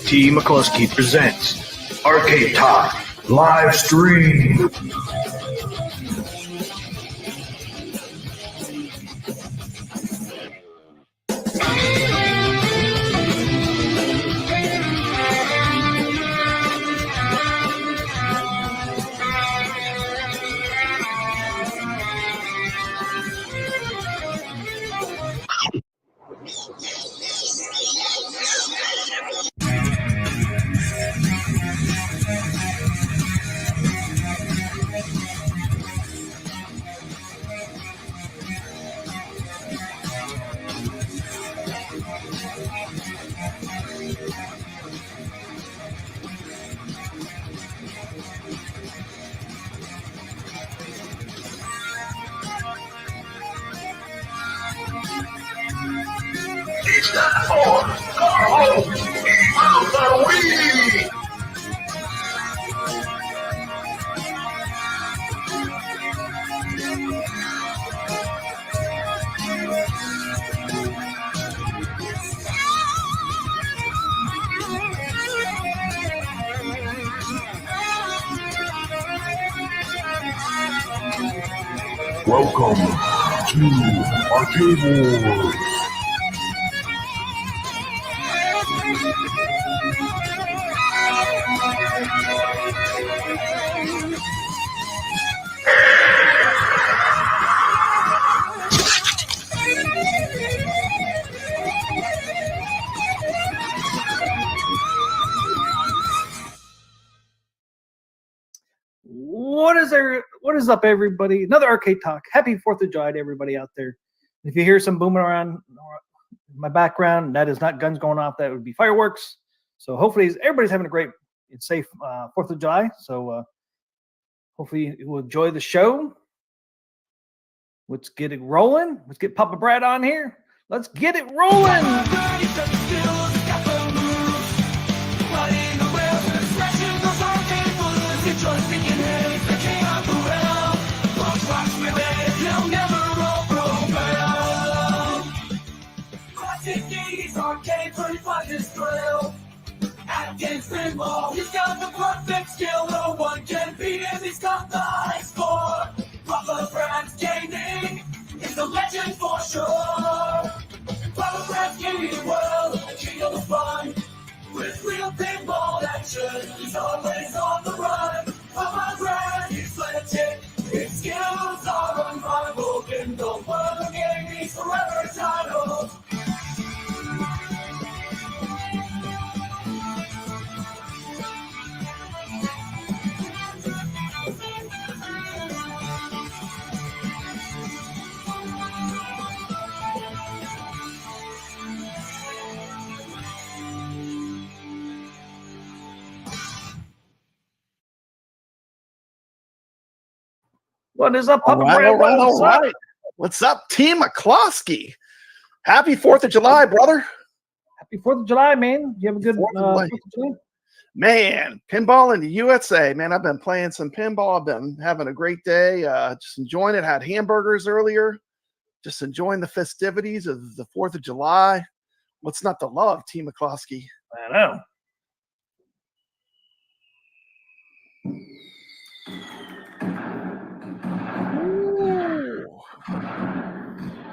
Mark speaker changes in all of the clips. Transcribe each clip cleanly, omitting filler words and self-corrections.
Speaker 1: T. McCluskey presents Arcade Talk live stream. It's time for the week. Welcome to Arcade Wars.
Speaker 2: What is up, everybody? Another Arcade Talk. Happy 4th of July to everybody out there. If you hear some booming around in my background, that is not guns going off. That would be fireworks. So hopefully everybody's having a great and safe 4th of July. So hopefully you will enjoy the show. Let's get it rolling. Let's get Papa Brad on here. Let's get it rolling.
Speaker 3: Arcade, pretty fun, his thrill. AtGames Pinball, he's got the perfect skill. No one can beat him, he's got the high score. Papa Brad's gaming is a legend for sure. Papa Brad's gaming world, the king of the fun. With real pinball action, he's always on the run. Papa Brad, he's lunatic, his skills are unrivaled. In the world of gaming, he's forever titled.
Speaker 2: What is up, Papa
Speaker 4: All right,
Speaker 2: Brad?
Speaker 4: all right. What's up, Team McCloskey? Happy 4th of July, brother.
Speaker 2: Happy 4th of July, man. You have a good 4th of July?
Speaker 4: Man, pinball in the USA, man. I've been playing some pinball. I've been having a great day. Just enjoying it. Had hamburgers earlier. Just enjoying the festivities of the 4th of July. What's not to love, Team McCloskey?
Speaker 2: I know.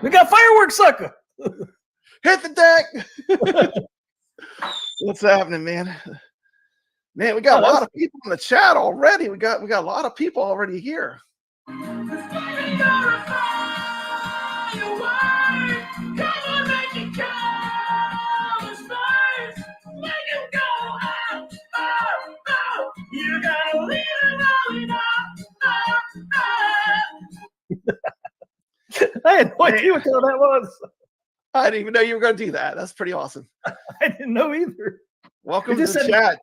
Speaker 2: We got fireworks, sucker.
Speaker 4: Hit the deck. What's happening, man? Man, we got
Speaker 2: Oh,
Speaker 4: a lot of people in the chat already. We got a lot of people already here.
Speaker 2: I had no idea what the hell that was.
Speaker 4: I didn't even know you were going to do that. That's pretty awesome.
Speaker 2: I didn't know either.
Speaker 4: Welcome to
Speaker 2: just
Speaker 4: the
Speaker 2: said-
Speaker 4: chat.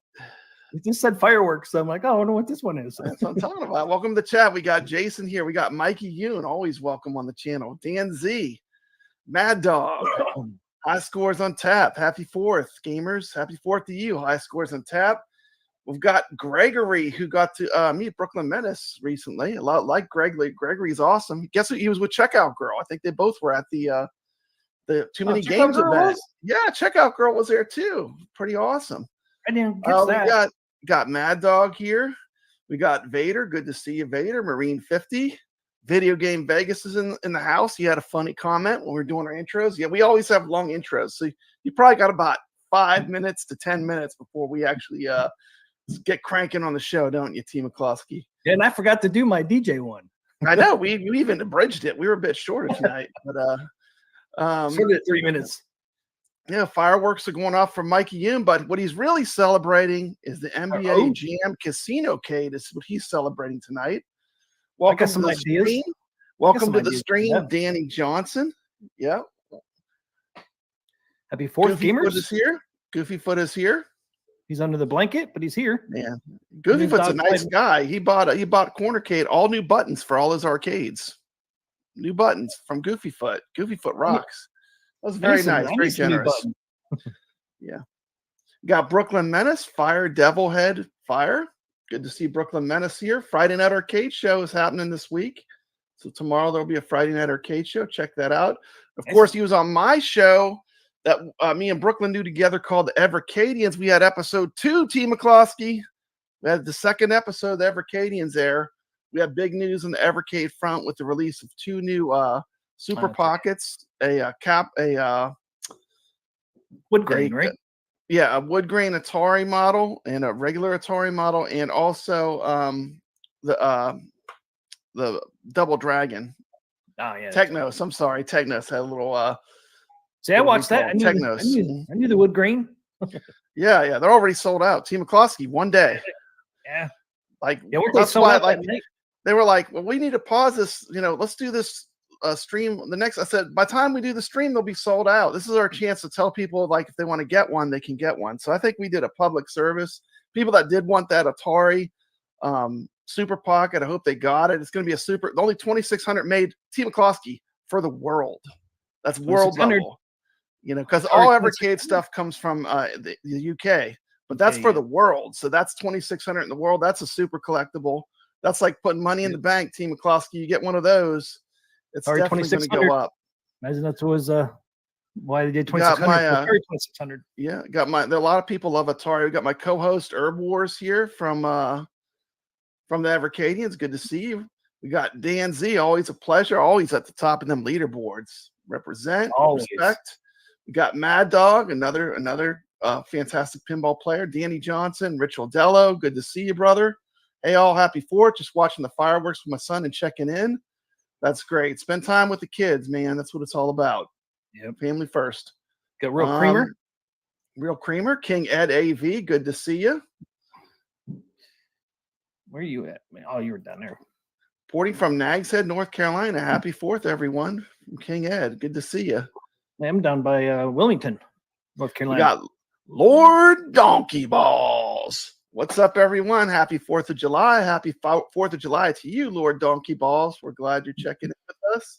Speaker 2: It just said fireworks. So I'm like, oh, I wonder what this one is.
Speaker 4: That's what I'm talking about. Welcome to the chat. We got Jason here. We got Mikey Yoon, always welcome on the channel. Dan Z, Mad Dog, High Scores on Tap. Happy 4th, gamers. Happy 4th to you. High Scores on Tap. We've got Gregory, who got to meet Brooklyn Menace recently. A lot like Gregory. Gregory's awesome. Guess what? He was with Checkout Girl. I think they both were at the Too Many Games event. Yeah, Checkout Girl was there too. Pretty awesome.
Speaker 2: I didn't get that.
Speaker 4: We got Mad Dog here. We got Vader. Good to see you, Vader. Marine 50. Video Game Vegas is in the house. He had a funny comment when we were doing our intros. Yeah, we always have long intros. So you probably got about 5 minutes to 10 minutes before we actually get cranking on the show, don't you, T. McCloskey?
Speaker 2: And I forgot to do my DJ one.
Speaker 4: I know. We even abridged it. We were a bit shorter tonight. But
Speaker 2: Sort of 3 minutes.
Speaker 4: yeah, fireworks are going off for Mikey Yoon, but what he's really celebrating is the NBA Jam Casino-cade is what he's celebrating tonight. Welcome to the stream. Welcome to the stream, Danny Johnson. Yeah.
Speaker 2: Happy 4th, gamers.
Speaker 4: Foot is here. Goofy Foot is here.
Speaker 2: He's under the blanket, but he's here.
Speaker 4: Man, Goofy Foot's a nice guy. He bought Cornercade, all new buttons for all his arcades. New buttons from Goofy Foot. Goofy Foot rocks. That was very nice, very generous. Yeah. Got Brooklyn Menace, Fire, Devil Head, Fire. Good to see Brooklyn Menace here. Friday Night Arcade Show is happening this week. So tomorrow there'll be a Friday Night Arcade Show. Check that out. Of course, he was on my show that me and Brooklyn do together called the AtGames. We had episode 2, T. McCloskey. We had the second episode of the AtGames there. We have big news on the Evercade front with the release of 2 new Super Pockets, a
Speaker 2: wood grain, right?
Speaker 4: Yeah, a wood grain Atari model and a regular Atari model, and also the Double Dragon.
Speaker 2: Oh yeah,
Speaker 4: Technos. I'm sorry, Technos had a little.
Speaker 2: See, I watched that. I knew the wood grain.
Speaker 4: yeah, they're already sold out. Team McCloskey, one day.
Speaker 2: Yeah,
Speaker 4: that's why they were like, well, we need to pause this. Let's do this stream. I said, by the time we do the stream, they'll be sold out. This is our chance to tell people, like, if they want to get one, they can get one. So I think we did a public service. People that did want that Atari Super Pocket, I hope they got it. It's going to be only 2,600 made. Team McCloskey for the world. That's world level. Because all Evercade stuff comes from the UK, but that's for the world. So that's 2,600 in the world. That's a super collectible. That's like putting money in the bank, Team McCloskey. You get one of those, it's definitely going to go up.
Speaker 2: Imagine that was why they did 2,600. 2,600.
Speaker 4: Yeah, there are a lot of people love Atari. We got my co-host Herb Wars here from the AtGames. Good to see you. We got Dan Z. Always a pleasure. Always at the top of them leaderboards. Represent, respect. We got Mad Dog, another fantastic pinball player. Danny Johnson, Rich Odello. Good to see you, brother. Hey, all, happy 4th. Just watching the fireworks with my son and checking in. That's great. Spend time with the kids, man. That's what it's all about.
Speaker 2: Yeah,
Speaker 4: family first.
Speaker 2: Got Real Creamer.
Speaker 4: Real Creamer. King Ed AV. Good to see you.
Speaker 2: Where are you at, man? Oh, you were down there.
Speaker 4: Reporting from Nags Head, North Carolina. Happy 4th, everyone. From King Ed. Good to see you.
Speaker 2: I'm down by Wilmington, North Carolina.
Speaker 4: We got Lord Donkey Balls. What's up, everyone? Happy 4th of July. Happy 4th of July to you, Lord Donkey Balls. We're glad you're checking in with us.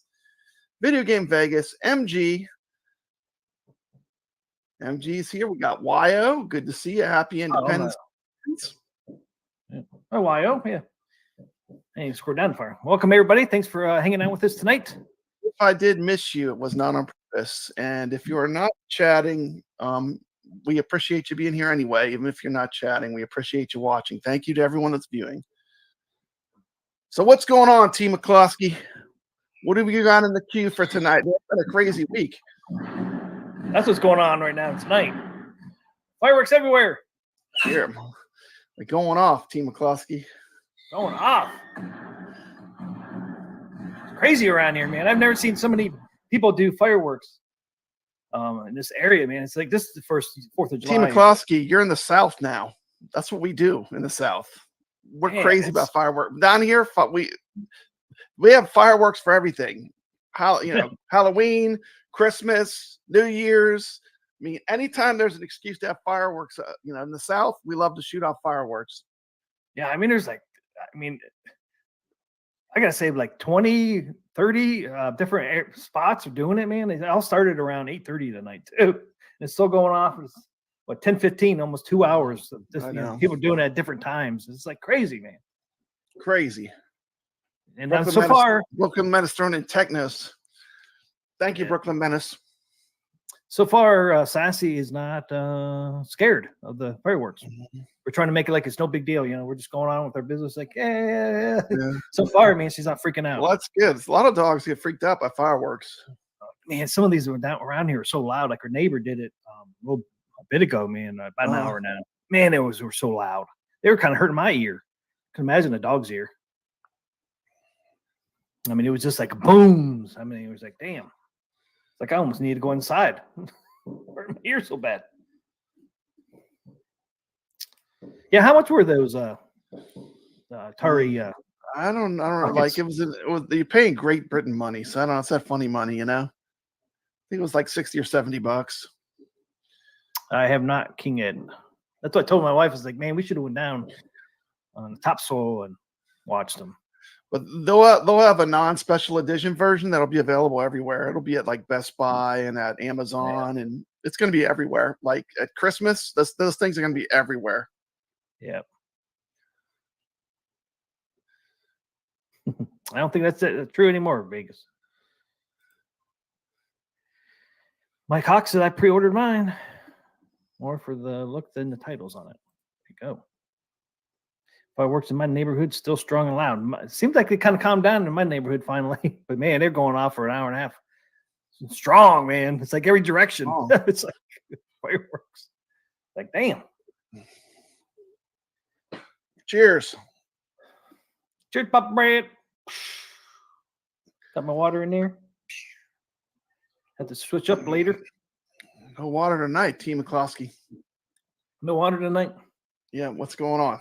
Speaker 4: Video Game Vegas, MG. MG's here. We got YO. Good to see you. Happy Independence.
Speaker 2: YO. Yeah. Hey, scroll down far. Welcome, everybody. Thanks for hanging out with us tonight.
Speaker 4: If I did miss you, it was not on purpose. And if you are not chatting, we appreciate you being here anyway. Even if you're not chatting, we appreciate you watching. Thank you to everyone that's viewing. So what's going on, Team McCloskey? What have you got in the queue for tonight? It's been a crazy week.
Speaker 2: That's what's going on right now tonight. Fireworks everywhere.
Speaker 4: Here. They're going off, T. McCloskey.
Speaker 2: Going off. It's crazy around here, man. I've never seen so many people do fireworks in this area, man. It's like this is the first 4th of July.
Speaker 4: T. McCloskey, you're in the South now. That's what we do in the South. We're crazy about fireworks. Down here, we have fireworks for everything. Halloween, Christmas, New Year's. I mean, anytime there's an excuse to have fireworks, in the South, we love to shoot off fireworks.
Speaker 2: Yeah, I mean, there's I gotta say, like 20, 30 different spots are doing it, man. They all started around 8:30 tonight too. And it's still going off. It's 10:15, almost 2 hours of this, people doing it at different times. It's like crazy, man.
Speaker 4: Crazy.
Speaker 2: And so far,
Speaker 4: Brooklyn Menace thrown in Technos. Thank you, Brooklyn Menace.
Speaker 2: So far, Sassy is not scared of the fireworks. We're trying to make it like it's no big deal. We're just going on with our business. Like, yeah. So far, I mean, she's not freaking out.
Speaker 4: Well, that's good. A lot of dogs get freaked out by fireworks.
Speaker 2: Man, some of these around here are so loud. Like our neighbor did it a bit ago, man, about an hour now. Man, they were so loud. They were kind of hurting my ear. I can imagine a dog's ear. I mean, it was just like booms. I mean, it was like, damn. It's like I almost need to go inside. Hurt my ear so bad. Yeah, how much were those Atari?
Speaker 4: I don't know. Like it was you're paying Great Britain money, so I don't know. It's that funny money, I think it was like $60 or $70.
Speaker 2: I have not King Ed. That's what I told my wife. I was like, man, we should have went down on the topsoil and watched them.
Speaker 4: But they'll have a non-special edition version that'll be available everywhere. It'll be at like Best Buy and at Amazon, and it's going to be everywhere. Like at Christmas, those things are going to be everywhere.
Speaker 2: Yeah. I don't think that's true anymore, Vegas. Mike Hawk said I pre-ordered mine. More for the look than the titles on it. There you go. Fireworks in my neighborhood still strong and loud. It seems like they kind of calmed down in my neighborhood finally. But man, they're going off for an hour and a half. It's strong, man. It's like every direction. Oh. It's like fireworks. Like, damn.
Speaker 4: Cheers.
Speaker 2: Cheers, Papa Bread. Got my water in there. Have to switch up later.
Speaker 4: No water tonight, T. McCloskey.
Speaker 2: No water tonight.
Speaker 4: Yeah, what's going on?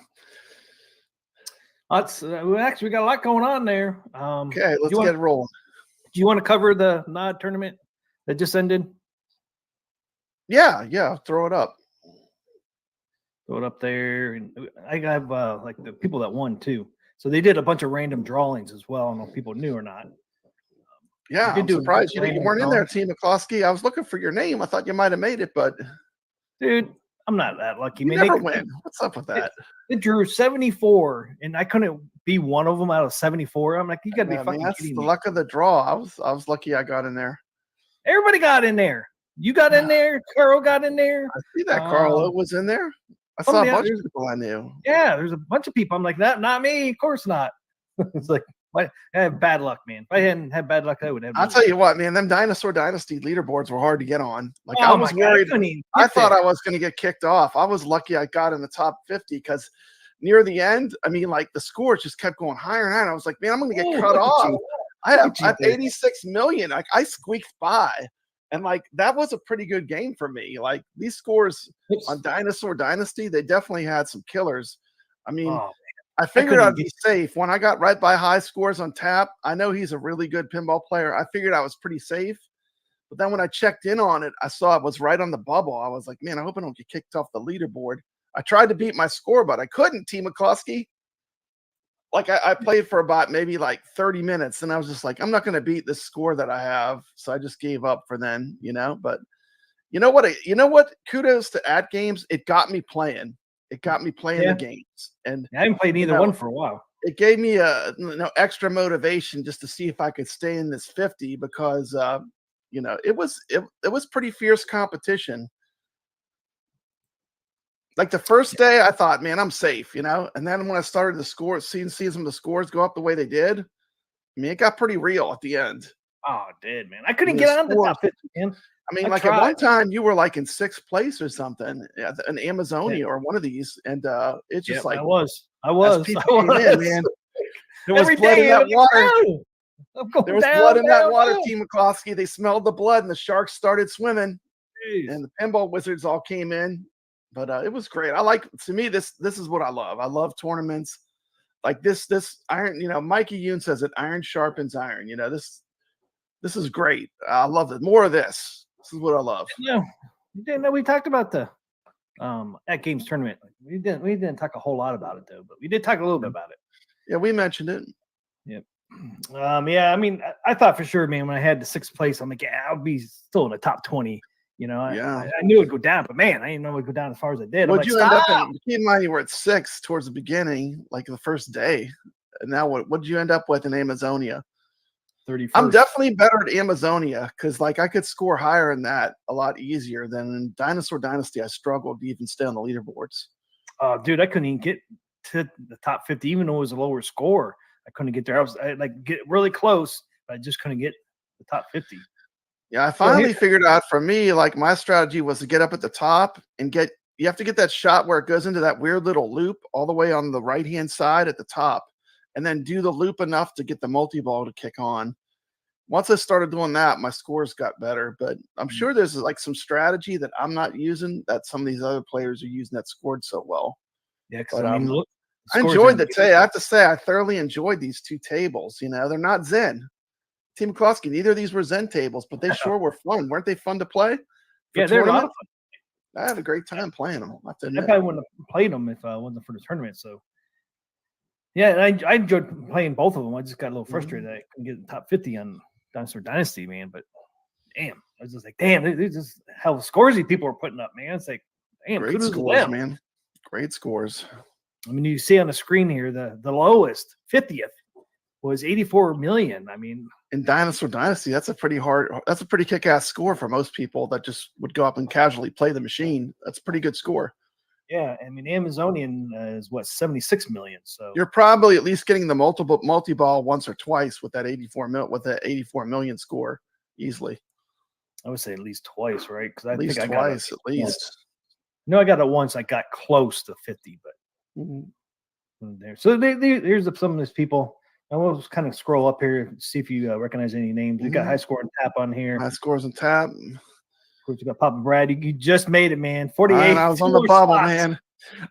Speaker 2: We got a lot going on there.
Speaker 4: Okay, let's get rolling.
Speaker 2: Do you want to cover the NOD tournament that just ended?
Speaker 4: Yeah, throw it up.
Speaker 2: Throw it up there. And I have like the people that won too. So they did a bunch of random drawings as well. I don't know if people knew or not.
Speaker 4: Yeah, I'm surprised you weren't in there, T. McCloskey. I was looking for your name. I thought you might have made it, but
Speaker 2: dude, I'm not that lucky.
Speaker 4: You never win. What's up with that?
Speaker 2: It drew 74, and I couldn't be one of them out of 74. I'm like, you got to be fucking
Speaker 4: that's
Speaker 2: kidding
Speaker 4: the
Speaker 2: me.
Speaker 4: luck of the draw. I was lucky I got in there.
Speaker 2: Everybody got in there. You got in there. Carl got in there.
Speaker 4: I see that Carl was in there. I saw a bunch of people I knew.
Speaker 2: Yeah, there's a bunch of people. I'm like, not me. Of course not. It's like, I have bad luck, man. If I hadn't had bad luck, I would have.
Speaker 4: I'll tell you what, man. Them Dinosaur Dynasty leaderboards were hard to get on. Like I was worried. I thought I was going to get kicked off. I was lucky I got in the top 50 because near the end, I mean, like the scores just kept going higher and higher. I was like, man, I'm going to get cut off. I have 86 million. Like I squeaked by, and like that was a pretty good game for me. Like these scores on Dinosaur Dynasty, they definitely had some killers. I mean. I figured I'd be safe. When I got right by high scores on tap, I know he's a really good pinball player. I figured I was pretty safe. But then when I checked in on it, I saw it was right on the bubble. I was like, man, I hope I don't get kicked off the leaderboard. I tried to beat my score, but I couldn't, T. McCloskey. Like I played for about maybe like 30 minutes, and I was just like, I'm not going to beat this score that I have. So I just gave up for then, But you know what? Kudos to AtGames. It got me playing. It got me playing the games, and
Speaker 2: I haven't played either one for a while.
Speaker 4: It gave me a extra motivation just to see if I could stay in this 50 because it was pretty fierce competition. Like the first day, I thought, man, I'm safe, and then when I started the scores, seeing some of the scores go up the way they did, I mean, it got pretty real at the end.
Speaker 2: Oh, it did, man. I couldn't get on the top 50, man.
Speaker 4: I mean,
Speaker 2: I
Speaker 4: like at
Speaker 2: tried.
Speaker 4: one time you were like in 6th place or something, an Amazonia or one of these, and it's just like
Speaker 2: I was.
Speaker 4: as people came in, man, there was
Speaker 2: Every
Speaker 4: blood in
Speaker 2: day,
Speaker 4: that water.
Speaker 2: I'm going
Speaker 4: There was
Speaker 2: down,
Speaker 4: blood in that
Speaker 2: down,
Speaker 4: water,
Speaker 2: down.
Speaker 4: Team McCloskey. They smelled the blood, and the sharks started swimming,
Speaker 2: Jeez.
Speaker 4: and the pinball wizards all came in. But it was great. To me, this is what I love. I love tournaments like this iron. Mikey Yoon says it. Iron sharpens iron. This is great. I love it. More of this. This is what I love.
Speaker 2: No, you didn't know we talked about the AtGames tournament. We didn't talk a whole lot about it though, but we did talk a little bit about it.
Speaker 4: Yeah, we mentioned it.
Speaker 2: Yep. Yeah, I mean, I thought for sure, man, when I had the 6th place, I'm like, yeah, I'll be still in the top 20. I knew it'd go down, but man, I didn't know it'd go down as far as it did.
Speaker 4: Would you end up in? Keep in mind, you were at 6 towards the beginning, like the first day. And now what did you end up with in Amazonia?
Speaker 2: 31st.
Speaker 4: I'm definitely better at Amazonia because like I could score higher in that a lot easier than in Dinosaur Dynasty. I struggled to even stay on the leaderboards.
Speaker 2: Dude, I couldn't even get to the top 50, even though it was a lower score. I couldn't get there. I like get really close, but I just couldn't get the top 50.
Speaker 4: Yeah, I finally figured out for me, like my strategy was to get up at the top and you have to get that shot where it goes into that weird little loop all the way on the right-hand side at the top, and then do the loop enough to get the multi-ball to kick on. Once I started doing that, my scores got better, but I'm sure there's like some strategy that I'm not using that some of these other players are using that scored so well.
Speaker 2: Yeah, because I mean, look,
Speaker 4: I enjoyed the I have to say, I thoroughly enjoyed these 2 tables. They're not Zen. Team McCloskey, neither of these were Zen tables, but they sure were fun. Weren't they fun to play?
Speaker 2: Yeah, they're a lot of fun.
Speaker 4: I had a great time playing them. I
Speaker 2: probably wouldn't have played them if I wasn't for the tournament. So, yeah, and I enjoyed playing both of them. I just got a little frustrated that I couldn't get the top 50 on Dinosaur Dynasty, man. But damn, I was just like, damn, these just how scores these people are putting up, man. It's like, damn,
Speaker 4: great scores, man. Great scores.
Speaker 2: I mean, you see on the screen here, the lowest 50th was 84 million. I mean,
Speaker 4: in Dinosaur Dynasty, that's a pretty kick-ass score for most people that just would go up and casually play the machine. That's a pretty good score.
Speaker 2: Yeah, I mean, Amazonian is what, 76 million. So
Speaker 4: you're probably at least getting the multi-ball once or twice with that 84 million score easily.
Speaker 2: I would say at least twice, right? Because I
Speaker 4: think I got it at least.
Speaker 2: No, I got it once. I got close to 50, but there. So here's some of these people. I will just kind of scroll up here, see if you recognize any names. We got high score and tap on here.
Speaker 4: High scores and tap.
Speaker 2: Of course, you got Papa Brad. You just made it, man. 48.
Speaker 4: I was on the bubble, man.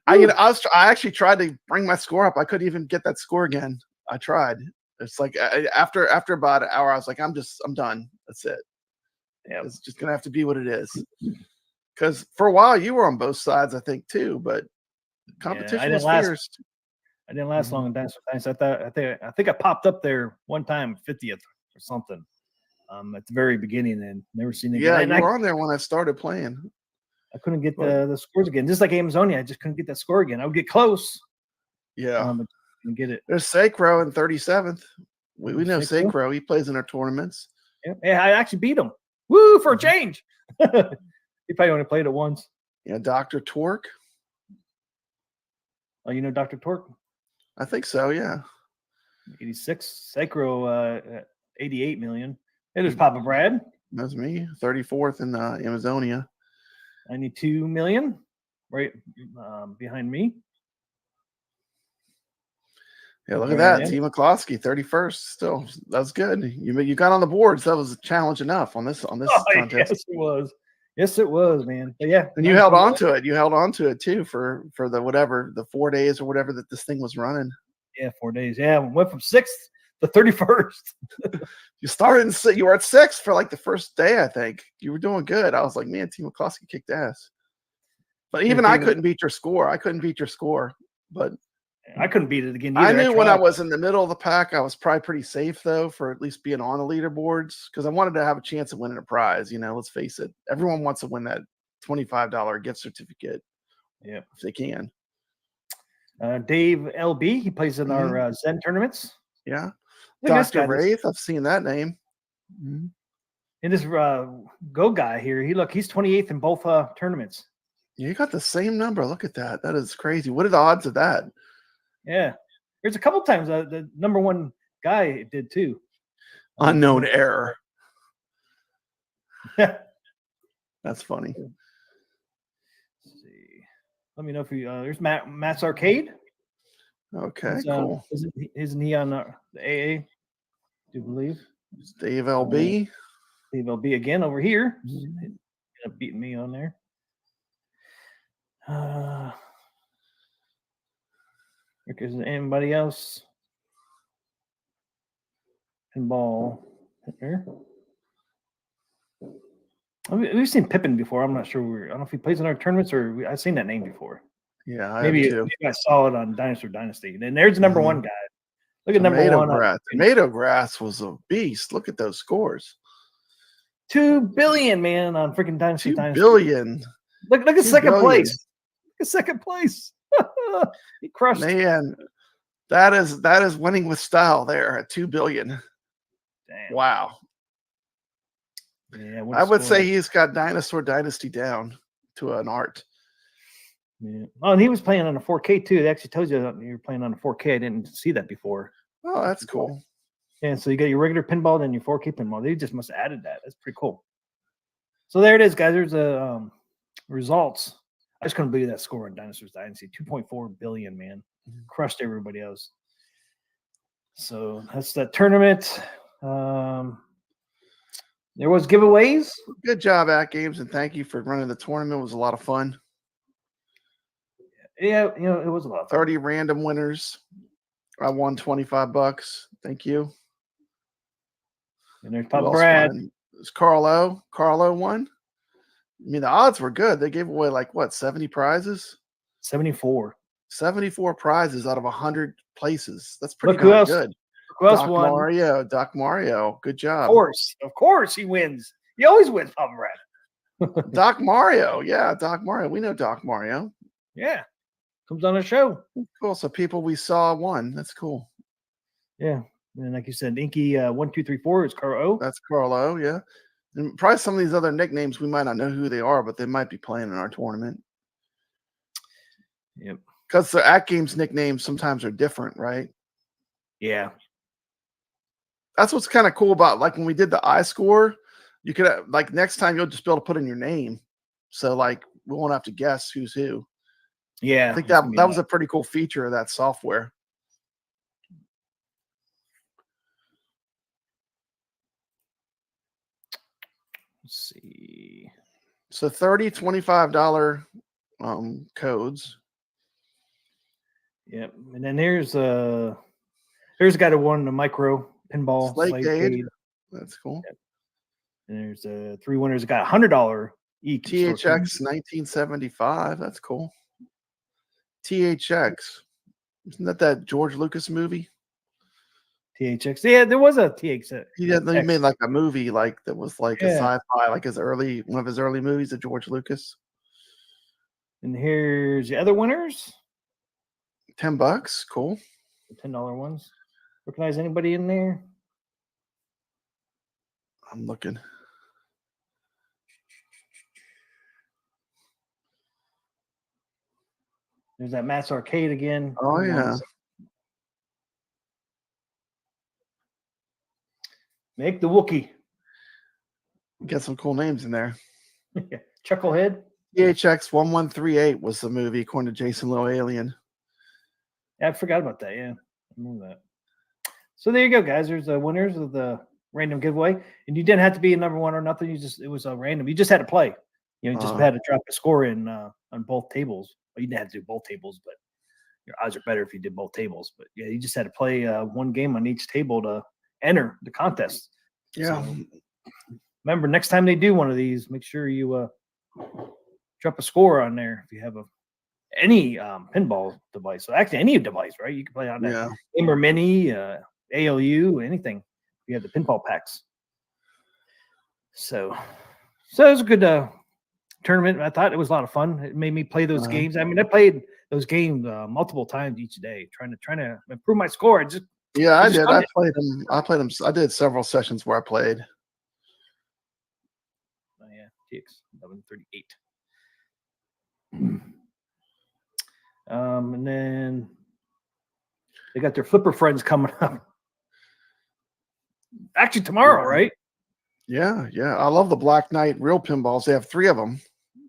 Speaker 4: I actually tried to bring my score up. I couldn't even get that score again. I tried. It's like after about an hour, I was like, I'm done. That's it. Yeah, it's just gonna have to be what it is. Because for a while you were on both sides, I think too, but competition was fierce.
Speaker 2: I didn't last long in Dinosaur Dynasty. I think I popped up there one time, 50th or something, at the very beginning, and never seen it.
Speaker 4: Yeah, you were on there when I started playing.
Speaker 2: I couldn't get the scores again. Just like Amazonia, I just couldn't get that score again. I would get close.
Speaker 4: Yeah,
Speaker 2: and get it.
Speaker 4: There's Sacro in 37th. We know Sacro. He plays in our tournaments.
Speaker 2: Yeah, I actually beat him. Woo, for a change. He probably only played it once.
Speaker 4: Yeah, Dr. Torque.
Speaker 2: Oh, you know Dr. Torque?
Speaker 4: I think so, yeah.
Speaker 2: 86. Sacro, 88 million. It was Papa Brad.
Speaker 4: That's me. 34th in Amazonia.
Speaker 2: 92 million, right behind me.
Speaker 4: Yeah, look at that. Team McCloskey, 31st. Still, that's good. You got on the boards. That was a challenge enough on this contest.
Speaker 2: Yes, it was. Yes, it was, man. But yeah,
Speaker 4: and you held on to it. You held on to it too for the 4 days or whatever that this thing was running.
Speaker 2: Yeah, 4 days. Yeah, we went from 6th to 31st.
Speaker 4: You were at 6th for like the first day, I think. You were doing good. I was like, man, Team McCloskey kicked ass. But even I couldn't beat your score. But
Speaker 2: I couldn't beat it again either.
Speaker 4: I knew when I was in the middle of the pack, I was probably pretty safe though, for at least being on the leaderboards, because I wanted to have a chance of winning a prize. Let's face it, everyone wants to win that $25 gift certificate.
Speaker 2: Yeah,
Speaker 4: if they can.
Speaker 2: Dave LB, he plays in our Zen tournaments.
Speaker 4: Yeah, Dr. Wraith, I've seen that name.
Speaker 2: And this Go guy here, he's 28th in both tournaments.
Speaker 4: You got the same number. Look at that. That is crazy. What are the odds of that?
Speaker 2: Yeah, there's a couple times the number one guy did too.
Speaker 4: Unknown error. That's funny.
Speaker 2: Let's see. Let me know if you. There's Matt's Arcade.
Speaker 4: Okay,
Speaker 2: He's,
Speaker 4: cool.
Speaker 2: Isn't he on the AA? Do you believe?
Speaker 4: It's Dave LB.
Speaker 2: Dave LB again over here.
Speaker 4: Mhm.
Speaker 2: Ended up beating me on there. Is there anybody else? Pinball there. We've seen Pippin before. I'm not sure. I don't know if he plays in our tournaments or I've seen that name before.
Speaker 4: Yeah, I
Speaker 2: Maybe
Speaker 4: have too.
Speaker 2: I saw it on Dinosaur Dynasty. And there's the number one guy. Look at number one.
Speaker 4: Tomato Grass was a beast. Look at those scores.
Speaker 2: 2 billion, man, on freaking Dynasty.
Speaker 4: 2 billion.
Speaker 2: Look at second place. Look at second place. He crushed.
Speaker 4: Man, that is winning with style there at 2 billion.
Speaker 2: Damn.
Speaker 4: Wow.
Speaker 2: Yeah,
Speaker 4: I would say he's got Dinosaur Dynasty down to an art.
Speaker 2: Yeah. Oh, and he was playing on a 4K too. They actually told you that you were playing on a 4K. I didn't see that before.
Speaker 4: Oh, that's cool.
Speaker 2: Yeah, so you got your regular pinball and your 4K pinball. They just must have added that. That's pretty cool. So there it is, guys. There's the results. I just couldn't believe that score on Dinosaurs Dynasty. 2.4 billion, man. Crushed everybody else. So that's that tournament. There was giveaways.
Speaker 4: Good job, AtGames, and thank you for running the tournament. It was a lot of fun.
Speaker 2: Yeah, it was a lot of fun.
Speaker 4: 30 random winners. I won $25. Thank you.
Speaker 2: And there's Papa Brad.
Speaker 4: It's Carlo. Carlo won. I mean, the odds were good. They gave away 70 prizes?
Speaker 2: 74.
Speaker 4: 74 prizes out of 100 places. That's pretty
Speaker 2: Look who else,
Speaker 4: good.
Speaker 2: Who else won?
Speaker 4: Doc Mario. Good job.
Speaker 2: Of course he wins. He always wins, Papa Brad.
Speaker 4: Doc Mario. Yeah, Doc Mario. We know Doc Mario.
Speaker 2: Yeah. Comes on the show.
Speaker 4: Cool. So people we saw won. That's cool.
Speaker 2: Yeah. And like you said, Inky 1234 is Carlo.
Speaker 4: That's Carlo, yeah. And probably some of these other nicknames we might not know who they are, but they might be playing in our tournament.
Speaker 2: Yep.
Speaker 4: Because the AtGames nicknames sometimes are different, right?
Speaker 2: Yeah.
Speaker 4: That's what's kind of cool about when we did the iScore, you could next time you'll just be able to put in your name. So we won't have to guess who's who.
Speaker 2: Yeah.
Speaker 4: I think that was a pretty cool feature of that software.
Speaker 2: Let's see.
Speaker 4: So $30, $25 codes.
Speaker 2: Yep. And then here's a guy that won the micro pinball
Speaker 4: Rcade. That's cool.
Speaker 2: Yep. And there's 3 winners that got $100 each.
Speaker 4: THX 1975. That's cool. THX. Isn't that George Lucas movie?
Speaker 2: THX. Yeah, there was a THX.
Speaker 4: He made a movie that was a sci-fi, one of his early movies of George Lucas.
Speaker 2: And here's the other winners.
Speaker 4: $10. Cool.
Speaker 2: The $10 ones. Recognize anybody in there?
Speaker 4: I'm looking.
Speaker 2: There's that Matt's Arcade again.
Speaker 4: Oh, yeah.
Speaker 2: Make the Wookiee.
Speaker 4: Get some cool names in there.
Speaker 2: Chucklehead.
Speaker 4: THX 1138 was the movie, according to Jason Lowe Alien.
Speaker 2: Yeah, I forgot about that. Yeah, I remember that. So there you go, guys. There's the winners of the random giveaway, and you didn't have to be a number one or nothing. It was a random. You just had to play. You just had to drop a score in on both tables. Well, you didn't have to do both tables, but your odds are better if you did both tables. But yeah, you just had to play one game on each table to enter the contest.
Speaker 4: Yeah.
Speaker 2: So, remember, next time they do one of these, make sure you drop a score on there if you have any pinball device. So actually, any device, right? You can play on that Gamer Mini, ALU, anything. If you have the pinball packs. So it was a good tournament. I thought it was a lot of fun. It made me play those games. I mean, I played those games multiple times each day, trying to improve my score. I did.
Speaker 4: I played them. I did several sessions where I played.
Speaker 2: Oh yeah, TX 1138. And then they got their Flipper friends coming up. Actually, tomorrow, right?
Speaker 4: Yeah, yeah. I love the Black Knight real pinballs. They have 3 of them.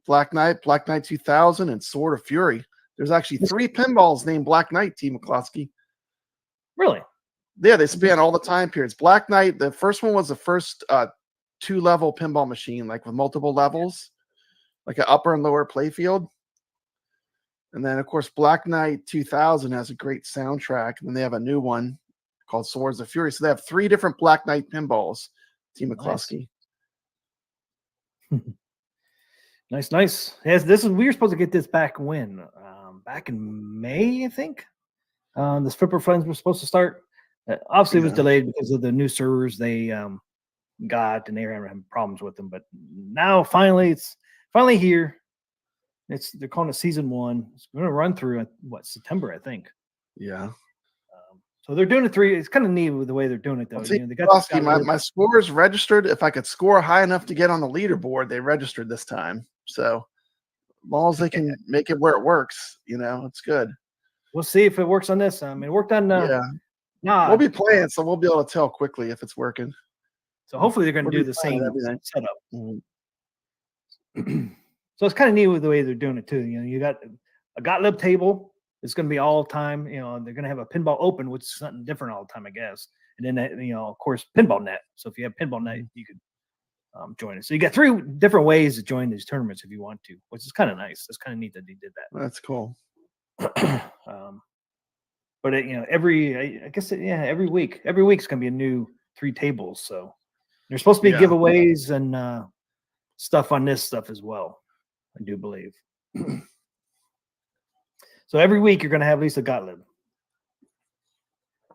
Speaker 4: Black Knight 2000, and Sword of Fury. There's actually 3 pinballs named Black Knight, T. McCloskey.
Speaker 2: Really?
Speaker 4: Yeah, they span all the time periods. Black Knight, the first one was the first 2-level pinball machine, like with multiple levels, like an upper and lower playfield. And then, of course, Black Knight 2000 has a great soundtrack. And then they have a new one called Swords of Fury. So they have 3 different Black Knight pinballs, T. McCloskey.
Speaker 2: Nice. Yes, we were supposed to get this back when? Back in May, I think. This Flipper Friends was supposed to start. Obviously, it was delayed because of the new servers they got, and they were having problems with them. But now, finally, it's finally here. They're calling it season 1. It's going to run through September, I think.
Speaker 4: Yeah.
Speaker 2: So they're doing it 3. It's kind of neat with the way they're doing it, though.
Speaker 4: See,
Speaker 2: They got
Speaker 4: my scores registered. If I could score high enough to get on the leaderboard, they registered this time. So as long as they can make it where it works, it's good.
Speaker 2: We'll see if it works on this. I mean, it worked on.
Speaker 4: We'll be playing, so we'll be able to tell quickly if it's working.
Speaker 2: So hopefully they're going to do the same setup. So it's kind of neat with the way they're doing it too. You got a Gottlieb table. It's going to be all time. They're going to have a pinball open, which is something different all the time, I guess. And then of course, pinball net. So if you have pinball net, you could join it. So you got 3 different ways to join these tournaments if you want to, which is kind of nice. It's kind of neat that they did that.
Speaker 4: That's cool.
Speaker 2: But every week's gonna be a new 3 tables. So there's supposed to be giveaways and stuff on this stuff as well, I do believe. So every week you're gonna have at least a Gottlieb.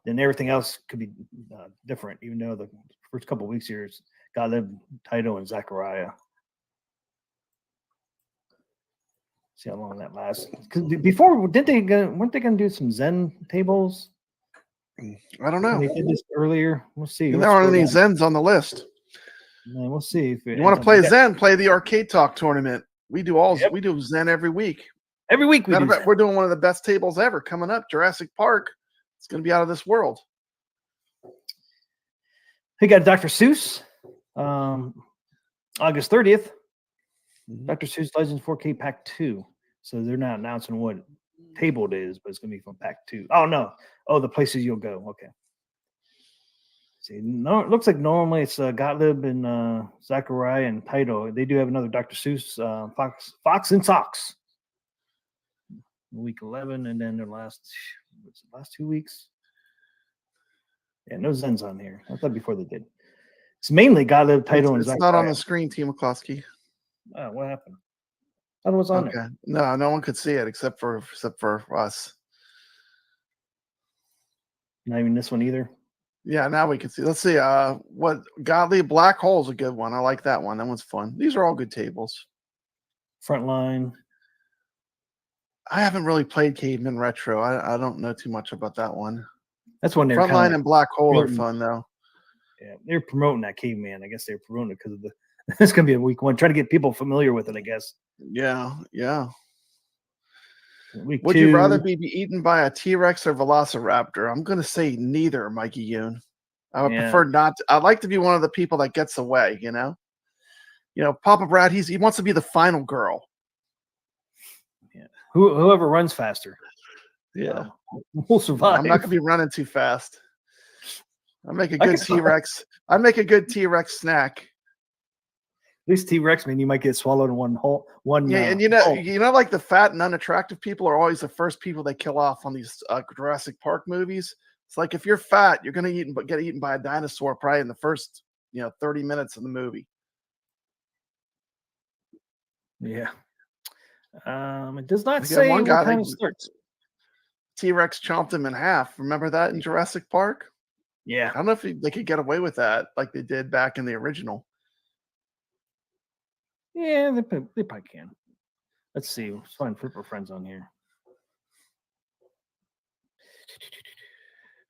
Speaker 2: Then everything else could be different, even though the first couple of weeks here is Gottlieb, Taito, and Zachariah. See how long that lasts. Because before, weren't they going to do some Zen tables?
Speaker 4: I don't know.
Speaker 2: They did this earlier. We'll see.
Speaker 4: There aren't any Zens on the list.
Speaker 2: And we'll see if
Speaker 4: you want to play Zen. Play the Arcade Talk tournament. We do we do Zen every week.
Speaker 2: Every week
Speaker 4: we're doing one of the best tables ever coming up. Jurassic Park. It's going to be out of this world.
Speaker 2: We got Dr. Seuss, August 30th. Dr. Seuss Legends 4K Pack 2. So they're not announcing what table it is, but it's going to be from Pack 2. Oh, no. Oh, the places you'll go. Okay. See, no, it looks like normally it's Gottlieb and Zachariah and Taito. They do have another Dr. Seuss, Fox and Socks. Week 11, and then their last 2 weeks. Yeah, no Zens on here. I thought before they did. It's mainly Gottlieb, Taito, and Zachariah. It's
Speaker 4: not on the screen, T. McCloskey.
Speaker 2: Oh, what happened? I thought it was on there.
Speaker 4: No one could see it except for us.
Speaker 2: Not even this one either.
Speaker 4: Yeah, now we can see. Let's see. What Gottlieb Black Hole is a good one. I like that one. That one's fun. These are all good tables.
Speaker 2: Frontline.
Speaker 4: I haven't really played Caveman Retro. I don't know too much about that one.
Speaker 2: That's one they're
Speaker 4: Frontline and Black Hole are fun though.
Speaker 2: Yeah, they're promoting that Caveman. I guess they're promoting it because of it's going to be a week 1. Trying to get people familiar with it, I guess.
Speaker 4: Yeah.
Speaker 2: Week
Speaker 4: Would
Speaker 2: 2,
Speaker 4: you rather be eaten by a T-Rex or Velociraptor? I'm going to say neither, Mikey Yoon. I would prefer not. I'd like to be one of the people that gets away. Papa Brad. He wants to be the final girl.
Speaker 2: Yeah. Whoever runs faster.
Speaker 4: Yeah,
Speaker 2: we'll survive.
Speaker 4: I'm not going to be running too fast. I make a good T-Rex. I make a good T-Rex snack.
Speaker 2: At least T-Rex, you might get swallowed in one hole.
Speaker 4: And like the fat and unattractive people are always the first people they kill off on these Jurassic Park movies. It's like if you're fat, you're gonna get eaten by a dinosaur probably in the first 30 minutes of the movie.
Speaker 2: Yeah. It does not say
Speaker 4: one guy
Speaker 2: what time it starts.
Speaker 4: T-Rex chomped him in half. Remember that in Jurassic Park?
Speaker 2: Yeah.
Speaker 4: I don't know if they could get away with that like they did back in the original.
Speaker 2: Yeah, they probably can. Let's see. Let's find Flipper Friends on here.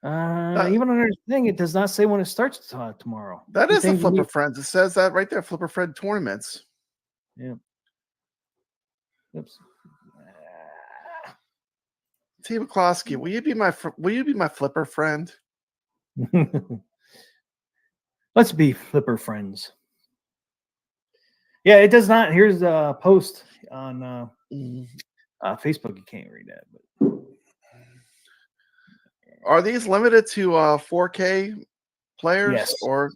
Speaker 2: Even on their thing, it does not say when it starts tomorrow.
Speaker 4: That is the Flipper Friends. It says that right there. Flipper Friend tournaments.
Speaker 2: Yeah. Oops.
Speaker 4: T. McCloskey, will you be my Flipper friend?
Speaker 2: Let's be flipper friends. Yeah, it does not. Here's a post on Facebook. You can't read that, but
Speaker 4: Are these limited to 4K players
Speaker 2: yes.
Speaker 4: or?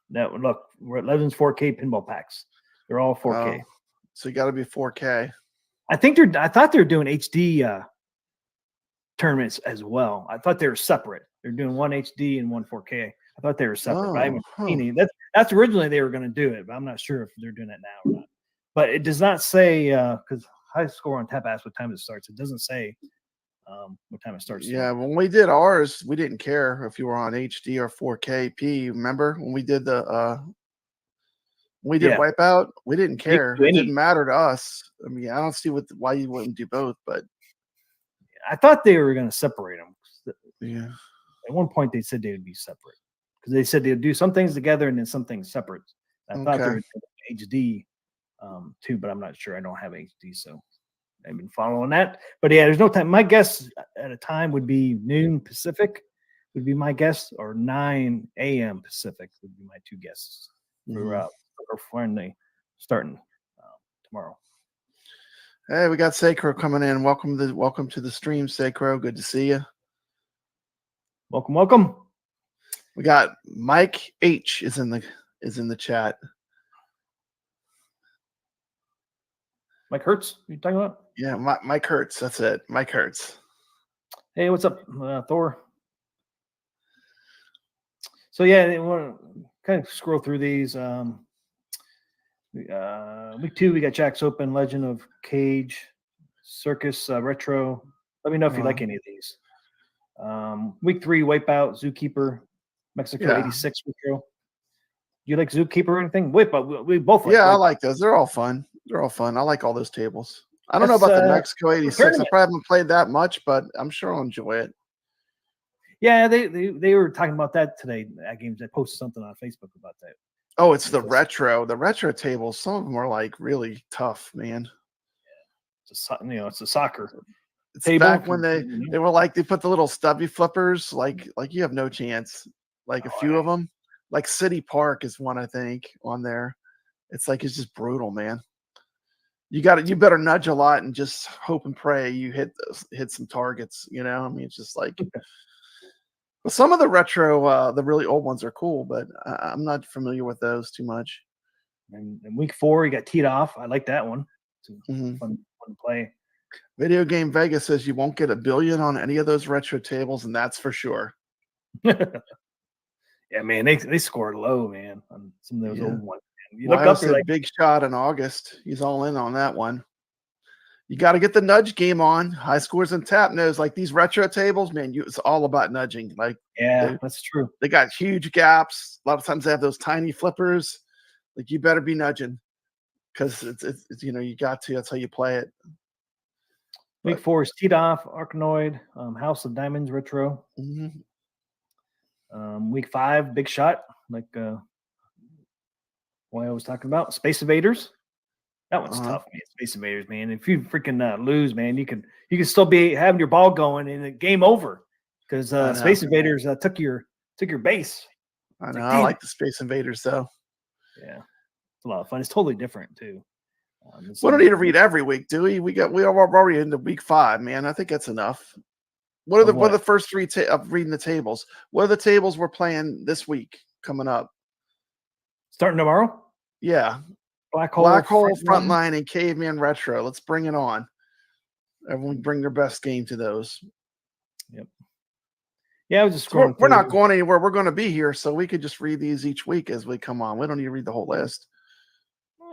Speaker 2: That look, we're at Legends 4K pinball packs. They're all 4K.
Speaker 4: So you got to be 4K.
Speaker 2: I thought they were doing HD tournaments as well. I thought they were separate. They're doing one HD and one 4K. I thought they were separate. But I haven't seen any. That's originally they were going to do it, but I'm not sure if they're doing that now or not. But it does not say because high score on tap asks what time it starts. It doesn't say what time it starts.
Speaker 4: Yeah, when we did ours, we didn't care if you were on HD or 4K. Remember when we did the Wipeout? We didn't care. It didn't matter to us. I mean, I don't see why you wouldn't do both, but
Speaker 2: I thought they were going to separate them.
Speaker 4: Yeah.
Speaker 2: At one point, they said they would be separate because they said they'd do some things together and then some things separate. I thought they were HD too, but I'm not sure. I don't have HD, so I've been following that. But yeah, there's no time. My guess at a time would be noon Pacific, would be my guess, or 9 a.m. Pacific would be my two guesses. For friendly starting tomorrow.
Speaker 4: Hey, we got Sacro coming in. Welcome to the stream, Sacro. Good to see you.
Speaker 2: Welcome.
Speaker 4: We got Mike H is in the chat.
Speaker 2: Mike Hertz, you talking about?
Speaker 4: Yeah, Mike Hertz. That's it. Mike Hertz.
Speaker 2: Hey, what's up, Thor? So yeah, they want to kind of scroll through these. Week 2, we got Jack's Open, Legend of Cage, Circus, Retro. Let me know if you like any of these. Week 3, Wipeout, Zookeeper, Mexico 86 Retro. You like Zookeeper or anything? Wipeout, we both like.
Speaker 4: Yeah,
Speaker 2: Wipeout.
Speaker 4: I like those. They're all fun. I like all those tables. I don't know about the Mexico 86. I probably haven't played that much, but I'm sure I'll enjoy it.
Speaker 2: Yeah, they were talking about that today at Games. I posted something on Facebook about that.
Speaker 4: Oh, it's the retro. The retro tables. Some of them are like really tough, man.
Speaker 2: It's a soccer.
Speaker 4: It's
Speaker 2: table.
Speaker 4: back when they were like they put the little stubby flippers. Like you have no chance. Like a few of them. Like City Park is one I think on there. It's just brutal, man. You better nudge a lot and just hope and pray you hit some targets. You know, I mean, it's just like. Well, some of the retro, the really old ones are cool, but I'm not familiar with those too much.
Speaker 2: And week 4, you got Teed Off. I like that one. It's fun to play.
Speaker 4: Video Game Vegas says you won't get $1 billion on any of those retro tables, and that's for sure.
Speaker 2: Yeah, man, they scored low, man, on some of those old ones. You
Speaker 4: look up,
Speaker 2: like
Speaker 4: big shot in August. He's all in on that one. You got to get the nudge game on. High scores and tap knows like these retro tables, man. It's all about nudging. Like,
Speaker 2: that's true.
Speaker 4: They got huge gaps. A lot of times they have those tiny flippers. Like you better be nudging because it's you got to. That's how you play it.
Speaker 2: Week 4 is Teed Off, Arkanoid, House of Diamonds Retro. Week 5, Big Shot, like what I was talking about, Space Invaders. That one's tough, man. Space Invaders, man. If you freaking lose, man, you can still be having your ball going and the game over because Space Invaders took your base.
Speaker 4: I know. I like the Space Invaders though.
Speaker 2: Yeah, it's a lot of fun. It's totally different too.
Speaker 4: We don't need to read every week, do we? We are already into week 5, man. I think that's enough. What are the first 3 of reading the tables? What are the tables we're playing this week coming up?
Speaker 2: Starting tomorrow?
Speaker 4: Yeah.
Speaker 2: Black Hole,
Speaker 4: Frontline, and Caveman Retro. Let's bring it on. Everyone bring their best game to those.
Speaker 2: Yep. Yeah, I was just scrolling.
Speaker 4: We're not going anywhere. We're going to be here, so we could just read these each week as we come on. We don't need to read the whole list.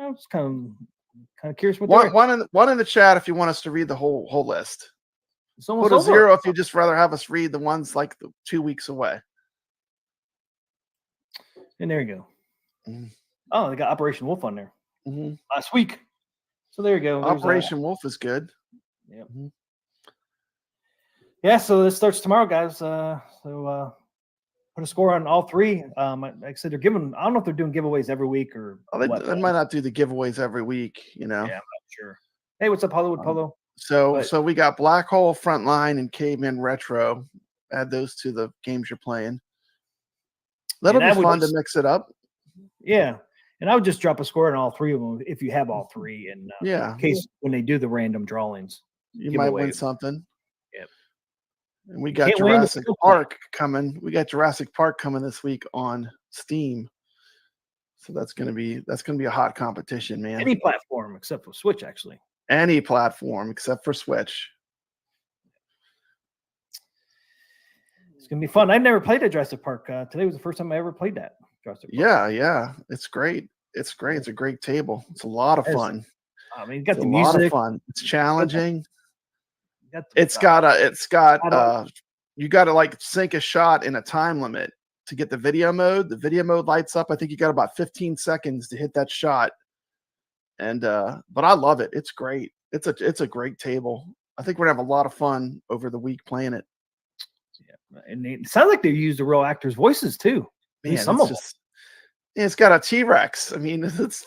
Speaker 2: I was kind of curious what
Speaker 4: one in the chat if you want us to read the whole list.
Speaker 2: It's almost
Speaker 4: Put a
Speaker 2: over.
Speaker 4: 0 if you just rather have us read the ones like 2 weeks away.
Speaker 2: And there you go. Oh, they got Operation Wolf on there. Last week. So there you go.
Speaker 4: Operation Wolf is good.
Speaker 2: Yeah. Yeah, so this starts tomorrow, guys. Put a score on all 3. Like I said, they're giving. I don't know if they're doing giveaways every week or.
Speaker 4: They might not do the giveaways every week, you know.
Speaker 2: Yeah, I'm not sure. Hey, what's up, Hollywood Polo?
Speaker 4: So we got Black Hole, Frontline, and Caveman Retro. Add those to the games you're playing. That'll
Speaker 2: And I
Speaker 4: be
Speaker 2: would
Speaker 4: fun to
Speaker 2: just-
Speaker 4: mix it up.
Speaker 2: Yeah, and I would just drop a score on all three of them if you have all three, and
Speaker 4: Yeah,
Speaker 2: in case when they do the random drawings,
Speaker 4: you might win
Speaker 2: giveaways.
Speaker 4: something.
Speaker 2: Yep.
Speaker 4: And we got
Speaker 2: Can't win if
Speaker 4: Jurassic
Speaker 2: you don't play.
Speaker 4: Park coming. We got Jurassic Park coming this week on Steam. So that's gonna be a hot competition, man.
Speaker 2: Any platform except for Switch, actually.
Speaker 4: Any platform except for Switch.
Speaker 2: It's gonna be fun. I've never played at Jurassic Park. Today was the first time I ever played that Jurassic Park.
Speaker 4: Yeah. It's great. It's great. It's a great table. It's a lot of
Speaker 2: Yes.
Speaker 4: fun.
Speaker 2: I mean, you got
Speaker 4: It's
Speaker 2: the
Speaker 4: a lot of
Speaker 2: music.
Speaker 4: fun. It's challenging.
Speaker 2: You got the,
Speaker 4: It's got
Speaker 2: Shadow.
Speaker 4: you got to like sync a shot in a time limit to get the video mode. The video mode lights up. I think you got about 15 seconds to hit that shot. And but I love it. It's great. It's a great table. I think we're gonna have a lot of fun over the week playing it.
Speaker 2: yeah. And it sounds like they used the real actors' voices too.
Speaker 4: Man,
Speaker 2: Some
Speaker 4: it's
Speaker 2: of them.
Speaker 4: just it's got a T-Rex. I mean, it's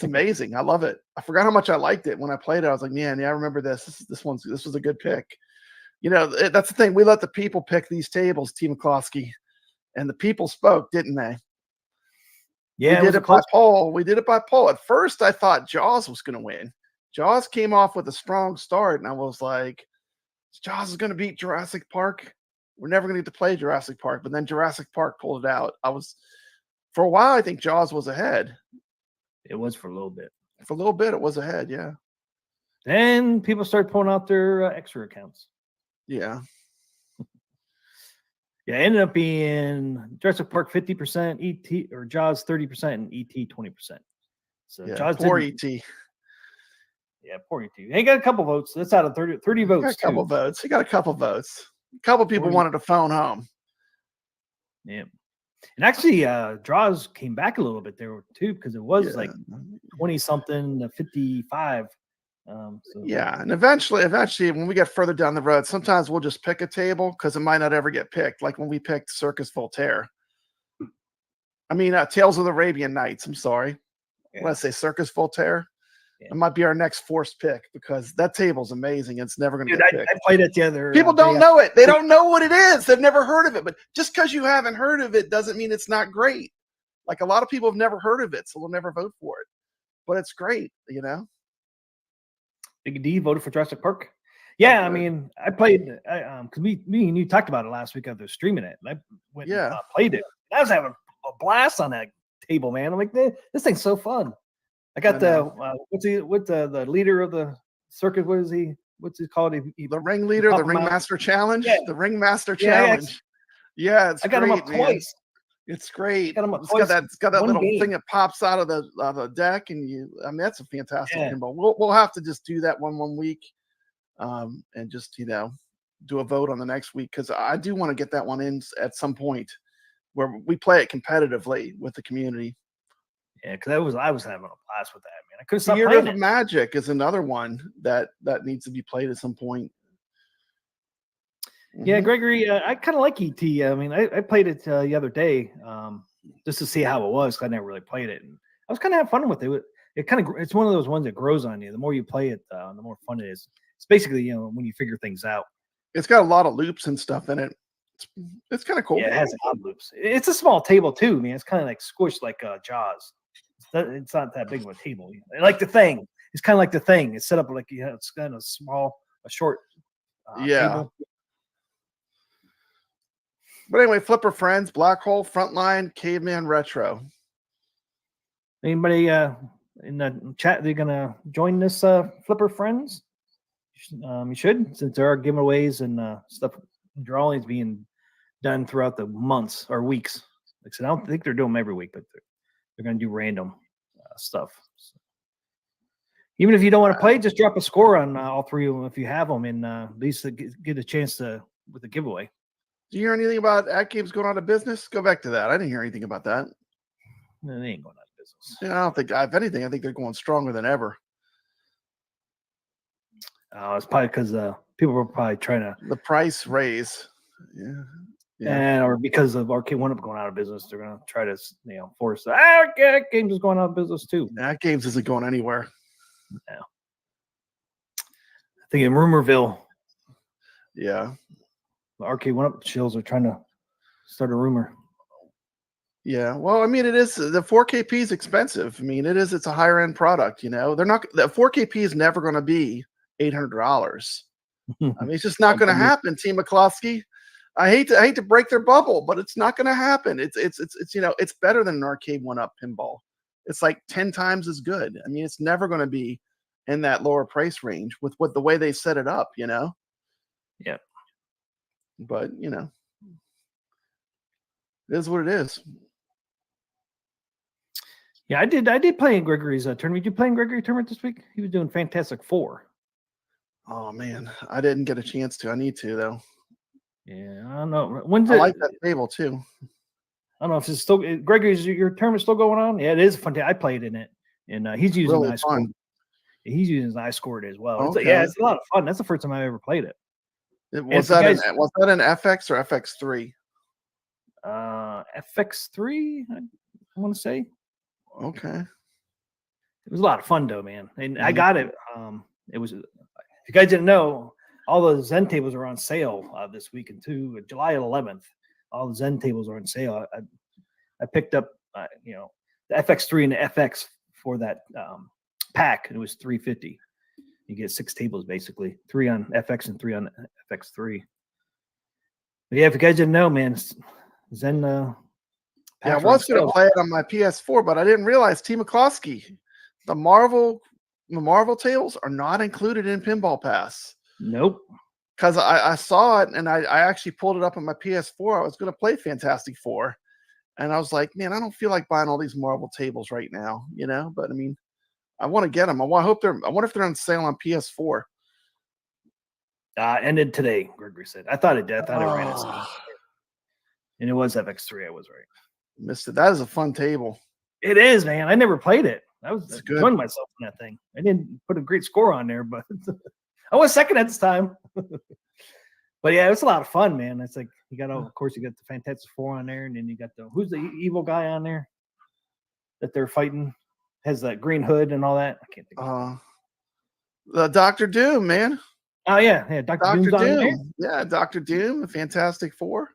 Speaker 4: amazing. I love it. I forgot how much I liked it when I played it. I was like, man, yeah, I remember this. This was a good pick. You know, that's the thing. We let the people pick these tables, T. McCloskey, and the people spoke, didn't they?
Speaker 2: Yeah,
Speaker 4: we
Speaker 2: it
Speaker 4: did
Speaker 2: was
Speaker 4: it by poll. We did it by poll. At first, I thought Jaws was going to win. Jaws came off with a strong start, and I was like, Jaws is going to beat Jurassic Park. We're never going to get to play Jurassic Park. But then Jurassic Park pulled it out. For a while, I think Jaws was ahead.
Speaker 2: It was for a little bit.
Speaker 4: For a little bit, it was ahead. Yeah.
Speaker 2: Then people started pulling out their extra accounts.
Speaker 4: Yeah.
Speaker 2: Yeah, it ended up being Jurassic Park 50%, ET or Jaws 30%, and ET 20%. So
Speaker 4: Yeah.
Speaker 2: Jaws
Speaker 4: Poor
Speaker 2: didn't-
Speaker 4: ET.
Speaker 2: Yeah, poor ET. They got a couple votes. That's out of 30
Speaker 4: He
Speaker 2: votes.
Speaker 4: got a couple
Speaker 2: too.
Speaker 4: votes. He got a couple votes. A couple people
Speaker 2: 40.
Speaker 4: wanted to phone home.
Speaker 2: Yeah. And actually, Draws came back a little bit there too, because it was like 20 something to 55. So
Speaker 4: Yeah, and eventually, when we get further down the road, sometimes we'll just pick a table because it might not ever get picked. Like when we picked Circus Voltaire. I mean, Tales of the Arabian Nights. I'm sorry.
Speaker 2: Yeah.
Speaker 4: When I say Circus Voltaire,
Speaker 2: Yeah.
Speaker 4: it might be our next forced pick because that table's amazing. It's never going to
Speaker 2: Dude,
Speaker 4: get
Speaker 2: I
Speaker 4: picked.
Speaker 2: played it the other
Speaker 4: People
Speaker 2: day
Speaker 4: don't know it. They don't know what it is. They've never heard of it. But just because you haven't heard of it doesn't mean it's not great. Like a lot of people have never heard of it, so they'll never vote for it. But it's great, you know.
Speaker 2: Big D voted for Jurassic Park. Yeah, I
Speaker 4: Good.
Speaker 2: mean, I played because me and you talked about it last week after streaming it. And I went and played it. I was having a blast on that table, man. I'm like, this thing's so fun. I got what's the leader of the circuit? What's he called?
Speaker 4: The ringleader, the ringmaster challenge.
Speaker 2: Yeah.
Speaker 4: The ringmaster
Speaker 2: Yeah,
Speaker 4: challenge. Yeah, it's
Speaker 2: I got him up
Speaker 4: man.
Speaker 2: twice.
Speaker 4: It's great.
Speaker 2: Got him up
Speaker 4: It's got that
Speaker 2: one
Speaker 4: little
Speaker 2: game.
Speaker 4: thing that pops out of the deck, and I mean, that's a fantastic
Speaker 2: Yeah.
Speaker 4: pinball. We'll have to just do that one week, and just do a vote on the next week because I do want to get that one in at some point where we play it competitively with the community.
Speaker 2: Yeah, because I was having a blast with that, man. I couldn't stop
Speaker 4: Year
Speaker 2: playing
Speaker 4: of
Speaker 2: it.
Speaker 4: Magic is another one that needs to be played at some point.
Speaker 2: Yeah,
Speaker 4: Mhm.
Speaker 2: Gregory, I kind of like ET. I mean, I played it the other day just to see how it was. 'Cause I never really played it, and I was kind of having fun with it. It's one of those ones that grows on you. The more you play it, the more fun it is. It's basically when you figure things out.
Speaker 4: It's got a lot of loops and stuff in it. It's kind of cool.
Speaker 2: Yeah, it has odd loops. It's a small table too, man. It's kind of like squished like Jaws. It's not that big of a table. Like the Thing. It's kind of like the Thing. It's set up like it's kind of a short table.
Speaker 4: But anyway, Flipper Friends, Black Hole, Frontline, Caveman Retro.
Speaker 2: Anybody in the chat? They're gonna join this Flipper Friends. You should, since there are giveaways and stuff, drawings being done throughout the months or weeks. Like I said, I don't think they're doing them every week, but they're gonna do random stuff. So even if you don't want to play, just drop a score on all three of them if you have them, and at least get a chance with a giveaway.
Speaker 4: Do you hear anything about AtGames going out of business? Go back to that. I didn't hear anything about that.
Speaker 2: No, they ain't going out of business.
Speaker 4: Yeah, I don't think. If anything, I think they're going stronger than ever.
Speaker 2: It's probably because people were probably trying to
Speaker 4: The price raise. Yeah.
Speaker 2: or because of Arcade1Up going out of business, they're gonna try to force AtGames is going out of business too.
Speaker 4: AtGames isn't going anywhere.
Speaker 2: I think in Rumorville,
Speaker 4: Yeah.
Speaker 2: the Arcade1Up shills are trying to start a rumor.
Speaker 4: Yeah, well, I mean, it is the 4KP is expensive. I mean, it's a higher end product. They're not the 4KP is never going to be $800. I mean, it's just not going to happen, Team McCloskey. I hate to break their bubble, but it's not going to happen. It's it's better than an Arcade1Up pinball. It's like 10 times as good. I mean, it's never going to be in that lower price range with the way they set it up.
Speaker 2: Yeah.
Speaker 4: But it is what it is.
Speaker 2: Yeah, I did play in Gregory's tournament. Did you play in Gregory's tournament this week? He was doing Fantastic Four.
Speaker 4: Oh man, I didn't get a chance to. I need to though.
Speaker 2: Yeah, I don't know.
Speaker 4: I like that table too.
Speaker 2: I don't know if it's still Gregory's. Your tournament's still going on. Yeah, it is fun. I played in it, and he's using
Speaker 4: Really
Speaker 2: iScore. He's using iScored as well.
Speaker 4: Okay.
Speaker 2: It's a lot of fun. That's the first time I ever played it.
Speaker 4: Was that an FX or FX3?
Speaker 2: FX3, I want to say.
Speaker 4: Okay.
Speaker 2: It was a lot of fun though, man. And I got it. It was. If you guys didn't know, all the Zen tables are on sale this weekend too. July 11th, all the Zen tables are on sale. I picked up, the FX3 and the FX for that pack. And it was $350. You get 6 tables basically, 3 on FX and 3 on FX3. But yeah, if you guys didn't know, man, Zen.
Speaker 4: Yeah, I was going to play it on my PS4, but I didn't realize Team McCloskey, the Marvel tables are not included in Pinball Pass.
Speaker 2: Nope.
Speaker 4: Because I saw it and I actually pulled it up on my PS4. I was going to play Fantastic Four, and I was like, man, I don't feel like buying all these Marvel tables right now, But I mean, I want to get them. I wonder if they're on sale on PS4.
Speaker 2: Ended today, Gregory said. I thought it did. I thought it ran its and it was FX3. I was right.
Speaker 4: Missed it. That is a fun table.
Speaker 2: It is, man. I never played it. I was
Speaker 4: good.
Speaker 2: enjoying myself in that thing. I didn't put a great score on there, but I was second at this time. But yeah, it was a lot of fun, man. It's like you got, of course, you got the Fantastic Four on there, and then you got who's the evil guy on there that they're fighting? Has that green hood and all that. I can't think of
Speaker 4: the Dr. Doom, man.
Speaker 2: Oh yeah, Dr. Doom's on there.
Speaker 4: Yeah, Dr. Doom, the Fantastic Four.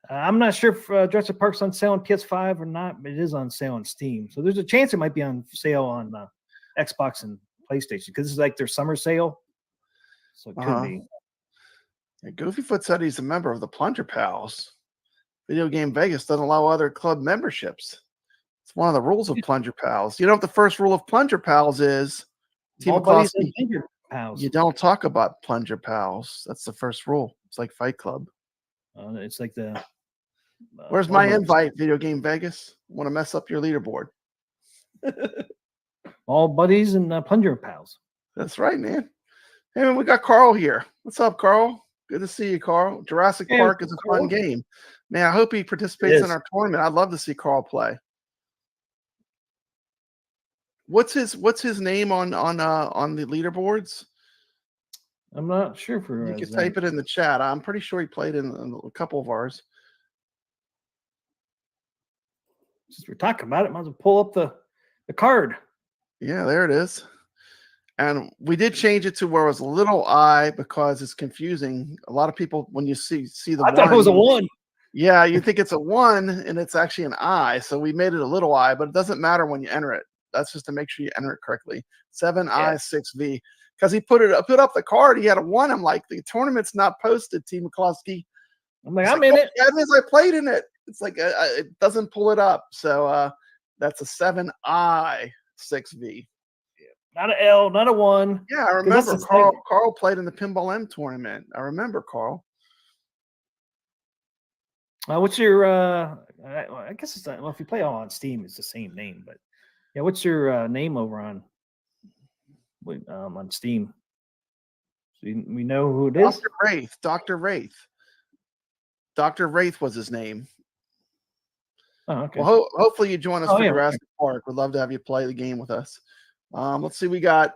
Speaker 2: I'm not sure if Jurassic Park's on sale on PS5 or not, but it is on sale on Steam. So there's a chance it might be on sale on Xbox and PlayStation because this is like their summer sale. So it could be.
Speaker 4: Yeah, Goofyfoot said he's a member of the Plunger Pals. Video Game Vegas doesn't allow other club memberships. It's one of the rules of Plunger Pals. You know what the first rule of Plunger Pals is? Team McCloskey, you don't talk about Plunger Pals. That's the first rule. It's like Fight Club.
Speaker 2: It's like the.
Speaker 4: Where's my invite, Video Game Vegas? Want to mess up your leaderboard?
Speaker 2: All buddies and Plunger Pals.
Speaker 4: That's right, man. Hey, we got Carl here. What's up, Carl? Good to see you, Carl. Jurassic Park is a fun game. Man, I hope he participates in our tournament. I'd love to see Carl play. What's his name on the leaderboards?
Speaker 2: I'm not sure for
Speaker 4: you can type it in the chat. I'm pretty sure he played in a couple of ours.
Speaker 2: Since we're talking about it, might as well pull up the card.
Speaker 4: Yeah, there it is. And we did change it to where it was a little I because it's confusing. A lot of people, when you see the
Speaker 2: I thought it was a 1.
Speaker 4: Yeah, you think it's a 1 and it's actually an I. So we made it a little I, but it doesn't matter when you enter it. That's just to make sure you enter it correctly. 7I6V. Because he put up the card, he had a 1. I'm like, the tournament's not posted, Team McCloskey.
Speaker 2: I'm like, I'm in it.
Speaker 4: That means I played in it. It's like it doesn't pull it up. So that's a 7I6V.
Speaker 2: Not an L, not a 1.
Speaker 4: Yeah, I remember Carl played in the Pinball M tournament. I remember Carl.
Speaker 2: What's your I guess it's not, well, if you play all on Steam, it's the same name, but yeah, what's your name over on Steam? So we know who it is.
Speaker 4: Dr. Wraith was his name.
Speaker 2: Oh, okay.
Speaker 4: Well, hopefully you join us for Jurassic Park. We'd love to have you play the game with us. Let's see. We got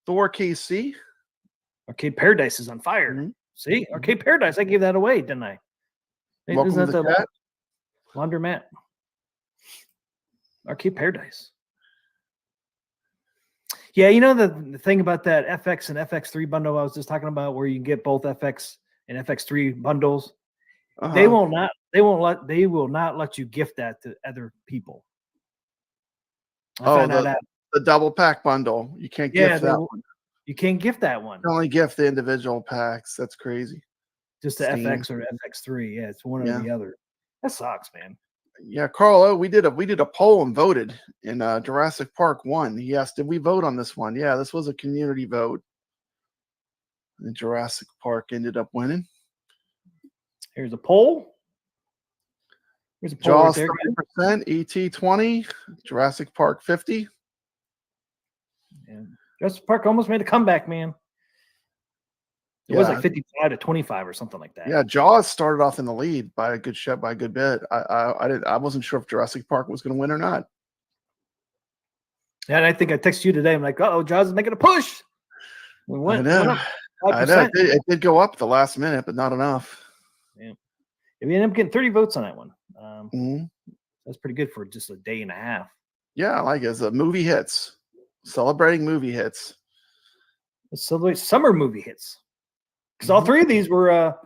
Speaker 4: Thor KC.
Speaker 2: Arcade Paradise is on fire. Mm-hmm. See, Arcade Paradise. I gave that away, didn't I?
Speaker 4: Welcome to the chat.
Speaker 2: Laundromat. Arcade Paradise. Yeah, you know the thing about that FX and FX3 bundle I was just talking about, where you can get both FX and FX3 bundles. They will not They will not let you gift that to other people. I
Speaker 4: Oh,
Speaker 2: found that out.
Speaker 4: the double pack bundle. You can't
Speaker 2: Yeah,
Speaker 4: gift that one.
Speaker 2: you can't gift that one.
Speaker 4: You only gift the individual packs. That's crazy.
Speaker 2: Just the
Speaker 4: Steam.
Speaker 2: FX or FX3. Yeah, it's one or the other. That sucks, man.
Speaker 4: Yeah, Carlo, we did a poll and voted in Jurassic Park 1. He asked, did we vote on this one? Yeah, this was a community vote. And Jurassic Park ended up winning.
Speaker 2: Here's a poll. Here's a poll
Speaker 4: Jaws
Speaker 2: right there.
Speaker 4: 30%, ET 20, Jurassic Park 50.
Speaker 2: Yeah. Jurassic Park almost made a comeback, man. It was like 55 to 25 or something like that.
Speaker 4: Yeah, Jaws started off in the lead by a good bit. I wasn't sure if Jurassic Park was going to win or not.
Speaker 2: Yeah, and I think I texted you today. I'm like, oh, Jaws is making a push. We went.
Speaker 4: I know.
Speaker 2: Went up 5%.
Speaker 4: I know. It did go up the last minute, but not enough.
Speaker 2: Yeah. We ended up getting 30 votes on that one.
Speaker 4: Mm-hmm.
Speaker 2: That's pretty good for just a day and a half.
Speaker 4: Yeah, I like it. It's a movie hits. Celebrating movie hits.
Speaker 2: Let's celebrate summer movie hits. Because all three of these were a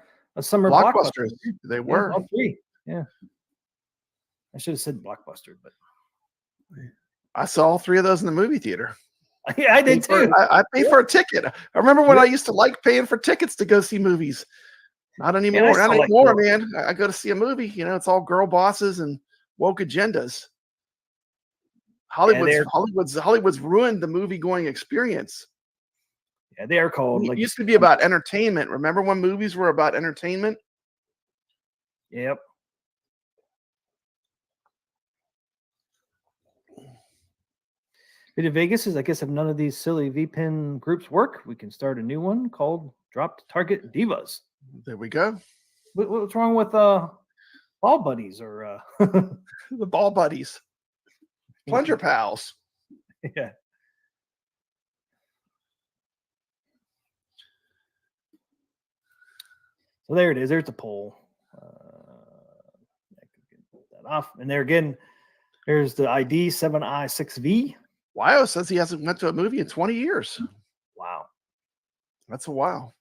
Speaker 2: summer blockbuster.
Speaker 4: They were.
Speaker 2: All three. Yeah. I should have said blockbuster, but
Speaker 4: I saw all three of those in the movie theater.
Speaker 2: Yeah, I did too.
Speaker 4: I paid for a ticket. I remember when I used to like paying for tickets to go see movies. Not anymore. Not anymore, man. I go to see a movie. You know, it's all girl bosses and woke agendas. Hollywood's ruined the movie going experience.
Speaker 2: Yeah, they are called.
Speaker 4: It used to be about entertainment. Remember when movies were about entertainment?
Speaker 2: Yep. Bit of Vegas is, I guess, if none of these silly VPN groups work, we can start a new one called Dropped Target Divas.
Speaker 4: There we go.
Speaker 2: What's wrong with Ball Buddies or
Speaker 4: the Ball Buddies? Plunger Pals.
Speaker 2: Yeah. So there it is. There's the poll. I can get that off. And there again, there's the ID 7I6V.
Speaker 4: Wyo says he hasn't went to a movie in 20 years.
Speaker 2: Wow.
Speaker 4: That's a wow.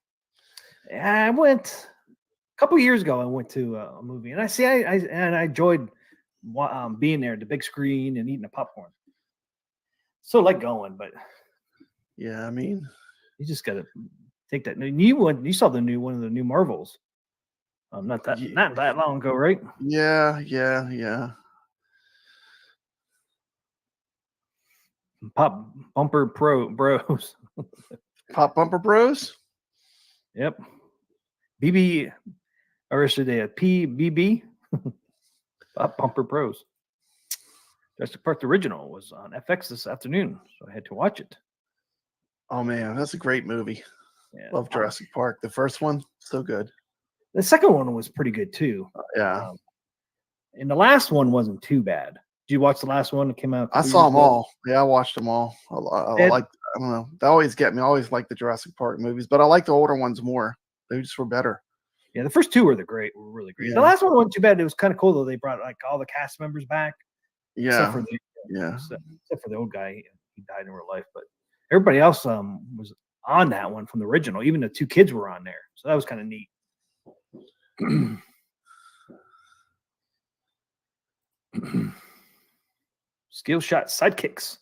Speaker 2: I went a couple years ago. I went to a movie, and I enjoyed being there at the big screen and eating the popcorn. So like going, but
Speaker 4: yeah, I mean,
Speaker 2: you just got to take that new one. You saw the new one of the new Marvels. Not that long ago, right?
Speaker 4: Yeah.
Speaker 2: Pop Bumper Bros.
Speaker 4: Pop Bumper Bros?
Speaker 2: Yep. BB, or should they PBB? Pop Bumper Bros. Jurassic Park the original was on FX this afternoon, so I had to watch it.
Speaker 4: Oh man, that's a great movie.
Speaker 2: Yeah.
Speaker 4: Love Jurassic Park. The first one, so good.
Speaker 2: The second one was pretty good too.
Speaker 4: Yeah.
Speaker 2: And the last one wasn't too bad. Did you watch the last one that came out?
Speaker 4: I saw them all. Yeah, I watched them all. I don't know. They always get me. I always like the Jurassic Park movies, but I like the older ones more. They just were better.
Speaker 2: Yeah, the first two were really great. Yeah. The last one wasn't too bad. It was kind of cool though. They brought like all the cast members back.
Speaker 4: Yeah.
Speaker 2: Except for the old guy. He died in real life, but everybody else was on that one from the original. Even the two kids were on there. So that was kind of neat. Skill shot sidekicks.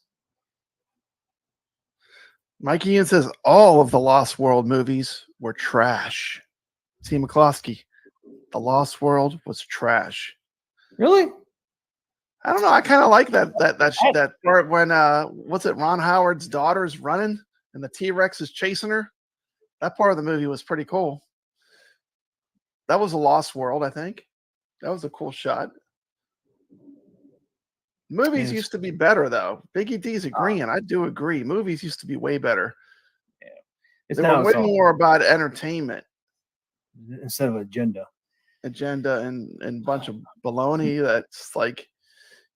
Speaker 4: Mike Ian says all of the Lost World movies were trash. T. McCloskey, The Lost World was trash.
Speaker 2: Really?
Speaker 4: I don't know. I kind of like that part when what's it? Ron Howard's daughter's running and the T-Rex is chasing her. That part of the movie was pretty cool. That was a Lost World, I think. That was a cool shot. Movies used to be better, though. Biggie D's agreeing. I do agree. Movies used to be way better. Yeah, they were way more about entertainment
Speaker 2: instead of agenda
Speaker 4: and a bunch of baloney. That's like,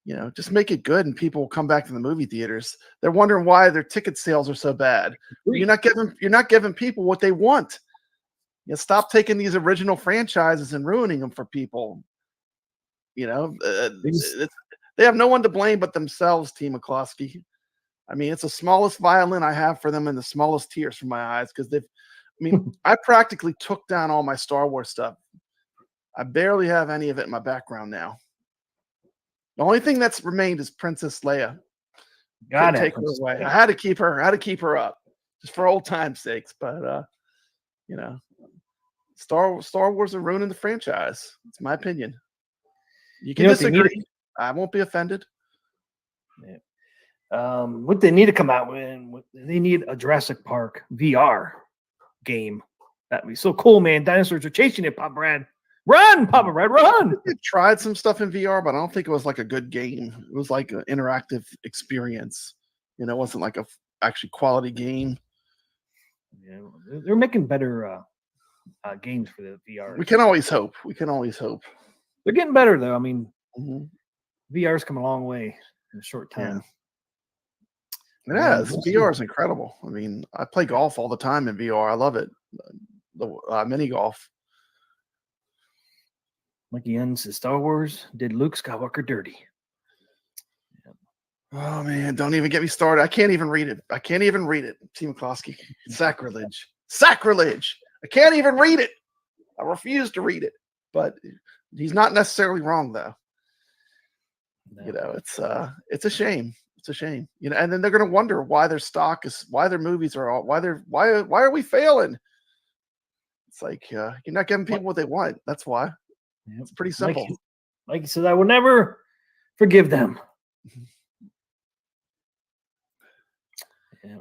Speaker 4: you know, just make it good, and people will come back to the movie theaters. They're wondering why their ticket sales are so bad. You're not giving people what they want. You stop taking these original franchises and ruining them for people. You know, they have no one to blame but themselves, T. McCloskey. I mean, it's the smallest violin I have for them and the smallest tears from my eyes because I practically took down all my Star Wars stuff. I barely have any of it in my background now. The only thing that's remained is Princess Leia.
Speaker 2: Got
Speaker 4: Couldn't
Speaker 2: it.
Speaker 4: take her away. I had to keep her. I had to keep her up, just for old time's sakes. But you know, Star Wars are ruining the franchise. It's my opinion. You can
Speaker 2: know what they
Speaker 4: disagree. I won't be offended.
Speaker 2: What they need to come out with, they need a Jurassic Park VR game. That'd be so cool, man. Dinosaurs are chasing it, Papa Brad. Run, Papa Brad, run!
Speaker 4: They tried some stuff in VR, but I don't think it was like a good game. It was like an interactive experience. You know, it wasn't like a actually quality game.
Speaker 2: Yeah, they're making better games for the VR.
Speaker 4: We can always hope. We can always hope.
Speaker 2: They're getting better, though. I mean,
Speaker 4: Mhm.
Speaker 2: VR's come a long way in a short time.
Speaker 4: It has. VR is incredible. I mean, I play golf all the time in VR. I love it. The mini golf.
Speaker 2: Mikey Young says Star Wars did Luke Skywalker dirty.
Speaker 4: Oh man, don't even get me started. I can't even read it. I can't even read it. T. McCloskey. Sacrilege. Sacrilege. I can't even read it. I refuse to read it. But he's not necessarily wrong though.
Speaker 2: No.
Speaker 4: You know, it's a shame. It's a shame. You know, and then they're gonna wonder why their stock is why their movies are all why are we failing? It's like you're not giving people what they want. That's why.
Speaker 2: Yep.
Speaker 4: It's pretty simple.
Speaker 2: Mikey says, I will never forgive them. Yeah.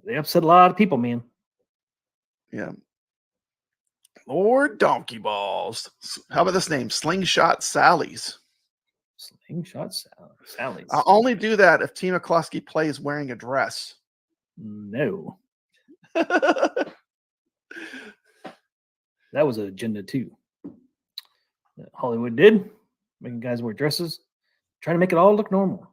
Speaker 2: They upset a lot of people, man.
Speaker 4: Yeah. Lord Donkey Balls. How about this name? Slingshot Sally's.
Speaker 2: Slingshot Sally's.
Speaker 4: I'll only do that if T. McCloskey plays wearing a dress.
Speaker 2: No. That was an agenda too. That Hollywood did, making guys wear dresses, trying to make it all look normal.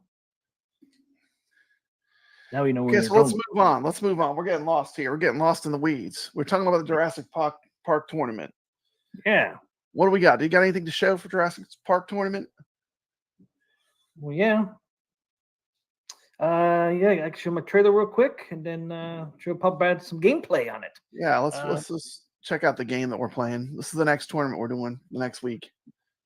Speaker 2: Now we know where
Speaker 4: Okay, so let's move on. Let's move on. We're getting lost here. We're getting lost in the weeds. We're talking about the Jurassic Park tournament.
Speaker 2: Yeah.
Speaker 4: What do we got? Do you got anything to show for Jurassic Park tournament?
Speaker 2: Well, yeah. Yeah, I can show my trailer real quick and then show Papa Brad some gameplay on it.
Speaker 4: Yeah, let's just check out the game that we're playing. This is the next tournament we're doing the next week.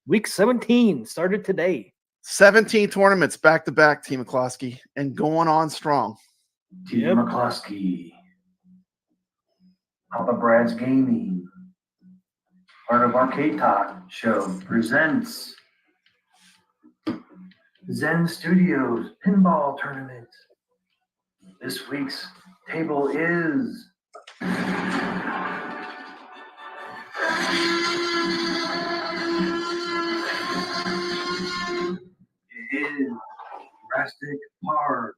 Speaker 2: Week 17 started today.
Speaker 4: 17 tournaments back to back, Team McCloskey, and going on strong.
Speaker 5: Team McCloskey, Papa Brad's Gaming, part of Arcade Talk Show presents Zen Studios Pinball Tournament. This week's table is Jurassic Park.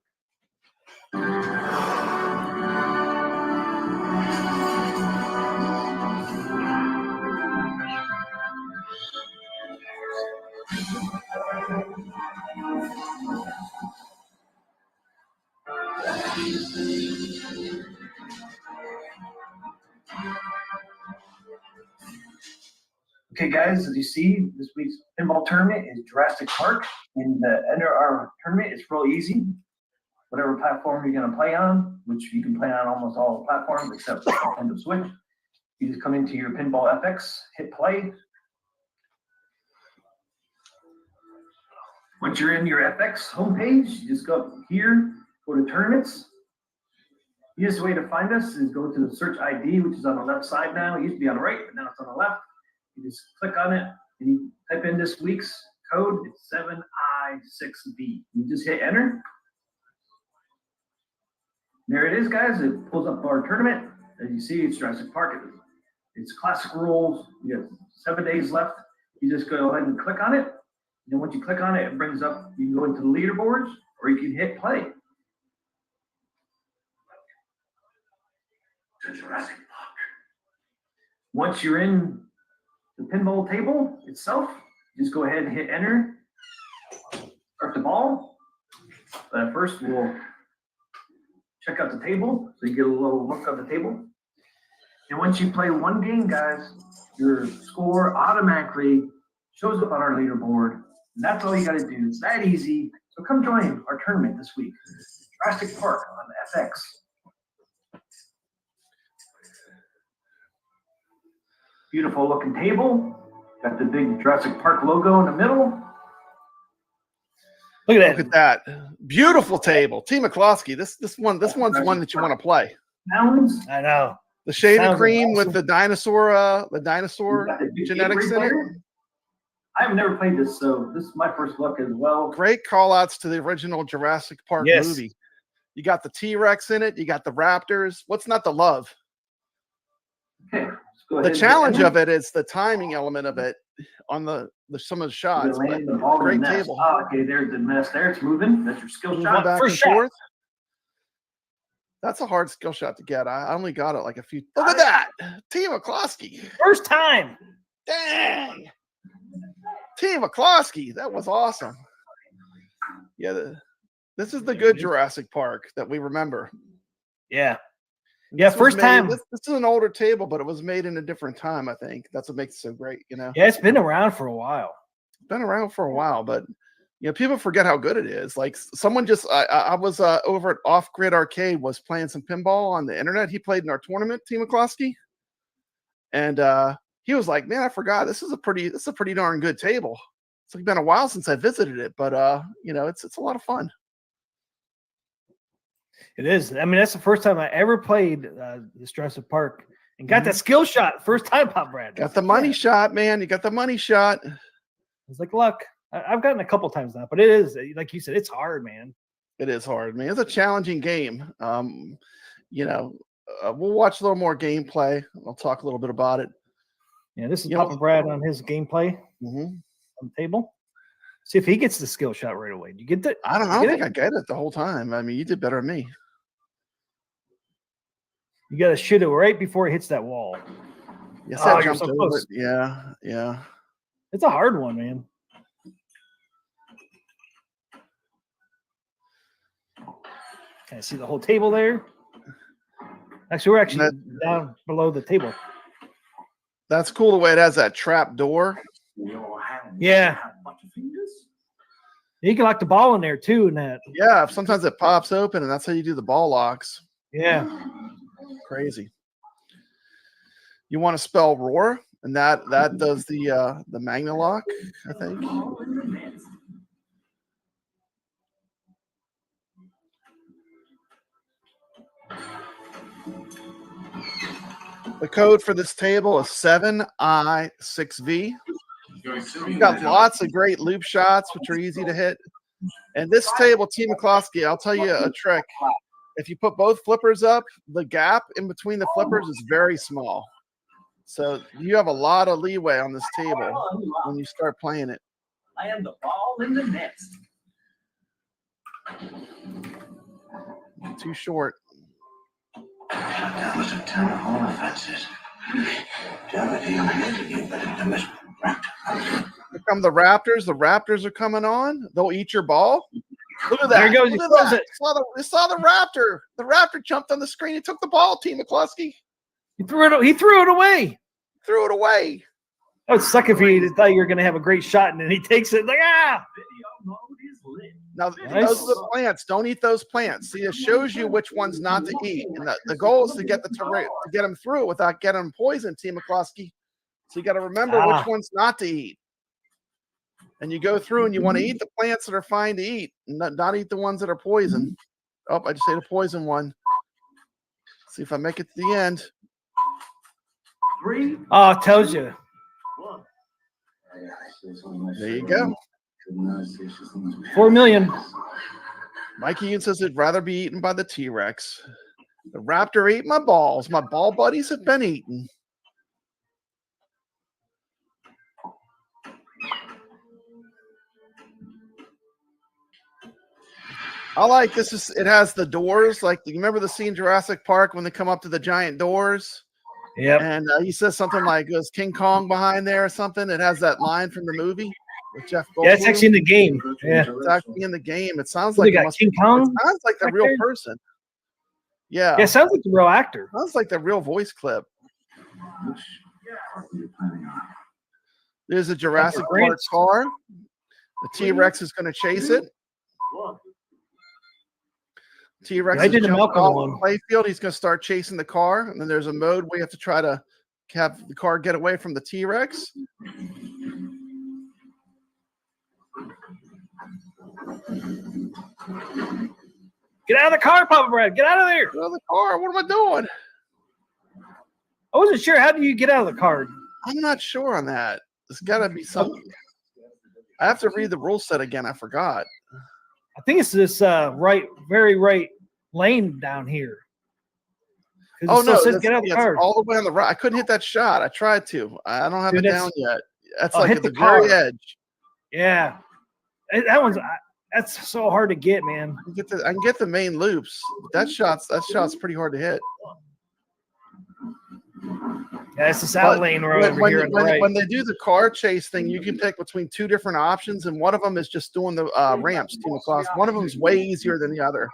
Speaker 5: Okay, guys, as you see, this week's pinball tournament is Jurassic Park. And to enter our tournament, it's real easy. Whatever platform you're going to play on, which you can play on almost all the platforms except the Nintendo Switch. You just come into your Pinball FX, hit play. Once you're in your FX homepage, you just go up here, go to tournaments. The easiest way to find us is go to the search ID, which is on the left side now. It used to be on the right, but now it's on the left. You just click on it and you type in this week's code. It's 7I6B. You just hit enter. There it is, guys. It pulls up our tournament. As you see, it's Jurassic Park. It's classic rules. We got 7 days left. You just go ahead and click on it. And then once you click on it, it brings up, you can go into the leaderboards or you can hit play. To Jurassic Park. Once you're in the pinball table itself, just go ahead and hit enter. Start the ball. But first, we'll check out the table so you get a little look at the table. And once you play one game, guys, your score automatically shows up on our leaderboard. And that's all you got to do. It's that easy. So come join our tournament this week. Jurassic Park on FX. Beautiful looking table. Got the big Jurassic Park logo in the middle.
Speaker 2: Look at that.
Speaker 4: Look at that. Beautiful table. T. McCloskey. This one's one that you want to play.
Speaker 5: Mountains.
Speaker 2: I know.
Speaker 4: The shaving
Speaker 2: Sounds
Speaker 4: cream
Speaker 2: awesome.
Speaker 4: with the dinosaur
Speaker 5: You got the big
Speaker 4: genetics
Speaker 5: Gatorade
Speaker 4: in it.
Speaker 5: player. I've never played this, so this is my first look as well.
Speaker 4: Great call outs to the original Jurassic Park
Speaker 2: Yes.
Speaker 4: movie. You got the T-Rex in it. You got the Raptors. What's not to love?
Speaker 5: Okay, let's go ahead
Speaker 4: The
Speaker 5: and
Speaker 4: challenge
Speaker 5: get
Speaker 4: of it is the timing element of it on the some of the shots.
Speaker 5: We're
Speaker 4: But
Speaker 5: landing the ball in
Speaker 4: great
Speaker 5: the nest.
Speaker 4: table.
Speaker 5: Oh, okay, there's the nest there. It's moving. That's your skill
Speaker 4: Moving
Speaker 5: shot.
Speaker 4: back
Speaker 2: First
Speaker 4: and
Speaker 2: shot.
Speaker 4: forth. That's a hard skill shot to get. I only got it like a few. Look at that. T. McCloskey.
Speaker 2: First time.
Speaker 4: Dang. T. McCloskey. That was awesome. Yeah. This is the good Jurassic Park that we remember.
Speaker 2: Yeah.
Speaker 4: And
Speaker 2: Yeah,
Speaker 4: this was
Speaker 2: first
Speaker 4: made-
Speaker 2: time.
Speaker 4: This is an older table, but it was made in a different time, I think. That's what makes it so great, you know?
Speaker 2: Yeah, it's been around for a while.
Speaker 4: Been around for a while, but you know, people forget how good it is. Like someone just I was over at Off Grid Arcade was playing some pinball on the internet. He played in our tournament, T. McCloskey. And he was like, man, I forgot this is a pretty darn good table. It's like been a while since I visited it, but you know, it's a lot of fun.
Speaker 2: It is. I mean, that's the first time I ever played this Jurassic Park and got that skill shot. First time, Pop Brad.
Speaker 4: Got the money shot, man. You got the money shot.
Speaker 2: It's like luck. I've gotten a couple times now, but it is, like you said, it's hard, man.
Speaker 4: It is hard, man. It's a challenging game. You know, we'll watch a little more gameplay. I'll talk a little bit about it.
Speaker 2: Yeah, this is
Speaker 4: You know-
Speaker 2: Papa Brad on his gameplay
Speaker 4: Mhm.
Speaker 2: on the table. See if he gets the skill shot right away. You get that?
Speaker 4: I don't
Speaker 2: Get
Speaker 4: think
Speaker 2: it?
Speaker 4: I get it the whole time. I mean, you did better than me.
Speaker 2: You got to shoot it right before it hits that wall.
Speaker 4: Yes,
Speaker 2: Oh,
Speaker 4: I
Speaker 2: you're
Speaker 4: jumped
Speaker 2: so
Speaker 4: over
Speaker 2: close.
Speaker 4: it. Yeah, yeah.
Speaker 2: It's a hard one, man. Can I see the whole table there? Actually, we're actually down below the table.
Speaker 4: That's cool the way it has that trap door.
Speaker 2: Yeah. You can lock the ball in there too, in that.
Speaker 4: Yeah, sometimes it pops open, and that's how you do the ball locks.
Speaker 2: Yeah.
Speaker 4: Crazy. You want to spell roar, and that does the magna lock, I think. The code for this table is 7I6V. You've got lots of great loop shots, which are easy to hit. And this table, T. McCloskey, I'll tell you a trick. If you put both flippers up, the gap in between the flippers is very small. So you have a lot of leeway on this table when you start playing it.
Speaker 5: Land the ball in the nest.
Speaker 4: Too short.
Speaker 6: That was a terrible offenses.
Speaker 4: Here come the Raptors. The Raptors are coming on. They'll eat your ball. Look at that.
Speaker 2: There he goes.
Speaker 4: Look
Speaker 2: He
Speaker 4: at
Speaker 2: throws
Speaker 4: that.
Speaker 2: it.
Speaker 4: You saw the Raptor. The Raptor jumped on the screen. He took the ball, T. McCloskey.
Speaker 2: He threw it away.
Speaker 4: Threw it away.
Speaker 2: That would suck if he thought you were going to have a great shot and then he takes it like, ah.
Speaker 5: Video mode is lit.
Speaker 4: Now,
Speaker 2: Nice.
Speaker 4: those are the plants. Don't eat those plants. See, it shows you which ones not to eat. And the goal is to get to get them through without getting them poisoned, T. McCloskey. So you got to remember which ones not to eat. And you go through and you want to eat the plants that are fine to eat, and not eat the ones that are poison. Oh, I just ate a poison one. See if I make it to the end.
Speaker 5: 3,
Speaker 2: Oh, it tells you.
Speaker 5: 1.
Speaker 4: There you go.
Speaker 2: 4 million.
Speaker 4: Mikey Yoon says it'd rather be eaten by the T-Rex. The Raptor ate my balls. My ball buddies have been eaten. I like this. It has the doors. Like, you remember the scene Jurassic Park when they come up to the giant doors?
Speaker 2: Yep.
Speaker 4: And he says something like, "Is King Kong behind there or something?" It has that line from the movie with Jeff Goldblum.
Speaker 2: Yeah, it's actually in the game. Yeah.
Speaker 4: It's actually in the game. It sounds
Speaker 2: They
Speaker 4: like it
Speaker 2: got
Speaker 4: must
Speaker 2: King
Speaker 4: be-
Speaker 2: Kong
Speaker 4: It sounds like the
Speaker 2: back
Speaker 4: real
Speaker 2: there?
Speaker 4: person. Yeah.
Speaker 2: Yeah, sounds like the real actor.
Speaker 4: Sounds like the real voice clip. There's a Jurassic Park
Speaker 2: Grants.
Speaker 4: car. The T-Rex is going to chase it.
Speaker 5: 1.
Speaker 4: T-Rex
Speaker 2: I
Speaker 4: is
Speaker 2: did the
Speaker 4: jumping
Speaker 2: Malcolm
Speaker 4: off
Speaker 2: one.
Speaker 4: the playfield. He's going to start chasing the car. And then there's a mode where you have to try to have the car get away from the T-Rex.
Speaker 2: Get out of the car, Papa Brad. Get out of there.
Speaker 4: Get out of the car. What am I doing?
Speaker 2: I wasn't sure. How do you get out of the car?
Speaker 4: I'm not sure on that. There's got to be something. I have to read the rule set again. I forgot.
Speaker 2: I think it's this very right lane down here.
Speaker 4: Oh no!
Speaker 2: Says get out of the car.
Speaker 4: All the way on the right. I couldn't hit that shot. I tried to. I don't have it down yet. That's like
Speaker 2: hit
Speaker 4: at
Speaker 2: the
Speaker 4: the very
Speaker 2: car.
Speaker 4: edge.
Speaker 2: Yeah, that's so hard to get, man.
Speaker 4: I can get the main loops. That shot's pretty hard to hit.
Speaker 2: Yeah, it's the south lane right over here on the right.
Speaker 4: When they do the car chase thing, you can pick between two different options, and one of them is just doing the ramps. One of them is way easier than the other.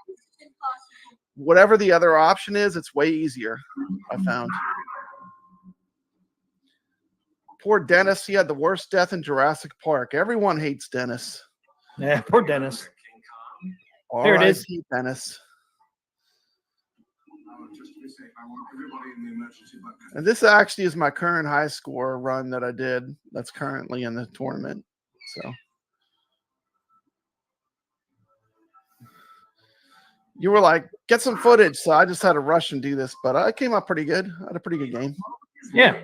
Speaker 4: Whatever the other option is, it's way easier, I found. Poor Dennis. He had the worst death in Jurassic Park. Everyone hates Dennis.
Speaker 2: Yeah, poor Dennis. There it is.
Speaker 4: Dennis. And this actually is my current high score run that I did that's currently in the tournament. So you were like, get some footage. So I just had to rush and do this, but I came up pretty good. I had a pretty good game.
Speaker 2: Yeah.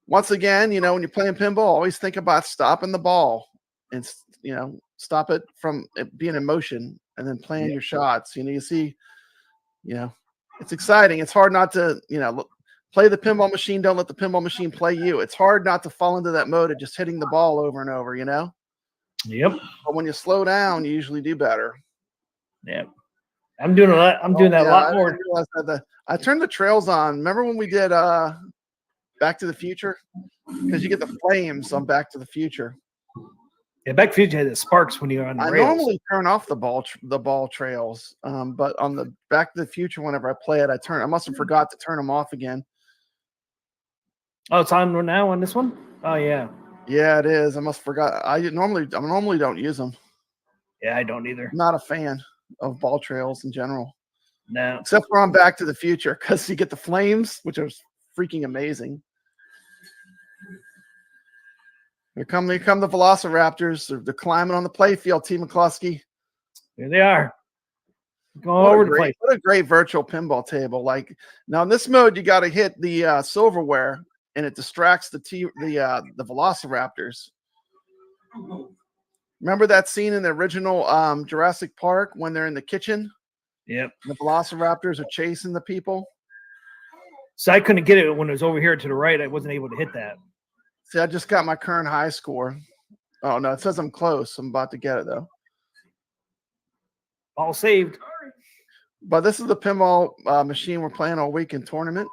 Speaker 4: Once again, when you're playing pinball, always think about stopping the ball and, stop it from it being in motion and then playing your shots. You see, it's exciting. It's hard not to, play the pinball machine. Don't let the pinball machine play you. It's hard not to fall into that mode of just hitting the ball over and over,
Speaker 2: Yep.
Speaker 4: But when you slow down, you usually do better.
Speaker 2: Yep. I'm doing that a lot more.
Speaker 4: I turned the trails on. Remember when we did Back to the Future? Because you get the flames on Back to the Future.
Speaker 2: Yeah, Back to the Future had the sparks when you're on the rails.
Speaker 4: I normally turn off the ball trails, but on the Back to the Future, whenever I play it, I must have forgot to turn them off again.
Speaker 2: Oh, it's on now on this one? Oh yeah.
Speaker 4: Yeah, it is. I must have forgot. I normally don't use them.
Speaker 2: Yeah, I don't either.
Speaker 4: I'm not a fan of ball trails in general.
Speaker 2: No.
Speaker 4: Except for on Back to the Future, because you get the flames, which are freaking amazing. Here come the Velociraptors. They're climbing on the playfield, T. McCluskey.
Speaker 2: Here they are. Going over the place.
Speaker 4: What a great virtual pinball table. Like now in this mode, you got to hit the silverware and it distracts the Velociraptors. Remember that scene in the original Jurassic Park when they're in the kitchen?
Speaker 2: Yep.
Speaker 4: The Velociraptors are chasing the people.
Speaker 2: So I couldn't get it when it was over here to the right. I wasn't able to hit that.
Speaker 4: See, I just got my current high score. Oh, no, it says I'm close. I'm about to get it, though.
Speaker 2: All saved.
Speaker 4: But this is the pinball machine we're playing all week in tournament.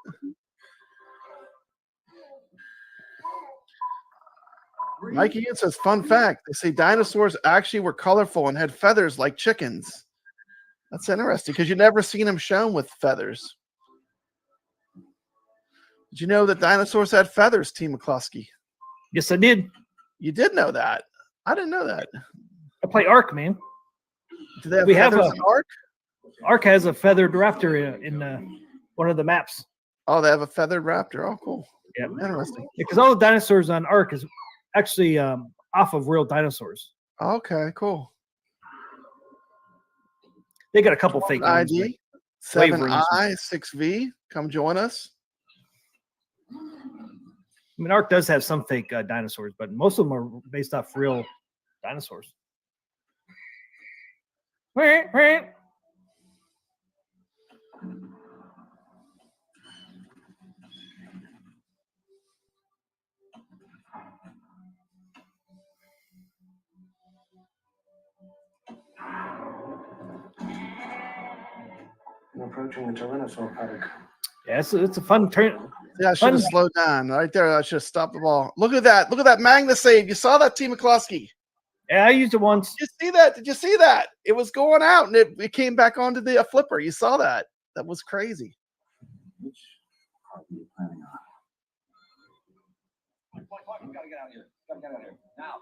Speaker 4: Mike Ian says, fun fact, they say dinosaurs actually were colorful and had feathers like chickens. That's interesting because you've never seen them shown with feathers. Did you know that dinosaurs had feathers, T. McCluskey?
Speaker 2: Yes, I did.
Speaker 4: You did know that. I didn't know that.
Speaker 2: I play Arc, man.
Speaker 4: Do they have feathers in Arc?
Speaker 2: Arc has a feathered raptor in one of the maps.
Speaker 4: Oh, they have a feathered raptor. Oh, cool.
Speaker 2: Yeah,
Speaker 4: interesting.
Speaker 2: Because all the dinosaurs on Arc is actually off of real dinosaurs.
Speaker 4: Okay, cool.
Speaker 2: They got a couple fake ones.
Speaker 4: ID 7I6V. Come join us.
Speaker 2: I mean, Arc does have some fake dinosaurs, but most of them are based off real dinosaurs.
Speaker 6: I'm approaching the Tyrannosaur paddock.
Speaker 2: Yeah, it's a fun turn.
Speaker 4: Yeah, I should have slowed down right there. I should have stopped the ball. Look at that. Look at that Magna save. You saw that, T. McCluskey?
Speaker 2: Yeah, I used it once.
Speaker 4: Did you see that? Did you see that? It was going out and it came back onto the flipper. You saw that? That was crazy.
Speaker 6: Which part are you planning on?
Speaker 3: Gotta get out of here. Gotta get out of here. Now,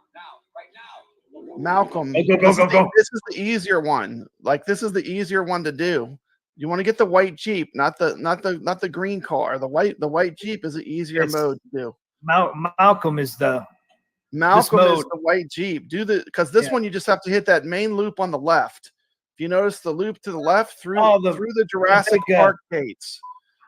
Speaker 3: right now.
Speaker 4: Malcolm,
Speaker 2: Go.
Speaker 4: This is the easier one. Like this is the easier one to do. You want to get the white Jeep, not the green car. The white Jeep is an easier mode to do.
Speaker 2: Malcolm is the
Speaker 4: Malcolm is
Speaker 2: mode.
Speaker 4: the white Jeep. Because this one you just have to hit that main loop on the left. If you notice the loop to the left through the Jurassic Park gates,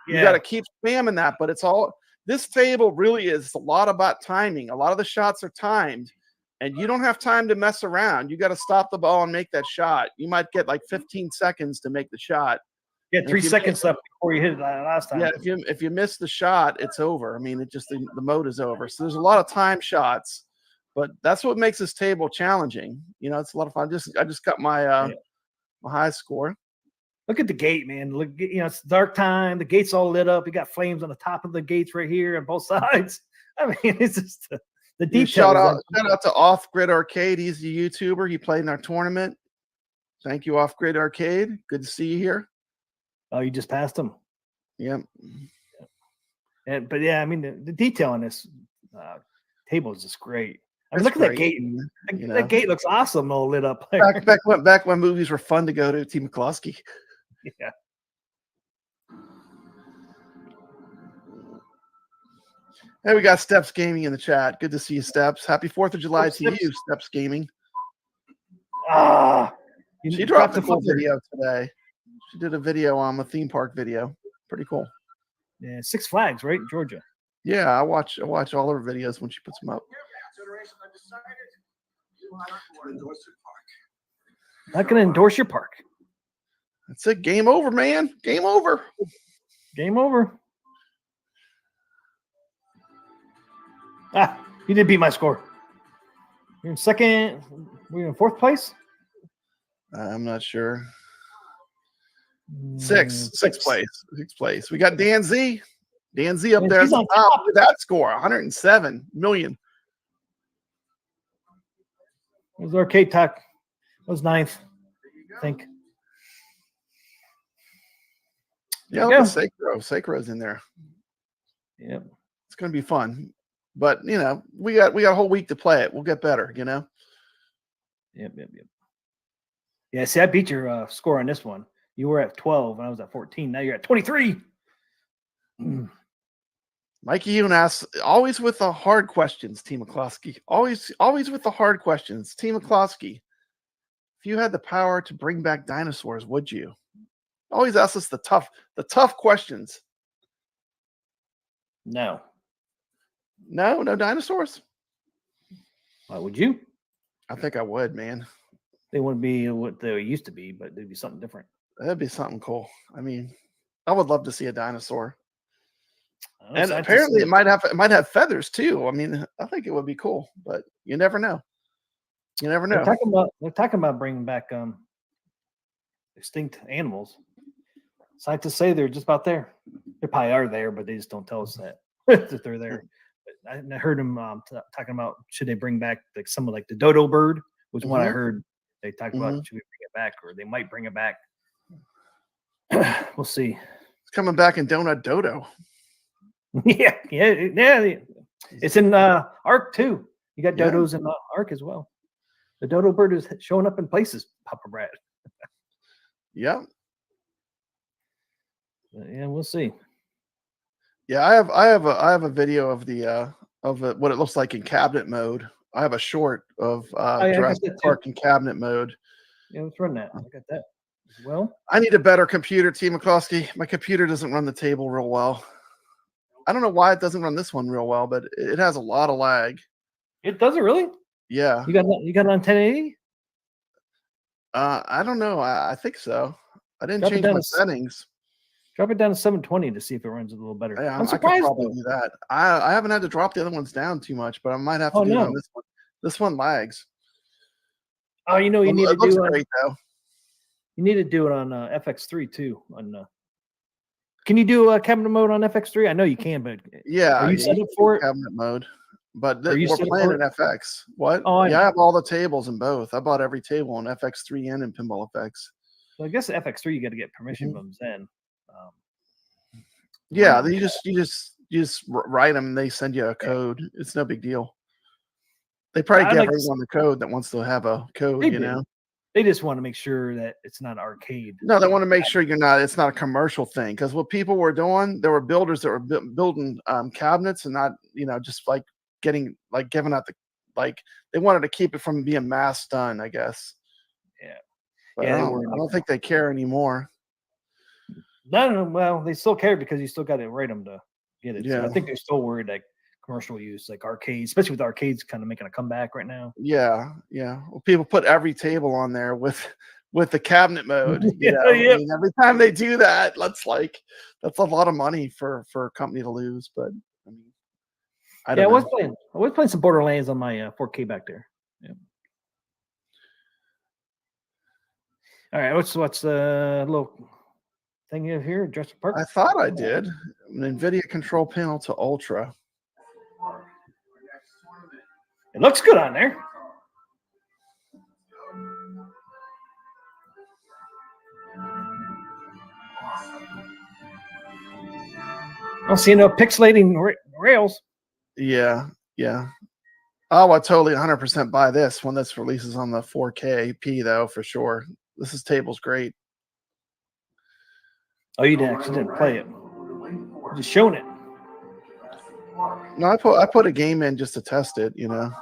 Speaker 4: you got to keep spamming that. But it's all this table really is a lot about timing. A lot of the shots are timed, and you don't have time to mess around. You got to stop the ball and make that shot. You might get like 15 seconds to make the shot.
Speaker 2: Yeah, 3 seconds left before you hit it last time.
Speaker 4: Yeah, if you miss the shot, it's over. I mean, it just the mode is over. So there's a lot of time shots, but that's what makes this table challenging. You know, it's a lot of fun. I just got my my high score.
Speaker 2: Look at the gate, man. Look, you know, it's dark time. The gate's all lit up. You got flames on the top of the gates right here on both sides. I mean, it's just the detail.
Speaker 4: Shout out to Off Grid Arcade. He's a YouTuber. He played in our tournament. Thank you, Off Grid Arcade. Good to see you here.
Speaker 2: Oh, you just passed him.
Speaker 4: Yep.
Speaker 2: But yeah, I mean, the detail on this table is just great. I mean, look at that gate. That gate looks awesome, all lit up.
Speaker 4: Back when movies were fun to go to. T. McCloskey.
Speaker 2: Yeah.
Speaker 4: Hey, we got Steps Gaming in the chat. Good to see you, Steps. Happy 4th of July to you, Steps Gaming. She dropped a cool video today. She did a video on a theme park video. Pretty cool.
Speaker 2: Yeah, Six Flags, right? Georgia.
Speaker 4: Yeah, I watch all her videos when she puts them up.
Speaker 2: Not going to endorse your park.
Speaker 4: That's it. Game over, man. Game over.
Speaker 2: Game over. You did beat my score. You're in second. We're in fourth place.
Speaker 4: I'm not sure. Sixth place. We got Dan Z. Dan Z up there at the top with that score, 107 million.
Speaker 2: It was Arcade Talk. It was ninth, I think.
Speaker 4: Yeah, look at Sacro's in there.
Speaker 2: Yep.
Speaker 4: It's gonna be fun. But you know, we got a whole week to play it. We'll get better, you know.
Speaker 2: Yep. Yeah, see, I beat your score on this one. You were at 12 and I was at 14. Now you're at 23.
Speaker 4: Mikey Yoon asks, always with the hard questions, T. McCloskey. Always with the hard questions. T. McCloskey, if you had the power to bring back dinosaurs, would you? Always ask us the tough questions.
Speaker 2: No.
Speaker 4: No dinosaurs?
Speaker 2: Why would you?
Speaker 4: I think I would, man.
Speaker 2: They wouldn't be what they used to be, but they'd be something different.
Speaker 4: That'd be something cool. I mean, I would love to see a dinosaur. And apparently it might have feathers too. I mean, I think it would be cool, but you never know. You never know.
Speaker 2: They're talking about bringing back extinct animals. Scientists say they're just about there. They probably are there, but they just don't tell us that they're there. But I heard them talking about should they bring back like some of like the dodo bird was one I heard. They talked about should we bring it back or they might bring it back. We'll see.
Speaker 4: It's coming back in Donut Dodo.
Speaker 2: Yeah. It's in Arc too. You got dodos in Arc as well. The dodo bird is showing up in places, Papa Brad.
Speaker 4: Yeah.
Speaker 2: Yeah, we'll see.
Speaker 4: Yeah, I have a video of the what it looks like in cabinet mode. I have a short of Jurassic Park in cabinet mode.
Speaker 2: Yeah, let's run that. I got that as well.
Speaker 4: I need a better computer, T. McCloskey. My computer doesn't run the table real well. I don't know why it doesn't run this one real well, but it has a lot of lag.
Speaker 2: It doesn't really?
Speaker 4: Yeah.
Speaker 2: You got it on 1080?
Speaker 4: I don't know. I think so. I didn't change my settings.
Speaker 2: Drop it down to 720 to see if it runs a little better.
Speaker 4: Yeah,
Speaker 2: I'm surprised.
Speaker 4: I could probably do that. I haven't had to drop the other ones down too much, but I might have to do it on this one. This one lags.
Speaker 2: Oh, you know, you need to do it.
Speaker 4: Great, though.
Speaker 2: You need to do it on FX3 too. Can you do cabinet mode on FX3? I know you can, but
Speaker 4: yeah,
Speaker 2: are you set up for it?
Speaker 4: Cabinet mode, but we're playing in FX. What? Oh, I have all the tables in both. I bought every table on FX3 and in Pinball FX.
Speaker 2: So I guess FX3 you got to get permission from Zen.
Speaker 4: Yeah, you just write them. They send you a code. It's no big deal. They probably give everyone the code that wants to have a code. You know,
Speaker 2: they just want to make sure that it's not arcade.
Speaker 4: No, they want to make sure it's not a commercial thing. Because what people were doing, there were builders that were building cabinets and not, just like giving out like they wanted to keep it from being mass done, I guess.
Speaker 2: Yeah.
Speaker 4: But
Speaker 2: Yeah,
Speaker 4: I
Speaker 2: they
Speaker 4: don't,
Speaker 2: were
Speaker 4: I
Speaker 2: like
Speaker 4: don't think they care anymore.
Speaker 2: No, well, they still care because you still got to write them to get it. So I
Speaker 4: Yeah.
Speaker 2: think they're still worried like commercial use, like arcades, especially with arcades kind of making a comeback right now.
Speaker 4: Yeah, yeah. Well, people put every table on there with the cabinet mode. You
Speaker 2: Yeah,
Speaker 4: know,
Speaker 2: yeah.
Speaker 4: I mean, every time they do that, that's a lot of money for a company to lose. But I mean, I
Speaker 2: Yeah,
Speaker 4: don't know.
Speaker 2: I was playing some Borderlands on my 4K back there. Yeah. All right, what's the little thing you have here? Jurassic Park.
Speaker 4: I thought I did an NVIDIA control panel to Ultra.
Speaker 2: It looks good on there. I don't see no pixelating rails.
Speaker 4: Yeah, yeah. Oh, I totally 100% buy this when this releases on the 4K P though, for sure. This table's great.
Speaker 2: Oh, you actually didn't play it. Just showing it.
Speaker 4: No, I put a game in just to test it, you know.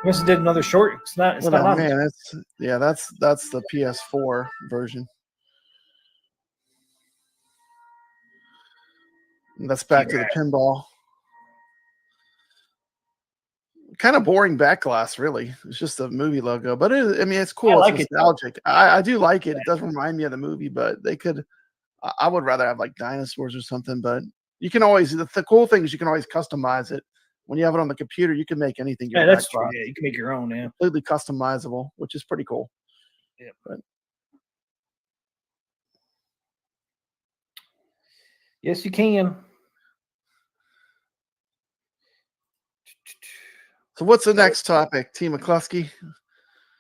Speaker 2: I guess it did another short. It's not
Speaker 4: Oh
Speaker 2: on.
Speaker 4: man, that's the PS4 version. And that's back to the pinball. Kind of boring backglass, really. It's just a movie logo, but I mean, it's cool.
Speaker 2: I
Speaker 4: It's
Speaker 2: like it.
Speaker 4: nostalgic. I do like it. It does remind me of the movie, but they could. I would rather have like dinosaurs or something. But you can always. The cool thing is you can always customize it. When you have it on the computer, you can make anything.
Speaker 2: Yeah, that's true. Yeah, you can make your own. Yeah,
Speaker 4: completely customizable, which is pretty cool.
Speaker 2: Yeah.
Speaker 4: But
Speaker 2: yes, you can.
Speaker 4: so, what's the next topic, T. McCluskey?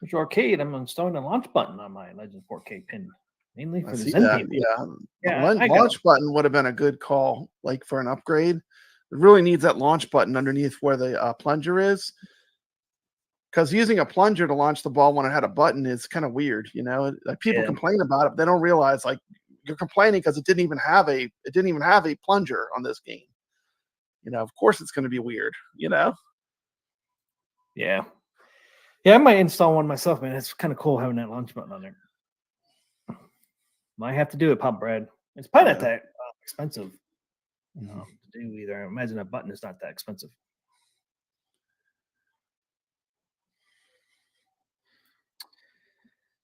Speaker 2: Which arcade? I'm installing a launch button on my Legend 4K pin, mainly for
Speaker 4: I
Speaker 2: the
Speaker 4: see
Speaker 2: Zen
Speaker 4: that.
Speaker 2: table.
Speaker 4: Yeah,
Speaker 2: Yeah,
Speaker 4: the launch button would have been a good call, like for an upgrade. It really needs that launch button underneath where the plunger is, because using a plunger to launch the ball when it had a button is kind of weird. You know, like people complain about it, but they don't realize like you're complaining because it didn't even have a plunger on this game. You know, of course it's going to be weird. You know.
Speaker 2: Yeah. Yeah, I might install one myself, man. It's kind of cool having that launch button on there. Might have to do it, Pop Brad. It's probably not that expensive to do either. I imagine a button is not that expensive.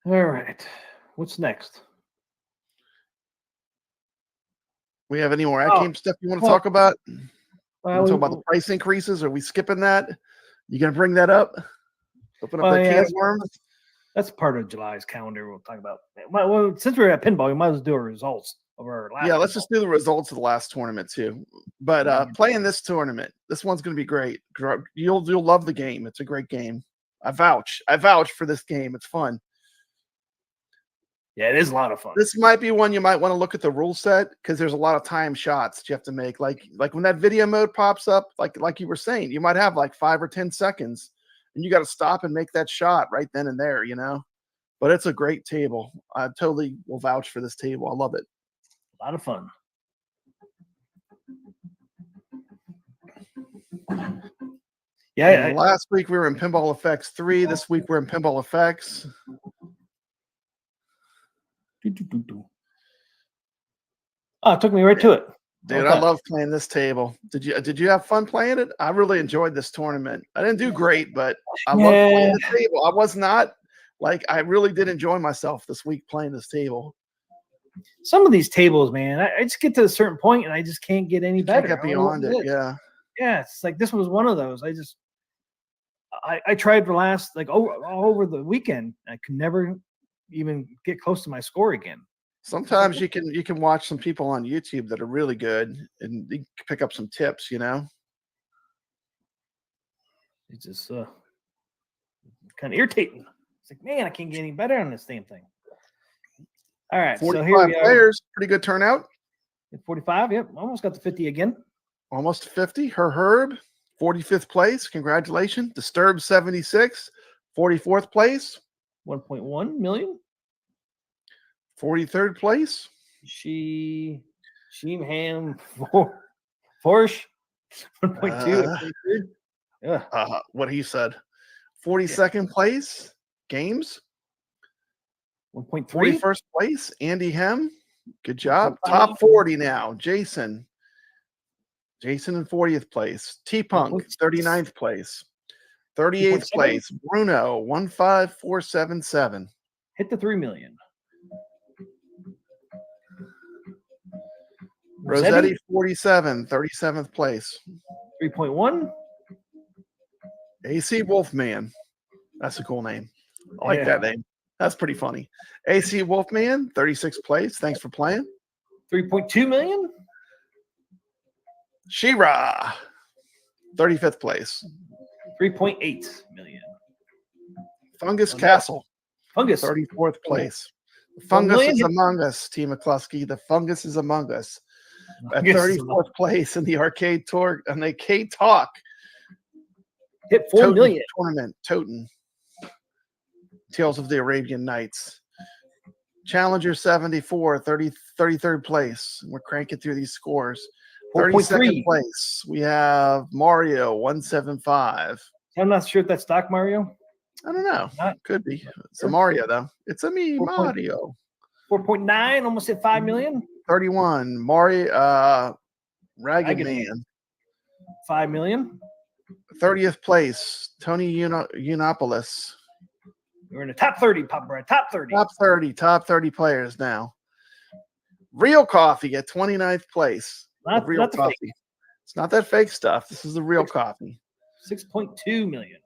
Speaker 2: All right. What's next?
Speaker 4: We have any more AtGames stuff you want to talk about?
Speaker 2: Well,
Speaker 4: talk about the price increases? Are we skipping that? You gonna bring that up? Open up that can of worms?
Speaker 2: That's part of July's calendar. We'll talk about. Well, since we're at pinball, we might as well do our results of our last.
Speaker 4: Yeah, let's just do the results of the last tournament too. But playing this tournament, this one's gonna be great. You'll love the game. It's a great game. I vouch for this game. It's fun.
Speaker 2: Yeah, it is a lot of fun.
Speaker 4: This might be one you might want to look at the rule set because there's a lot of time shots that you have to make. Like when that video mode pops up, like you were saying, you might have like 5 or 10 seconds, and you got to stop and make that shot right then and there. You know, but it's a great table. I totally will vouch for this table. I love it.
Speaker 2: A lot of fun. Yeah.
Speaker 4: Last week we were in Pinball Effects 3. This week we're in Pinball Effects.
Speaker 2: Oh, it took me right to it.
Speaker 4: Dude, I love playing this table. Did you have fun playing it? I really enjoyed this tournament. I didn't do great, but I love playing the table. I was not I really did enjoy myself this week playing this table.
Speaker 2: Some of these tables, man, I just get to a certain point and I just can't get any better.
Speaker 4: Can't get beyond it. Yeah.
Speaker 2: Yeah, it's like this was one of those. I tried for last all over the weekend. I could never even get close to my score again.
Speaker 4: Sometimes you can watch some people on YouTube that are really good and you can pick up some tips, you know.
Speaker 2: It's just kind of irritating. It's like, man, I can't get any better on this damn thing. All right,
Speaker 4: 45
Speaker 2: so here we
Speaker 4: players, pretty good turnout.
Speaker 2: 45, yep, almost got to 50 again.
Speaker 4: Almost 50. Herb, 45th place. Congratulations. Disturbed 76, 44th place.
Speaker 2: 1.1 million.
Speaker 4: 43rd place.
Speaker 2: Sheemham Porsche. 1.2. Yeah.
Speaker 4: What he said. 42nd place. Games.
Speaker 2: 1.3.
Speaker 4: 41st place. Andy Hem. Good job.
Speaker 2: 1.5.
Speaker 4: Top 40 now. Jason in 40th place. T-Punk, 39th place. 38th
Speaker 2: 2.7.
Speaker 4: place. Bruno, 15477.
Speaker 2: Hit the 3 million.
Speaker 4: Rossetti, 47, 37th place.
Speaker 2: 3.1.
Speaker 4: AC Wolfman. That's a cool name. I like
Speaker 2: Yeah.
Speaker 4: that name. That's pretty funny. AC Wolfman, 36th place. Thanks for playing.
Speaker 2: 3.2 million.
Speaker 4: Shira, 35th place.
Speaker 2: 3.8 million.
Speaker 4: Fungus
Speaker 2: Oh, no.
Speaker 4: Castle,
Speaker 2: Fungus.
Speaker 4: 34th place. The
Speaker 2: 4
Speaker 4: fungus
Speaker 2: million?
Speaker 4: is among us, T. McCluskey. The fungus is among us. At
Speaker 2: Fungus is
Speaker 4: 34th place in the arcade tour, an arcade talk.
Speaker 2: Hit 4 million.
Speaker 4: Tournament, Toten. Tales of the Arabian Nights. Challenger 74, 33rd place. We're cranking through these scores. 32nd
Speaker 2: 4.3.
Speaker 4: place. We have Mario 175.
Speaker 2: I'm not sure if that's Doc Mario.
Speaker 4: I don't know.
Speaker 2: Not
Speaker 4: Could be. It's a
Speaker 2: sure.
Speaker 4: Mario though. It's a me
Speaker 2: 4.
Speaker 4: Mario.
Speaker 2: 4.9. Almost hit 5 million.
Speaker 4: 31. Mario Ragged
Speaker 2: Ragged
Speaker 4: Man.
Speaker 2: 5 million.
Speaker 4: 30th place. Tony Unopoulos.
Speaker 2: We're in the top 30, Papa Brad. Top 30.
Speaker 4: Top 30 players now. Real Coffee at 29th place.
Speaker 2: Not
Speaker 4: Real
Speaker 2: the
Speaker 4: Coffee.
Speaker 2: fake.
Speaker 4: It's not that fake stuff. This is the real coffee.
Speaker 2: 6.2 million.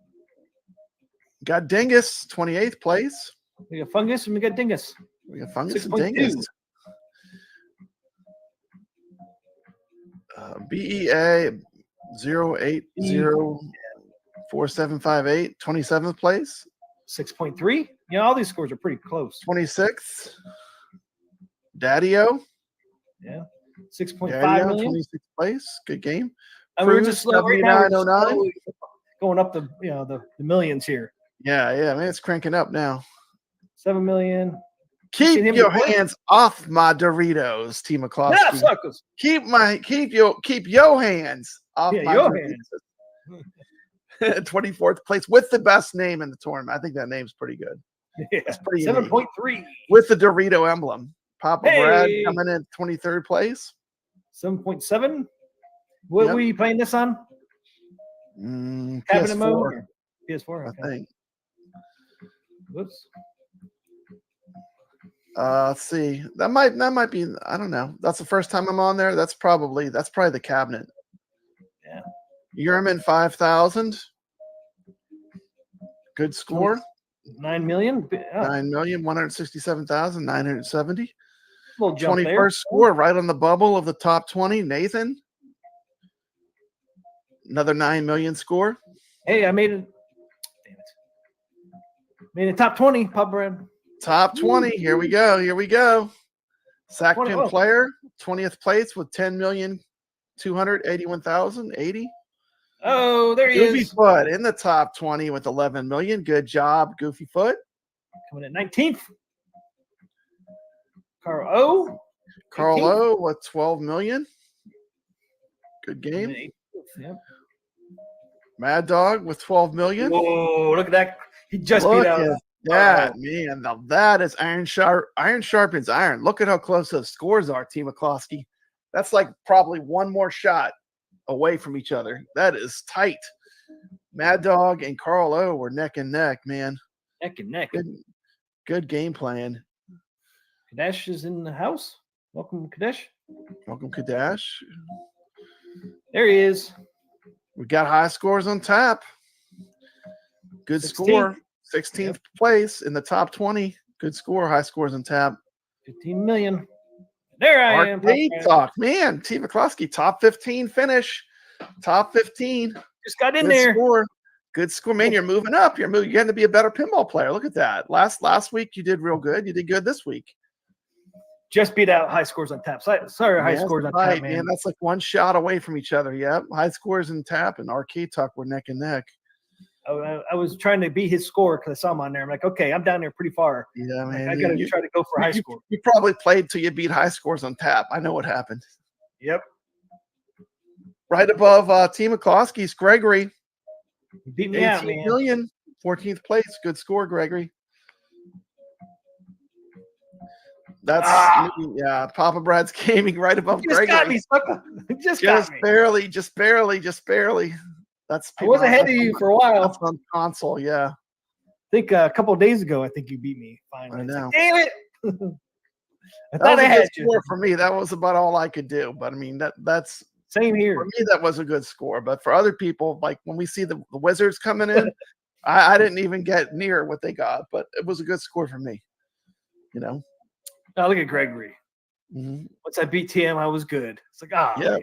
Speaker 4: Got Dingus, 28th place.
Speaker 2: We got Fungus and we got Dingus.
Speaker 4: We got Fungus and
Speaker 2: 6.2.
Speaker 4: Dingus. BEA 0804758, 27th place.
Speaker 2: 6.3. Yeah, all these scores are pretty close.
Speaker 4: 26th. Daddy-O.
Speaker 2: Yeah. 6.5
Speaker 4: Daddy-O,
Speaker 2: million.
Speaker 4: 26th place. Good game.
Speaker 2: And we're
Speaker 4: Cruise,
Speaker 2: just slow right now. We're just
Speaker 4: 7909.
Speaker 2: slowly going up the millions here.
Speaker 4: Yeah, man, it's cranking up now.
Speaker 2: 7 million.
Speaker 4: Keep
Speaker 2: him
Speaker 4: your
Speaker 2: before?
Speaker 4: hands off my Doritos, T. McCloskey.
Speaker 2: Yeah, suckers.
Speaker 4: Keep your hands off
Speaker 2: Yeah,
Speaker 4: my
Speaker 2: your
Speaker 4: Doritos. 24th place with the best name in the tournament. I think that name's pretty good.
Speaker 2: Yeah.
Speaker 4: It's pretty unique.
Speaker 2: 7.3.
Speaker 4: With the Dorito emblem. Papa
Speaker 2: Hey!
Speaker 4: Brad coming in 23rd place.
Speaker 2: 7.7. What
Speaker 4: Yep.
Speaker 2: were you playing this on? Cabinet mode?
Speaker 4: PS4,
Speaker 2: Or PS4.
Speaker 4: I
Speaker 2: Okay.
Speaker 4: think.
Speaker 2: Whoops.
Speaker 4: Let's see. That might be. I don't know. That's the first time I'm on there. That's probably the cabinet.
Speaker 2: Yeah.
Speaker 4: Yerman 5,000. Good score.
Speaker 2: 9 million. Oh,
Speaker 4: 9,167,970.
Speaker 2: little jump
Speaker 4: 21st
Speaker 2: there.
Speaker 4: score, right on the bubble of the top 20. Nathan. Another 9 million score.
Speaker 2: Hey, I made it. Damn it. Made it top 20, Papa Brad.
Speaker 4: Top 20. Here we go. Sack
Speaker 2: 20,
Speaker 4: pin player, 20th place with 10,281,080.
Speaker 2: Oh, there he
Speaker 4: Goofy
Speaker 2: is.
Speaker 4: Foot in the top 20 with 11 million. Good job, Goofy Foot.
Speaker 2: Coming in 19th. Carl O.
Speaker 4: Carl
Speaker 2: 18th.
Speaker 4: O with 12 million. Good game.
Speaker 2: Yep.
Speaker 4: Mad Dog with 12 million.
Speaker 2: Whoa, look at that. He just
Speaker 4: Look
Speaker 2: beat out.
Speaker 4: at that, man. Now that is iron sharpens iron. Look at how close those scores are, T. McCloskey. That's like probably one more shot away from each other. That is tight. Mad Dog and Carl O were neck and neck, man.
Speaker 2: Neck and neck.
Speaker 4: Good game plan.
Speaker 2: Kadesh is in the house. Welcome, Kadesh.
Speaker 4: Welcome, Kadash.
Speaker 2: There he is.
Speaker 4: We got high scores on tap. Good
Speaker 2: 16th.
Speaker 4: score. 16th place in the top 20. Good score. High scores on tap.
Speaker 2: 15 million. There I am.
Speaker 4: Arcade talk. Man, T. McCloskey, top 15 finish. Top 15.
Speaker 2: Just got in
Speaker 4: Good
Speaker 2: there.
Speaker 4: score. Good score. Man, you're moving up. You're getting to be a better pinball player. Look at that. Last week you did real good. You did good this week.
Speaker 2: Just beat out high scores on tap. Sorry, high
Speaker 4: Yeah,
Speaker 2: scores on
Speaker 4: right,
Speaker 2: tap, man.
Speaker 4: That's like one shot away from each other. Yep. High scores and tap and arcade talk were neck and neck.
Speaker 2: I was trying to beat his score because I saw him on there. I'm like, okay, I'm down there pretty far.
Speaker 4: Yeah, man.
Speaker 2: I got to try to go for high score.
Speaker 4: You probably played till you beat high scores on tap. I know what happened.
Speaker 2: Yep.
Speaker 4: Right above T. McCloskey's Gregory.
Speaker 2: You beat me out,
Speaker 4: 18
Speaker 2: man.
Speaker 4: million, 14th place. Good score, Gregory. That's yeah. Papa Brad's Gaming right above
Speaker 2: You just
Speaker 4: Gregory.
Speaker 2: got me, sucker. You just got me.
Speaker 4: barely, just barely. That's
Speaker 2: I was ahead of
Speaker 4: that's
Speaker 2: you
Speaker 4: on-
Speaker 2: for a while.
Speaker 4: That's on console, yeah.
Speaker 2: I think a couple of days ago, I think you beat me finally.
Speaker 4: I
Speaker 2: It's like,
Speaker 4: know.
Speaker 2: damn it! I
Speaker 4: That
Speaker 2: thought
Speaker 4: was
Speaker 2: I
Speaker 4: a
Speaker 2: had
Speaker 4: good
Speaker 2: you.
Speaker 4: score for me. That was about all I could do. But I mean, that's
Speaker 2: Same
Speaker 4: for
Speaker 2: here.
Speaker 4: me, that was a good score. But for other people, like when we see the Wizards coming in, I didn't even get near what they got. But it was a good score for me. You know.
Speaker 2: Oh, look at Gregory.
Speaker 4: Mhm.
Speaker 2: Once I beat TM, I was good. It's like,
Speaker 4: Yeah.
Speaker 2: man.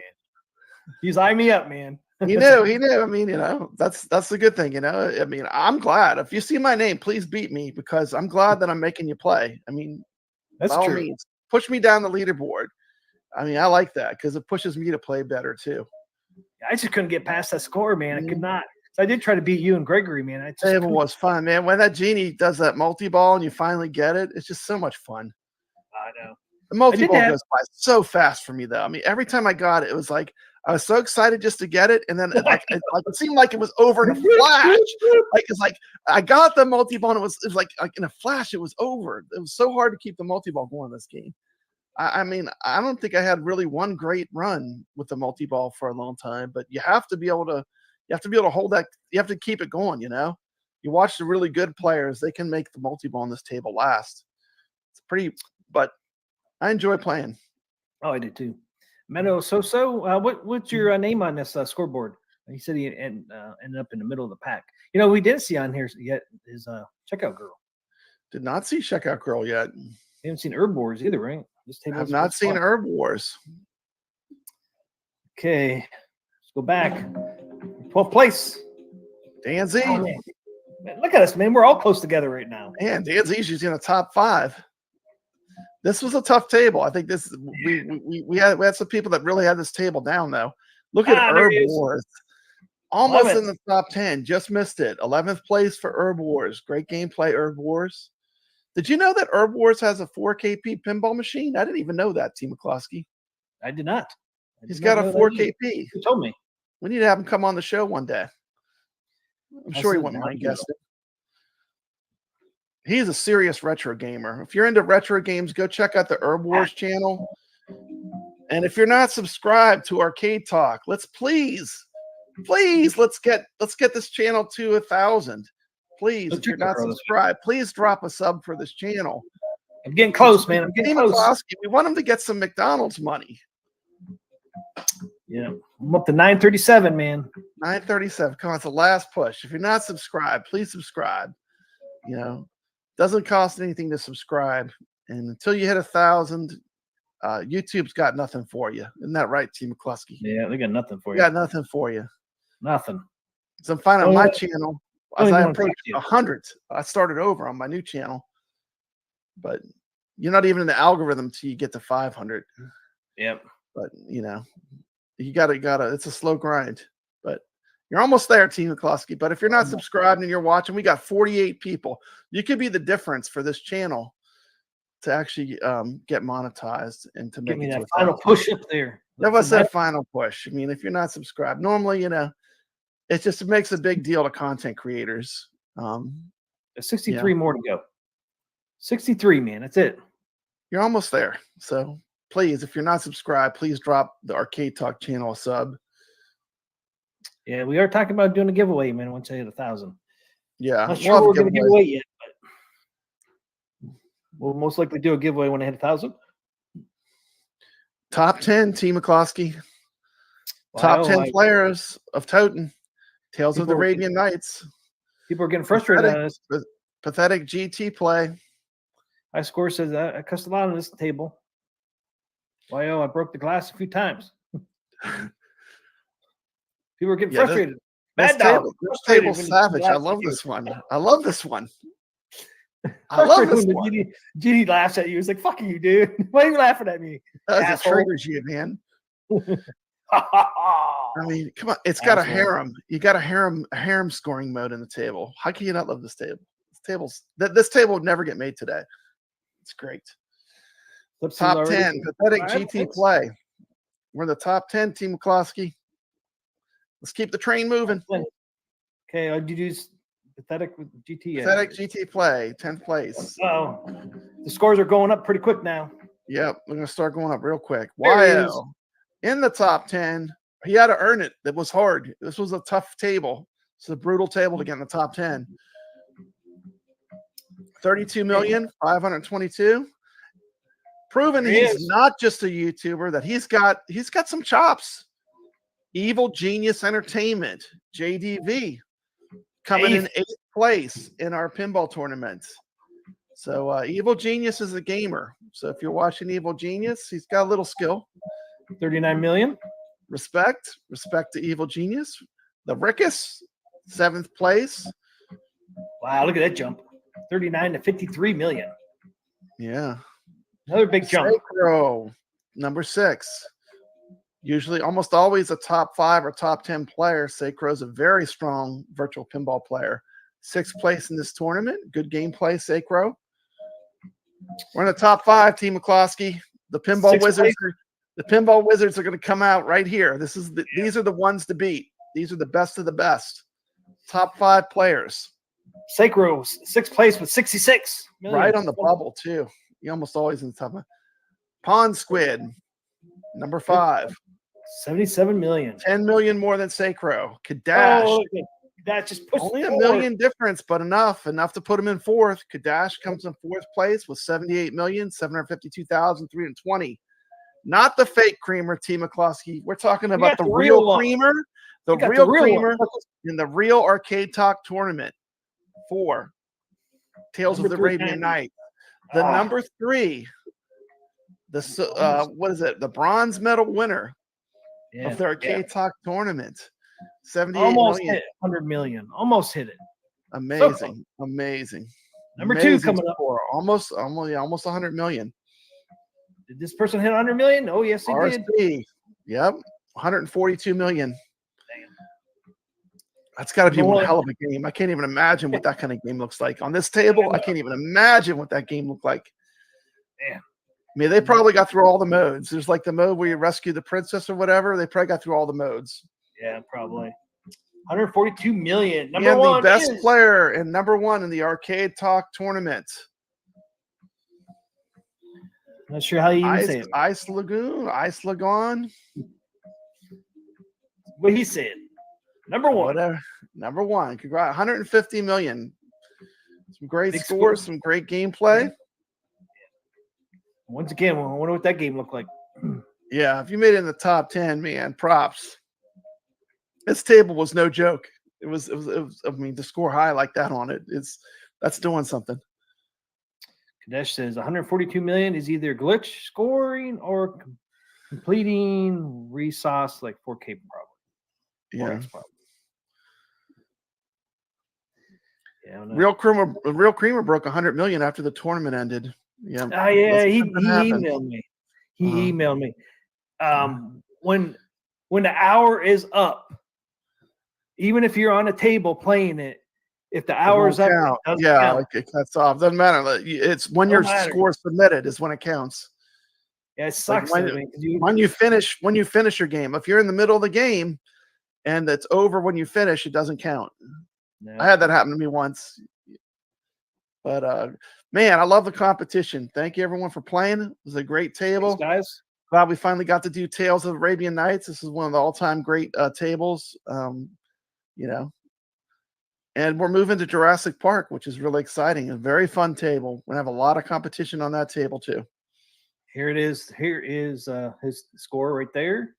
Speaker 2: He's eyeing me up, man.
Speaker 4: He knew. I mean, you know, that's the good thing. You know, I mean, I'm glad if you see my name, please beat me because I'm glad that I'm making you play. I mean,
Speaker 2: That's
Speaker 4: by all
Speaker 2: true.
Speaker 4: means, push me down the leaderboard. I mean, I like that because it pushes me to play better too.
Speaker 2: I just couldn't get past that score, man. I could
Speaker 4: Mhm.
Speaker 2: not. So I did try to beat you and Gregory, man. I just
Speaker 4: Table
Speaker 2: couldn't.
Speaker 4: was fun, man. When that genie does that multi-ball and you finally get it, it's just so much fun.
Speaker 2: I know.
Speaker 4: The multi-ball
Speaker 2: that.
Speaker 4: goes by so fast for me, though. I mean, every time I got it, it was like I was so excited just to get it, and then it seemed like it was over in a flash. Like it's like I got the multi-ball, and it was like in a flash, it was over. It was so hard to keep the multi-ball going in this game. I mean, I don't think I had really one great run with the multi-ball for a long time, but you have to be able to hold that. You have to keep it going. You know, you watch the really good players; they can make the multi-ball on this table last. It's pretty, but I enjoy playing.
Speaker 2: Oh, I did too. Meadow So, what's your name on this scoreboard? He said he ended up in the middle of the pack. You know, we didn't see on here yet is Checkout Girl.
Speaker 4: Did not see Checkout Girl yet.
Speaker 2: We haven't seen Herb Wars either, right? This table
Speaker 4: Have
Speaker 2: is
Speaker 4: not
Speaker 2: fun.
Speaker 4: seen Herb Wars.
Speaker 2: Okay, let's go back. 12th place.
Speaker 4: Dan Z.
Speaker 2: Oh, man. Man, look at us, man. We're all close together right now.
Speaker 4: Man, Dan Z's usually in the top 5. This was a tough table. I think this we had some people that really had this table down though. Look at
Speaker 2: there
Speaker 4: Herb
Speaker 2: he is.
Speaker 4: Wars. Almost
Speaker 2: 11th.
Speaker 4: in the top 10. Just missed it. 11th place for Herb Wars. Great gameplay, Herb Wars. Did you know that Herb Wars has a 4KP pinball machine? I didn't even know that, T. McCloskey.
Speaker 2: I did not.
Speaker 4: He's got a 4KP.
Speaker 2: You told me.
Speaker 4: We need to have him come on the show one day. I'm sure he
Speaker 2: That's
Speaker 4: wouldn't
Speaker 2: a-
Speaker 4: mind guessing. He's a serious retro gamer. If you're into retro games, go check out the Herb Wars channel. And if you're not subscribed to Arcade Talk, let's please get this channel to 1,000. Please, if you're not subscribed, please drop a sub for this channel.
Speaker 2: I'm getting close, man. I'm getting
Speaker 4: Damon
Speaker 2: close.
Speaker 4: Klosky, we want him to get some McDonald's money.
Speaker 2: Yeah, I'm up to 937, man.
Speaker 4: 937. Come on, it's the last push. If you're not subscribed, please subscribe. You know, doesn't cost anything to subscribe. And until you hit 1,000, YouTube's got nothing for you. Isn't that right, T. McCluskey?
Speaker 2: Yeah, they got nothing for you.
Speaker 4: Got nothing for you.
Speaker 2: Nothing.
Speaker 4: So I'm finding
Speaker 2: Oh,
Speaker 4: my
Speaker 2: yeah.
Speaker 4: channel
Speaker 2: Oh,
Speaker 4: as
Speaker 2: you
Speaker 4: I
Speaker 2: wanna
Speaker 4: approach
Speaker 2: talk to you.
Speaker 4: 100. I started over on my new channel, but you're not even in the algorithm till you get to 500.
Speaker 2: Yep.
Speaker 4: But you know, you gotta. It's a slow grind, but you're almost there, T. McCluskey. But if you're not subscribed and you're watching, we got 48 people. You could be the difference for this channel to actually get monetized and to
Speaker 2: Give
Speaker 4: make
Speaker 2: me
Speaker 4: it
Speaker 2: that
Speaker 4: to
Speaker 2: final
Speaker 4: 1,000.
Speaker 2: push up there.
Speaker 4: That was that final push. I mean, if you're not subscribed, normally, you know, it makes a big deal to content creators.
Speaker 2: There's 63 more to go. 63, man. That's it.
Speaker 4: You're almost there. So please, if you're not subscribed, please drop the Arcade Talk channel a sub.
Speaker 2: Yeah, we are talking about doing a giveaway, man. Once I hit 1,000.
Speaker 4: Yeah,
Speaker 2: Not
Speaker 4: we'll
Speaker 2: sure
Speaker 4: have a
Speaker 2: we're going to give
Speaker 4: giveaway.
Speaker 2: away yet, but we'll most likely do a giveaway when I hit 1,000.
Speaker 4: Top 10, T. McCloskey. Top 10 players of Toten. Tales of the
Speaker 2: People-
Speaker 4: Arabian Nights.
Speaker 2: People are getting frustrated on us.
Speaker 4: Pathetic GT play.
Speaker 2: High score says I cussed a lot on this table. Why, I broke the glass a few times. People are getting
Speaker 4: Yeah,
Speaker 2: frustrated.
Speaker 4: This
Speaker 2: Mad dog.
Speaker 4: table's savage. I love this one. I love this one. I love this one.
Speaker 2: GD laughs at you. It's like, fuck you, dude. Why are you laughing at me?
Speaker 4: That
Speaker 2: asshole.
Speaker 4: triggers you, man. I mean, come on. It's got a harem. You got a harem scoring mode in the table. How can you not love this table? This table would never get made today. It's great. Top 10, pathetic GT play. We're in the top 10, Team McCloskey. Let's keep the train moving.
Speaker 2: Okay, did you do pathetic with GT?
Speaker 4: Pathetic GT play, 10th place.
Speaker 2: Oh, the scores are going up pretty quick now.
Speaker 4: Yep, we're gonna start going up real quick.
Speaker 2: There he is.
Speaker 4: YL in the top 10. He had to earn it. It was hard. This was a tough table. It's a brutal table to get in the top 10. 32,522,000. Proving
Speaker 2: There he
Speaker 4: he's
Speaker 2: is.
Speaker 4: not just a YouTuber, that he's got some chops. Evil Genius Entertainment, JDV, coming in 8th place in our pinball tournament. So Evil Genius is a gamer. So if you're watching Evil Genius, he's got a little skill.
Speaker 2: 39 million.
Speaker 4: Respect to Evil Genius. The Rickus, 7th place.
Speaker 2: Wow, look at that jump. 39 to 53 million.
Speaker 4: Yeah.
Speaker 2: Another big jump.
Speaker 4: Sacro, number 6. Usually, almost always a top 5 or top 10 player. Sacro is a very strong virtual pinball player. 6th place in this tournament. Good gameplay, Sacro. We're in the top 5, Team McCloskey. The pinball wizards. The pinball wizards are going to come out right here. These are the ones to beat. These are the best of the best. Top 5 players.
Speaker 2: Sacro, 6th place with 66 million.
Speaker 4: Right on the bubble, too. He almost always in the top 5. Pond Squid, number 5.
Speaker 2: 77 million.
Speaker 4: 10 million more than Sacro. Kadash.
Speaker 2: Oh, okay. That just pushed
Speaker 4: Only a
Speaker 2: forward.
Speaker 4: million difference, but enough to put him in 4th. Kadash comes in 4th place with 78,752,320. Not the fake creamer, T. McCloskey. We're talking about the real
Speaker 2: one.
Speaker 4: creamer, the
Speaker 2: You got
Speaker 4: real
Speaker 2: the real
Speaker 4: creamer
Speaker 2: one.
Speaker 4: in the real Arcade Talk tournament. 4. Tales
Speaker 2: Number
Speaker 4: of the
Speaker 2: 3,
Speaker 4: Arabian
Speaker 2: Andy.
Speaker 4: Night. The number 3. What is it? The bronze medal winner of the Arcade Talk tournament. 78
Speaker 2: almost
Speaker 4: million.
Speaker 2: hit 100 million. Almost hit it.
Speaker 4: Amazing. Amazing.
Speaker 2: Number
Speaker 4: Amazing
Speaker 2: 2 coming up.
Speaker 4: score. Almost 100 million.
Speaker 2: Did this person hit 100 million? Oh, yes, he did.
Speaker 4: RC. Yep. 142 million. That's got to be one hell of a game. I can't even imagine what that kind of game looks like. On this table, I can't even imagine what that game looked like.
Speaker 2: Damn.
Speaker 4: I mean, they probably got through all the modes. There's like the mode where you rescue the princess or whatever. They probably got through all the modes.
Speaker 2: Yeah, probably. 142 million.
Speaker 4: And
Speaker 2: Number 1
Speaker 4: the best
Speaker 2: is
Speaker 4: player and number 1 in the Arcade Talk tournament.
Speaker 2: Not sure how you even say it.
Speaker 4: Ice Lagoon.
Speaker 2: What he said. Number 1.
Speaker 4: Whatever. Number 1. Congrats. 150 million. Some great
Speaker 2: Big
Speaker 4: scores,
Speaker 2: score.
Speaker 4: some great gameplay.
Speaker 2: Once again, I wonder what that game looked like.
Speaker 4: Yeah, if you made it in the top 10, man, props. This table was no joke. It was I mean, to score high like that on it, that's doing something.
Speaker 2: Kadesh says 142 million is either glitch scoring or completing resource like 4K probably.
Speaker 4: Yeah.
Speaker 2: 4X probably. Yeah, I don't know.
Speaker 4: Real Creamer broke 100 million after the tournament ended. Yeah.
Speaker 2: Oh yeah, he
Speaker 4: happened.
Speaker 2: emailed me. He emailed me. When the hour is up, even if you're on a table playing it, if the hour's up, it doesn't count.
Speaker 4: Like it cuts off. Doesn't matter. It's when your score submitted is when it counts.
Speaker 2: Yeah, it sucks.
Speaker 4: Like when you finish your game. If you're in the middle of the game and it's over when you finish, it doesn't count.
Speaker 2: No.
Speaker 4: I had that happen to me once. But man, I love the competition. Thank you everyone for playing. It was a great table.
Speaker 2: Thanks, guys.
Speaker 4: Glad we finally got to do Tales of Arabian Nights. This is one of the all-time great tables. And we're moving to Jurassic Park, which is really exciting. A very fun table. We're gonna have a lot of competition on that table too.
Speaker 2: Here it is. Here is his score right there.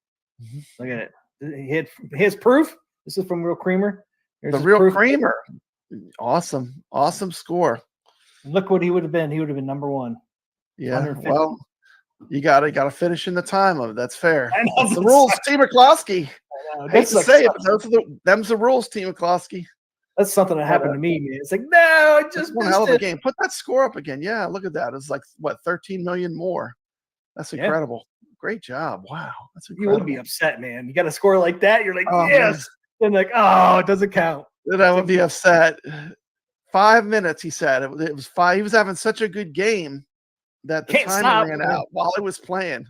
Speaker 2: Look at it. He had his proof. This is from Real Creamer. Here's
Speaker 4: The
Speaker 2: his
Speaker 4: Real
Speaker 2: proof.
Speaker 4: Creamer. Awesome score.
Speaker 2: Look what he would have been. He would have been number 1.
Speaker 4: Yeah.
Speaker 2: 150.
Speaker 4: Well, you gotta finish in the time of it. That's fair.
Speaker 2: I know,
Speaker 4: That's the
Speaker 2: that
Speaker 4: rules,
Speaker 2: sucks.
Speaker 4: T. McCloskey.
Speaker 2: That
Speaker 4: Hate to
Speaker 2: sucks.
Speaker 4: say it, but them's the rules, T. McCloskey.
Speaker 2: That's something that happened to me, man. It's like, no, I just
Speaker 4: That's one
Speaker 2: missed
Speaker 4: hell of a
Speaker 2: it.
Speaker 4: game. Put that score up again. Yeah, look at that. It's like what, 13 million more. That's incredible. Great job. Wow. That's
Speaker 2: You
Speaker 4: incredible.
Speaker 2: would be upset, man. You got a score like that. You're like,
Speaker 4: Oh,
Speaker 2: yes. And like, oh, it doesn't count.
Speaker 4: Then I would be upset. 5 minutes, he said. It was 5. He was having such a good game that the
Speaker 2: Can't
Speaker 4: timer
Speaker 2: stop,
Speaker 4: ran
Speaker 2: man.
Speaker 4: out while he was playing.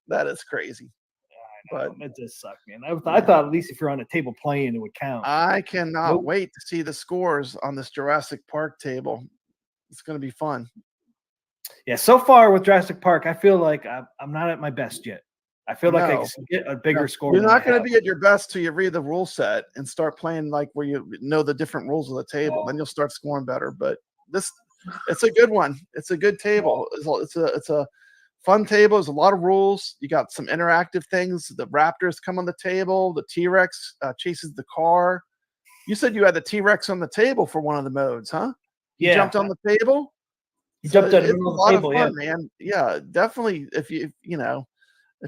Speaker 4: That is crazy. but
Speaker 2: It just sucked, man. I thought at least if you're on a table playing, it would count.
Speaker 4: I cannot
Speaker 2: Nope.
Speaker 4: wait to see the scores on this Jurassic Park table. It's going to be fun.
Speaker 2: Yeah, so far with Jurassic Park, I feel like I'm not at my best yet. I feel like I
Speaker 4: No.
Speaker 2: can get a bigger score.
Speaker 4: You're
Speaker 2: than I
Speaker 4: not going to
Speaker 2: have.
Speaker 4: be at your best till you read the rule set and start playing like where you know the different rules of the table. Then you'll start scoring better. But it's a good one. It's a good table. It's a fun table. There's a lot of rules. You got some interactive things. The raptors come on the table. The T-Rex chases the car. You said you had the T-Rex on the table for one of the modes, huh? You
Speaker 2: Yeah.
Speaker 4: jumped on the table.
Speaker 2: You jumped on
Speaker 4: it's
Speaker 2: the
Speaker 4: a
Speaker 2: middle of the
Speaker 4: lot
Speaker 2: table,
Speaker 4: of fun, man. Yeah, definitely. If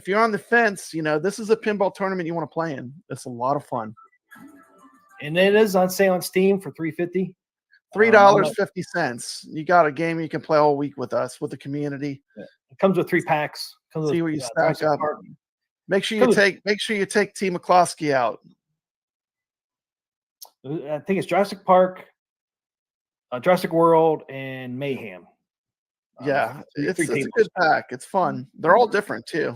Speaker 4: you're on the fence, this is a pinball tournament you want to play in. It's a lot of fun.
Speaker 2: And it is on sale on Steam for $3.50.
Speaker 4: $3.50. You got a game you can play all week with us, with the community.
Speaker 2: It comes with 3 packs. Comes
Speaker 4: See
Speaker 2: with,
Speaker 4: where you stack
Speaker 2: Jurassic
Speaker 4: up.
Speaker 2: Park.
Speaker 4: Make sure you take T. McCloskey out.
Speaker 2: I think it's Jurassic Park, Jurassic World, and Mayhem.
Speaker 4: Yeah, it's a
Speaker 2: tables.
Speaker 4: good pack. It's fun. They're all different too.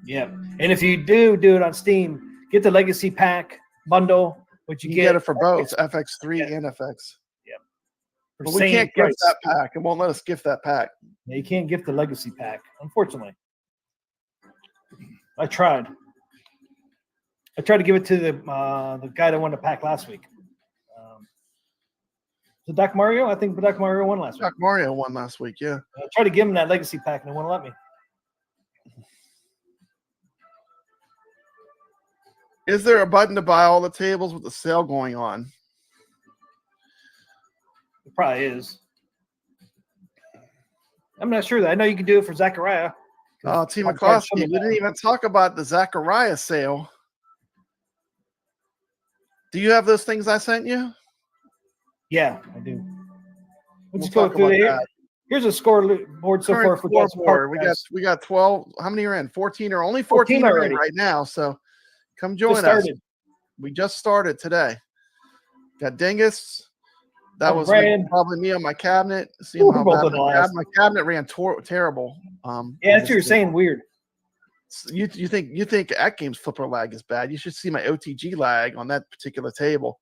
Speaker 2: Yeah, and if you do it on Steam, get the Legacy Pack bundle, which you
Speaker 4: get it for both FX3 and FX.
Speaker 2: Yeah,
Speaker 4: but we can't gift that pack. It won't let us gift that pack.
Speaker 2: Yeah, you can't gift the Legacy Pack, unfortunately. I tried. To give it to the guy that won the pack last week. The Doc Mario? I think Doc Mario won last week.
Speaker 4: Doc Mario won last week, yeah.
Speaker 2: I tried to give him that Legacy Pack and it wouldn't let me.
Speaker 4: Is there a button to buy all the tables with the sale going on?
Speaker 2: It probably is. I'm not sure that. I know you can do it for Zachariah.
Speaker 4: Oh, T. McCloskey, we didn't even talk about the Zachariah sale. Do you have those things I sent you?
Speaker 2: Yeah, I do.
Speaker 4: We'll talk about that.
Speaker 2: Here's a scoreboard so far for Jurassic Park.
Speaker 4: We got 12. How many are in? 14 or only 14 are in right now. So come join us. We just started today. Got Dingus. That was probably me on my cabinet. Seeing how bad my cabinet ran terrible.
Speaker 2: Yeah, that's what you're saying. Weird.
Speaker 4: You think AtGames flipper lag is bad? You should see my OTG lag on that particular table.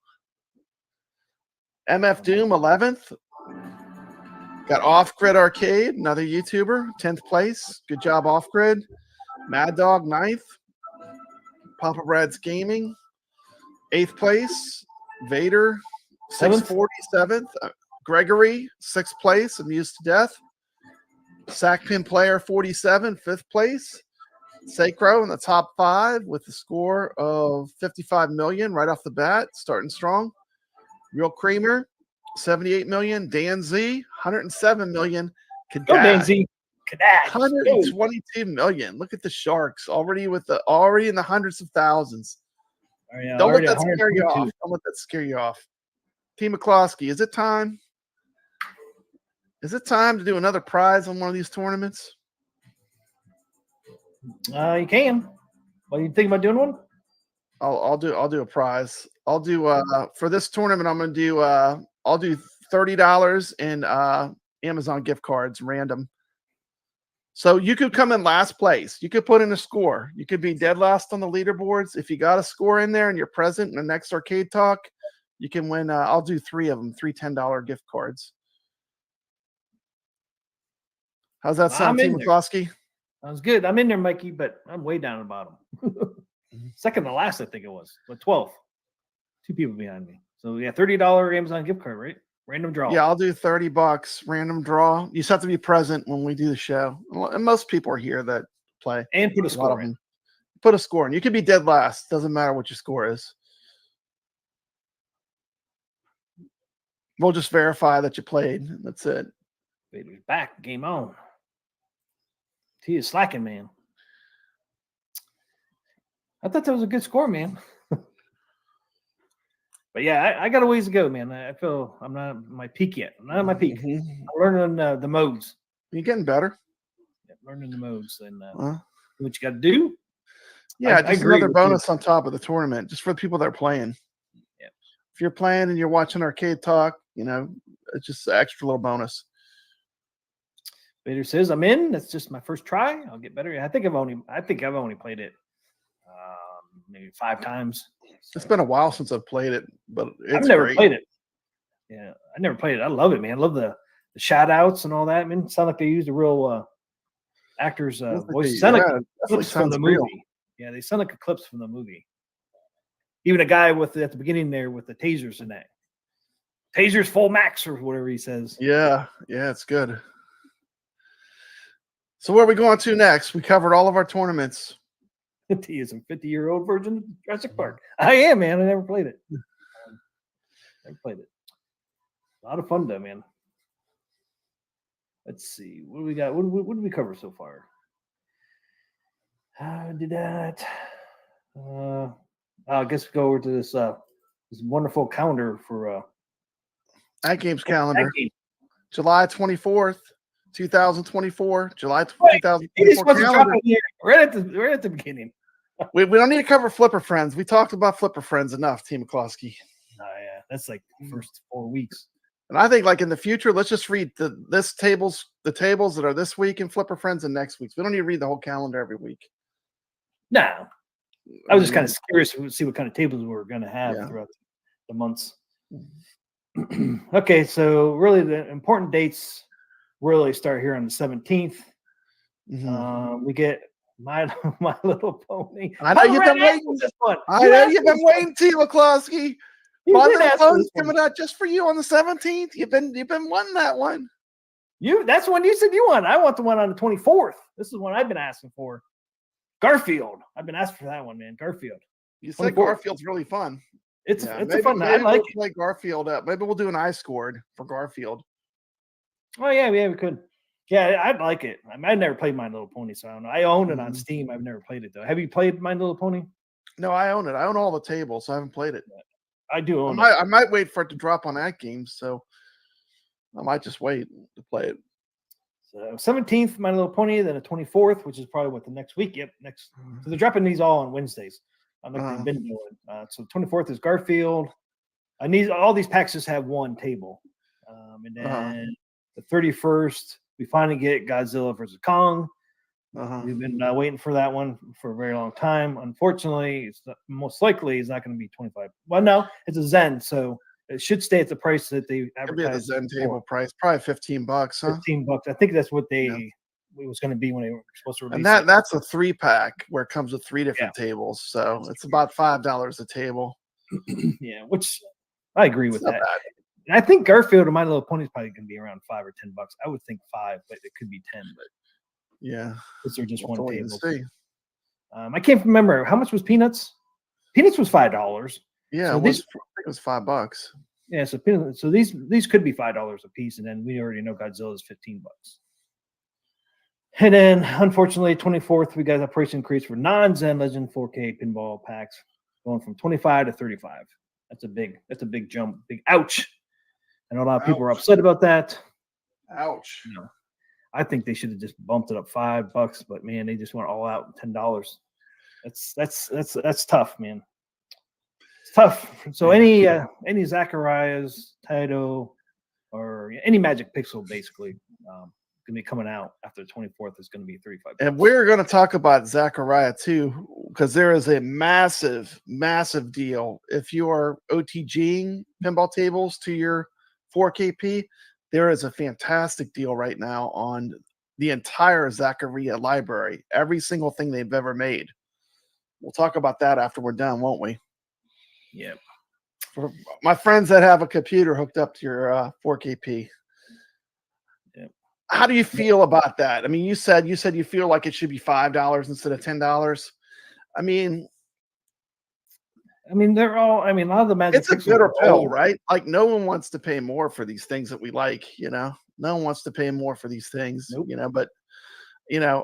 Speaker 4: MF Doom 11th. Got Off Grid Arcade, another YouTuber, 10th place. Good job, Off Grid. Mad Dog 9th. Papa Brad's Gaming, 8th place. Vader, 647th. Gregory, 6th place. Amused to Death. Sackpin Player 47, 5th place. Sacro in the top 5 with the score of 55 million right off the bat, starting strong. Real Creamer, 78 million. Dan Z, 107 million.
Speaker 2: Go Dan Z.
Speaker 4: 122 million. Look at the Sharks already in the hundreds of thousands.
Speaker 2: Oh, yeah,
Speaker 4: Don't let that scare you off. Don't let that scare you off. T. McCloskey, is it time? Is it time to do another prize on one of these tournaments?
Speaker 2: You can. What do you think about doing one?
Speaker 4: I'll do a prize. I'll do for this tournament. I'm gonna do I'll do $30 in Amazon gift cards, random. So you could come in last place. You could put in a score. You could be dead last on the leaderboards. If you got a score in there and you're present in the next Arcade Talk, you can win. I'll do 3 of them, 3 $10 gift cards. How's that sound, T. McCloskey?
Speaker 2: Sounds good. I'm in there, Mikey, but I'm way down at the bottom. Second to last, I think it was, but 12th. 2 people behind me. So yeah, $30 Amazon gift card, right? Random draw.
Speaker 4: Yeah, I'll do $30 random draw. You just have to be present when we do the show. And most people are here that play.
Speaker 2: And put a score in.
Speaker 4: Put a score in. You could be dead last. Doesn't matter what your score is. We'll just verify that you played. That's it.
Speaker 2: Baby's back. Game on. He is slacking, man. I thought that was a good score, man. But yeah, I got a ways to go, man. I feel I'm not at my peak yet. I'm not at my peak. I'm learning the modes.
Speaker 4: You're getting better.
Speaker 2: Yeah, learning the modes and what you got to do.
Speaker 4: Yeah, just another bonus on top of the tournament, just for the people that are playing.
Speaker 2: Yeah.
Speaker 4: If you're playing and you're watching Arcade Talk, it's just an extra little bonus.
Speaker 2: Vader says, "I'm in. That's just my first try. I'll get better." I think I've only played it maybe 5 times.
Speaker 4: It's been a while since I've played it, but it's
Speaker 2: I've never
Speaker 4: great.
Speaker 2: played it. Yeah, I never played it. I love it, man. I love the shout outs and all that. I mean, it sounds like they used a real actor's voice. Sound like clips from the movie.
Speaker 4: real.
Speaker 2: Yeah, they sound like clips from the movie. Even a guy at the beginning there with the tasers in that. Tasers full max or whatever he says.
Speaker 4: Yeah, it's good. So where are we going to next? We covered all of our tournaments.
Speaker 2: He is a 50-year-old version of Jurassic Park. I am, man. I never played it. Never played it. A lot of fun though, man. Let's see. What do we got? What did we cover so far? Did that. I guess we go over to this wonderful calendar for
Speaker 4: AtGames calendar.
Speaker 2: AtGames.
Speaker 4: July 24th, 2024. July
Speaker 2: He just
Speaker 4: 2024
Speaker 2: wants to drop
Speaker 4: calendar.
Speaker 2: it here right at the beginning.
Speaker 4: We don't need to cover Flipper Friends. We talked about Flipper Friends enough, T. McCloskey.
Speaker 2: Oh yeah, that's like the first 4 weeks.
Speaker 4: And I think like in the future, let's just read the tables that are this week in Flipper Friends and next week's. We don't need to read the whole calendar every week.
Speaker 2: No, I was just kind of curious to see what kind of tables we were going to have throughout the months. Okay, so really the important dates really start here on the 17th. We get my Little Pony.
Speaker 4: I know you've been waiting.
Speaker 2: This one.
Speaker 4: I know you've been waiting, T. McCloskey. My
Speaker 2: did
Speaker 4: Little
Speaker 2: ask for
Speaker 4: Pony's
Speaker 2: this one.
Speaker 4: coming out just for you on the 17th. You've been wanting that one.
Speaker 2: That's the one you said you want. I want the one on the 24th. This is one I've been asking for. Garfield. I've been asking for that one, man. Garfield.
Speaker 4: You said
Speaker 2: 24th.
Speaker 4: Garfield's really fun.
Speaker 2: It's
Speaker 4: maybe,
Speaker 2: a fun. I
Speaker 4: maybe
Speaker 2: like
Speaker 4: we'll play Garfield up. Maybe we'll do an iScored for Garfield.
Speaker 2: Oh yeah, we could. Yeah, I'd like it. I've never played My Little Pony, so I don't know. I own it on Steam. I've never played it though. Have you played My Little Pony?
Speaker 4: No, I own it. I own all the tables, so I haven't played it.
Speaker 2: I do own it.
Speaker 4: I might wait for it to drop on AtGames, so I might just wait to play it.
Speaker 2: So 17th, My Little Pony, then the 24th, which is probably what the next week. Yep, next. So they're dropping these all on Wednesdays. Like they've been doing. So 24th is Garfield. All these packs just have one table, and then the 31st we finally get Godzilla versus Kong. We've been waiting for that one for a very long time. Unfortunately, most likely it's not going to be 25. Well, no, it's a Zen, so it should stay at the price that they
Speaker 4: Maybe at the
Speaker 2: advertised.
Speaker 4: Zen table price, probably $15, huh?
Speaker 2: $15. I think that's what it was going to be when they were supposed to release
Speaker 4: And
Speaker 2: it.
Speaker 4: that's a 3-pack where it comes with 3 different tables, so it's about $5 a table.
Speaker 2: Yeah, which I agree with
Speaker 4: It's not
Speaker 2: that.
Speaker 4: bad.
Speaker 2: And I think Garfield and My Little Pony is probably going to be around $5 or $10. I would think 5, but it could be 10. But
Speaker 4: Yeah,
Speaker 2: because they're just
Speaker 4: we'll
Speaker 2: one
Speaker 4: wait and
Speaker 2: table.
Speaker 4: see.
Speaker 2: I can't remember how much was Peanuts. Peanuts was $5.
Speaker 4: Yeah,
Speaker 2: So
Speaker 4: I think it was $5.
Speaker 2: Yeah, so Peanuts. So these could be $5 a piece, and then we already know Godzilla is $15. And then, unfortunately, 24th we got a price increase for non-Zen Legend 4K pinball packs, going from 25 to 35. That's a big jump. Big ouch. I know a lot of people are upset about that.
Speaker 4: Ouch.
Speaker 2: I think they should have just bumped it up $5, but man, they just went all out $10. That's tough, man. It's tough. So any Zacharias, Taito, or any Magic Pixel, basically, gonna be coming out after the 24th is gonna be $35.
Speaker 4: And we're going to talk about Zachariah too, because there is a massive, massive deal. If you are OTGing pinball tables to your 4KP, there is a fantastic deal right now on the entire Zachariah library, every single thing they've ever made. We'll talk about that after we're done, won't we?
Speaker 2: Yeah.
Speaker 4: For my friends that have a computer hooked up to your 4KP.
Speaker 2: Yeah.
Speaker 4: How do you feel about that? I mean, you said you feel like it should be $5 instead of $10. I mean,
Speaker 2: they're all. A lot of the Magic.
Speaker 4: it's a
Speaker 2: Pixels
Speaker 4: bitter
Speaker 2: are
Speaker 4: pill,
Speaker 2: old.
Speaker 4: right? Like no one wants to pay more for these things that we like, No one wants to pay more for these things,
Speaker 2: Nope.
Speaker 4: But when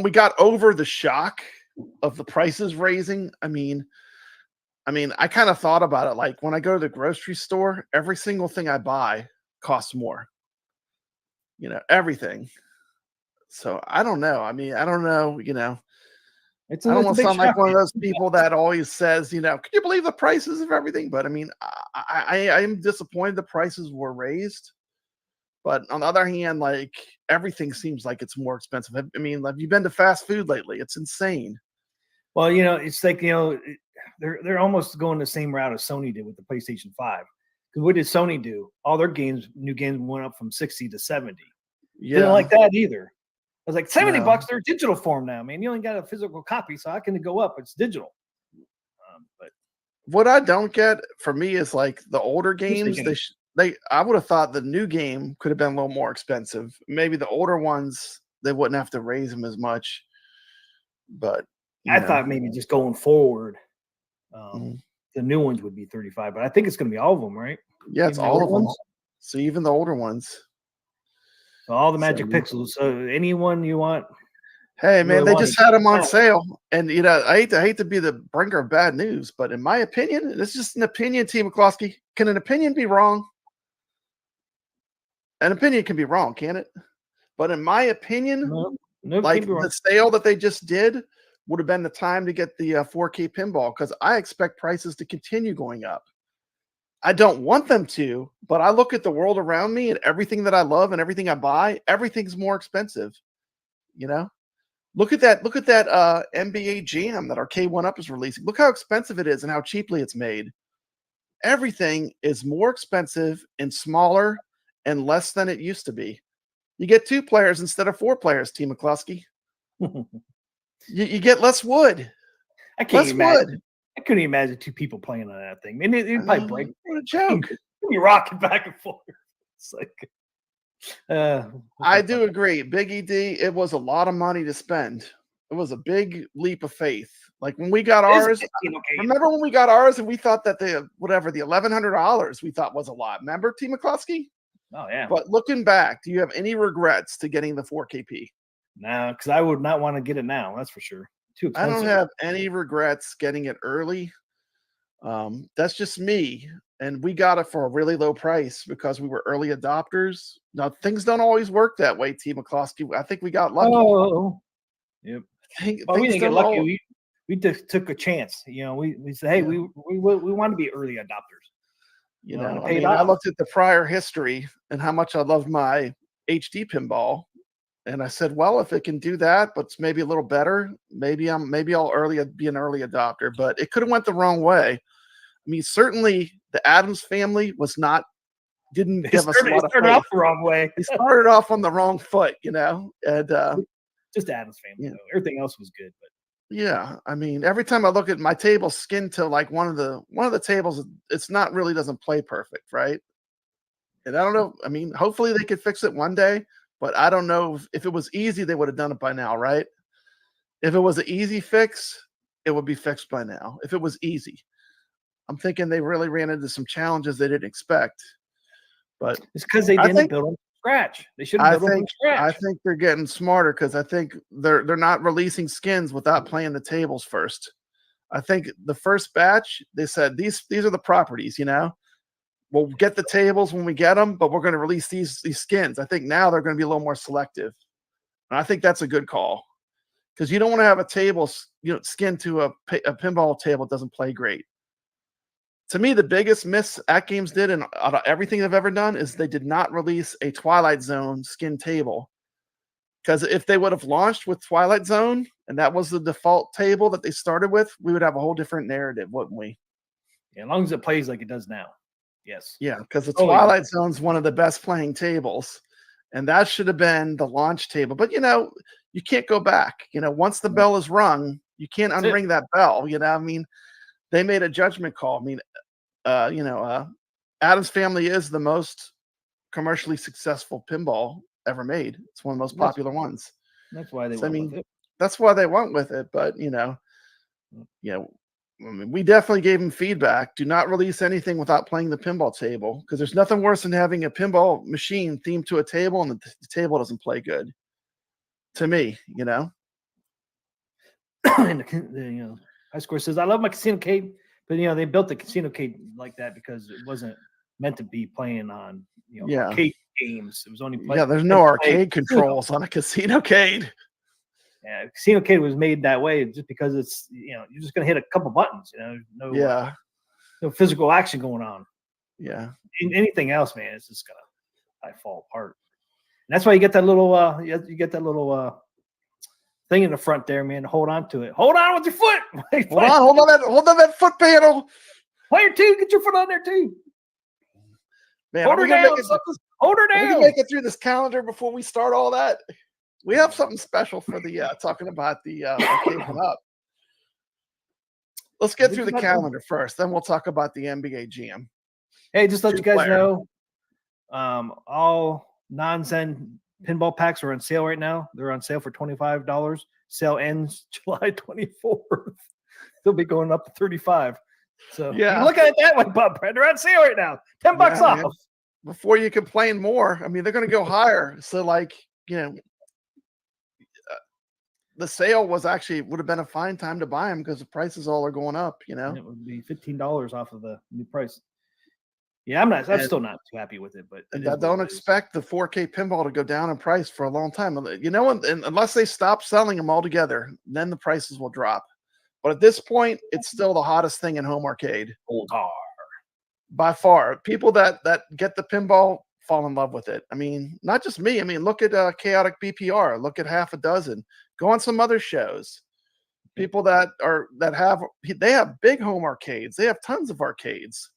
Speaker 4: we got over the shock of the prices raising, I kind of thought about it. Like when I go to the grocery store, every single thing I buy costs more. Everything. So I don't know. I don't know. I don't want to sound like one of those people that always says, can you believe the prices of everything? But I am disappointed the prices were raised. But on the other hand, like everything seems like it's more expensive. I mean, have you been to fast food lately? It's insane.
Speaker 2: Well, it's like they're almost going the same route as Sony did with the PlayStation 5. Because what did Sony do? All their new games went up from 60 to 70.
Speaker 4: Yeah,
Speaker 2: Didn't like that either. I was like, $70,
Speaker 4: No.
Speaker 2: they're digital form now, man. You only got a physical copy, so how can it go up? It's digital. But
Speaker 4: What I don't get for me is like the older games.
Speaker 2: thinking-
Speaker 4: I would have thought the new game could have been a little more expensive. Maybe the older ones they wouldn't have to raise them as much. But
Speaker 2: I thought maybe just going forward,
Speaker 4: Mhm.
Speaker 2: the new ones would be 35, but I think it's going to be all of them, right?
Speaker 4: yeah, it's
Speaker 2: Even the
Speaker 4: all
Speaker 2: older
Speaker 4: of them.
Speaker 2: ones?
Speaker 4: So even the older ones.
Speaker 2: So all the Magic
Speaker 4: So-
Speaker 2: Pixels. So anyone you want.
Speaker 4: Hey man,
Speaker 2: really
Speaker 4: they
Speaker 2: wanted
Speaker 4: just
Speaker 2: to
Speaker 4: had them on
Speaker 2: know.
Speaker 4: sale, and I hate to be the bringer of bad news, but in my opinion, this is just an opinion, T. McCloskey. Can an opinion be wrong? An opinion can be wrong, can it? But in my opinion,
Speaker 2: No,
Speaker 4: like
Speaker 2: can't be wrong.
Speaker 4: the sale that they just did would have been the time to get the 4K pinball because I expect prices to continue going up. I don't want them to, but I look at the world around me and everything that I love and everything I buy, everything's more expensive. Look at that NBA Jam that Arcade1Up is releasing. Look how expensive it is and how cheaply it's made. Everything is more expensive and smaller and less than it used to be. You get 2 players instead of 4 players, T. McCluskey. You get less wood.
Speaker 2: I can't
Speaker 4: Less
Speaker 2: imagine.
Speaker 4: wood.
Speaker 2: I couldn't imagine 2 people playing on that thing. And it'd probably break.
Speaker 4: What a joke.
Speaker 2: You're rocking back and forth. It's like,
Speaker 4: I do agree. Big ED, it was a lot of money to spend. It was a big leap of faith. Like when we got ours, remember when we got ours and we thought that the $1,100 we thought was a lot. Remember, T. McCluskey?
Speaker 2: Oh yeah.
Speaker 4: But looking back, do you have any regrets to getting the 4KP?
Speaker 2: No, because I would not want to get it now. That's for sure. Too
Speaker 4: I
Speaker 2: expensive.
Speaker 4: don't have any regrets getting it early. That's just me. And we got it for a really low price because we were early adopters. Now, things don't always work that way, T. McCloskey. I think we got lucky.
Speaker 2: Oh, yep. Well, we
Speaker 4: Things
Speaker 2: didn't get
Speaker 4: don't
Speaker 2: lucky.
Speaker 4: all-
Speaker 2: We just took a chance. We said, hey,
Speaker 4: Yeah.
Speaker 2: we want to be early adopters.
Speaker 4: I
Speaker 2: paid
Speaker 4: mean, I
Speaker 2: off.
Speaker 4: looked at the prior history and how much I loved my HD pinball. And I said, well, if it can do that, but it's maybe a little better, maybe I'll be an early adopter. But it could have went the wrong way. I mean, certainly the Adams family didn't give us a lot of
Speaker 2: started
Speaker 4: faith.
Speaker 2: off the wrong way.
Speaker 4: He started off on the wrong foot, and
Speaker 2: Just Adam's family.
Speaker 4: Yeah.
Speaker 2: Though. Everything else was good, but
Speaker 4: yeah, I mean, every time I look at my table skinned to like one of the tables, it's not really doesn't play perfect, right? And I don't know. I mean, hopefully they could fix it one day, but I don't know if it was easy, they would have done it by now, right? If it was an easy fix, it would be fixed by now. If it was easy, I'm thinking they really ran into some challenges they didn't expect. But
Speaker 2: it's because they
Speaker 4: I
Speaker 2: didn't
Speaker 4: think-
Speaker 2: build them from scratch. They should have built them from scratch.
Speaker 4: I think they're getting smarter because I think they're not releasing skins without playing the tables first. I think the first batch they said these are the properties, We'll get the tables when we get them, but we're going to release these skins. I think now they're going to be a little more selective, and I think that's a good call because you don't want to have a table skin to a pinball table that doesn't play great. To me, the biggest miss AtGames did and out of everything they've ever done is they did not release a Twilight Zone skin table. Because if they would have launched with Twilight Zone and that was the default table that they started with, we would have a whole different narrative, wouldn't we?
Speaker 2: Yeah, as long as it plays like it does now. Yes.
Speaker 4: Yeah, because the
Speaker 2: Oh, yeah.
Speaker 4: Twilight Zone's one of the best playing tables. And that should have been the launch table. But you can't go back. Once the bell is rung, you can't
Speaker 2: That's it.
Speaker 4: unring that bell. I mean, they made a judgment call. I mean, Adam's Family is the most commercially successful pinball ever made. It's one of the most
Speaker 2: Yes.
Speaker 4: popular ones.
Speaker 2: That's why they
Speaker 4: So, I
Speaker 2: went
Speaker 4: mean,
Speaker 2: with it.
Speaker 4: that's why they went with it. But I mean, we definitely gave them feedback. Do not release anything without playing the pinball table because there's nothing worse than having a pinball machine themed to a table and the table doesn't play good. To me,
Speaker 2: And High Score says, I love my Casino Cade, but they built the Casino Cade like that because it wasn't meant to be playing on
Speaker 4: Yeah.
Speaker 2: arcade games. It was only
Speaker 4: Yeah, there's no arcade controls on a Casino Cade.
Speaker 2: Yeah, Casino Cade was made that way just because it's you're just gonna hit a couple buttons. No physical action going on.
Speaker 4: Yeah.
Speaker 2: Anything else, man, it's just gonna I fall apart. And that's why you get that little you get that little thing in the front there, man. Hold on to it. Hold on with your foot.
Speaker 4: Hold on that foot panel.
Speaker 2: Player 2, get your foot on there too.
Speaker 4: Man,
Speaker 2: Hold her down. Hold her
Speaker 4: we can
Speaker 2: down.
Speaker 4: make it through this calendar before we start all that. We have something special for the talking about the Arcade1Up. Let's get through the calendar first, then we'll talk about the NBA Jam.
Speaker 2: Hey, just let you guys
Speaker 4: Two-player.
Speaker 2: know, all non-Zen pinball packs are on sale right now. They're on sale for $25. Sale ends July 24th. They'll be going up to $35. So
Speaker 4: Yeah.
Speaker 2: you look at it that way, Bob. They're on sale right now. $10 off.
Speaker 4: Man. Before you complain more, I mean, they're going to go higher. So, like, you know, the sale would have been a fine time to buy them because the prices all are going up, you know.
Speaker 2: And it would be $15 off of the new price. Yeah, I'm still not too happy with it, but
Speaker 4: And I don't expect the 4K pinball to go down in price for a long time. You know, and unless they stop selling them altogether, then the prices will drop. But at this point, it's still the hottest thing in home arcade. By far. People that get the pinball fall in love with it. I mean, not just me. I mean, look at Chaotic BPR. Look at half a dozen. Go on some other shows. People that have big home arcades. They have tons of arcades.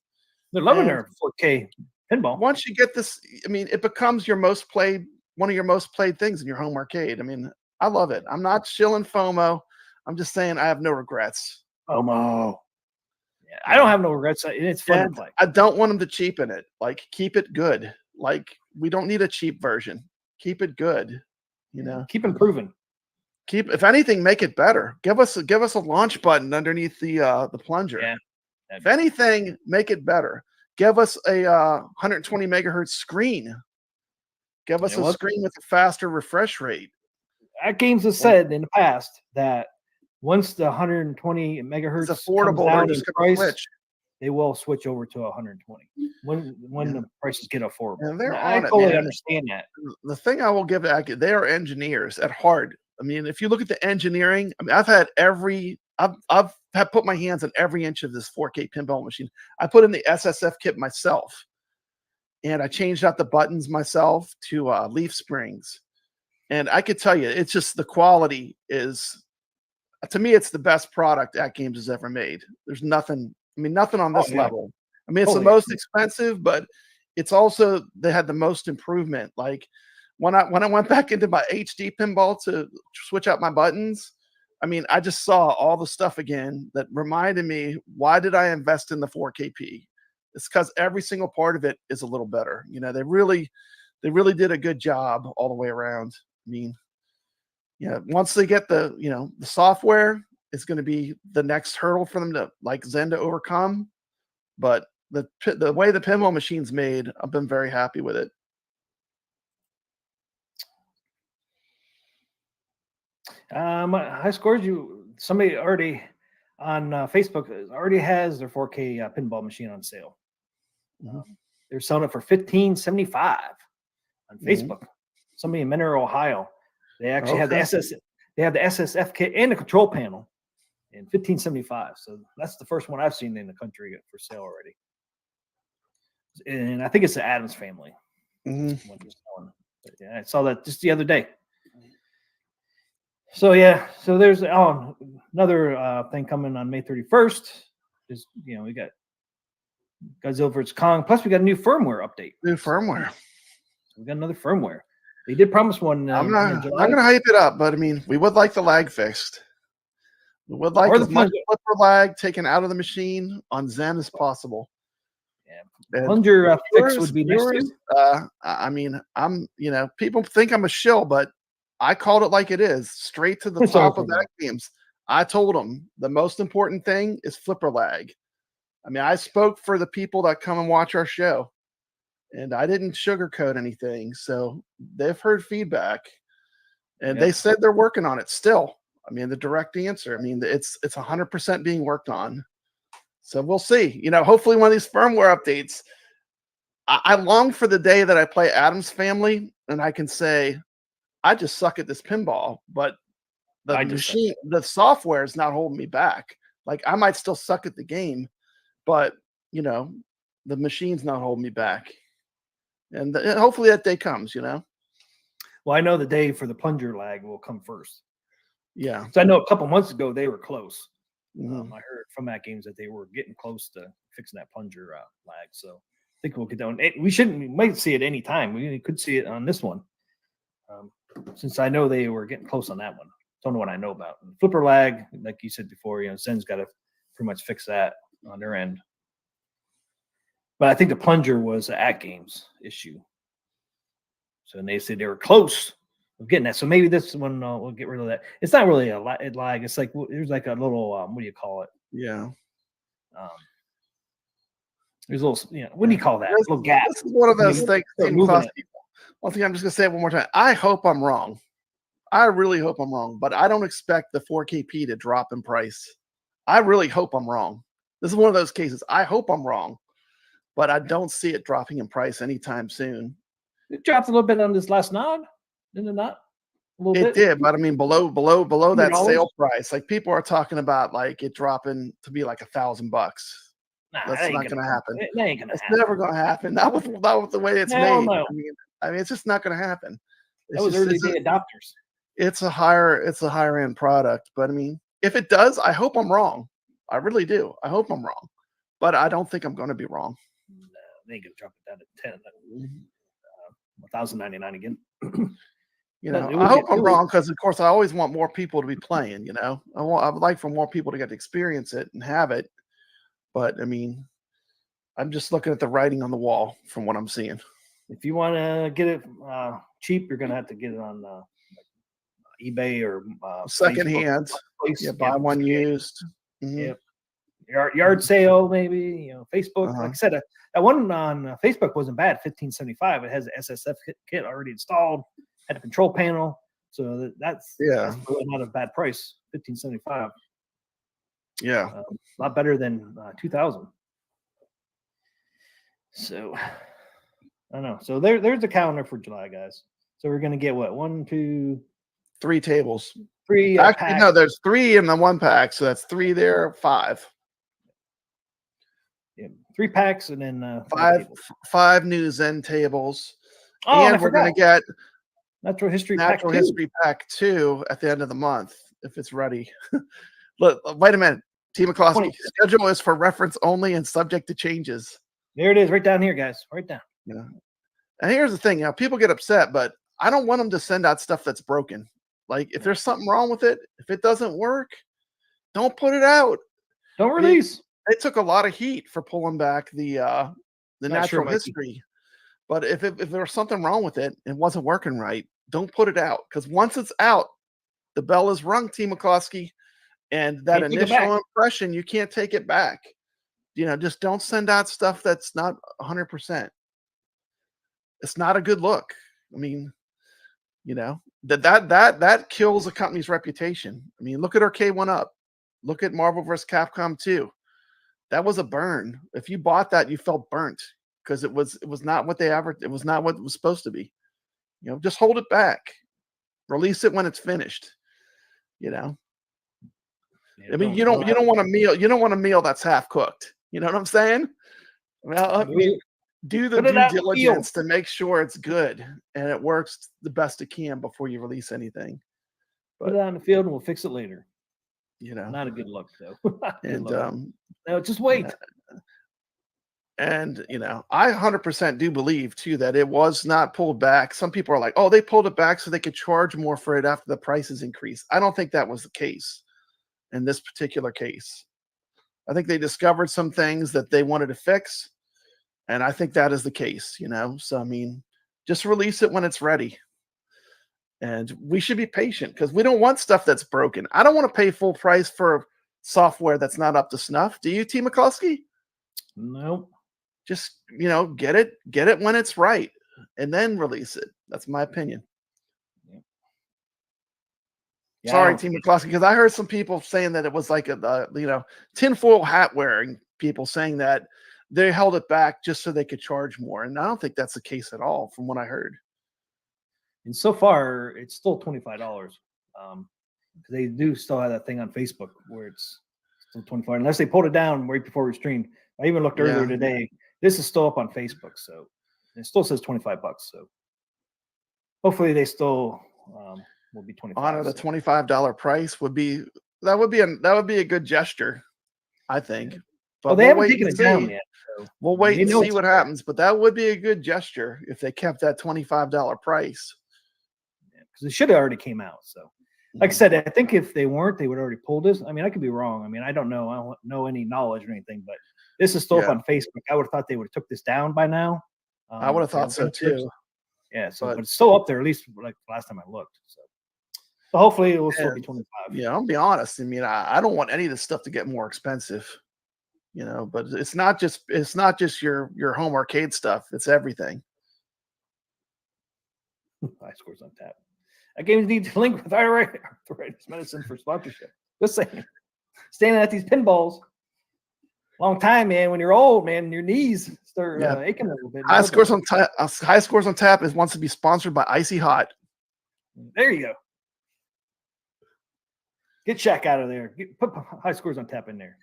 Speaker 2: They're loving their 4K pinball.
Speaker 4: Once you get this, I mean, it becomes one of your most played things in your home arcade. I mean, I love it. I'm not shilling FOMO. I'm just saying I have no regrets.
Speaker 2: FOMO. Yeah, I don't have no regrets. It's fun to play.
Speaker 4: I don't want them to cheapen it. Like, keep it good. Like, we don't need a cheap version. Keep it good. You know,
Speaker 2: keep improving.
Speaker 4: If anything, make it better. Give us a launch button underneath the plunger.
Speaker 2: Yeah.
Speaker 4: If anything, make it better. Give us a 120 megahertz screen. Give us a screen with a faster refresh rate.
Speaker 2: AtGames has said in the past that once the 120 megahertz
Speaker 4: It's affordable,
Speaker 2: comes down
Speaker 4: they're
Speaker 2: in
Speaker 4: just gonna
Speaker 2: price,
Speaker 4: switch.
Speaker 2: they will switch over to 120 when the prices get affordable.
Speaker 4: And they're
Speaker 2: I
Speaker 4: on it,
Speaker 2: totally
Speaker 4: man.
Speaker 2: understand that.
Speaker 4: The thing I will give AtGames, they are engineers at heart. I mean, if you look at the engineering, I mean, I've put my hands on every inch of this 4K pinball machine. I put in the SSF kit myself, and I changed out the buttons myself to leaf springs. And I could tell you, it's just the quality is, to me, it's the best product AtGames has ever made. There's nothing on this level. I mean, it's the most expensive, but it's also, they had the most improvement. Like, when I went back into my HD pinball to switch out my buttons, I mean, I just saw all the stuff again that reminded me, why did I invest in the 4KP? It's because every single part of it is a little better. You know, they really did a good job all the way around. I mean, yeah, once they get the software, it's going to be the next hurdle for them to, like Zen, to overcome. But the way the pinball machine's made, I've been very happy with it.
Speaker 2: High scores. Somebody already on Facebook already has their 4K pinball machine on sale. They're selling it for $15.75 on Facebook. Somebody in Mineral, Ohio. They actually have the SSF kit and the control panel, and $15.75. So that's the first one I've seen in the country for sale already. And I think it's the Adams family. Yeah, I saw that just the other day. So yeah, so there's another thing coming on May 31st. Is we got Godzilla vs. Kong. Plus we got a new firmware update.
Speaker 4: New firmware.
Speaker 2: So we got another firmware. They did promise one.
Speaker 4: I'm not going to hype it up, but I mean, we would like the lag fixed. We would like as much flipper lag taken out of the machine on Zen as possible.
Speaker 2: Yeah, plunger fix would be nice.
Speaker 4: I mean, people think I'm a shill, but I called it like it is, straight to the top of AtGames. I told them the most important thing is flipper lag. I mean, I spoke for the people that come and watch our show, and I didn't sugarcoat anything. So they've heard feedback, and they said they're working on it still. I mean, the direct answer, I mean, it's 100% being worked on. So we'll see. Hopefully one of these firmware updates. I long for the day that I play Adam's Family and I can say, I just suck at this pinball, but the software is not holding me back. Like, I might still suck at the game, but the machine's not holding me back. and hopefully that day comes.
Speaker 2: Well, I know the day for the plunger lag will come first.
Speaker 4: Yeah.
Speaker 2: So I know a couple months ago they were close.
Speaker 4: Mhm.
Speaker 2: I heard from AtGames that they were getting close to fixing that plunger lag. So I think we'll get down. We might see it any time. We could see it on this one. Since I know they were getting close on that one. Don't know what I know about. And flipper lag, like you said before, Zen's got to pretty much fix that on their end. But I think the plunger was an AtGames issue. So they said they were close of getting that. So maybe this one we'll get rid of that. It's not really a lag. It's like there's like a little what do you call it?
Speaker 4: Yeah.
Speaker 2: There's a little, what do you call that? A little gap.
Speaker 4: This is one of those things.
Speaker 2: Moving it.
Speaker 4: One thing I'm just gonna say it one more time. I hope I'm wrong. I really hope I'm wrong, but I don't expect the 4KP to drop in price. I really hope I'm wrong. This is one of those cases. I hope I'm wrong, but I don't see it dropping in price anytime soon.
Speaker 2: It dropped a little bit on this last nod, didn't it not? A little
Speaker 4: It
Speaker 2: bit.
Speaker 4: did, but I mean below that
Speaker 2: $100?
Speaker 4: sale price. Like people are talking about like it dropping to be like $1,000.
Speaker 2: Nah,
Speaker 4: That's
Speaker 2: that ain't
Speaker 4: not gonna happen.
Speaker 2: That ain't gonna
Speaker 4: It's
Speaker 2: happen.
Speaker 4: never gonna happen. Not with the way it's
Speaker 2: Hell
Speaker 4: made.
Speaker 2: no.
Speaker 4: I mean, it's just not gonna happen.
Speaker 2: That was early day adopters.
Speaker 4: It's a higher end product, but I mean, if it does, I hope I'm wrong. I really do. I hope I'm wrong, but I don't think I'm going to be wrong.
Speaker 2: No, they ain't gonna drop it down to 10. $1,099 again.
Speaker 4: I hope I'm wrong because, of course, I always want more people to be playing. I would like for more people to get to experience it and have it, but I mean, I'm just looking at the writing on the wall from what I'm seeing.
Speaker 2: If you want to get it cheap, you're gonna have to get it on eBay or
Speaker 4: Secondhand. Yeah, buy one used.
Speaker 2: Yep. Yard sale, maybe, Facebook. Like I said, that one on Facebook wasn't bad, $15.75. It has the SSF kit already installed, had a control panel. So that's really not a bad price, $15.75.
Speaker 4: Yeah.
Speaker 2: A lot better than $2,000. So I don't know. So there's the calendar for July, guys. So we're gonna get what? 1, 2,
Speaker 4: 3 tables.
Speaker 2: 3.
Speaker 4: Actually, no, there's 3 in the 1 pack, so that's 3 there, 5.
Speaker 2: Yeah, 3 packs and then
Speaker 4: 5 new Zen tables.
Speaker 2: Oh,
Speaker 4: and we're gonna get
Speaker 2: Natural History
Speaker 4: Pack 2 at the end of the month if it's ready. Look, wait a minute, T. McCloskey. Schedule is for reference only and subject to changes.
Speaker 2: There it is, right down here, guys. Right down.
Speaker 4: Yeah. And here's the thing, people get upset, but I don't want them to send out stuff that's broken. Like if there's something wrong with it, if it doesn't work, don't put it out.
Speaker 2: Don't release.
Speaker 4: They took a lot of heat for pulling back the Natural History. But if there was something wrong with it, it wasn't working right, don't put it out. Because once it's out, the bell is rung, T. McCloskey, and that initial impression, you can't take it back. Just don't send out stuff that's not 100%. It's not a good look. I mean, that kills a company's reputation. I mean, look at Arcade1Up. Look at Marvel vs. Capcom 2. That was a burn. If you bought that, you felt burnt because it was not what it was not what it was supposed to be. Just hold it back. Release it when it's finished. I mean, you don't want a meal. You don't want a meal that's half cooked. You know what I'm saying? Well, do the due diligence to make sure it's good and it works the best it can before you release anything.
Speaker 2: Put it on the field and we'll fix it later.
Speaker 4: Not
Speaker 2: a good look though.
Speaker 4: No,
Speaker 2: just wait.
Speaker 4: And I 100% do believe too that it was not pulled back. Some people are like, oh, they pulled it back so they could charge more for it after the prices increased. I don't think that was the case in this particular case. I think they discovered some things that they wanted to fix. And I think that is the case, So, I mean, just release it when it's ready. And we should be patient because we don't want stuff that's broken. I don't want to pay full price for software that's not up to snuff. Do you, T. McCloskey?
Speaker 2: No.
Speaker 4: Just, get it when it's right and then release it. That's my opinion. Yeah, sorry, T. McCloskey, because I heard some people saying that it was like a tinfoil hat wearing people saying that they held it back just so they could charge more. And I don't think that's the case at all from what I heard.
Speaker 2: And so far, it's still $25. They do still have that thing on Facebook where it's still $25, unless they pulled it down right before we streamed. I even looked earlier today. This is still up on Facebook. So It still says $25, so hopefully they still will be 25.
Speaker 4: Honor the $25 price would be a good gesture, I think. But
Speaker 2: Well, they
Speaker 4: we'll
Speaker 2: haven't
Speaker 4: wait
Speaker 2: taken
Speaker 4: and
Speaker 2: it down
Speaker 4: see.
Speaker 2: yet. So
Speaker 4: We'll wait
Speaker 2: they
Speaker 4: and
Speaker 2: know
Speaker 4: see
Speaker 2: it's
Speaker 4: what happens. But that would be a good gesture if they kept that $25 price.
Speaker 2: because it should have already came out. So, like I said, I think if they weren't, they would already pull this. I mean, I could be wrong. I mean, I don't know. I don't know any knowledge or anything, but this is still up
Speaker 4: Yeah.
Speaker 2: on Facebook. I would have thought they would have took this down by now.
Speaker 4: I would have thought so too.
Speaker 2: Yeah. So,
Speaker 4: But-
Speaker 2: but it's still up there, at least like last time I looked. So hopefully it will still be 25.
Speaker 4: Yeah, I'll be honest. I mean, I don't want any of this stuff to get more expensive, but it's not just your home arcade stuff. It's everything.
Speaker 2: High scores on tap. AtGames need to link with arthritis medicine for sponsorship. Just saying. Standing at these pinballs. Long time, man. When you're old, man, your knees start aching a little bit.
Speaker 4: High scores on tap wants to be sponsored by Icy Hot.
Speaker 2: There you go. Get Shaq out of there. Put high scores on tap in there.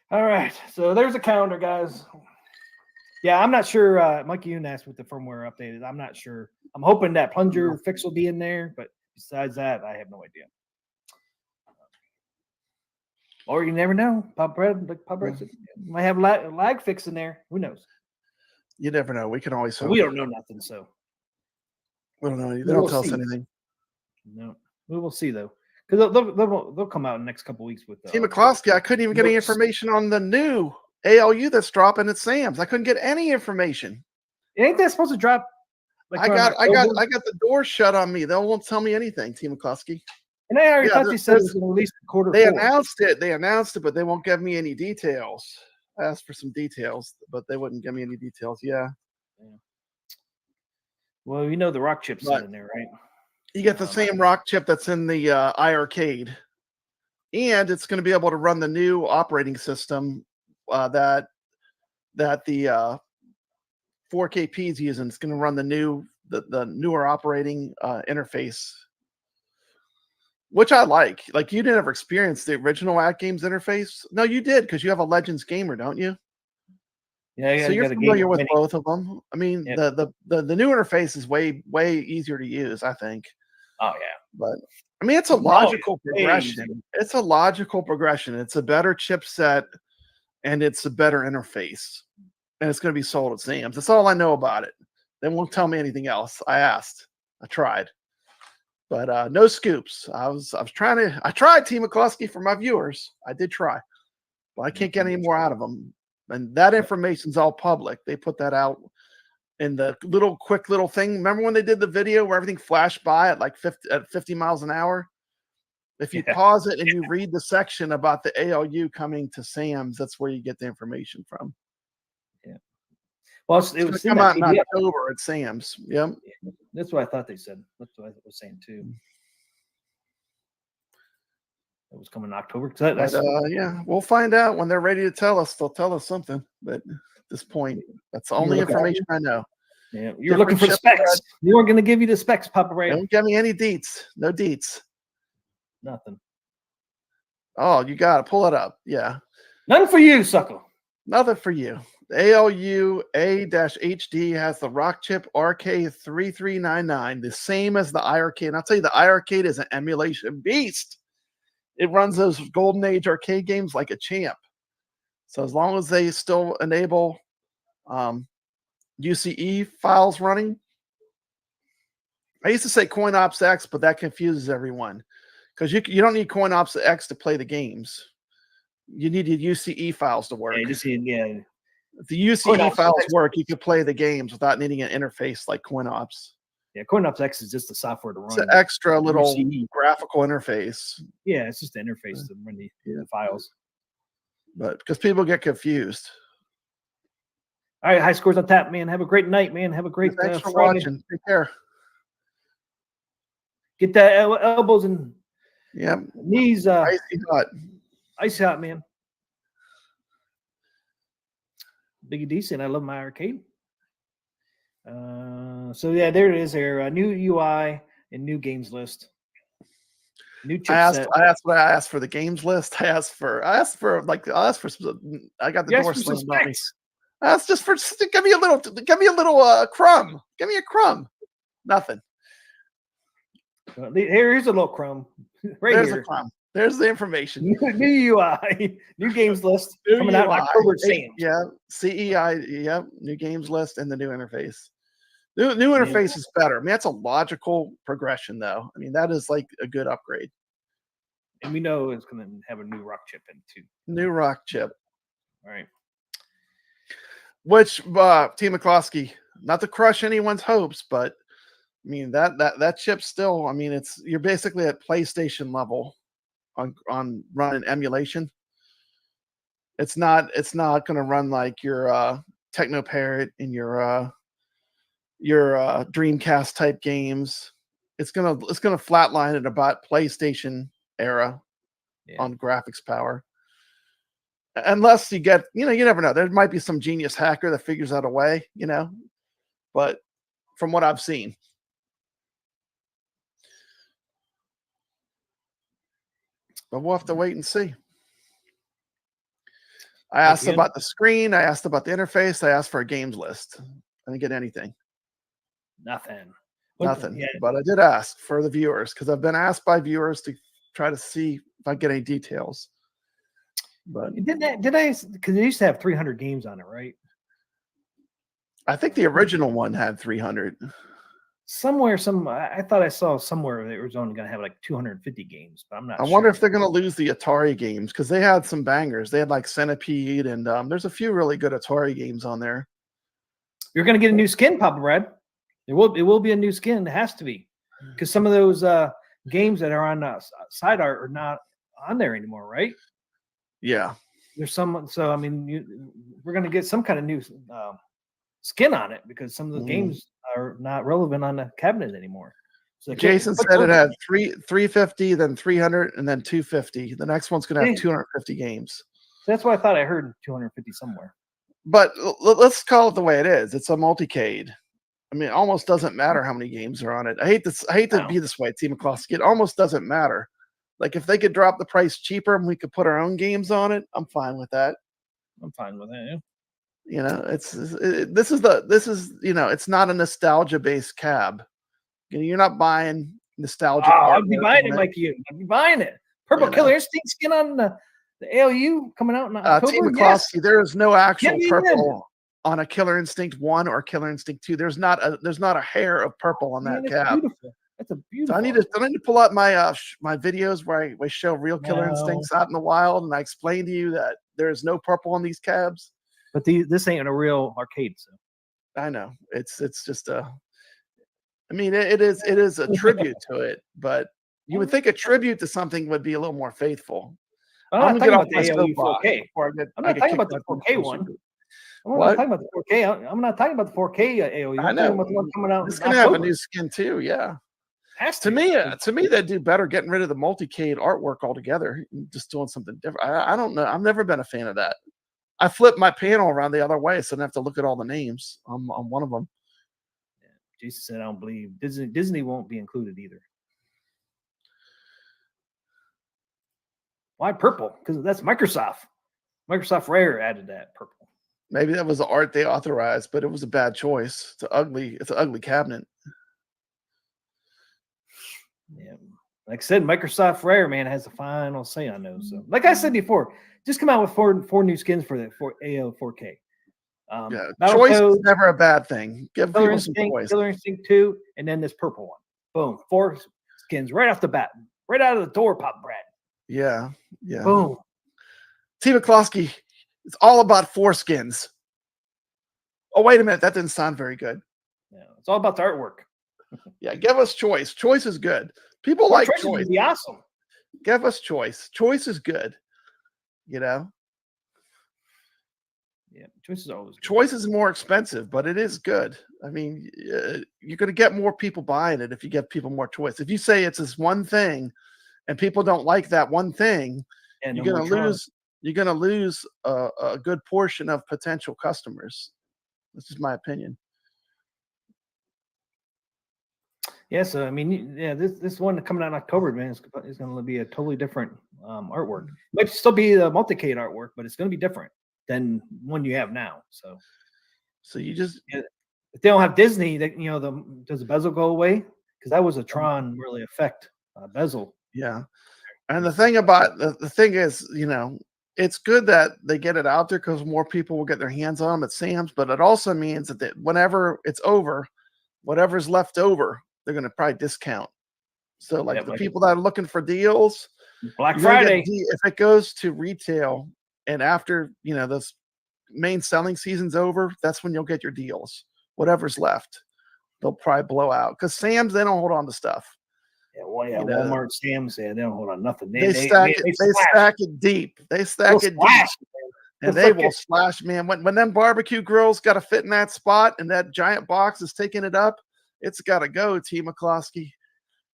Speaker 2: All right. So there's a calendar, guys. Yeah, I'm not sure. Mikey Yoon asked with the firmware updated. I'm not sure. I'm hoping that plunger fix will be in there, but besides that, I have no idea. Or you never know. Pop Bread said, might have lag fix in there. Who knows?
Speaker 4: You never know. We can always hope.
Speaker 2: We don't know nothing, so
Speaker 4: We don't know. They don't tell us anything.
Speaker 2: no. We will see though, because they'll come out in the next couple weeks with.
Speaker 4: T. McCloskey, I couldn't even get any information on the new ALU that's dropping at Sam's. I couldn't get any information.
Speaker 2: Ain't that supposed to drop? Like
Speaker 4: I got the door shut on me. They won't tell me anything, T. McCloskey.
Speaker 2: And I already thought they said it was going to release quarter.
Speaker 4: They
Speaker 2: 4.
Speaker 4: announced it, but they won't give me any details. I asked for some details, but they wouldn't give me any details. Yeah.
Speaker 2: Well, you know the rock chip's in there, right?
Speaker 4: You get the same rock chip that's in the iArcade, and it's going to be able to run the new operating system that the 4KP is using. It's going to run the newer operating interface, which I like. Like, you never experienced the original AtGames interface. No, you did, because you have a Legends gamer, don't you?
Speaker 2: Yeah.
Speaker 4: So you're familiar with both of them. I mean,
Speaker 2: Yep.
Speaker 4: the new interface is way easier to use, I think.
Speaker 2: Oh yeah.
Speaker 4: But I mean, it's a logical progression. It's a logical progression. It's a better chipset, and it's a better interface, and it's going to be sold at Sam's. That's all I know about it. They won't tell me anything else. I asked. I tried. But no scoops. I tried, T. McCluskey, for my viewers. I did try, but I can't get any more out of them. And that information's all public. They put that out in the quick little thing. Remember when they did the video where everything flashed by at like 50 miles an hour? If you pause it and you read the section about the ALU coming to Sam's, that's where you get the information from.
Speaker 2: Yeah. Well, it was
Speaker 4: come out in October at Sam's. Yep.
Speaker 2: That's what I thought they said. That's what I was saying too. It was coming in October.
Speaker 4: Yeah, we'll find out when they're ready to tell us. They'll tell us something. But at this point, that's the only information I know.
Speaker 2: Yeah, you're looking for the specs. You weren't going to give you the specs, Papa Ray.
Speaker 4: Don't give me any deets. No deets.
Speaker 2: Nothing.
Speaker 4: Oh, you got to pull it up. Yeah.
Speaker 2: Nothing for you, sucker.
Speaker 4: Nothing for you. The ALU A-HD has the rock chip RK3399, the same as the iArcade. And I'll tell you, the iArcade is an emulation beast. It runs those golden age arcade games like a champ. So as long as they still enable UCE files running, I used to say CoinOps X, but that confuses everyone, because you don't need CoinOps X to play the games. You need the UCE files to work.
Speaker 2: Yeah,
Speaker 4: If the UCE files work, you can play the games without needing an interface like CoinOps.
Speaker 2: Yeah, CoinOps X is just the software to run.
Speaker 4: It's an extra little graphical interface.
Speaker 2: Yeah, it's just the interface to run the files.
Speaker 4: But because people get confused.
Speaker 2: All right, high scores on tap, man. Have a great night, man. Have a great
Speaker 4: Thanks for
Speaker 2: Friday.
Speaker 4: watching. Take care.
Speaker 2: Get that elbows and knees
Speaker 4: icy hot.
Speaker 2: Ice hot, man. Biggie decent. I love my arcade. So yeah, there it is. There, new UI and new games list. New
Speaker 4: I
Speaker 2: chipset.
Speaker 4: asked for the games list. I asked for I got the
Speaker 2: You asked
Speaker 4: door
Speaker 2: for
Speaker 4: slammed
Speaker 2: some
Speaker 4: on me.
Speaker 2: specs.
Speaker 4: I asked just give me a little crumb. Give me a crumb. Nothing.
Speaker 2: Here's a little crumb. Right
Speaker 4: There's
Speaker 2: here.
Speaker 4: a crumb. There's the information.
Speaker 2: New UI, new games list
Speaker 4: New
Speaker 2: coming out in
Speaker 4: UI.
Speaker 2: October. Same.
Speaker 4: Yeah, CEI. Yep, new games list and the new interface. New interface is better. I mean, that's a logical progression, though. I mean, that is like a good upgrade.
Speaker 2: And we know it's going to have a new rock chip in too.
Speaker 4: New rock chip.
Speaker 2: All right.
Speaker 4: Which T. McCloskey, not to crush anyone's hopes, but I mean that chip still. I mean, you're basically at PlayStation level on running emulation. It's not going to run like your Techno Parrot and your Dreamcast type games. It's gonna flatline at about PlayStation era on graphics power. Unless you get, you never know. There might be some genius hacker that figures out a way, but from what I've seen. But we'll have to wait and see. I asked about the screen. I asked about the interface. I asked for a games list. I didn't get anything.
Speaker 2: Nothing.
Speaker 4: Nothing. But I did ask for the viewers because I've been asked by viewers to try to see if I get any details. But
Speaker 2: did I? Because they used to have 300 games on it, right?
Speaker 4: I think the original one had 300.
Speaker 2: Somewhere, I thought I saw somewhere that it was only going to have like 250 games, but I'm not.
Speaker 4: I wonder if they're going to lose the Atari games because they had some bangers. They had like Centipede, and there's a few really good Atari games on there.
Speaker 2: You're going to get a new skin, Papa Brad. It will be a new skin. It has to be because some of those games that are on side art are not on there anymore, right?
Speaker 4: Yeah,
Speaker 2: there's some. So I mean, we're going to get some kind of new skin on it because some of the games are not relevant on the cabinet anymore. So
Speaker 4: Jason said it had 350, then 300, and then 250. The next one's going to have 250 games.
Speaker 2: That's what I thought I heard 250 somewhere.
Speaker 4: But let's call it the way it is. It's a multicade. I mean, it almost doesn't matter how many games are on it. I hate to be this way, Team McCloskey. It almost doesn't matter. Like if they could drop the price cheaper and we could put our own games on it, I'm fine with that.
Speaker 2: I'm fine with that.
Speaker 4: Yeah. It's not a nostalgia based cab. You're not buying nostalgia.
Speaker 2: I'll be buying it like you. I'll be buying it. Purple Killer Instinct skin on the ALU coming out in October.
Speaker 4: Team McCloskey, there is no actual purple on a Killer Instinct 1 or Killer Instinct 2. There's not a hair of purple on that cab.
Speaker 2: Beautiful. That's a beautiful.
Speaker 4: So I need to pull out my my videos where I show real Killer Instincts out in the wild, and I explain to you that there is no purple on these cabs.
Speaker 2: But this ain't a real arcade. So
Speaker 4: I know it's just a. I mean, it is a tribute to it, but you would think a tribute to something would be a little more faithful.
Speaker 2: I'm not talking about the ALU 4K. I'm not talking about the 4K one. I'm not talking about the 4K. I'm not talking about the 4K ALU.
Speaker 4: I know.
Speaker 2: The one coming out.
Speaker 4: It's going to have a new skin too. Yeah. To me, they'd do better getting rid of the multicade artwork altogether, just doing something different. I don't know. I've never been a fan of that. I flipped my panel around the other way, so I don't have to look at all the names on one of them.
Speaker 2: Yeah. Jason said, "I don't believe Disney won't be included either." Why purple? Because that's Microsoft. Microsoft Rare added that purple.
Speaker 4: Maybe that was the art they authorized, but it was a bad choice. It's an ugly cabinet.
Speaker 2: Yeah, like I said, Microsoft Rare has the final say on those. So, like I said before, just come out with four new skins for the AO 4K.
Speaker 4: Choice is never a bad thing. Give people some choice.
Speaker 2: Killer Instinct 2, and then this purple one. Boom, 4 skins right off the bat, right out of the door, Pop Brad.
Speaker 4: Yeah.
Speaker 2: Boom.
Speaker 4: T. McCloskey, it's all about 4 skins. Oh, wait a minute. That didn't sound very good.
Speaker 2: Yeah, it's all about the artwork.
Speaker 4: Yeah, give us choice. Choice is good. People like choice.
Speaker 2: Would be awesome.
Speaker 4: Give us choice. Choice is good.
Speaker 2: Yeah, choice is always good.
Speaker 4: Choice is more expensive, but it is good. I mean, you're going to get more people buying it if you give people more choice. If you say it's this one thing, and people don't like that one thing, you're going to lose a good portion of potential customers. This is my opinion.
Speaker 2: Yeah, so I mean, yeah, this one coming out in October, man, is going to be a totally different artwork. Might still be the multicade artwork, but it's going to be different than one you have now. So
Speaker 4: you just
Speaker 2: if they don't have Disney, that does the bezel go away? Because that was a Tron really effect bezel.
Speaker 4: yeah. And the thing about the thing is, it's good that they get it out there because more people will get their hands on them at Sam's. But it also means that whenever it's over, whatever's left over, they're going to probably discount. So, like the people that are looking for deals,
Speaker 2: Black Friday,
Speaker 4: if it goes to retail and after this main selling season's over, that's when you'll get your deals. Whatever's left, they'll probably blow out because Sam's, they don't hold on to stuff.
Speaker 2: Yeah, well, yeah, Walmart, Sam's, they don't hold on nothing.
Speaker 4: They stack it deep. They stack it deep. And they will slash, man. When them barbecue grills got to fit in that spot and that giant box is taking it up, it's got to go, T. McCloskey.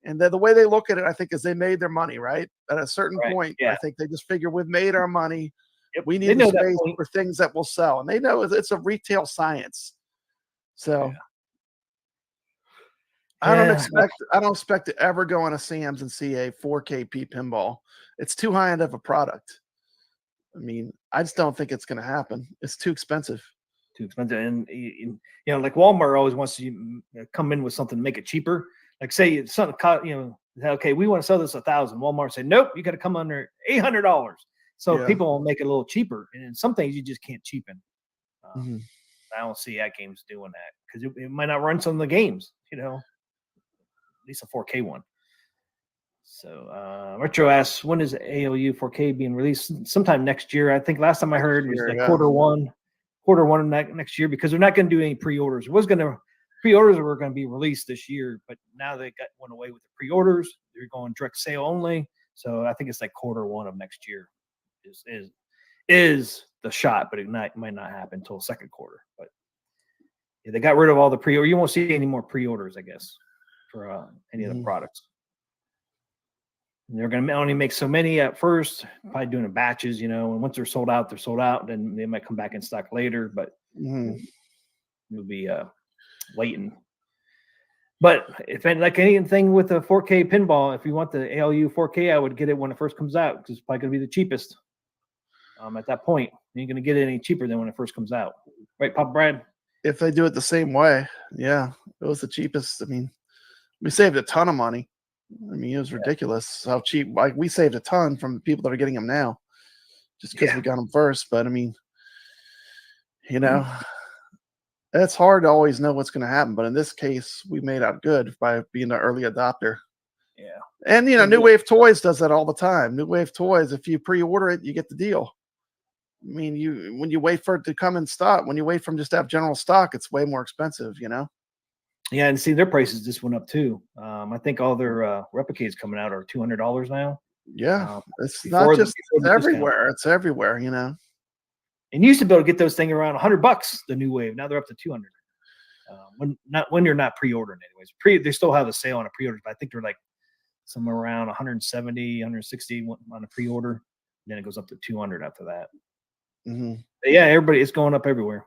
Speaker 4: And the way they look at it, I think, is they made their money, right? At a certain point, I think they just figure we've made our money. Yep. We need the space for things that will sell. And they know it's a retail science. So I don't expect to ever go into Sam's and see a 4KP pinball. It's too high end of a product. I mean, I just don't think it's going to happen. It's too expensive.
Speaker 2: And like Walmart always wants to come in with something to make it cheaper. Like say something, okay, we want to sell this $1,000. Walmart say, nope, you got to come under $800. So people will make it a little cheaper. And in some things you just can't cheapen. I don't see AtGames doing that because it might not run some of the games, at least a 4K one. So Retro asks, when is ALU 4K being released? Sometime next year. I think last time I heard was quarter one of next year because they're not going to do any pre-orders. Pre-orders were going to be released this year, but now they went away with the pre-orders. They're going direct sale only. So I think it's like quarter one of next year is the shot, but it might not happen until second quarter. But yeah, they got rid of all the pre-order. You won't see any more pre-orders, I guess, for any of the products. And they're going to only make so many at first, probably doing in batches, and once they're sold out, then they might come back in stock later, but it'll be waiting. But if like anything with a 4K pinball, if you want the ALU 4K, I would get it when it first comes out because it's probably going to be the cheapest. At that point, you ain't going to get it any cheaper than when it first comes out. Right, Papa Brad?
Speaker 4: If they do it the same way, yeah, it was the cheapest. I mean, we saved a ton of money. I mean, it was ridiculous how cheap. Like we saved a ton from the people that are getting them now, just because we got them first. But I mean, it's hard to always know what's going to happen. But in this case, we made out good by being the early adopter.
Speaker 2: Yeah,
Speaker 4: and New Wave Toys does that all the time. New Wave Toys, if you pre-order it, you get the deal. I mean, when you wait for it to come in stock, when you wait for them just to have general stock, it's way more expensive.
Speaker 2: Yeah, and see, their prices just went up too. I think all their replicas coming out are $200 now.
Speaker 4: Yeah, it's not just everywhere. It's everywhere,
Speaker 2: And you used to be able to get those things around $100, the new wave. Now they're up to $200. When you're not pre-ordering, anyways. They still have a sale on a pre-order, but I think they're like somewhere around 170, 160 on a pre-order. And then it goes up to 200 after that. But yeah, it's going up everywhere.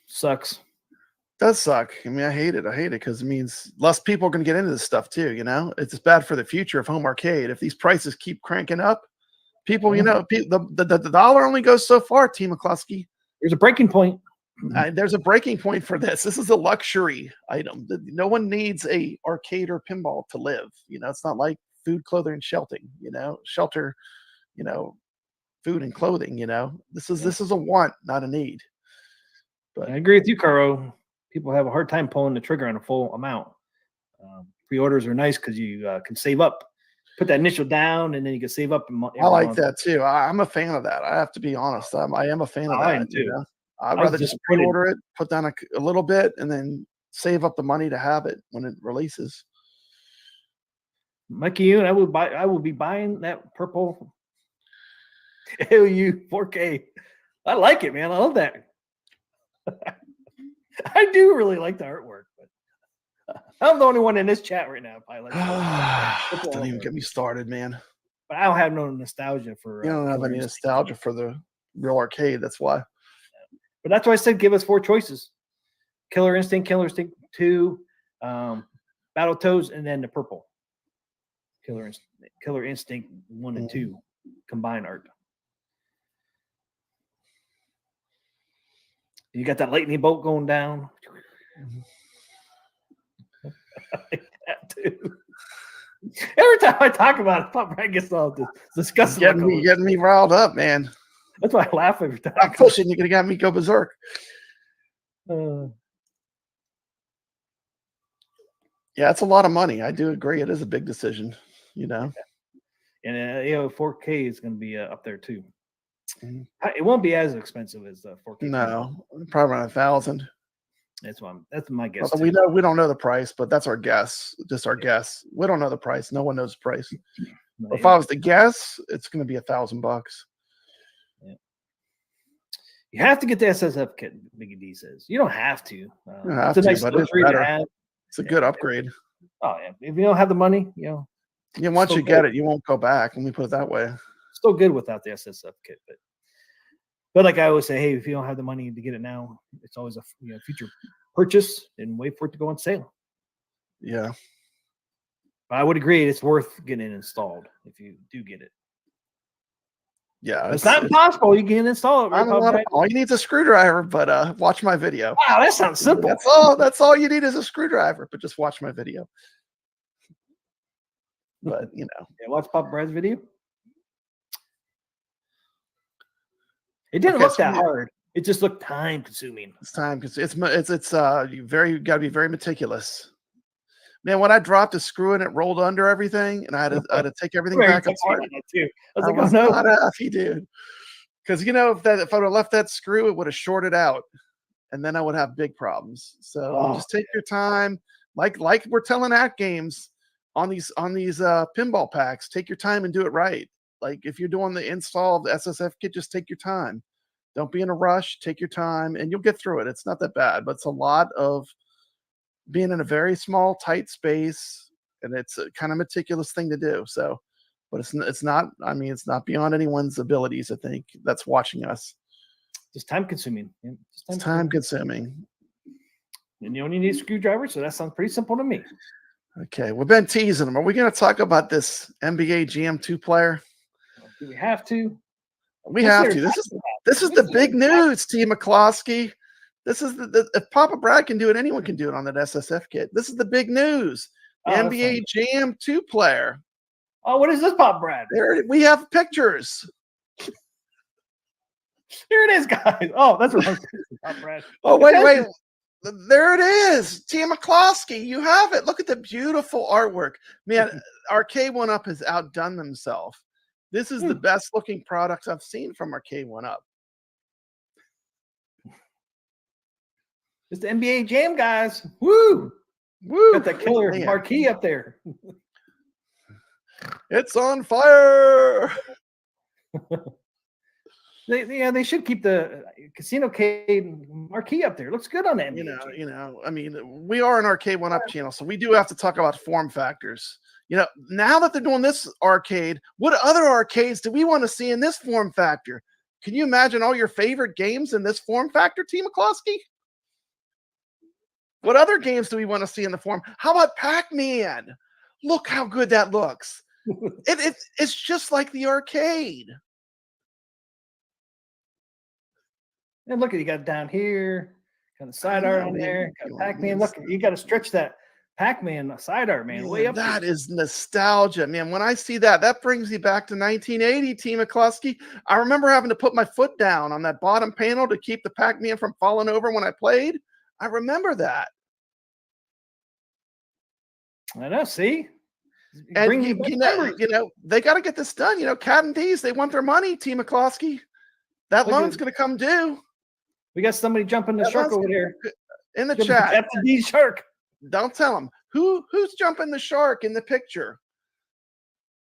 Speaker 2: Sucks.
Speaker 4: Does suck. I mean, I hate it because it means less people are going to get into this stuff too. It's bad for the future of home arcade. If these prices keep cranking up, people, the dollar only goes so far. T. McCloskey.
Speaker 2: There's a breaking point.
Speaker 4: There's a breaking point for this. This is a luxury item. No one needs a arcade or pinball to live. It's not like food, clothing, and shelter. Food and clothing. This is a want, not a need. But
Speaker 2: I agree with you, Caro. People have a hard time pulling the trigger on a full amount. Pre-orders are nice because you can save up, put that initial down, and then you can save up.
Speaker 4: I like that too. I'm a fan of that. I have to be honest. I am a fan of that.
Speaker 2: Too.
Speaker 4: I'd rather just pre-order it, put down a little bit, and then save up the money to have it when it releases.
Speaker 2: Mikey, I will be buying that purple ALU 4K. I like it, man. I love that. I do really like the artwork, but I'm the only one in this chat right now.
Speaker 4: Don't even get me started, man.
Speaker 2: But I don't have no nostalgia for.
Speaker 4: You don't have any nostalgia for the real arcade. That's why.
Speaker 2: But that's why I said give us 4 choices. Killer Instinct 2, Battletoads, and then the purple. Killer Instinct 1 and 2 combined art. You got that lightning bolt going down. I like that too. Every time I talk about it, Pop Brad gets all disgusted.
Speaker 4: Getting me riled up, man.
Speaker 2: That's why I laugh every time.
Speaker 4: I'm pushing. You're gonna get me go berserk.
Speaker 2: Uh,
Speaker 4: Yeah, it's a lot of money. I do agree. It is a big decision. You know.
Speaker 2: And 4K is going to be up there too.
Speaker 4: Mhm.
Speaker 2: It won't be as expensive as 4K.
Speaker 4: No, probably around 1,000.
Speaker 2: That's my guess.
Speaker 4: We don't know the price, but that's our guess. Just our guess. We don't know the price. No one knows the price. If I was to guess, it's going to be $1,000.
Speaker 2: Yeah. You have to get the SSF kit. Biggie D says you don't have to. It's a nice luxury to have.
Speaker 4: It's a good upgrade.
Speaker 2: Oh yeah, if you don't have the money,
Speaker 4: Yeah, once you get it, you won't go back. Let me put it that way.
Speaker 2: Still good without the SSF kit, but like I always say, hey, if you don't have the money to get it now, it's always a future purchase and wait for it to go on sale.
Speaker 4: Yeah,
Speaker 2: but I would agree it's worth getting it installed if you do get it.
Speaker 4: Yeah,
Speaker 2: it's not impossible. You can install it. Right?
Speaker 4: All you need is a screwdriver, but watch my video.
Speaker 2: Wow, that sounds simple.
Speaker 4: That's all you need is a screwdriver, but just watch my video. But
Speaker 2: yeah, watch Pop Brad's video. It didn't look that hard. It just looked time consuming.
Speaker 4: It's time because it's you got to be very meticulous. Man, when I dropped a screw in, it rolled under everything, and I had to take everything back apart.
Speaker 2: I was
Speaker 4: like, not happy, dude. Because if I would have left that screw, it would have shorted out, and then I would have big problems. So just take your time, like we're telling AtGames on these pinball packs. Take your time and do it right. Like if you're doing the install of the SSF kit, just take your time. Don't be in a rush. Take your time, and you'll get through it. It's not that bad, but it's a lot of being in a very small, tight space, and it's a kind of meticulous thing to do. So, but it's not. I mean, it's not beyond anyone's abilities. I think that's watching us.
Speaker 2: Just time consuming. Yeah,
Speaker 4: it's time consuming.
Speaker 2: And you only need a screwdriver, so that sounds pretty simple to me.
Speaker 4: Okay, we've been teasing them. Are we going to talk about this NBA GM2 player?
Speaker 2: Do we have to?
Speaker 4: We have to. This is the big news, T. McCloskey. This is if Papa Brad can do it, anyone can do it on that SSF kit. This is the big news. The NBA Jam 2 player.
Speaker 2: Oh, what is this, Papa Brad?
Speaker 4: There we have pictures.
Speaker 2: Here it is, guys. Oh, that's what Papa Brad.
Speaker 4: Oh, wait. There it is. T. McCloskey. You have it. Look at the beautiful artwork. Man, Arcade1Up has outdone themselves. This is the best looking products I've seen from Arcade1Up.
Speaker 2: It's the NBA Jam, guys. Woo!
Speaker 4: Woo!
Speaker 2: Got that killer marquee up there.
Speaker 4: It's on fire.
Speaker 2: They should keep the Casino Cade marquee up there. It looks good on that.
Speaker 4: I mean, we are an Arcade1Up channel, so we do have to talk about form factors. Now that they're doing this arcade, what other arcades do we want to see in this form factor? Can you imagine all your favorite games in this form factor, T. McCloskey? What other games do we want to see in the form? How about Pac-Man? Look how good that looks. It's just like the arcade.
Speaker 2: And look, you got it down here, got the side art on there, got Pac-Man. Look, you got to stretch that Pac-Man side art, man, way up.
Speaker 4: That is nostalgia, man. When I see that brings me back to 1980, T. McCloskey. I remember having to put my foot down on that bottom panel to keep the Pac-Man from falling over when I played. I remember that.
Speaker 2: I know. See,
Speaker 4: and they got to get this done. Cat and D's, they want their money. T. McCloskey, that loan's going to come due.
Speaker 2: We got somebody jumping the shark over there
Speaker 4: in the chat.
Speaker 2: Cat and D shark.
Speaker 4: Don't tell them who's jumping the shark in the picture.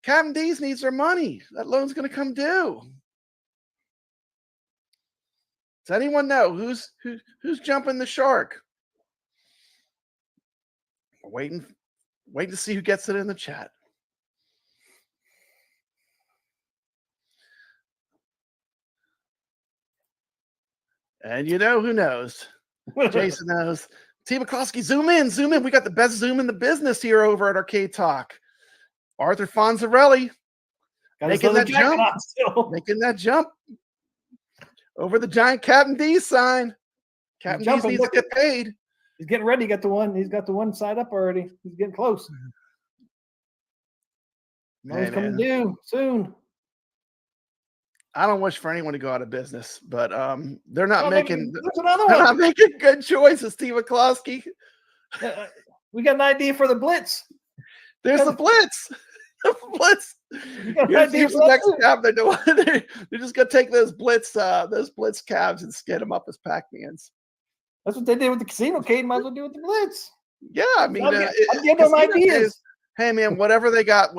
Speaker 4: Cat and D's needs their money. That loan's going to come due. Does anyone know who's jumping the shark? We're waiting to see who gets it in the chat. And who knows? Jason knows. T. McCloskey, zoom in, zoom in. We got the best zoom in the business here over at Arcade Talk. Arthur Fonzarelli making that jump over the giant Captain D sign. Captain D needs to get paid.
Speaker 2: He's getting ready. He's got the one side up already. He's getting close. He's coming due soon.
Speaker 4: I don't wish for anyone to go out of business, but they're not making good choices, Steve McCloskey.
Speaker 2: We got an idea for the Blitz.
Speaker 4: There's the Blitz. The Blitz. Here's the next cab they're doing. They're just gonna take those Blitz cabs and skid them up as Pac-Mans.
Speaker 2: That's what they did with the casino cade. Might as well do with the Blitz.
Speaker 4: Yeah, I mean,
Speaker 2: I'm giving them ideas.
Speaker 4: Hey man, whatever they got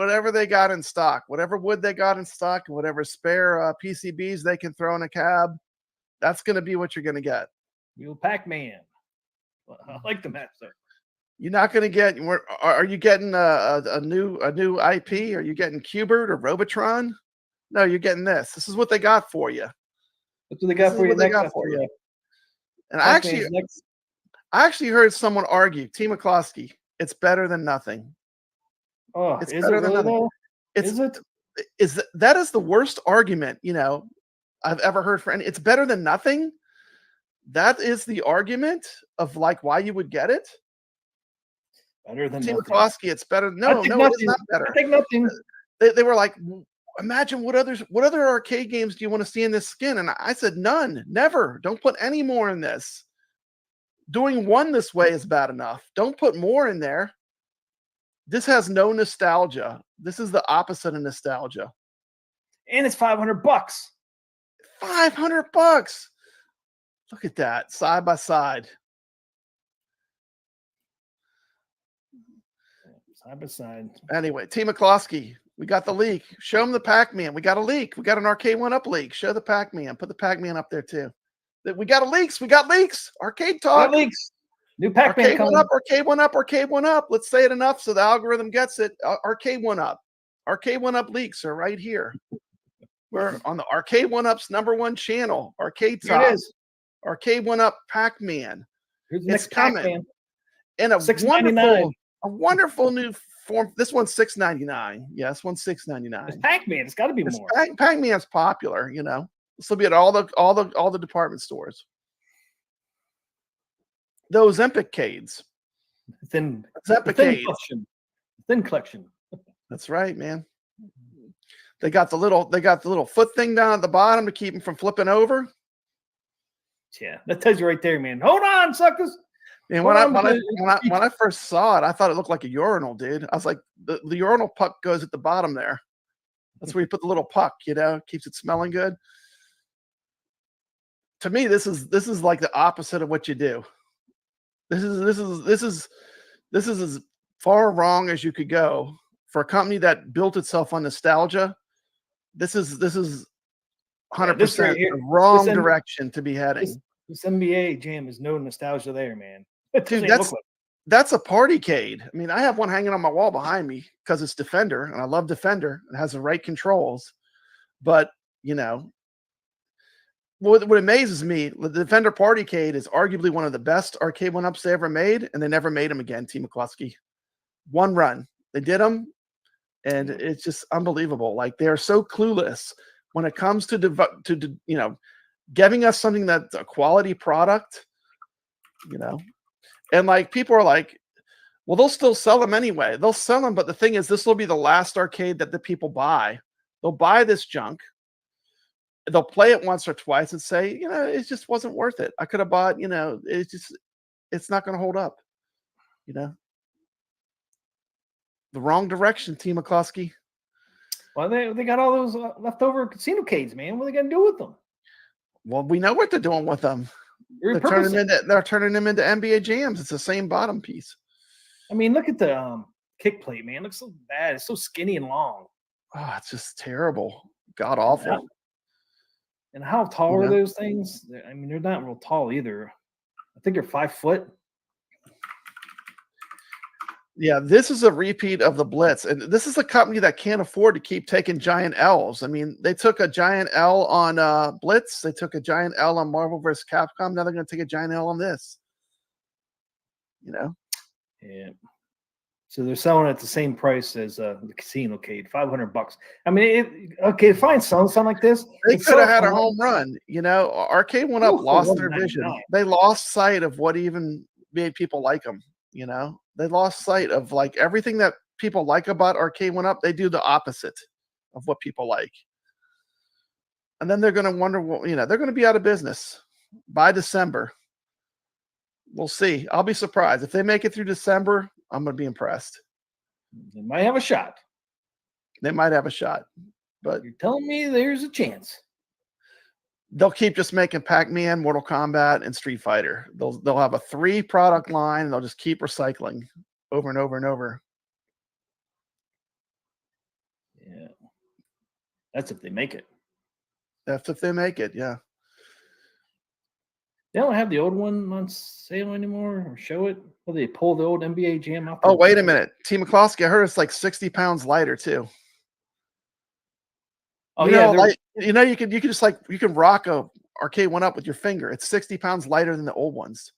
Speaker 4: in stock, whatever wood they got in stock, whatever spare PCBs they can throw in a cab, that's going to be what you're going to get.
Speaker 2: Real Pac-Man. I like the match though.
Speaker 4: You're not going to get. Are you getting a new IP? Are you getting Qbert or Robotron? No, you're getting this. This is what they got for you.
Speaker 2: That's what they got for you.
Speaker 4: They got for you. And I actually heard someone argue, T. McCloskey, it's better than nothing.
Speaker 2: Oh, it's better than nothing.
Speaker 4: That is the worst argument, I've ever heard for any. It's better than nothing. That is the argument of like why you would get it.
Speaker 2: Better than
Speaker 4: T.
Speaker 2: nothing.
Speaker 4: McCloskey, it's better. No, it is not better.
Speaker 2: I think nothing.
Speaker 4: They were like, imagine what other arcade games do you want to see in this skin? And I said, none, never. Don't put any more in this. Doing one this way is bad enough. Don't put more in there. This has no nostalgia. This is the opposite of nostalgia.
Speaker 2: And it's $500.
Speaker 4: $500. Look at that, side by side.
Speaker 2: Side by side.
Speaker 4: Anyway, T. McCloskey, we got the leak. Show them the Pac-Man. We got a leak. We got an Arcade1Up leak. Show the Pac-Man. Put the Pac-Man up there too. We got leaks. We got leaks. Arcade Talk.
Speaker 2: Leaks. New Pac-Man
Speaker 4: Arcade1Up, Arcade1Up, Arcade1Up. Let's say it enough so the algorithm gets it. Arcade1Up. Arcade1Up leaks are right here. We're on the Arcade1Up's #1 channel. Arcade Talk.
Speaker 2: Here it is.
Speaker 4: Arcade1Up Pac-Man.
Speaker 2: Here's the
Speaker 4: it's
Speaker 2: next
Speaker 4: coming.
Speaker 2: Pac-Man.
Speaker 4: And
Speaker 2: $6.99.
Speaker 4: a wonderful new form. This one's $6.99. Yeah, this one's $6.99.
Speaker 2: It's Pac-Man. It's got to be more.
Speaker 4: Pac-Man's popular, This will be at all the department stores. Those Empicades.
Speaker 2: Thin collection.
Speaker 4: That's right, man. They got the little foot thing down at the bottom to keep them from flipping over.
Speaker 2: Yeah, that tells you right there, man. Hold on, suckers.
Speaker 4: And when I first saw it, I thought it looked like a urinal, dude. I was like, the urinal puck goes at the bottom there. That's where you put the little puck, keeps it smelling good. To me, this is like the opposite of what you do. This is as far wrong as you could go for a company that built itself on nostalgia. This is 100% the wrong direction to be heading.
Speaker 2: This NBA Jam is no nostalgia there, man.
Speaker 4: Dude, that's a partycade. I mean, I have one hanging on my wall behind me because it's Defender, and I love Defender. It has the right controls. But, what amazes me, the Defender Partycade is arguably one of the best Arcade1Ups they ever made, and they never made them again, T. McCloskey. One run. They did them, and it's just unbelievable. Like, they are so clueless when it comes to giving us something that's a quality product, And, like, people are like, well, they'll still sell them anyway. They'll sell them, but the thing is, this will be the last arcade that the people buy. They'll buy this junk. They'll play it once or twice and say, it just wasn't worth it. I could have bought, it's not going to hold up, The wrong direction, T. McCloskey.
Speaker 2: Well, they got all those leftover casino cades, man. What are they going to do with them?
Speaker 4: Well, we know what they're doing with them. They're turning them into NBA jams. It's the same bottom piece.
Speaker 2: I mean, look at the kick plate, man. It looks so bad. It's so skinny and long.
Speaker 4: Oh, it's just terrible. God awful.
Speaker 2: Yeah. And how tall are those things? I mean, they're not real tall either. I think they're 5 foot.
Speaker 4: Yeah, this is a repeat of the Blitz. And this is a company that can't afford to keep taking giant L's. I mean, they took a giant L on Blitz. They took a giant L on Marvel vs. Capcom. Now they're going to take a giant L on this. You know,
Speaker 2: Yeah. So they're selling it at the same price as the Casinocade, $500. I mean, okay, fine, selling something like this.
Speaker 4: they
Speaker 2: it
Speaker 4: could have
Speaker 2: sells
Speaker 4: had
Speaker 2: for
Speaker 4: a home run. You know, Arcade1Up
Speaker 2: for
Speaker 4: lost their vision.
Speaker 2: $199.
Speaker 4: They lost sight of what even made people like them. You know, they lost sight of like everything that people like about Arcade1Up. They do the opposite of what people like. And then they're going to wonder, what, you know, they're going to be out of business by December. We'll see. I'll be surprised if they make it through December. I'm going to be impressed.
Speaker 2: They might have a shot.
Speaker 4: They might have a shot, but
Speaker 2: You're telling me there's a chance.
Speaker 4: they'll keep just making Pac-Man, Mortal Kombat, and Street Fighter. They'll have a 3-product line, and they'll just keep recycling over and over and over.
Speaker 2: Yeah. That's if they make it.
Speaker 4: That's if they make it, yeah.
Speaker 2: They don't have the old one on sale anymore or show it. Or they pull the old NBA Jam out.
Speaker 4: Oh, wait a minute. T. McCloskey, I heard it's like 60 pounds lighter too.
Speaker 2: Oh,
Speaker 4: you
Speaker 2: yeah.
Speaker 4: know, like, you know, you can just like you can rock a Arcade1Up with your finger. It's 60 pounds lighter than the old ones.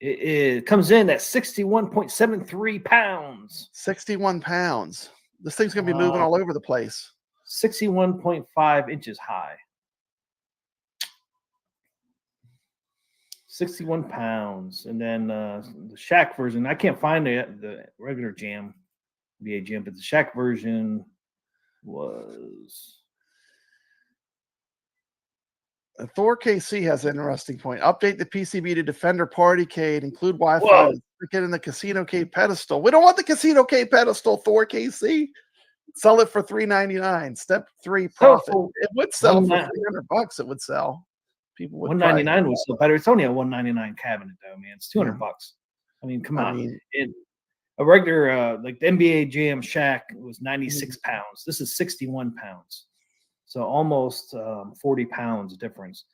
Speaker 2: It comes in at 61.73 pounds.
Speaker 4: 61 pounds. This thing's gonna be moving all over the place.
Speaker 2: 61.5 inches high. 61 pounds. And then the Shaq version, I can't find the regular Jam, NBA Jam, but the Shaq version was.
Speaker 4: Thor KC has an interesting point. Update the PCB to Defender Partycade, include Wi-Fi,
Speaker 2: Whoa.
Speaker 4: stick it in the Casinocade pedestal. We don't want the Casinocade pedestal, Thor KC. Sell it for $399. Step 3 profit.
Speaker 2: for
Speaker 4: It would sell for
Speaker 2: $199.
Speaker 4: $300. It would sell. People would
Speaker 2: $199 was still better. It's only a $199 cabinet though, man. It's $200. I mean, come
Speaker 4: I
Speaker 2: on.
Speaker 4: mean,
Speaker 2: A regular like the NBA Jam Shaq was 96 pounds. This is 61 pounds. So almost 40 pounds difference.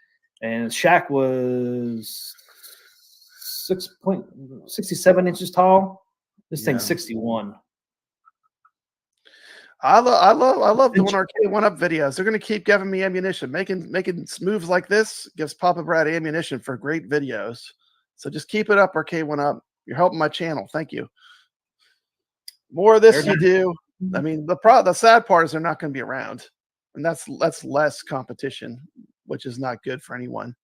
Speaker 2: And Shaq was 6.67 inches tall. This thing's 61.
Speaker 4: I love doing Arcade1Up videos. They're going to keep giving me ammunition. Making moves like this gives Papa Brad ammunition for great videos. So just keep it up, Arcade1Up. You're helping my channel. Thank you. More of this you do. I mean, the sad part is they're not going to be around, and that's less competition, which is not good for anyone.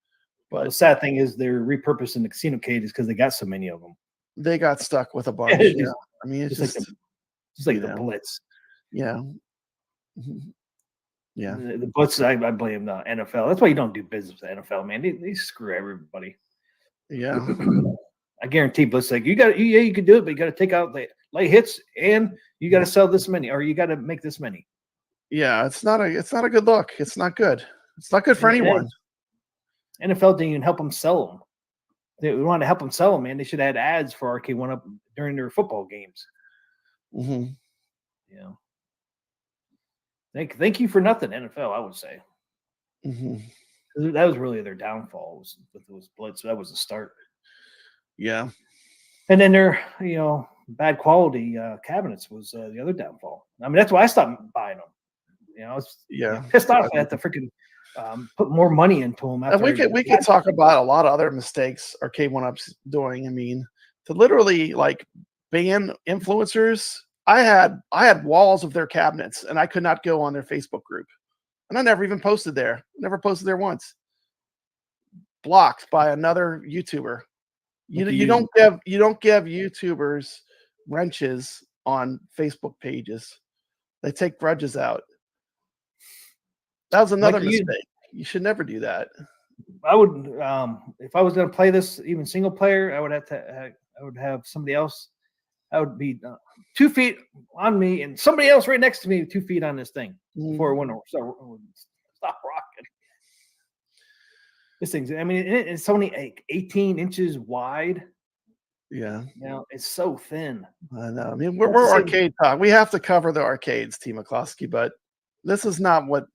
Speaker 4: But
Speaker 2: the sad thing is they're repurposing the Casinocade because they got so many of them.
Speaker 4: They got stuck with a bunch. Yeah. I mean, it's just
Speaker 2: like the Blitz.
Speaker 4: Yeah. Yeah.
Speaker 2: The Blitz, I blame the NFL. That's why you don't do business with the NFL, man. They screw everybody.
Speaker 4: Yeah.
Speaker 2: I guarantee Blitz like you can do it, but you got to take out the late hits and you got to sell this many or you got to make this many.
Speaker 4: Yeah, it's not a good look. It's not good. It's not good for anyone.
Speaker 2: NFL didn't even help them sell them. They wanted to help them sell them, man. They should have had ads for Arcade1Up during their football games.
Speaker 4: Mm-hmm.
Speaker 2: Yeah. Thank you for nothing, NFL, I would say.
Speaker 4: Mm-hmm.
Speaker 2: That was really their downfall with those Blitz. That was the start.
Speaker 4: Yeah.
Speaker 2: And then their, bad quality cabinets was the other downfall. I mean, that's why I stopped buying them. I was pissed off at the freaking put more money into them.
Speaker 4: And we could talk about a lot of other mistakes Arcade1Up's doing. I mean, to literally like ban influencers. I had walls of their cabinets, and I could not go on their Facebook group, and I never even posted there. Never posted there once. Blocked by another YouTuber. You don't give YouTubers wrenches on Facebook pages. They take grudges out. That was another mistake. You should never do that.
Speaker 2: I would, if I was going to play this even single player, I would have somebody else. I would be 2 feet on me and somebody else right next to me, 2 feet on this thing before it went over. Stop rocking. This thing's, I mean, it's only like 18 inches wide.
Speaker 4: Yeah.
Speaker 2: It's so thin.
Speaker 4: I know. I mean, we're arcade talk. We have to cover the arcades, T. McCloskey, but this is not what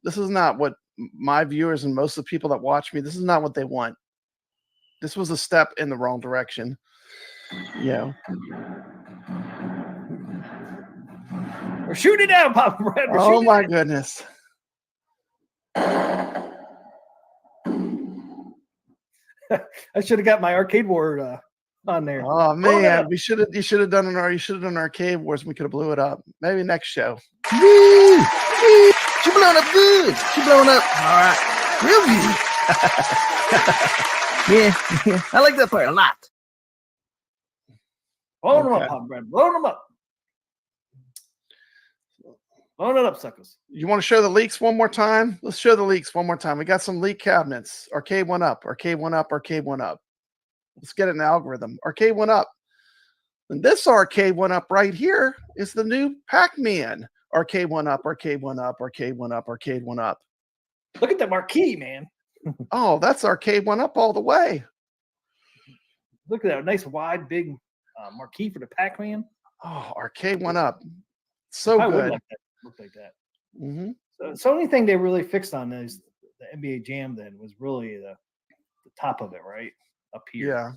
Speaker 4: my viewers and most of the people that watch me, this is not what they want. This was a step in the wrong direction.
Speaker 2: We're shooting down, Papa Brad.
Speaker 4: Oh my goodness.
Speaker 2: I should have got my Arcade War on there.
Speaker 4: Oh
Speaker 2: Blow it
Speaker 4: man,
Speaker 2: up.
Speaker 4: you should have done Arcade Wars. And we could have blew it up. Maybe next show.
Speaker 2: Woo! Woo! She blowing up good. She blowing up. All right. Real good. yeah. I like that part a lot. Blowing them
Speaker 4: Okay.
Speaker 2: up, Hot Bread. Blowing them up. Blowing it up, suckers.
Speaker 4: You want to show the leaks one more time? Let's show the leaks one more time. We got some leak cabinets. Arcade1Up, Arcade1Up, Arcade1Up. Let's get it in the algorithm. Arcade1Up. And this Arcade1Up right here is the new Pac-Man. Arcade1Up, Arcade1Up, Arcade1Up, Arcade1Up.
Speaker 2: Look at the marquee, man.
Speaker 4: Oh, that's Arcade1Up all the way.
Speaker 2: Look at that nice, wide, big marquee for the Pac-Man.
Speaker 4: Oh, Arcade1Up. So
Speaker 2: I would
Speaker 4: good.
Speaker 2: like that. Look like that.
Speaker 4: Mm-hmm.
Speaker 2: So the only thing they really fixed on is the NBA Jam then was really the top of it, right? Up here.
Speaker 4: Yeah.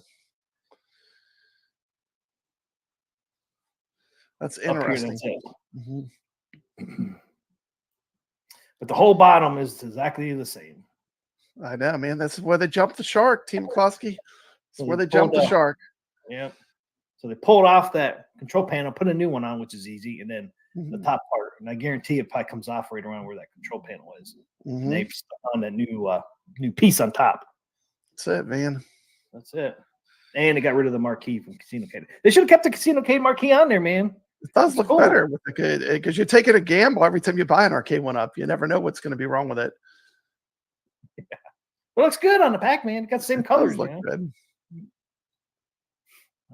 Speaker 4: That's
Speaker 2: Up here,
Speaker 4: interesting.
Speaker 2: that's it.
Speaker 4: Mhm.
Speaker 2: But the whole bottom is exactly the same.
Speaker 4: I know, man. That's where they jumped the shark, Team McCloskey.
Speaker 2: So
Speaker 4: That's where
Speaker 2: they
Speaker 4: they jumped
Speaker 2: pulled
Speaker 4: the
Speaker 2: up.
Speaker 4: shark.
Speaker 2: Yep. So they pulled off that control panel, put a new one on, which is easy, and then the
Speaker 4: Mhm.
Speaker 2: top part. And I guarantee it probably comes off right around where that control panel is.
Speaker 4: Mhm.
Speaker 2: And they've stuck on that new piece on top.
Speaker 4: That's it, man.
Speaker 2: That's it. And they got rid of the marquee from Casino Cade. They should have kept the Casino Cade marquee on there, man.
Speaker 4: It does
Speaker 2: It's
Speaker 4: look
Speaker 2: cool.
Speaker 4: better with the good because you're taking a gamble every time you buy an Arcade1Up. You never know what's going to be wrong with it.
Speaker 2: It looks good on the Pac-Man. It got the same
Speaker 4: It
Speaker 2: colors,
Speaker 4: does look
Speaker 2: you know?
Speaker 4: good.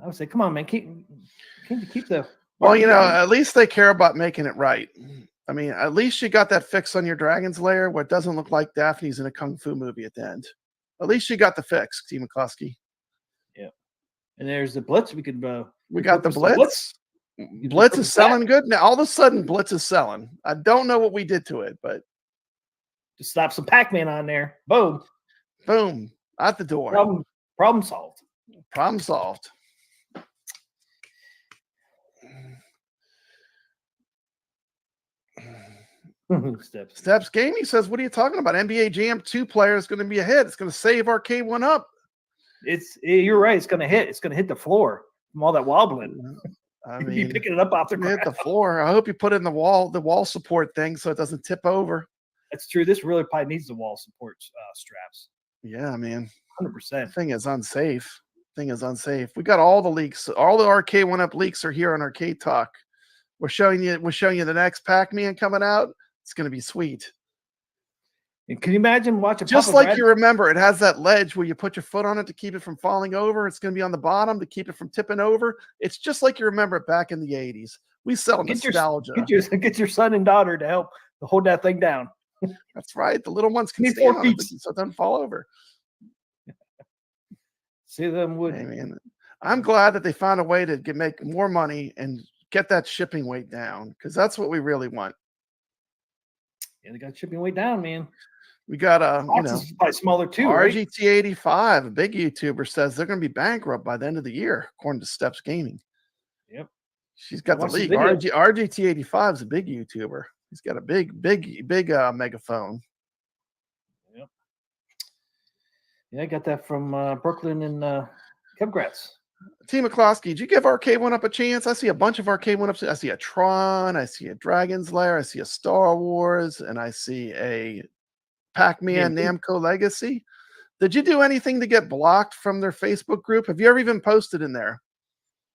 Speaker 2: I would say, come on, man, keep the.
Speaker 4: Well, you know,
Speaker 2: marquee on.
Speaker 4: at least they care about making it right. I mean, at least you got that fix on your Dragon's Lair where it doesn't look like Daphne's in a kung fu movie at the end. At least you got the fix, Team McCloskey.
Speaker 2: And there's the Blitz. We could.
Speaker 4: We got the
Speaker 2: repurpose
Speaker 4: Blitz.
Speaker 2: You
Speaker 4: Blitz
Speaker 2: repurpose
Speaker 4: is selling good now. All of a sudden, Blitz is selling. I don't know what we did to it, but
Speaker 2: Just slap some Pac-Man on there. Boom.
Speaker 4: boom, out the door.
Speaker 2: Problem solved.
Speaker 4: Problem solved.
Speaker 2: Steps.
Speaker 4: Steps Gaming says, "What are you talking about? NBA Jam 2 player is going to be a hit. It's going to save Arcade1Up."
Speaker 2: You're right. It's gonna hit. It's gonna hit the floor from all that wobbling.
Speaker 4: I
Speaker 2: You'd be
Speaker 4: mean,
Speaker 2: picking it up off the
Speaker 4: hit the
Speaker 2: ground.
Speaker 4: floor. I hope you put in the wall support thing so it doesn't tip over.
Speaker 2: That's true. This really probably needs the wall support straps.
Speaker 4: Yeah, man.
Speaker 2: 100%.
Speaker 4: Thing is unsafe. We got all the leaks. All the Arcade1Up leaks are here on Arcade Talk. We're showing you the next Pac-Man coming out. It's going to be sweet.
Speaker 2: And can you imagine watching?
Speaker 4: Just
Speaker 2: Papa
Speaker 4: like
Speaker 2: Brad-
Speaker 4: you remember, it has that ledge where you put your foot on it to keep it from falling over. It's going to be on the bottom to keep it from tipping over. It's just like you remember it back in the 80s. We sell nostalgia.
Speaker 2: Get your son and daughter to help to hold that thing down.
Speaker 4: That's right. The little ones can
Speaker 2: Need
Speaker 4: stand
Speaker 2: 4
Speaker 4: on it
Speaker 2: feet.
Speaker 4: so it doesn't fall over.
Speaker 2: See them wood.
Speaker 4: Hey, man. I'm glad that they found a way to make more money and get that shipping weight down because that's what we really want.
Speaker 2: Yeah, they got shipping weight down, man.
Speaker 4: We got
Speaker 2: Boxes is probably smaller too, right?
Speaker 4: RGT85, a big YouTuber, says they're going to be bankrupt by the end of the year, according to Steps Gaming.
Speaker 2: Yep.
Speaker 4: She's got the
Speaker 2: Watch the
Speaker 4: leak.
Speaker 2: video.
Speaker 4: RGT85 is a big YouTuber. He's got a big megaphone.
Speaker 2: Yep. Yeah, I got that from Brooklyn and Kevgrats.
Speaker 4: Team McCloskey, did you give Arcade1Up a chance? I see a bunch of Arcade1Ups. I see a Tron, I see a Dragon's Lair, I see a Star Wars, and I see a Pac-Man Namco Legacy. Did you do anything to get blocked from their Facebook group? Have you ever even posted in there?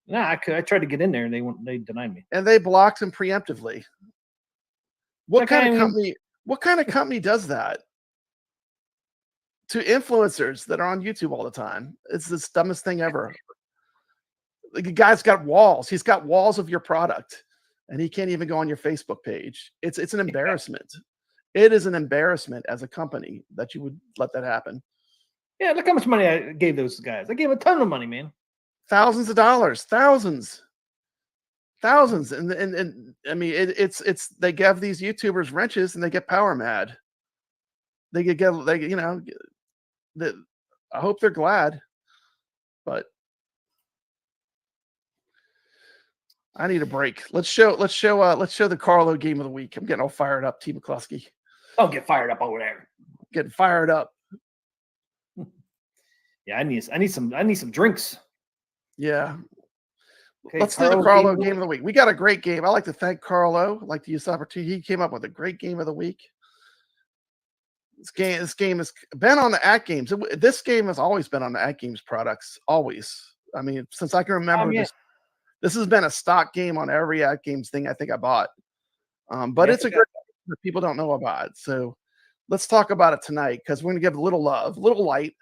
Speaker 2: No, I tried to get in there and they denied me.
Speaker 4: And they blocked him preemptively. What
Speaker 2: Okay,
Speaker 4: kind of
Speaker 2: I mean-
Speaker 4: company? What kind of company does that to influencers that are on YouTube all the time? It's the dumbest thing ever. The guy's got walls. He's got walls of your product, and he can't even go on your Facebook page. It's an embarrassment. It is an embarrassment as a company that you would let that happen.
Speaker 2: Yeah, look how much money I gave those guys. I gave a ton of money, man.
Speaker 4: Thousands of dollars, thousands. And I mean, it's they give these YouTubers wrenches and they get power mad. I hope they're glad, but I need a break. Let's show the Carlo game of the week. I'm getting all fired up, T. McCluskey.
Speaker 2: Don't get fired up over there.
Speaker 4: Getting fired up.
Speaker 2: Yeah, I need some drinks.
Speaker 4: Yeah.
Speaker 2: Okay,
Speaker 4: Let's do the
Speaker 2: Carl,
Speaker 4: Carlo game of the week. We got a great game. I like to thank Carlo. I'd like to use the opportunity. He came up with a great game of the week. This game has been on the AtGames. This game has always been on the AtGames products. Always. I mean, since I can remember, this has been a stock game on every AtGames thing I think I bought. But it's a great game that people don't know about it. So let's talk about it tonight because we're going to give a little love, a little light.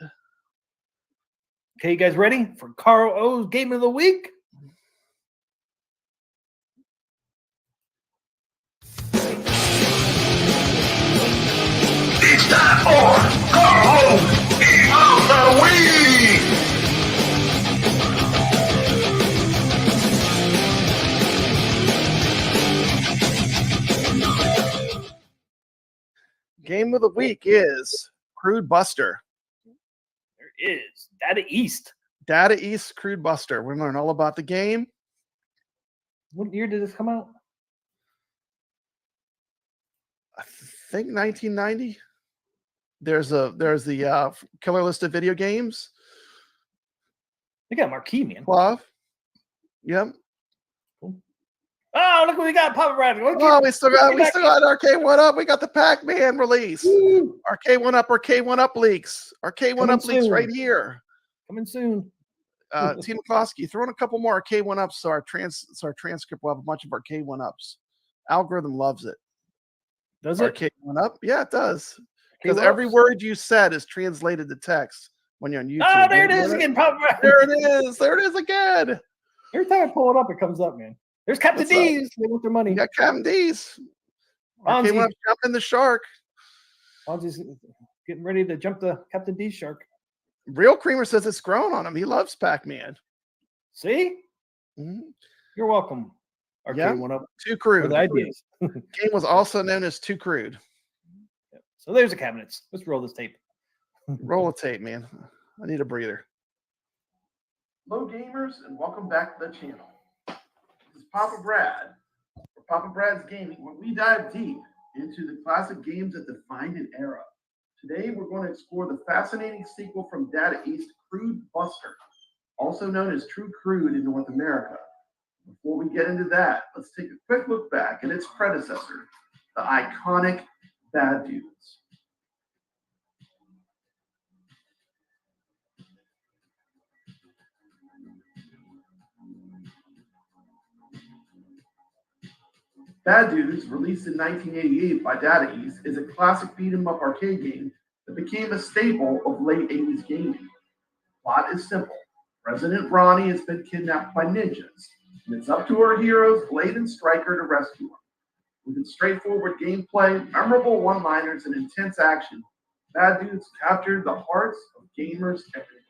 Speaker 2: Okay, you guys ready for Carl O's game of the week?
Speaker 1: It's time for Carl Game of the Week.
Speaker 4: Game of the week is Crude Buster.
Speaker 2: There is Data East.
Speaker 4: Data East Crude Buster. We're going to learn all about the game.
Speaker 2: What year did this come out?
Speaker 4: I think 1990. There's the killer list of video games.
Speaker 2: They got Marquee, man.
Speaker 4: Club. Yep.
Speaker 2: Oh, look what we got, Papa Brad.
Speaker 4: Oh, we still got Arcade1Up. We got the Pac-Man release.
Speaker 2: Woo.
Speaker 4: Arcade1Up leaks. Arcade1Up leaks right here.
Speaker 2: Coming soon.
Speaker 4: Team McCloskey, throw in a couple more Arcade1Ups so our transcript will have a bunch of Arcade1Ups. Algorithm loves it.
Speaker 2: Does it?
Speaker 4: Arcade1Up? Yeah, it does. Because every word you said is translated to text when you're on YouTube.
Speaker 2: Oh, there it is again, Papa Brad.
Speaker 4: There it is. There it is again.
Speaker 2: Every time I pull it up, it comes up, man. There's Captain D's. They want their money.
Speaker 4: You got Captain D's. Arcade1Up jumping the shark.
Speaker 2: Fonzie's getting ready to jump the Captain D's shark.
Speaker 4: Real Creamer says it's grown on him. He loves Pac-Man.
Speaker 2: See?
Speaker 4: Mm-hmm.
Speaker 2: You're welcome. Arcade1Up.
Speaker 4: Too Crude.
Speaker 2: The ideas.
Speaker 4: Game was also known as Too Crude.
Speaker 2: So there's the cabinets. Let's roll this tape.
Speaker 4: Roll a tape, man. I need a breather. Hello, gamers, and welcome back to the channel. This is Papa Brad for Papa Brad's Gaming, where we dive deep into the classic games that defined an era. Today, we're going to explore the fascinating sequel from Data East, Crude Buster, also known as True Crude in North America. Before we get into that, let's take a quick look back at its predecessor, the iconic Bad Dudes. Bad Dudes, released in 1988 by Data East, is a classic beat-em-up arcade game that became a staple of late 80s gaming. Plot is simple. President Ronnie has been kidnapped by ninjas, and it's up to our heroes, Blade and Striker, to rescue him. With its straightforward gameplay, memorable one-liners, and intense action, Bad Dudes captured the hearts of gamers everywhere.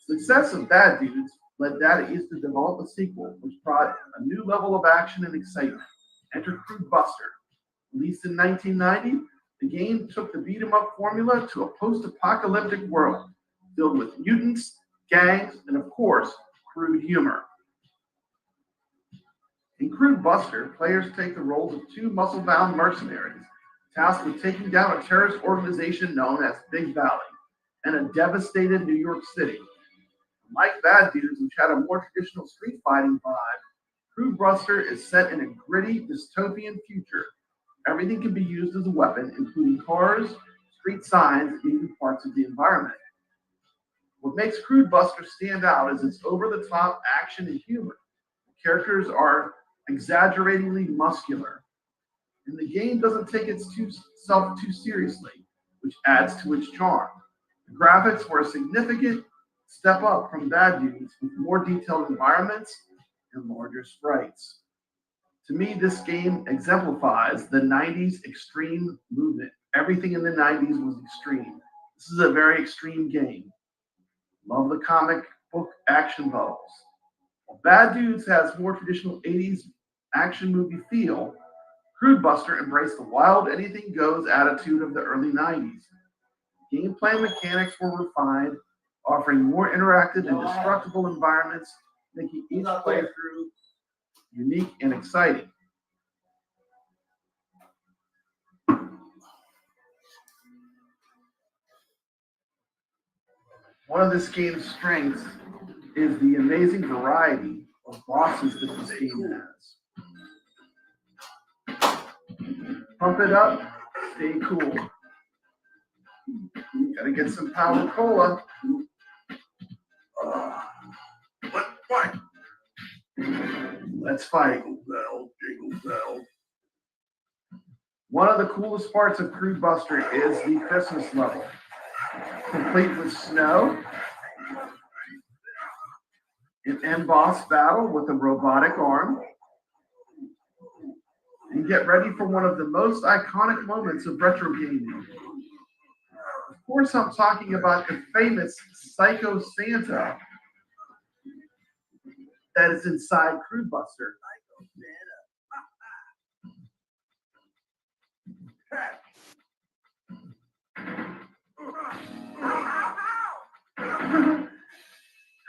Speaker 4: The success of Bad Dudes led Data East to develop a sequel, which brought a new level of action and excitement. Enter Crude Buster. Released in 1990, the game took the beat-em-up formula to a post-apocalyptic world filled with mutants, gangs, and of course, crude humor. In Crude Buster, players take the roles of two muscle-bound mercenaries tasked with taking down a terrorist organization known as Big Valley and a devastated New York City. Like Bad Dudes, which had a more traditional street fighting vibe, Crude Buster is set in a gritty, dystopian future. Everything can be used as a weapon, including cars, street signs, and even parts of the environment. What makes Crude Buster stand out is its over-the-top action and humor. The characters are exaggeratingly muscular, and the game doesn't take itself too seriously, which adds to its charm. The graphics were a significant step up from Bad Dudes with more detailed environments and larger sprites. To me, this game exemplifies the 90s extreme movement. Everything in the 90s was extreme. This is a very extreme game. Love the comic book action bubbles. While Bad Dudes has more traditional 80s action movie feel, Crude Buster embraced the wild anything goes attitude of the early 90s. Gameplay mechanics were refined, offering more interactive and destructible environments, making each playthrough unique and exciting. One of this game's strengths is the amazing variety of bosses that this game has. Pump it up, stay cool. Gotta get some power cola. What? Let's fight. Jingle bell, jingle bell. One of the coolest parts of Crude Buster is the Christmas level, complete with snow, an end boss battle with a robotic arm, and get ready for one of the most iconic moments of retro gaming. Of course, I'm talking about the famous Psycho Santa that is inside Crude Buster.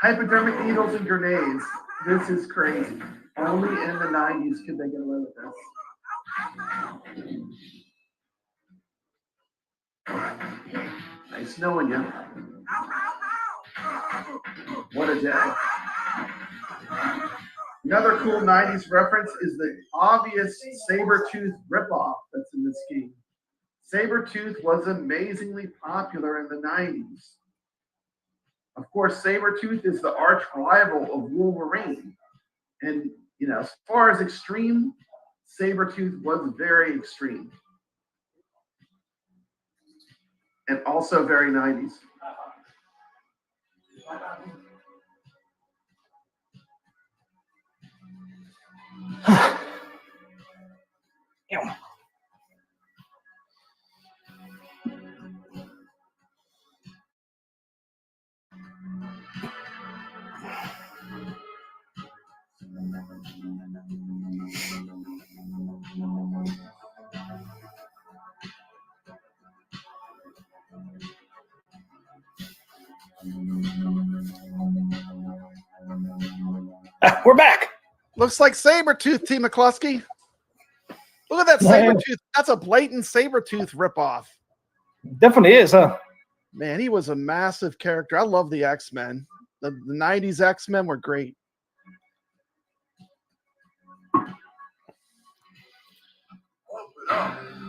Speaker 4: Hypodermic needles and grenades. This is crazy. Only in the 90s could they get away with this. Nice knowing you. What a day. Another cool 90s reference is the obvious Sabretooth ripoff that's in this game. Sabretooth was amazingly popular in the 90s. Of course, Sabretooth is the arch rival of Wolverine. And, you know, as far as extreme, Sabretooth was very extreme. And also very 90s.
Speaker 2: We're back.
Speaker 4: Looks like Sabretooth, T. McCluskey. Look at that Sabretooth. That's a blatant Sabretooth ripoff.
Speaker 2: Definitely is, huh?
Speaker 4: Man, he was a massive character. I love the X-Men. The 90s X-Men were great.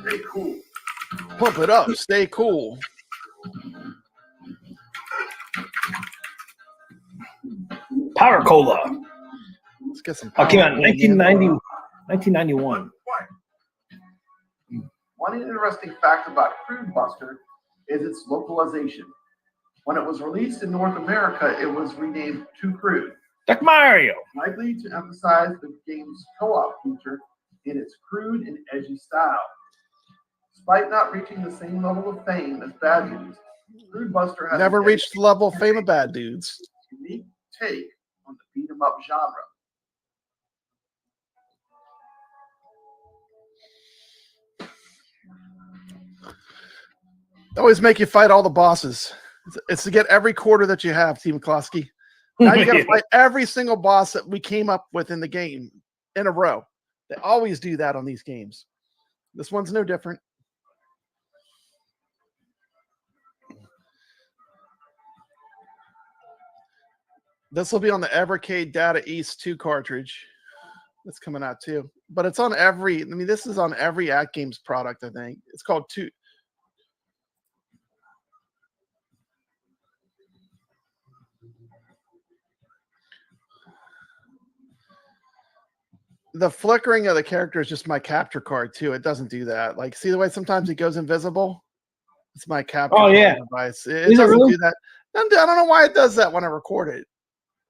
Speaker 1: Stay cool.
Speaker 4: Pump it up. Stay cool.
Speaker 2: Power Cola.
Speaker 4: Let's get some
Speaker 2: Oh,
Speaker 4: power.
Speaker 2: came out in 1991.
Speaker 4: One interesting fact about Crude Buster is its localization. When it was released in North America, it was renamed to Crude,
Speaker 2: Duck Mario.
Speaker 4: likely to emphasize the game's co-op feature in its crude and edgy style. Despite not reaching the same level of fame as Bad Dudes, Crude Buster has never reached the level of fame of Bad Dudes. Unique take on the beat 'em up genre. They always make you fight all the bosses. It's to get every quarter that you have, Team McCloskey. Now you got to fight every single boss that we came up with in the game in a row. They always do that on these games. This one's no different. This will be on the Rcade Data East 2 cartridge. That's coming out too. But it's on every, I mean, this is on every AtGames product, I think. It's called 2. The flickering of the character is just my capture card too. It doesn't do that. Like, see the way sometimes it goes invisible? It's my capture card device. It doesn't
Speaker 2: really?
Speaker 4: do that. I don't know why it does that when I record it.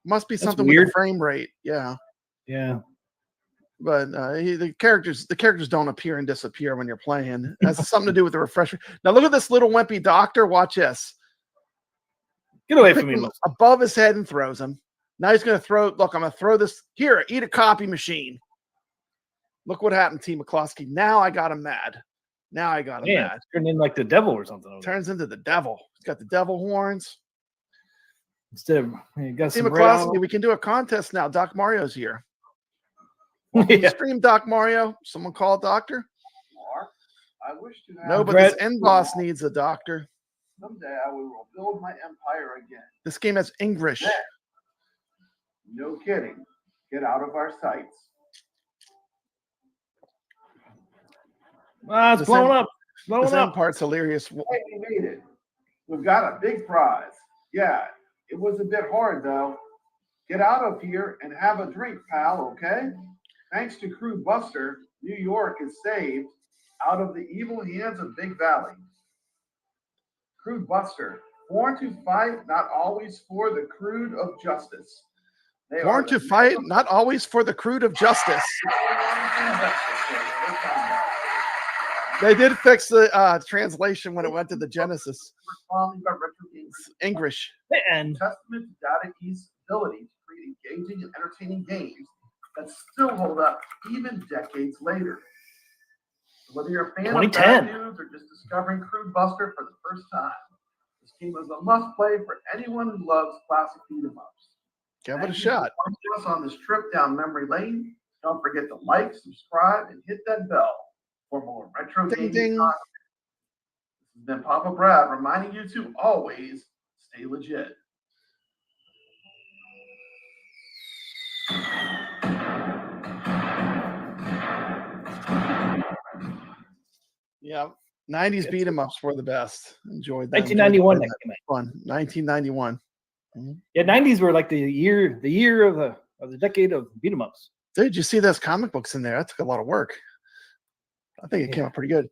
Speaker 4: Must be something with
Speaker 2: weird.
Speaker 4: the frame rate. Yeah.
Speaker 2: Yeah.
Speaker 4: But the characters don't appear and disappear when you're playing. It has something to do with the refresher. Now look at this little wimpy doctor. Watch this.
Speaker 2: Get away from me, Mo.
Speaker 4: Above his head and throws him. Now he's going to throw. Look, I'm going to throw this here. Eat a copy machine. Look what happened, T. McCloskey. Now I got him mad. Now I got him mad.
Speaker 2: Turned in like the devil or something.
Speaker 4: Turns into the devil. He's got the devil horns.
Speaker 2: Instead of you got
Speaker 4: T.
Speaker 2: some
Speaker 4: McCloskey, we can do a contest now. Doc Mario's here. Stream Doc Mario. Someone call a doctor.
Speaker 1: I wish to have.
Speaker 4: No, but this end boss needs a doctor.
Speaker 1: Someday I will build my empire again.
Speaker 4: This game has English.
Speaker 7: No kidding. Get out of our sights.
Speaker 2: Ah, it's
Speaker 4: This
Speaker 2: blowing
Speaker 4: end-
Speaker 2: up. Blowing
Speaker 4: This end
Speaker 2: up.
Speaker 4: part's hilarious.
Speaker 7: Hey, we made it. We've got a big prize. Yeah, it was a bit hard though. Get out of here and have a drink, pal, okay? Thanks to Crew Buster, New York is saved out of the evil hands of Big Valley. Crew Buster, born to fight, not always for the crude of justice. They
Speaker 4: Born
Speaker 7: are
Speaker 4: to
Speaker 7: the
Speaker 4: fight, not always for the crude of justice. They did fix the translation when it went to the Genesis.
Speaker 7: Responding by retrogaming.
Speaker 4: English.
Speaker 2: And
Speaker 7: Testament to Data East's ability to create engaging and entertaining games that still hold up even decades later. Whether you're a fan of
Speaker 2: 2010.
Speaker 7: Bad News or just discovering Crude Buster for the first time, this game is a must-play for anyone who loves classic beat-em-ups.
Speaker 4: Give it a
Speaker 7: Thank you
Speaker 4: shot.
Speaker 7: for joining us on this trip down memory lane. Don't forget to like, subscribe, and hit that bell for more retro
Speaker 4: Ding,
Speaker 7: gaming
Speaker 4: ding.
Speaker 7: content. This has been Papa Brad reminding you to always stay legit.
Speaker 4: Yeah. 90s beat 'em ups were the best. Enjoyed them.
Speaker 2: 1991 that came out.
Speaker 4: Fun. 1991.
Speaker 2: Yeah, 90s were like the year of the decade of beat 'em ups.
Speaker 4: Dude, you see those comic books in there? That took a lot of work. I think it came out pretty good.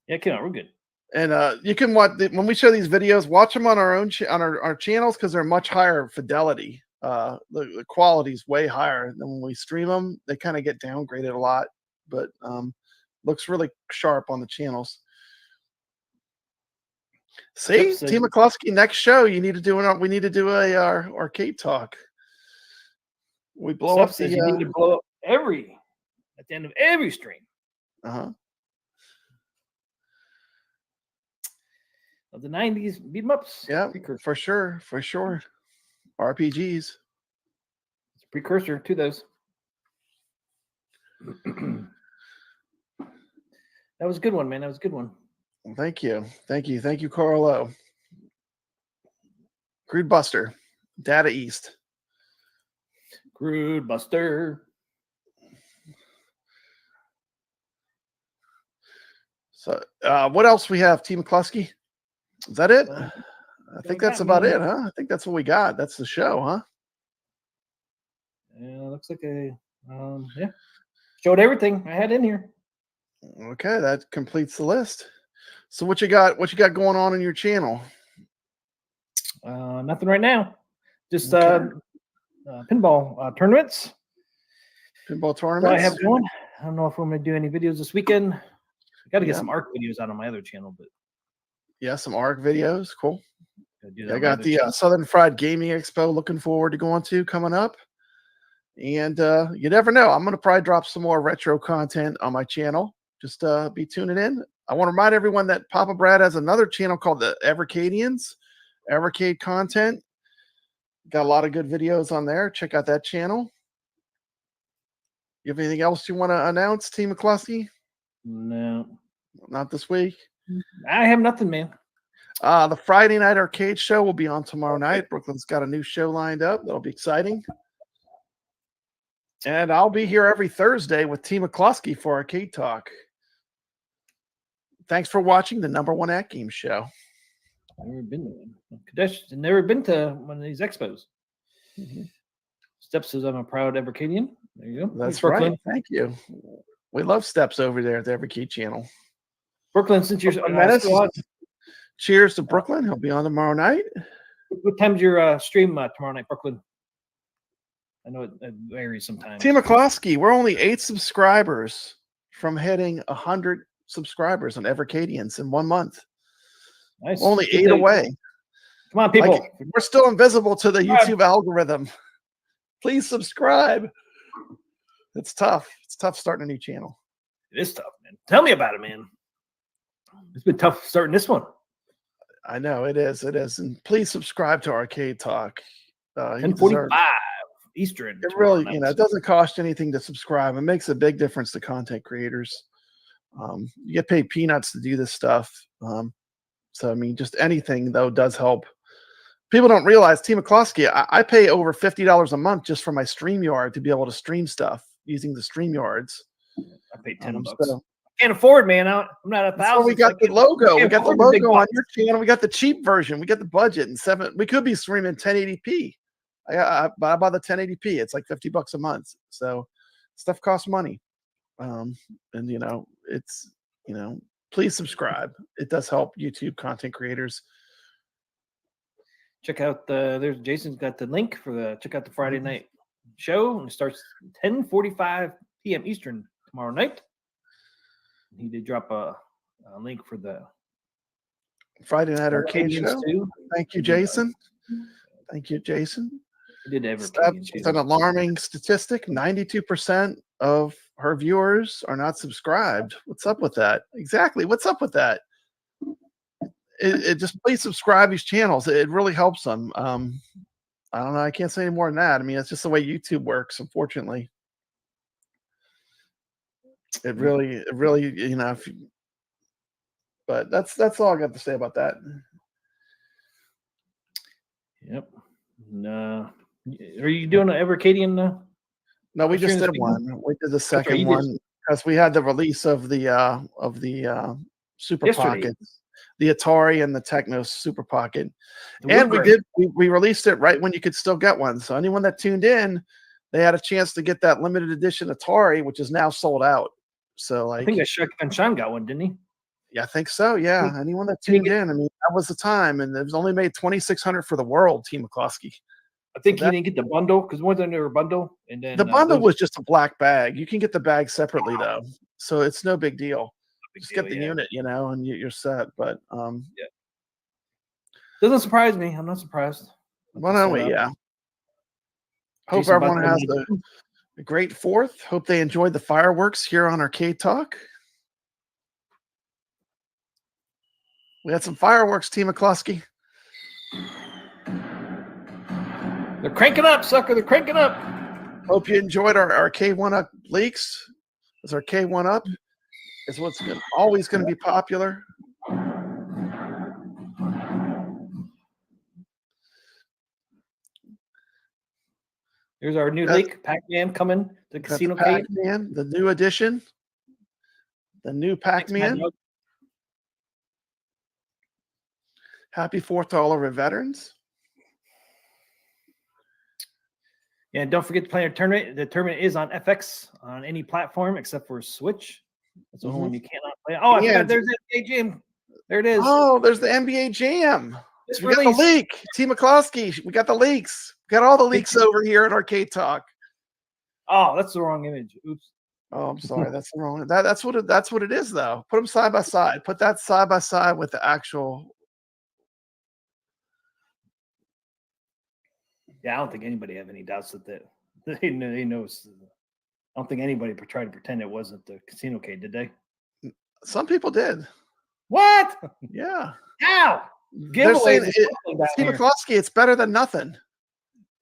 Speaker 2: Yeah, it came out real good.
Speaker 4: And you can watch when we show these videos, watch them on our own on our channels because they're much higher fidelity. The quality is way higher than when we stream them. They kind of get downgraded a lot, but looks really sharp on the channels. See,
Speaker 2: Yep, so-
Speaker 4: Team McCluskey, next show we need to do a arcade talk. We blow
Speaker 2: Steph
Speaker 4: up
Speaker 2: says
Speaker 4: the
Speaker 2: you need to blow up at the end of every stream of the 90s beat 'em ups.
Speaker 4: yeah,
Speaker 2: Precursor.
Speaker 4: for sure. RPGs.
Speaker 2: It's a precursor to those. That was a good one, man. That was a good one.
Speaker 4: Well, thank you, Carlo. Crude Buster, Data East.
Speaker 2: Crude Buster.
Speaker 4: So, what else we have? Team McCluskey. Is that it?
Speaker 2: Well,
Speaker 4: I think
Speaker 2: we
Speaker 4: that's
Speaker 2: got
Speaker 4: about
Speaker 2: me.
Speaker 4: it, huh? I think that's what we got. That's the show, huh?
Speaker 2: Yeah, looks like showed everything I had in here.
Speaker 4: Okay, that completes the list. So what you got? What you got going on in your channel?
Speaker 2: Nothing right now. Just
Speaker 4: Okay.
Speaker 2: pinball tournaments.
Speaker 4: Pinball
Speaker 2: What
Speaker 4: tournaments.
Speaker 2: I have going. I don't know if I'm going to do any videos this weekend. I got to get
Speaker 4: Yeah.
Speaker 2: some ARC videos out on my other channel, but
Speaker 4: Yeah, some ARC videos. Cool.
Speaker 2: gotta do that
Speaker 4: I
Speaker 2: on my
Speaker 4: got
Speaker 2: other
Speaker 4: the
Speaker 2: channel.
Speaker 4: Southern Fried Gaming Expo looking forward to going to coming up. And you never know. I'm going to probably drop some more retro content on my channel. Just be tuning in. I want to remind everyone that Papa Brad has another channel called the AtGames, Rcade content. Got a lot of good videos on there. Check out that channel. You have anything else you want to announce, Team McCluskey?
Speaker 2: No,
Speaker 4: Not this week.
Speaker 2: I have nothing, man.
Speaker 4: The Friday night arcade show will be on tomorrow night. Brooklyn's got a new show lined up. That'll be exciting. And I'll be here every Thursday with Team McCluskey for Arcade Talk. Thanks for watching the #1 AtGames show.
Speaker 2: Never been to one. Kadesh has never been to one of these expos. Step says I'm a proud Arcadian. There you go.
Speaker 4: That's
Speaker 2: Thanks, Brooklyn.
Speaker 4: right. Thank you. We love Steps over there at the Everkey channel.
Speaker 2: Brooklyn, since you're
Speaker 4: Menace,
Speaker 2: still on,
Speaker 4: cheers to Brooklyn. He'll be on tomorrow night.
Speaker 2: what time's your stream tomorrow night, Brooklyn? I know it varies sometimes.
Speaker 4: Team McCluskey, we're only 8 subscribers from hitting 100 subscribers on Evercadians in 1 month.
Speaker 2: Nice.
Speaker 4: Only
Speaker 2: Good
Speaker 4: 8
Speaker 2: day.
Speaker 4: away.
Speaker 2: Come on, people.
Speaker 4: Like, we're still invisible to the YouTube algorithm. Please subscribe. It's tough. It's tough starting a new channel.
Speaker 2: It is tough, man. Tell me about it, man. It's been tough starting this one.
Speaker 4: I know it is. It is. And please subscribe to Arcade Talk. You
Speaker 2: 10:45
Speaker 4: deserve-
Speaker 2: Eastern.
Speaker 4: It
Speaker 2: tomorrow
Speaker 4: really,
Speaker 2: night.
Speaker 4: it doesn't cost anything to subscribe. It makes a big difference to content creators. You get paid peanuts to do this stuff. So, I mean, just anything, though, does help. People don't realize, T. McCloskey, I pay over $50 a month just for my StreamYard to be able to stream stuff using the StreamYards.
Speaker 2: I paid $10.
Speaker 4: So
Speaker 2: Can't afford, man. I'm not a
Speaker 4: that's why
Speaker 2: thousand.
Speaker 4: we got the logo. We got the
Speaker 2: afford the big
Speaker 4: logo on
Speaker 2: bucks.
Speaker 4: your channel. We got the cheap version. We got the budget and 7. We could be streaming 1080p. I buy the 1080p. It's like $50 a month. So stuff costs money. And it's please subscribe. It does help YouTube content creators.
Speaker 2: Check out there's Jason's got the link for check out the Friday night show, and it starts 10:45 p.m. Eastern tomorrow night. He did drop a link for the
Speaker 4: Friday Night Arcade show.
Speaker 2: Too.
Speaker 4: Thank you, Jason. Thank you, Jason.
Speaker 2: He did
Speaker 4: It's an alarming statistic. 92% of her viewers are not subscribed. What's up with that? Exactly. What's up with that? It just please subscribe these channels. It really helps them. I don't know. I can't say any more than that. I mean, it's just the way YouTube works, unfortunately. It really, but that's all I got to say about that.
Speaker 2: Yep. No. Are you doing an AtGames?
Speaker 4: No, we just did one. We did the second one because we had the release of the Super Pockets, the Atari and the Techno Super Pocket, and we released it right when you could still get one. So anyone that tuned in, they had a chance to get that limited edition Atari, which is now sold out. So like,
Speaker 2: I think Chuck and Sean got one, didn't he?
Speaker 4: Yeah, I think so. Yeah, anyone that tuned in, I mean, that was the time, and it was only made $2,600 for the world. T. McCloskey.
Speaker 2: I think he didn't get the bundle because one's under a bundle, and then
Speaker 4: the bundle was just a black bag. You can get the bag separately though, so it's no big deal. Just get the unit, and you're set. But
Speaker 2: doesn't surprise me. I'm not surprised.
Speaker 4: Why don't we? Yeah. Hope everyone has a great 4th. Hope they enjoyed the fireworks here on Arcade Talk. We had some fireworks, T. McCloskey.
Speaker 2: They're cranking up, sucker. They're cranking up.
Speaker 4: Hope you enjoyed our Arcade1Up leaks. This Arcade1Up is what's always going to be popular.
Speaker 2: Here's our new leak. Pac-Man coming to Casino Cade.
Speaker 4: Pac-Man, the new edition. The new Pac-Man. Happy 4th to all of our veterans.
Speaker 2: Yeah, and don't forget to play our tournament. The tournament is on FX on any platform except for Switch. That's the only one you cannot play. Oh, I forgot. There's the NBA Jam. There it is.
Speaker 4: Oh, there's the NBA Jam. We got the leak. T. McCloskey. We got the leaks. We got all the leaks over here at Arcade Talk.
Speaker 2: Oh, that's the wrong image. Oops.
Speaker 4: Oh, I'm sorry. That's the wrong. That's what it is, though. Put them side by side. Put that side by side with the actual.
Speaker 2: Yeah, I don't think anybody have any doubts that they knows. I don't think anybody tried to pretend it wasn't the Casino Cade, did they?
Speaker 4: Some people did.
Speaker 2: What?
Speaker 4: Yeah.
Speaker 2: How?
Speaker 4: They're saying Steve McCloskey, it's better than nothing.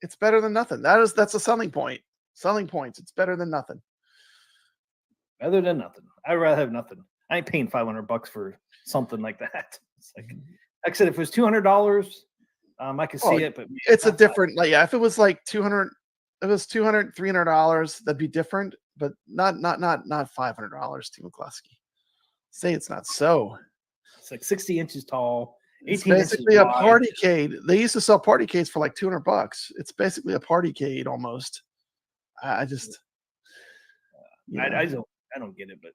Speaker 4: It's better than nothing. That's a selling point. Selling points. It's better than nothing.
Speaker 2: Better than nothing. I'd rather have nothing. I ain't paying $500 for something like that. It's like I said, if it was $200. I can see it, but
Speaker 4: it's a different, if it was like $200, it was $200, $300, that'd be different, but not $500, T. McCloskey. Say it's not so.
Speaker 2: It's like 60 inches tall, 18
Speaker 4: it's basically
Speaker 2: inches
Speaker 4: a partycade. They used to sell partycades for like $200. It's basically a partycade almost. I just
Speaker 2: I don't get it, but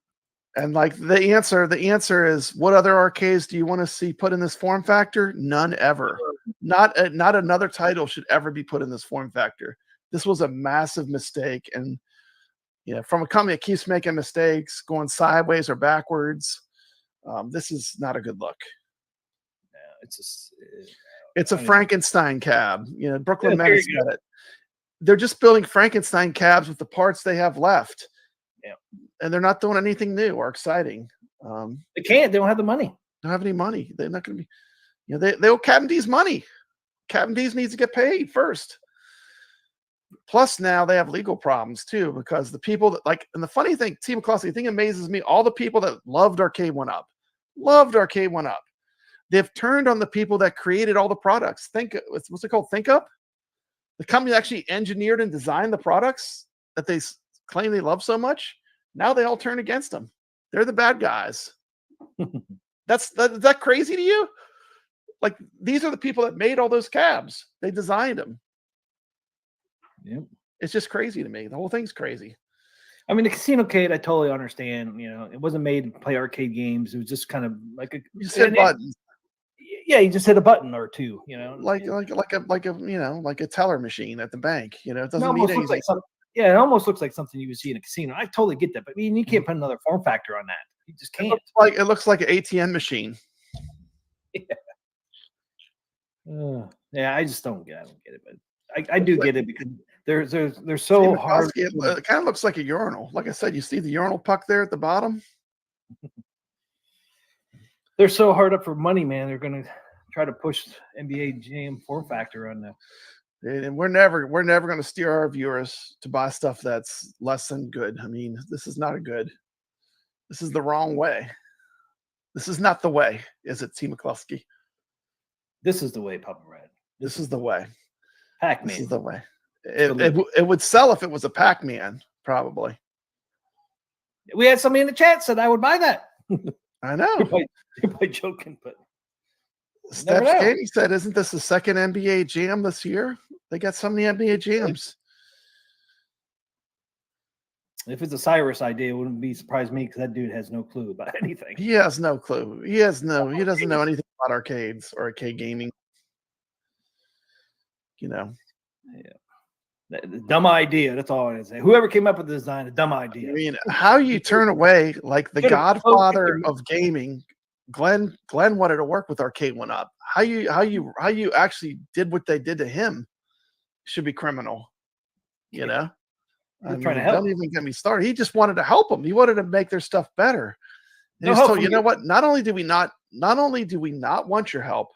Speaker 4: and like the answer is, what other arcades do you want to see put in this form factor? None ever. Not another title should ever be put in this form factor. This was a massive mistake, and from a company that keeps making mistakes, going sideways or backwards, this is not a good look.
Speaker 2: Yeah,
Speaker 4: it's a Frankenstein cab. Brooklyn Menace said it. They're just building Frankenstein cabs with the parts they have left.
Speaker 2: Yeah, and
Speaker 4: they're not doing anything new or exciting.
Speaker 2: They can't. They don't have the money.
Speaker 4: They don't have any money. They're not going to be. They owe Captain D's money. Captain D's needs to get paid first. Plus, now they have legal problems too, because the people that and the funny thing, T. McCloskey, the thing amazes me, all the people that loved Arcade1Up, They've turned on the people that created all the products. What's it called? ThinkUp? The company that actually engineered and designed the products that they claim they love so much. Now they all turn against them. They're the bad guys. Is that crazy to you? Like, these are the people that made all those cabs. They designed them.
Speaker 2: Yep.
Speaker 4: It's just crazy to me. The whole thing's crazy.
Speaker 2: I mean, the Casino-cade, I totally understand. You know, it wasn't made to play arcade games. It was just kind of like a.
Speaker 4: You just hit buttons.
Speaker 2: Yeah, you just hit a button or two. You know,
Speaker 4: Like a teller machine at the bank. You know, it
Speaker 2: it
Speaker 4: doesn't mean
Speaker 2: almost
Speaker 4: anything.
Speaker 2: looks like something. Yeah, it almost looks like something you would see in a casino. I totally get that, but I mean, you can't put another form factor on that. You just can't.
Speaker 4: It looks like an ATM machine.
Speaker 2: Yeah, I just don't get it, but I do get it because they're so hard.
Speaker 4: It kind of looks like a urinal. Like I said, you see the urinal puck there at the bottom.
Speaker 2: They're so hard up for money, man. They're gonna try to push NBA Jam form factor on them.
Speaker 4: And we're never going to steer our viewers to buy stuff that's less than good. I mean, this is not a good. This is the wrong way. This is not the way, is it, T. McCluskey?
Speaker 2: This is the way, Papa Red.
Speaker 4: This is the way.
Speaker 2: Pac-Man.
Speaker 4: This is the way. It would sell if it was a Pac-Man, probably.
Speaker 2: We had somebody in the chat said I would buy that.
Speaker 4: I know.
Speaker 2: You're probably joking, but
Speaker 4: Steph Katie said, "Isn't this the second NBA Jam this year? They got so many NBA Jams."
Speaker 2: If it's a Cyrus idea, it wouldn't be surprised me because that dude has no clue about anything.
Speaker 4: He has no clue. He doesn't know anything about arcades or arcade gaming. You know.
Speaker 2: Yeah. The dumb idea. That's all I say. Whoever came up with the design, a dumb idea.
Speaker 4: I mean, how you turn away like the godfather of gaming, Glenn wanted to work with Arcade1Up. How you actually did what they did to him should be criminal. You know?
Speaker 2: Trying to help.
Speaker 4: Don't even get me started. He just wanted to help them. He wanted to make their stuff better. And he's told, you know what? Not only do we not want your help,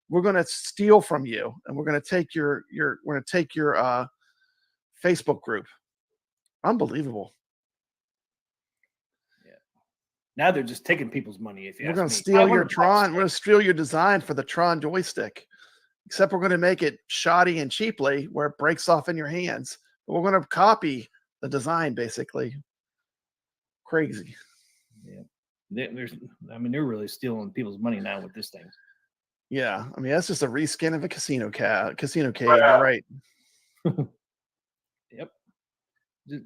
Speaker 4: we're going to steal from you, and we're going to take your Facebook group. Unbelievable.
Speaker 2: Yeah. Now they're just taking people's money. If
Speaker 4: we're going to steal your Tron, we're going to steal your design for the Tron joystick. Except we're going to make it shoddy and cheaply, where it breaks off in your hands. We're going to copy the design, basically. Crazy.
Speaker 2: Yeah. They're really stealing people's money now with this thing.
Speaker 4: Yeah. I mean, that's just a reskin of a casino cave. You're right.
Speaker 2: Yep. Give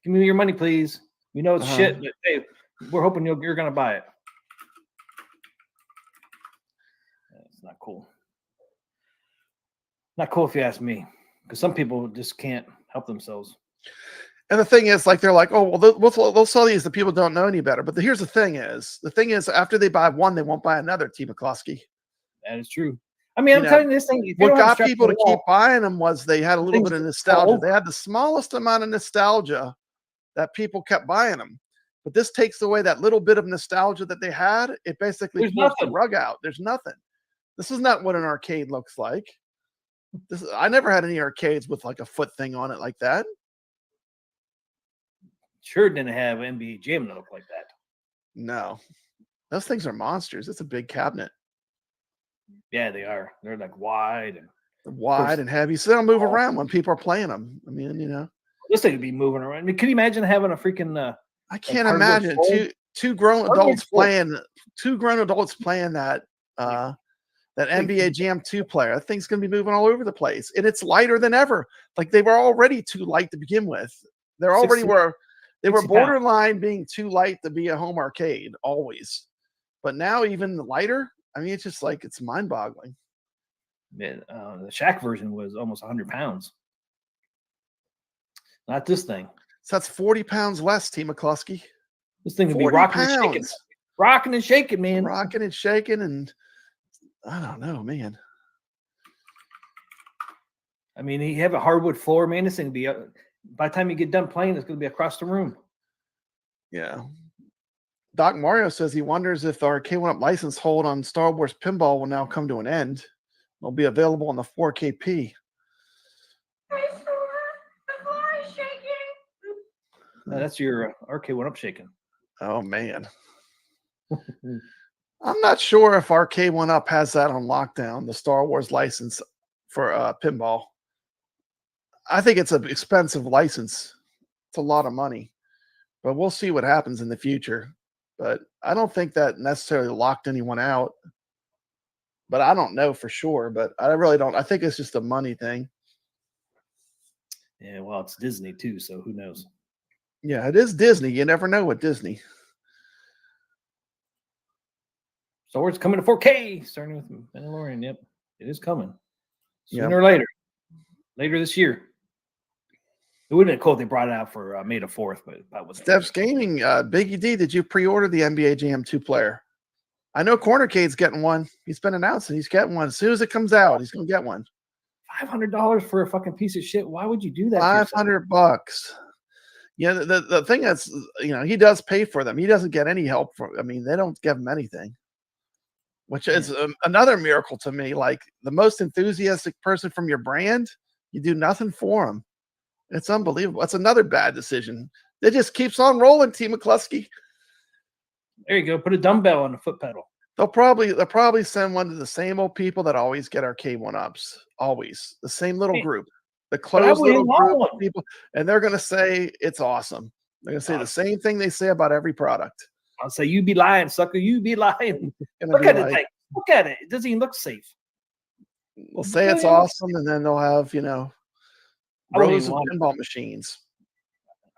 Speaker 2: me your money, please. We know it's shit, but hey, we're hoping you're going to buy it. It's not cool. Not cool if you ask me, because some people just can't help themselves.
Speaker 4: And the thing is, like, they're like, oh, well, they'll sell these. The people don't know any better. But here's the thing is, after they buy one, they won't buy another. T. McCluskey.
Speaker 2: That is true. I mean, I'm telling you this thing.
Speaker 4: What got people to keep buying them was they had a little bit of nostalgia. They had the smallest amount of nostalgia that people kept buying them. But this takes away that little bit of nostalgia that they had. It basically pulls the rug out. There's nothing. This is not what an arcade looks like. I never had any arcades with like a foot thing on it like that.
Speaker 2: Sure didn't have NBA Jam that look like that.
Speaker 4: No. Those things are monsters. It's a big cabinet.
Speaker 2: Yeah, they are. They're like wide
Speaker 4: and heavy. So they don't move around when people are playing them. I mean, you know.
Speaker 2: This thing would be moving around. I mean, can you imagine having a freaking
Speaker 4: I can't imagine two grown adults playing that that NBA Jam 2 player. That thing's going to be moving all over the place. And it's lighter than ever. Like, they were already too light to begin with. They were borderline being too light to be a home arcade always. But now even lighter, I mean, it's just like, it's mind-boggling.
Speaker 2: Man, the Shaq version was almost 100 pounds. Not this thing.
Speaker 4: So that's 40 pounds less, T. McCluskey.
Speaker 2: This thing would be rocking and shaking. Rocking and shaking, man.
Speaker 4: Rocking and shaking, and I don't know, man.
Speaker 2: I mean, you have a hardwood floor, man. This thing would be, by the time you get done playing, it's going to be across the room.
Speaker 4: Yeah. Doc Mario says he wonders if the Arcade1Up license hold on Star Wars Pinball will now come to an end. It'll be available on the 4KP.
Speaker 2: That's your Arcade1Up shaking.
Speaker 4: Oh, man. I'm not sure if Arcade1Up has that on lockdown, the Star Wars license for pinball. I think it's an expensive license. It's a lot of money, but we'll see what happens in the future. But I don't think that necessarily locked anyone out. But I don't know for sure. But I really don't. I think it's just a money thing.
Speaker 2: Yeah, well, it's Disney too, so who knows?
Speaker 4: Yeah, it is Disney. You never know with Disney.
Speaker 2: Star Wars coming to 4K, starting with Mandalorian. Yep, it is coming sooner
Speaker 4: Yep.
Speaker 2: or later. Later this year. It would have been cool if they brought it out for May the 4th, but that wasn't.
Speaker 4: Steps Gaming, Biggie D, did you pre-order the NBA Jam 2-player? I know Cornercade's getting one. He's been announcing he's getting one. As soon as it comes out, he's going to get one.
Speaker 2: $500 for a fucking piece of shit. Why would you do that?
Speaker 4: $500. Yeah, the thing that's, he does pay for them. He doesn't get any help from. I mean, they don't give him anything, which is another miracle to me. Like the most enthusiastic person from your brand, you do nothing for them. It's unbelievable. It's another bad decision. It just keeps on rolling, T. McCluskey.
Speaker 2: There you go. Put a dumbbell on the foot pedal.
Speaker 4: They'll probably send one to the same old people that always get Arcade1Ups. Always the same little group, the closed little group of people, and they're going to say it's awesome. They're going to say the same thing they say about every product.
Speaker 2: I'll say, you be lying, sucker. You be lying. Look at it. Look at it. It doesn't even look safe.
Speaker 4: They'll say it's awesome, and then they'll have rows of pinball machines.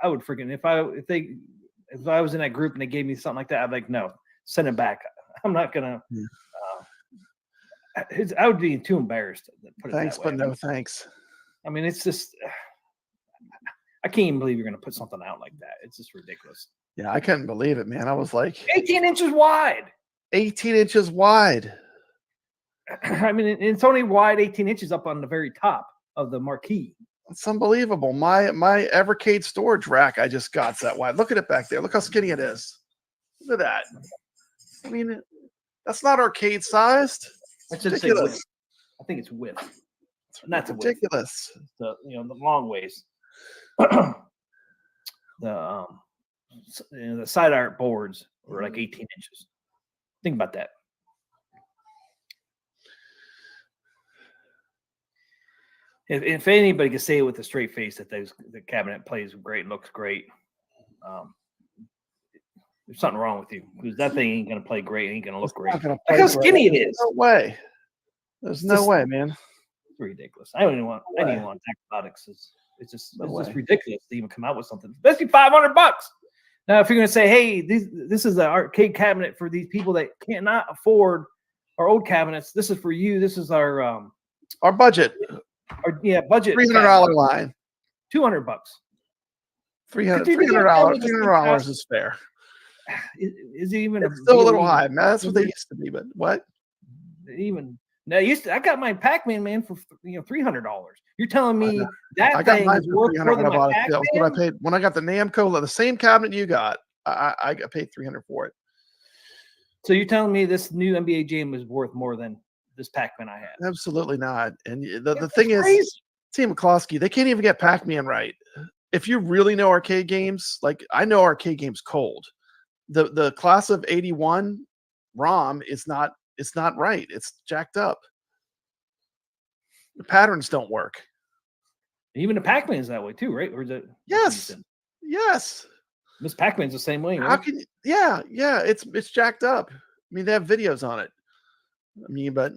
Speaker 2: I would freaking if I was in that group and they gave me something like that, I'd be like, no, send it back. I'm not gonna. I would be too embarrassed to put it
Speaker 4: Thanks,
Speaker 2: that way.
Speaker 4: but no thanks.
Speaker 2: I mean, it's just I can't even believe you're gonna put something out like that. It's just ridiculous.
Speaker 4: Yeah, I couldn't believe it, man. I was like
Speaker 2: 18 inches wide.
Speaker 4: 18 inches wide.
Speaker 2: I mean, it's only wide 18 inches up on the very top of the marquee.
Speaker 4: It's unbelievable. My Evercade storage rack I just got's that wide. Look at it back there. Look how skinny it is. Look at that. I mean, that's not arcade sized.
Speaker 2: It's ridiculous. I think it's width. Not the
Speaker 4: ridiculous.
Speaker 2: Width. The long ways. The side art boards were like 18 inches. Think about that. If anybody can say it with a straight face that the cabinet plays great and looks great, there's something wrong with you, because that thing ain't gonna play great, ain't gonna look great. Look how skinny it is.
Speaker 4: No way. There's no way, man.
Speaker 2: It's ridiculous. I don't even want Tactics. It's just ridiculous to even come out with something, especially $500. Now, if you're gonna say, hey, this is an arcade cabinet for these people that cannot afford our old cabinets, this is for you. This is our
Speaker 4: budget.
Speaker 2: Budget.
Speaker 4: $300 line.
Speaker 2: $200.
Speaker 4: $300 is fair.
Speaker 2: Is it even?
Speaker 4: It's still a little high, man. That's what they used to be, but what?
Speaker 2: Even now, I got my Pac-Man, man, for $300. You're telling me that
Speaker 4: thing
Speaker 2: is worth more than my
Speaker 4: Pac-Man? That's what I paid when I got the Namco, the same cabinet you got. I got paid $300 for it.
Speaker 2: So you're telling me this new NBA Jam is worth more than this Pac-Man I had?
Speaker 4: Absolutely not. And the thing is, Team McCloskey, they can't even get Pac-Man right. If you really know arcade games, like I know arcade games cold. The class of 81 ROM is not. It's not right. It's jacked up. The patterns don't work.
Speaker 2: Even the Pac-Man is that way too, right? Or is it?
Speaker 4: Yes. Yes.
Speaker 2: Miss Pac-Man's the same way. Right?
Speaker 4: How can? Yeah. It's jacked up. I mean, they have videos on it. I mean, but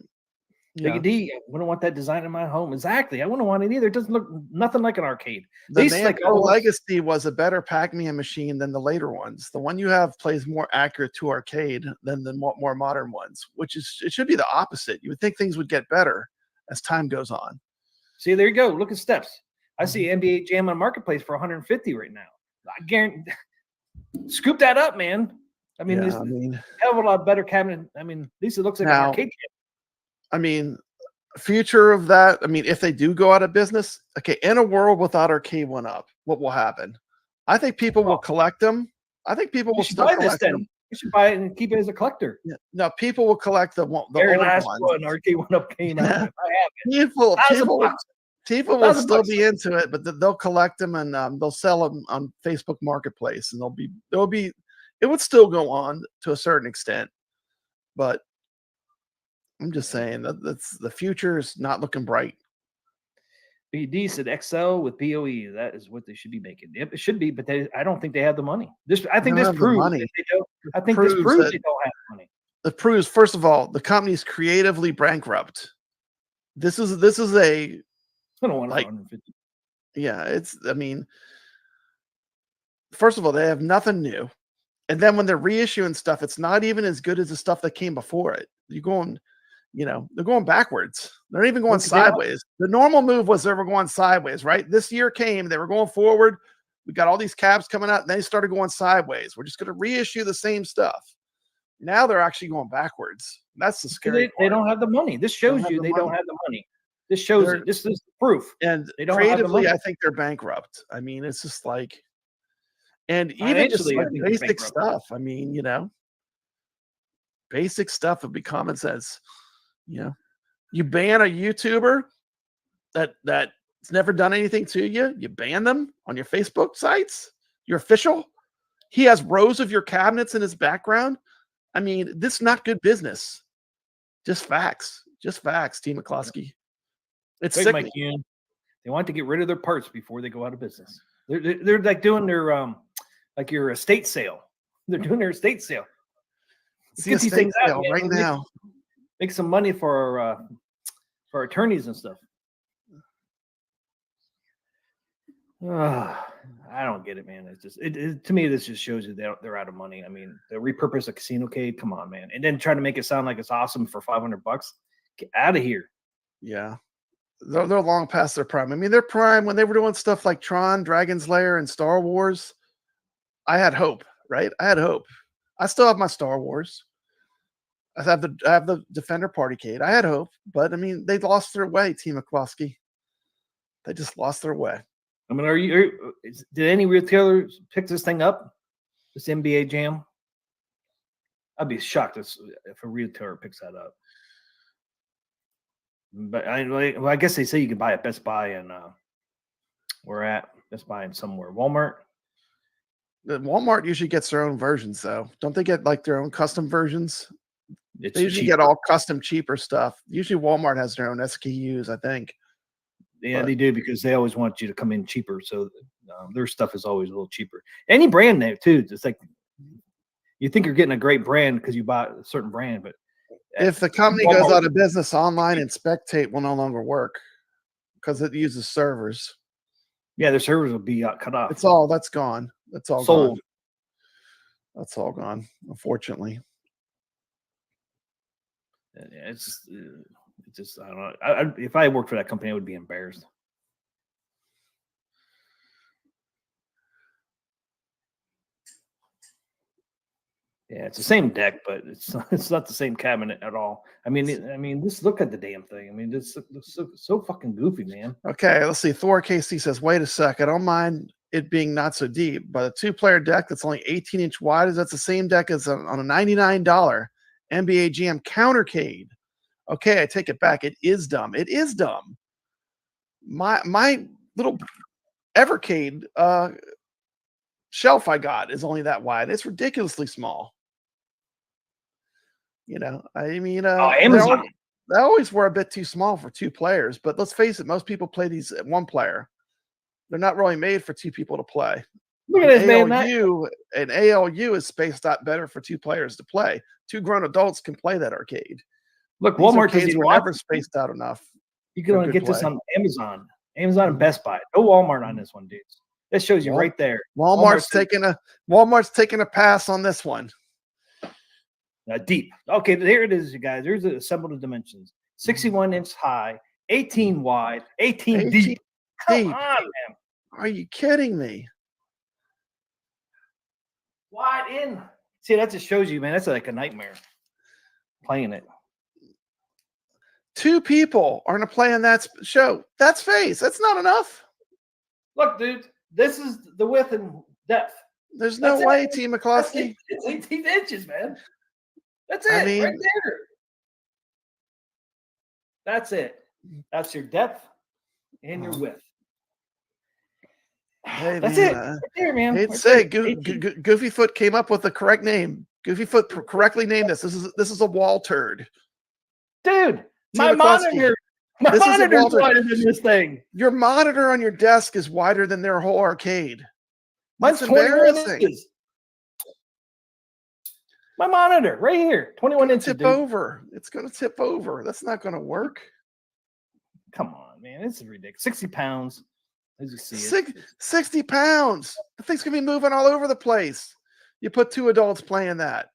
Speaker 2: Big D, I wouldn't want that design in my home. Exactly. I wouldn't want it either. It doesn't look nothing like an arcade.
Speaker 4: The Namco Legacy was a better Pac-Man machine than the later ones. The one you have plays more accurate to arcade than the more modern ones, it should be the opposite. You would think things would get better as time goes on.
Speaker 2: See, there you go. Look at steps. I see NBA Jam on Marketplace for $150 right now. I guarantee. Scoop that up, man. I mean, it's hell of a lot better cabinet. I mean, at least it looks like an arcade cabinet.
Speaker 4: I mean, future of that. I mean, if they do go out of business, okay, in a world without Arcade1Up, what will happen? I think people will collect them. I think people will still collect them.
Speaker 2: You should buy it and keep it as a collector.
Speaker 4: Yeah. No, people will collect the old
Speaker 2: last
Speaker 4: ones.
Speaker 2: one Arcade1Up came out. I have it.
Speaker 4: People will still be into it, but they'll collect them and they'll sell them on Facebook Marketplace, and it would still go on to a certain extent. But I'm just saying that's the future is not looking bright.
Speaker 2: BD said XL with BOE. That is what they should be making. Yep, it should be, but I don't think they have the money. I think
Speaker 4: They
Speaker 2: this
Speaker 4: don't have the
Speaker 2: proves
Speaker 4: money.
Speaker 2: that they don't. I think
Speaker 4: Proves
Speaker 2: this proves
Speaker 4: that-
Speaker 2: they don't have money.
Speaker 4: It proves, first of all, the company's creatively bankrupt. This is a
Speaker 2: I don't want
Speaker 4: like-
Speaker 2: 150.
Speaker 4: yeah. I mean, first of all, they have nothing new, and then when they're reissuing stuff, it's not even as good as the stuff that came before it. You're going, they're going backwards. They're not even going
Speaker 2: Look, they don't-
Speaker 4: sideways. The normal move was they were going sideways, right? This year came, they were going forward. We got all these cabs coming out, and they started going sideways. We're just going to reissue the same stuff. Now they're actually going backwards. That's the scary
Speaker 2: They
Speaker 4: part.
Speaker 2: don't have the money. This shows
Speaker 4: have
Speaker 2: you
Speaker 4: the
Speaker 2: they don't
Speaker 4: money.
Speaker 2: have the money. This shows
Speaker 4: They're-
Speaker 2: it. This is proof.
Speaker 4: And
Speaker 2: They don't have the
Speaker 4: creatively,
Speaker 2: money.
Speaker 4: I think they're bankrupt. I mean, it's just like, and even just
Speaker 2: Financially, I
Speaker 4: like
Speaker 2: think they're
Speaker 4: basic
Speaker 2: bankrupt.
Speaker 4: stuff. I mean, basic stuff would be common sense. You ban a YouTuber that's never done anything to you. You ban them on your Facebook sites. You're official. He has rows of your cabinets in his background. I mean, this is not good business. Just facts. Just facts, T. McCloskey. It's
Speaker 2: Wait,
Speaker 4: sickening.
Speaker 2: Mike Yoon. They want to get rid of their parts before they go out of business. They're like doing their like your estate sale. They're doing their estate sale.
Speaker 4: It's
Speaker 2: Get
Speaker 4: the
Speaker 2: these
Speaker 4: estate
Speaker 2: things out,
Speaker 4: sale
Speaker 2: man.
Speaker 4: right now.
Speaker 2: Make some money for our attorneys and stuff. I don't get it, man. It's just to me, this just shows you they're out of money. I mean, they repurpose a casino cade. Come on, man, and then try to make it sound like it's awesome for $500. Get out of here.
Speaker 4: Yeah. They're long past their prime. I mean, their prime when they were doing stuff like Tron, Dragon's Lair, and Star Wars. I had hope, right? I had hope. I still have my Star Wars. I have the Defender Partycade. I had hope, but I mean, they lost their way, T. McCloskey. They just lost their way.
Speaker 2: I mean, did any retailers pick this thing up? This NBA Jam? I'd be shocked if a retailer picks that up. But I guess they say you can buy at Best Buy and we're at Best Buy and somewhere. Walmart.
Speaker 4: Walmart usually gets their own versions, though. Don't they get like their own custom versions?
Speaker 2: It's
Speaker 4: They usually
Speaker 2: cheaper.
Speaker 4: get all custom, cheaper stuff. Usually, Walmart has their own SKUs, I think.
Speaker 2: Yeah,
Speaker 4: but-
Speaker 2: they do because they always want you to come in cheaper. So their stuff is always a little cheaper. Any brand name too. It's like you think you're getting a great brand because you bought a certain brand, but
Speaker 4: If the company
Speaker 2: Walmart-
Speaker 4: goes out of business, online and Spectate will no longer work because it uses servers.
Speaker 2: yeah, their servers will be cut off.
Speaker 4: That's gone. That's all
Speaker 2: Sold.
Speaker 4: gone. That's all gone, unfortunately.
Speaker 2: Yeah, it's just I don't know. If I worked for that company, I would be embarrassed. Yeah, it's the same deck, but it's not the same cabinet at all. I mean, just look at the damn thing. I mean, this looks so fucking goofy, man.
Speaker 4: Okay, let's see. Thor KC says, wait a sec. I don't mind it being not so deep, but a two-player deck that's only 18-inch wide is that's the same deck as on a $99 NBA Jam countercade. Okay, I take it back. It is dumb. It is dumb. My little Evercade shelf I got is only that wide. It's ridiculously small. I mean,
Speaker 2: Amazon.
Speaker 4: they always were a bit too small for two players, but let's face it, most people play these at one player. They're not really made for two people to play.
Speaker 2: Look at this, man.
Speaker 4: An ALU is spaced out better for two players to play. Two grown adults can play that arcade.
Speaker 2: Look,
Speaker 4: These
Speaker 2: Walmart
Speaker 4: arcades
Speaker 2: doesn't
Speaker 4: were
Speaker 2: want
Speaker 4: never spaced out enough.
Speaker 2: You can
Speaker 4: for
Speaker 2: only
Speaker 4: good
Speaker 2: get this
Speaker 4: play.
Speaker 2: on Amazon and Best Buy. No Walmart on this one, dudes. That shows you
Speaker 4: Well,
Speaker 2: right there.
Speaker 4: Walmart's
Speaker 2: Walmart's-
Speaker 4: taking a pass on this one.
Speaker 2: Deep. Okay, there it is, you guys. There's the assembled dimensions. 61-inch high, 18 wide, 18 deep. Come
Speaker 4: deep.
Speaker 2: on, man.
Speaker 4: Are you kidding me?
Speaker 2: Wide in. See, that just shows you, man. That's like a nightmare playing it.
Speaker 4: Two people are going to play in that show. That's face. That's not enough.
Speaker 2: Look, dude, this is the width and depth.
Speaker 4: There's no
Speaker 2: That's it.
Speaker 4: way, T.
Speaker 2: That's
Speaker 4: McCloskey.
Speaker 2: it. It's 18 inches, man. That's it,
Speaker 4: I mean-
Speaker 2: right there. That's it. That's your depth and your width.
Speaker 4: Hey,
Speaker 2: That's
Speaker 4: man,
Speaker 2: it. Right there, man.
Speaker 4: hate to
Speaker 2: Right
Speaker 4: say,
Speaker 2: there. 18.
Speaker 4: Goofy Foot came up with the correct name. Goofy Foot correctly named this. This is a wall turd.
Speaker 2: Dude, my
Speaker 4: Tina Klosky,
Speaker 2: monitor. My
Speaker 4: this is a
Speaker 2: monitor's
Speaker 4: Walter.
Speaker 2: wider than this thing.
Speaker 4: Your monitor on your desk is wider than their whole arcade.
Speaker 2: Mine's
Speaker 4: That's
Speaker 2: 21
Speaker 4: embarrassing.
Speaker 2: inches. My monitor right here, 21 inches.
Speaker 4: Tip
Speaker 2: Dude.
Speaker 4: over. It's going to tip over. That's not going to work.
Speaker 2: Come on, man. This is ridiculous. 60 pounds. As you see it.
Speaker 4: 60 pounds. The thing's going to be moving all over the place. You put 2 adults playing that.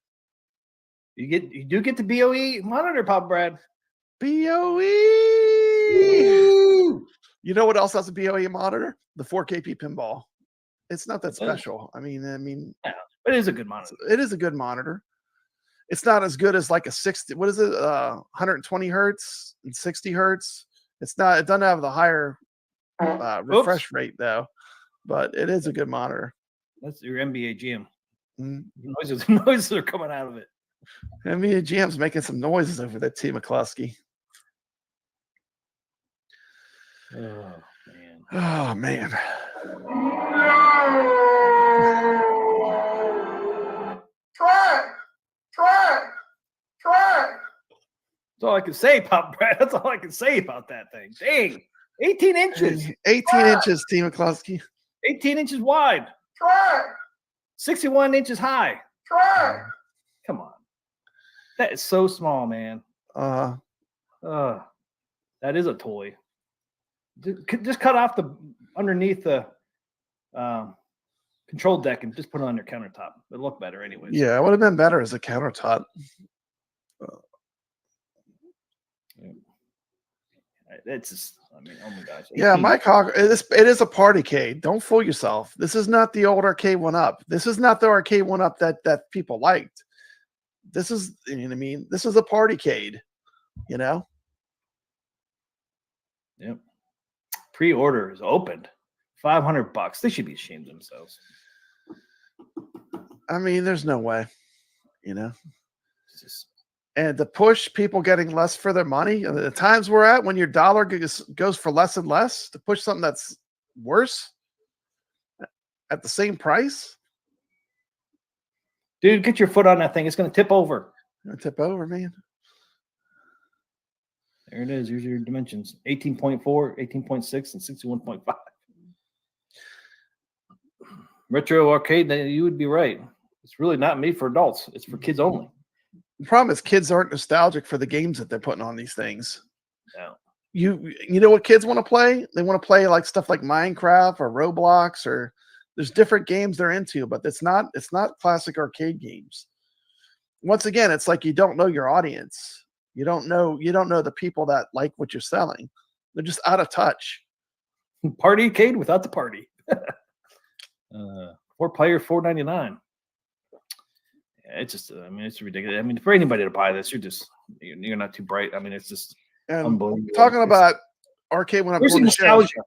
Speaker 2: You do get the BOE monitor, Pop Brad.
Speaker 4: BOE.
Speaker 2: Woo!
Speaker 4: You know what else has a BOE monitor? The 4KP pinball. It's not that
Speaker 2: It does.
Speaker 4: special. I mean,
Speaker 2: Yeah, but it is a good monitor.
Speaker 4: it is a good monitor. It's not as good as like a 60. What is it? 120 hertz and 60 hertz. It's not. It doesn't have the higher refresh rate though, but it is a good monitor.
Speaker 2: That's your NBA GM.
Speaker 4: Mm.
Speaker 2: Noises are coming out of it.
Speaker 4: NBA GM's making some noises over that T. McCluskey.
Speaker 2: Oh man.
Speaker 4: Oh man.
Speaker 1: Try.
Speaker 2: That's all I can say, Pop Brad. That's all I can say about that thing. Dang. 18 inches.
Speaker 4: 18 inches, T. McCluskey.
Speaker 2: 18 inches wide.
Speaker 1: Try.
Speaker 2: 61 inches high.
Speaker 1: Try.
Speaker 2: Come on. That is so small, man.
Speaker 4: Uh,
Speaker 2: That is a toy. Just cut off the underneath the control deck and just put it on your countertop. It'll look better anyways.
Speaker 4: yeah, it would have been better as a countertop.
Speaker 2: It's just, I mean, oh my gosh.
Speaker 4: Yeah,
Speaker 2: 18.
Speaker 4: Mike Hawk, it is a partycade. Don't fool yourself. This is not the old Arcade1Up. This is not the Arcade1Up that people liked. This is, you know what I mean? This is a partycade, you know?
Speaker 2: Yep. Pre-order is opened. $500. They should be ashamed of themselves.
Speaker 4: I mean, there's no way, you know?
Speaker 2: It's just,
Speaker 4: And to push people getting less for their money, the times we're at when your dollar goes for less and less, to push something that's worse at the same price,
Speaker 2: dude, get your foot on that thing. It's going to tip over.
Speaker 4: gonna tip over, man.
Speaker 2: There it is. Here's your dimensions. 18.4, 18.6, and 61.5. Retro arcade, you would be right. It's really not made for adults. It's for kids only.
Speaker 4: The problem is kids aren't nostalgic for the games that they're putting on these things.
Speaker 2: No.
Speaker 4: You know what kids want to play? They want to play like stuff like Minecraft or Roblox, or there's different games they're into, but it's not classic arcade games. Once again, it's like you don't know your audience. You don't know the people that like what you're selling. They're just out of touch.
Speaker 2: Party arcade without the party. 4-player, $4.99. Yeah, it's just, I mean, it's ridiculous. I mean, for anybody to buy this, you're not too bright. I mean, it's just
Speaker 4: And
Speaker 2: unbelievable.
Speaker 4: talking about Arcade1Up
Speaker 2: Where's the
Speaker 4: going to shows.
Speaker 2: nostalgia?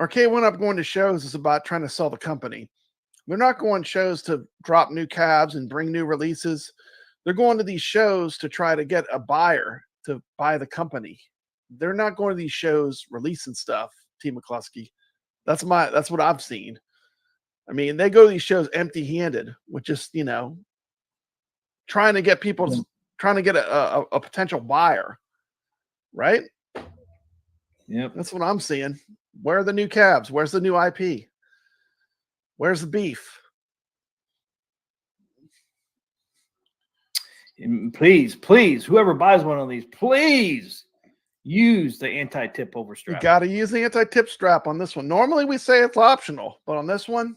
Speaker 4: Arcade1Up going to shows is about trying to sell the company. They're not going shows to drop new cabs and bring new releases. They're going to these shows to try to get a buyer to buy the company. They're not going to these shows releasing stuff, T. McCluskey. That's what I've seen. I mean, they go to these shows empty-handed, with just, trying to get people, trying to get a potential buyer, right?
Speaker 2: Yep.
Speaker 4: That's what I'm seeing. Where are the new cabs? Where's the new IP? Where's the beef?
Speaker 2: And please, whoever buys one of these, please use the anti-tip over
Speaker 4: You
Speaker 2: strap.
Speaker 4: got to use the anti-tip strap on this one. Normally we say it's optional, but on this one,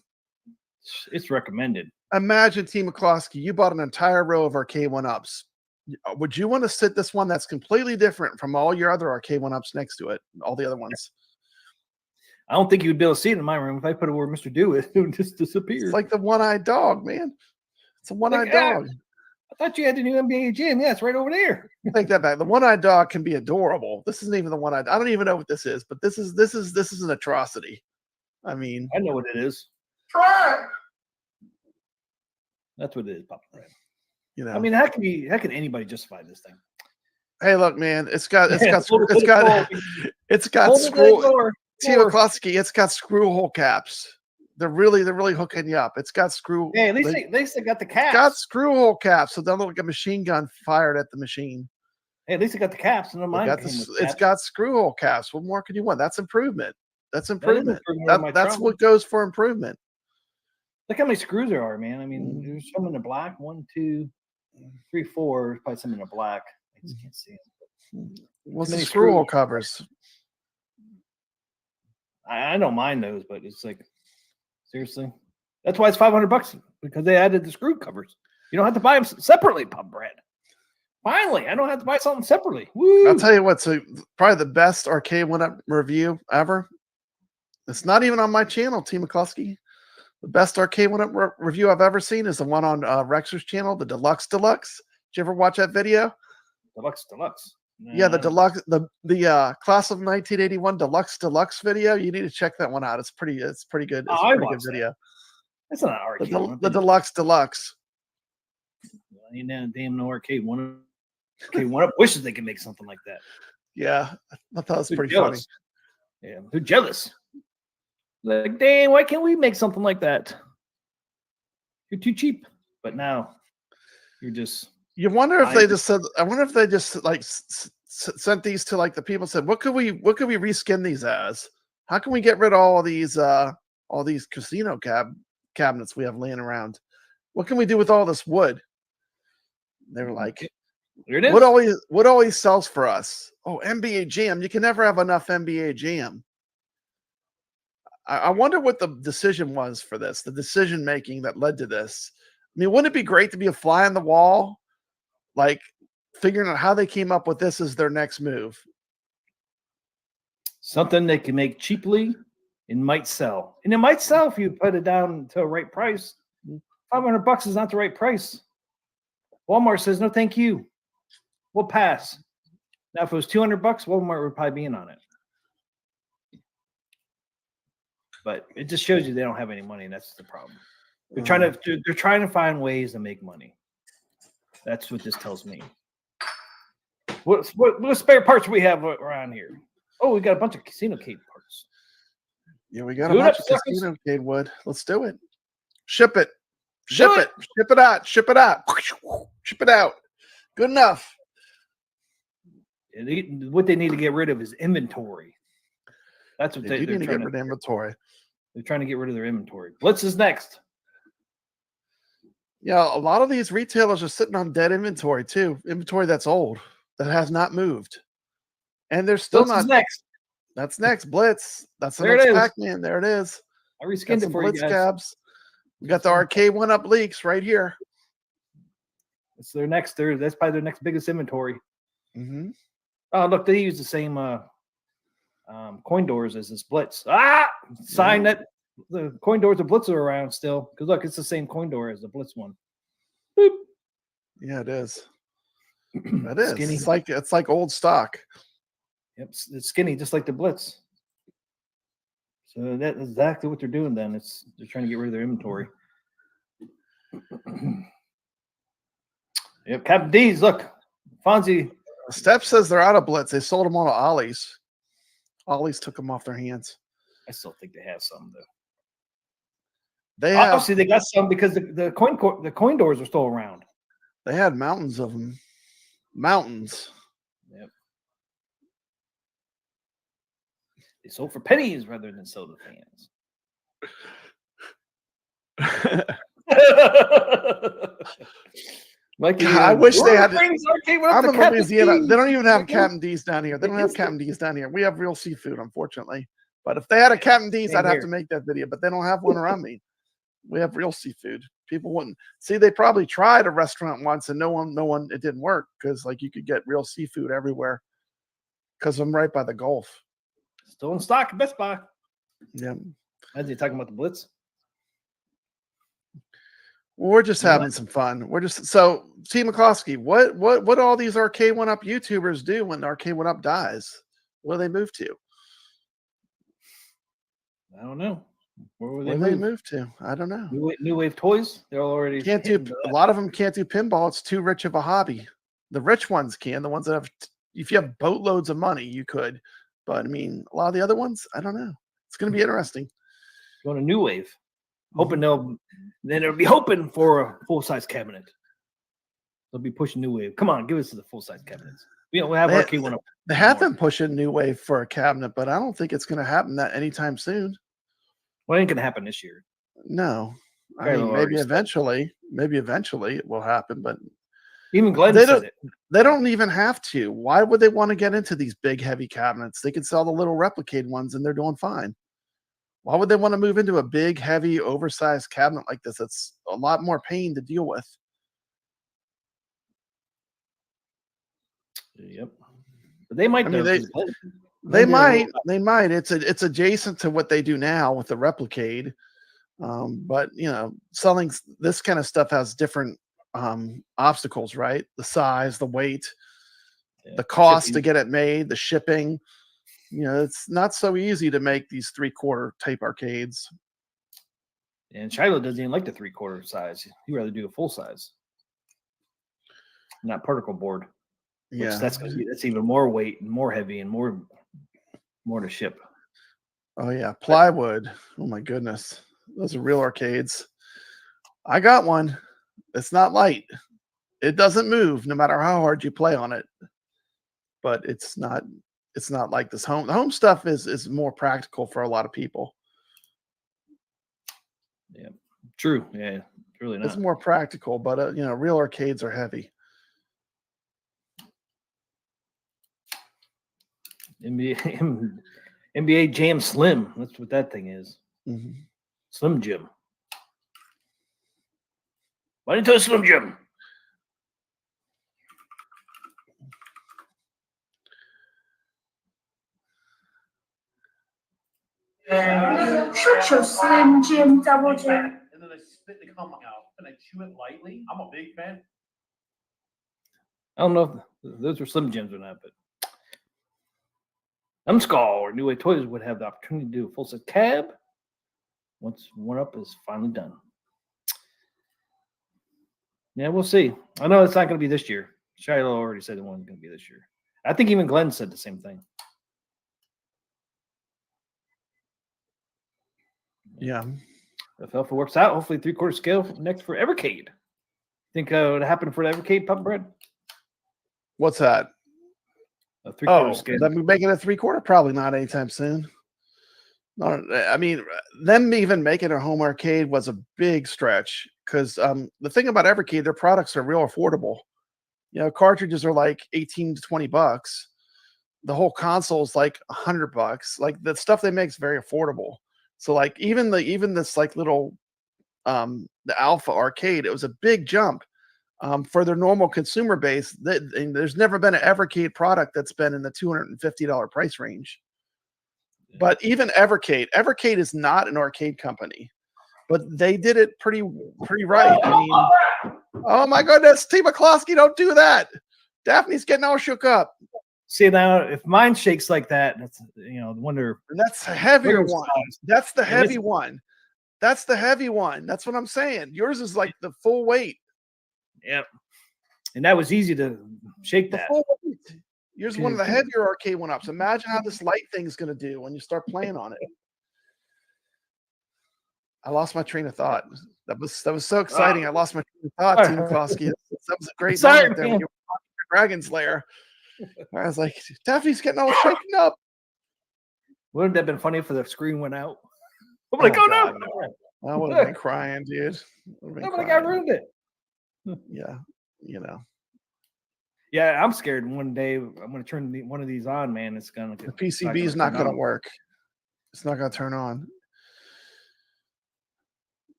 Speaker 2: It's recommended.
Speaker 4: imagine, T. McCloskey, you bought an entire row of Arcade1Ups. Would you want to sit this one that's completely different from all your other Arcade1Ups next to it, all the other ones?
Speaker 2: I don't think you would be able to see it in my room. If I put it where Mr. Do it, it would just disappear.
Speaker 4: It's like the one-eyed dog, man. It's a one-eyed dog.
Speaker 2: I thought you had the new NBA gym. Yeah, it's right over there.
Speaker 4: Take that back. The one-eyed dog can be adorable. This isn't even the one-eyed. I don't even know what this is, but this is an atrocity. I mean,
Speaker 2: I know what it is.
Speaker 1: Try.
Speaker 2: That's what it is, Papa Brad.
Speaker 4: I
Speaker 2: I mean, how can anybody justify this thing?
Speaker 4: hey, look, man, it's got
Speaker 2: Hold it
Speaker 4: screw.
Speaker 2: to the
Speaker 4: T.
Speaker 2: floor.
Speaker 4: McCloskey, it's got screw hole caps. they're really hooking you up. It's got screw.
Speaker 2: Hey, at least they got the caps.
Speaker 4: Got screw hole caps, so they'll look like a machine gun fired at the machine.
Speaker 2: Hey, at least they got the caps. And mine
Speaker 4: It's got screw hole caps. What more can you want? That's improvement. That's
Speaker 2: That is
Speaker 4: improvement.
Speaker 2: improvement on my
Speaker 4: That's
Speaker 2: Trump.
Speaker 4: what goes for improvement.
Speaker 2: Look how many screws there are, man. I mean, there's some in the black. 1, 2, 3, 4. Probably some in the black. I just can't see them.
Speaker 4: What's
Speaker 2: Many
Speaker 4: the screw hole
Speaker 2: screws.
Speaker 4: covers?
Speaker 2: I don't mind those, but it's like, seriously. That's why it's $500 because they added the screw covers. You don't have to buy them separately, Pub Bread. Finally, I don't have to buy something separately. Woo!
Speaker 4: I'll tell you what. So probably the best Arcade1Up review ever. It's not even on my channel, T. McCluskey. The best Arcade1Up review I've ever seen is the one on Rexer's channel, the Deluxe. Did you ever watch that video?
Speaker 2: Deluxe.
Speaker 4: Yeah, the Deluxe, the class of 1981 Deluxe video. You need to check that one out. It's pretty good. It's a pretty good video.
Speaker 2: That's not arcade.
Speaker 4: The Deluxe.
Speaker 2: You know, damn no Arcade1Up wishes they could make something like that.
Speaker 4: Yeah, I thought it was
Speaker 2: They're
Speaker 4: pretty
Speaker 2: jealous. Yeah, they're jealous. Like, dang, why can't we make something like that? You're too cheap. But now you're just.
Speaker 4: You wonder if they just said. I wonder if they just like sent these to like the people. Said, what could we reskin these as? How can we get rid of all these casino cabinets we have laying around? What can we do with all this wood? They were like,
Speaker 2: Here it is.
Speaker 4: What always sells for us? Oh, NBA Jam. You can never have enough NBA Jam. I wonder what the decision was for this, the decision making that led to this. I mean, wouldn't it be great to be a fly on the wall, like figuring out how they came up with this as their next move?
Speaker 2: Something they can make cheaply and might sell. And it might sell if you put it down to a right price. $500 is not the right price. Walmart says, no, thank you. We'll pass. Now, if it was $200, Walmart would probably be in on it. But it just shows you they don't have any money, and that's the problem. They're trying to find ways to make money. That's what this tells me. What spare parts we have around here? Oh, we got a bunch of casino cade parts.
Speaker 4: Yeah, we got a bunch of casino cade wood. Let's do it. Ship it. Ship it out. Ship it out. Good enough.
Speaker 2: What they need to get rid of is inventory. That's what
Speaker 4: they need to get rid of inventory.
Speaker 2: They're trying to get rid of their inventory. Blitz is next.
Speaker 4: Yeah, a lot of these retailers are sitting on dead inventory too. Inventory that's old, that has not moved. And they're still
Speaker 2: Blitz
Speaker 4: not
Speaker 2: is next.
Speaker 4: That's next. Blitz. That's the
Speaker 2: There
Speaker 4: next
Speaker 2: it is.
Speaker 4: Pac-Man. There it is.
Speaker 2: I reskinned it for you
Speaker 4: Blitz
Speaker 2: guys.
Speaker 4: cabs. We got the Arcade1Up leaks right here.
Speaker 2: It's their next. That's probably their next biggest inventory.
Speaker 4: Mm-hmm.
Speaker 2: Oh, look, they use the same coin doors as this Blitz. Sign that the coin doors of Blitz are around still. Because look, it's the same coin door as the Blitz one. Boop.
Speaker 4: Yeah, it is. It is.
Speaker 2: Skinny.
Speaker 4: It's like old stock.
Speaker 2: Yep, it's skinny, just like the Blitz. So that's exactly what they're doing. Then they're trying to get rid of their inventory. Yep, Captain D's. Look, Fonzie.
Speaker 4: Steph says they're out of Blitz. They sold them all to Ollie's. Ollie's took them off their hands.
Speaker 2: I still think they have some though.
Speaker 4: They have.
Speaker 2: Obviously, they got some because the coin doors are still around.
Speaker 4: They had mountains of them. Mountains.
Speaker 2: Yep. They sold for pennies rather than sell to fans. Like
Speaker 4: I wish they had.
Speaker 2: I'm
Speaker 4: in Louisiana. They don't even have Captain D's down here. They don't have Captain D's down here. We have real seafood, unfortunately. But if they had a Captain D's, I'd have to make that video. But they don't have one around me. We have real seafood. People wouldn't see. They probably tried a restaurant once, and no one. It didn't work because like you could get real seafood everywhere. Because I'm right by the Gulf.
Speaker 2: Still in stock at Best Buy.
Speaker 4: Yeah.
Speaker 2: As you talking about the Blitz?
Speaker 4: We're just having some fun. We're just so T. McCloskey, what all these Arcade1Up YouTubers do when Arcade1Up dies? What do they move to?
Speaker 2: I don't know. Where
Speaker 4: they move to? I don't know.
Speaker 2: New Wave Toys. They're already
Speaker 4: can't do. A lot of them can't do pinball. It's too rich of a hobby. The rich ones can. The ones that have, if you have boatloads of money, you could. But I mean, a lot of the other ones, I don't know. It's going to be interesting.
Speaker 2: Going to New Wave. hoping they'll be hoping for a full size cabinet. They'll be pushing New Wave. Come on, give us the full size cabinets. We'll have Arcade1Up.
Speaker 4: They have been pushing New Wave for a cabinet, but I don't think it's going to happen that anytime soon.
Speaker 2: Well, it ain't gonna happen this year.
Speaker 4: No, I
Speaker 2: Very
Speaker 4: mean
Speaker 2: low
Speaker 4: maybe
Speaker 2: already
Speaker 4: eventually it will happen, but
Speaker 2: even Glenn
Speaker 4: they
Speaker 2: said it.
Speaker 4: they don't even have to. Why would they want to get into these big heavy cabinets? They can sell the little Replicade ones and they're doing fine. Why would they want to move into a big, heavy, oversized cabinet like this? It's a lot more pain to deal with.
Speaker 2: Yep. But they might.
Speaker 4: I mean,
Speaker 2: though,
Speaker 4: they might. It's adjacent to what they do now with the Replicade. But you know, selling this kind of stuff has different obstacles, right? The size, the weight, the cost to get it made, the shipping. You know, it's not so easy to make these 3/4 tape arcades.
Speaker 2: And Shiloh doesn't even like the 3/4 size. He'd rather do a full size. Not particle board.
Speaker 4: Yeah,
Speaker 2: That's even more weight and more heavy and more to ship.
Speaker 4: Oh yeah, plywood. Oh my goodness, those are real arcades. I got one. It's not light. It doesn't move no matter how hard you play on it. But it's not like this home. The home stuff is more practical for a lot of people.
Speaker 2: Yeah, true. Yeah, really not.
Speaker 4: It's more practical, but you know, real arcades are heavy.
Speaker 2: NBA Jam Slim. That's what that thing is.
Speaker 4: Mm-hmm.
Speaker 2: Slim Jim. Why didn't you tell Slim Jim?
Speaker 8: Shut your Slim Jim, Double Jim.
Speaker 1: And then I spit the cum out and I chew it lightly. I'm a big fan.
Speaker 2: I don't know if those were Slim Jims or not, but Skull or New Way Toys would have the opportunity to do a full set cab once 1UP is finally done. Yeah, we'll see. I know it's not going to be this year. Shiloh already said it wasn't going to be this year. I think even Glenn said the same thing.
Speaker 4: Yeah.
Speaker 2: If it works out, hopefully 3/4 scale next for Evercade. Think it would happen for the Evercade, Papa Bread?
Speaker 4: What's that?
Speaker 2: A 3/4 scale.
Speaker 4: That we making a 3/4? Probably not anytime soon. No, I mean, them even making a home arcade was a big stretch because the thing about Evercade, their products are real affordable. You know, cartridges are like 18 to 20 bucks. The whole console is like $100. Like the stuff they make is very affordable. So like even this like little the Alpha arcade, it was a big jump for their normal consumer base. There's never been an Evercade product that's been in the $250 price range. But even Evercade is not an arcade company, but they did it pretty right. I mean, oh my goodness, T. McCloskey, don't do that. Daphne's getting all shook up.
Speaker 2: See now, if mine shakes like that, that's wonder.
Speaker 4: And that's a heavier one. That's the heavy one. That's the heavy one. That's what I'm saying. Yours is like the full weight.
Speaker 2: Yep. And that was easy to shake that.
Speaker 4: Full weight. Yours is one of the heavier Arcade1Ups. Imagine how this light thing's going to do when you start playing on it. I lost my train of thought. That was so exciting. I lost my train of thought, Team McCloskey. That was a great moment there when you were talking to Dragon's Lair. I was like, Daphne's getting all shaken up.
Speaker 2: Wouldn't that have been funny if the screen went out? I'm like, oh
Speaker 4: God,
Speaker 2: no.
Speaker 4: I would have been crying, dude.
Speaker 2: I'm like, I ruined it.
Speaker 4: Yeah, you know.
Speaker 2: Yeah, I'm scared one day I'm going to turn one of these on, man. It's going to
Speaker 4: the PCB is not going to work. It's not going to turn on.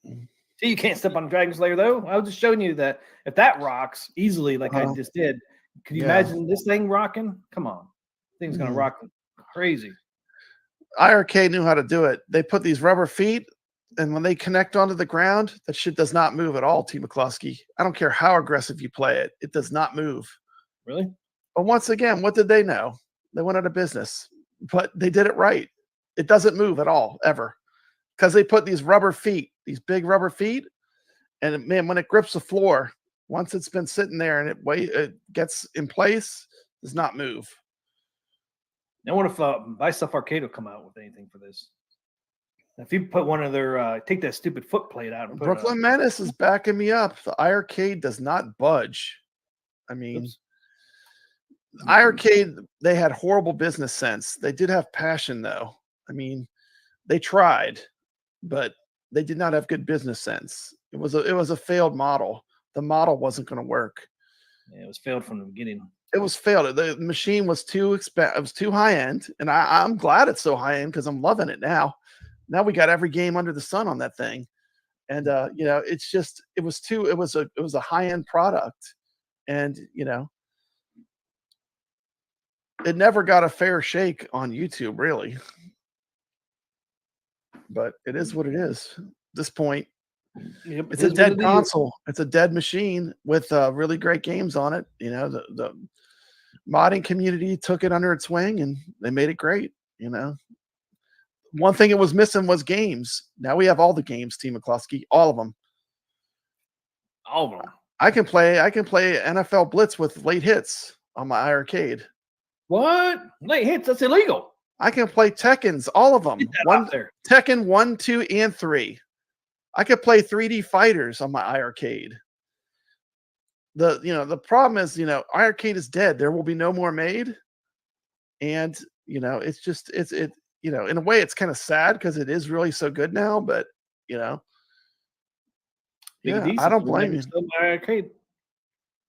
Speaker 2: See, you can't step on Dragon's Lair, though. I was just showing you that if that rocks easily, like I just did, can you imagine this thing rocking? Come on. Thing's going to rock crazy.
Speaker 4: iiRcade knew how to do it. They put these rubber feet, and when they connect onto the ground, that shit does not move at all, T. McCloskey. I don't care how aggressive you play it. It does not move.
Speaker 2: Really?
Speaker 4: But once again, what did they know? They went out of business. But they did it right. It doesn't move at all, ever. Because they put these rubber feet, these big rubber feet, and man, when it grips the floor, once it's been sitting there and it gets in place, does not move.
Speaker 2: I wonder if Buy Stuff Arcade will come out with anything for this. If you put one of their take that stupid foot plate out and put
Speaker 4: Brooklyn Menace is backing me up. The iArcade does not budge. I mean, iArcade, they had horrible business sense. They did have passion, though. I mean, they tried, but they did not have good business sense. It was a failed model. The model wasn't going to work.
Speaker 2: Yeah, it was failed from the beginning.
Speaker 4: It was failed. The machine was too expensive. It was too high end, and I'm glad it's so high end because I'm loving it now. Now we got every game under the sun on that thing, and you know, it's just it was a high end product, and you know, it never got a fair shake on YouTube, really. But it is what it is. At this point,
Speaker 2: Yep,
Speaker 4: it's a dead console. It's a dead machine with really great games on it. You know, the modding community took it under its wing and they made it great. You know, one thing it was missing was games. Now we have all the games, Team McCluskey, all of them.
Speaker 2: All of them.
Speaker 4: I can play NFL Blitz with late hits on my iArcade.
Speaker 2: What? Late hits? That's illegal.
Speaker 4: I can play Tekkens, all of them.
Speaker 2: There.
Speaker 4: Tekken 1, 2, and 3. I could play 3D fighters on my iArcade. The problem is, iArcade is dead. There will be no more made. And, it's just in a way it's kind of sad because it is really so good now, but I don't blame you.
Speaker 2: iArcade.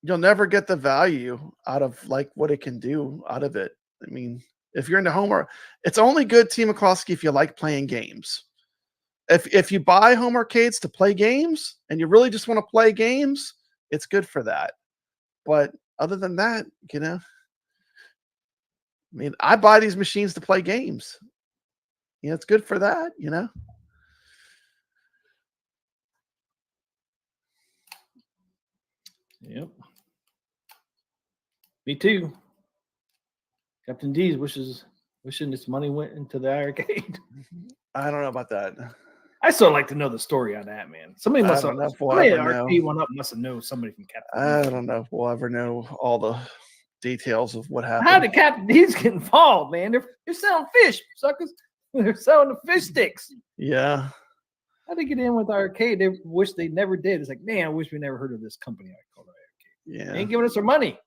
Speaker 4: You'll never get the value out of like what it can do out of it. I mean, if you're into home, it's only good, Team McCluskey, if you like playing games. If you buy home arcades to play games and you really just want to play games, it's good for that. But other than that, I mean, I buy these machines to play games. It's good for that,
Speaker 2: Yep. Me too. Captain D's wishing this money went into the arcade.
Speaker 4: I don't know about that.
Speaker 2: I still like to know the story on that, man. Somebody must have Arcade1Up must have known somebody from Captain
Speaker 4: I
Speaker 2: D's.
Speaker 4: don't know if we'll ever know all the details of what happened.
Speaker 2: How did Captain D's get involved, man? They're selling fish, suckers. They're selling the fish sticks.
Speaker 4: Yeah.
Speaker 2: How they get in with the arcade? They wish they never did. It's like, man, I wish we never heard of this company I call Arcade.
Speaker 4: Yeah.
Speaker 2: They ain't giving us our money.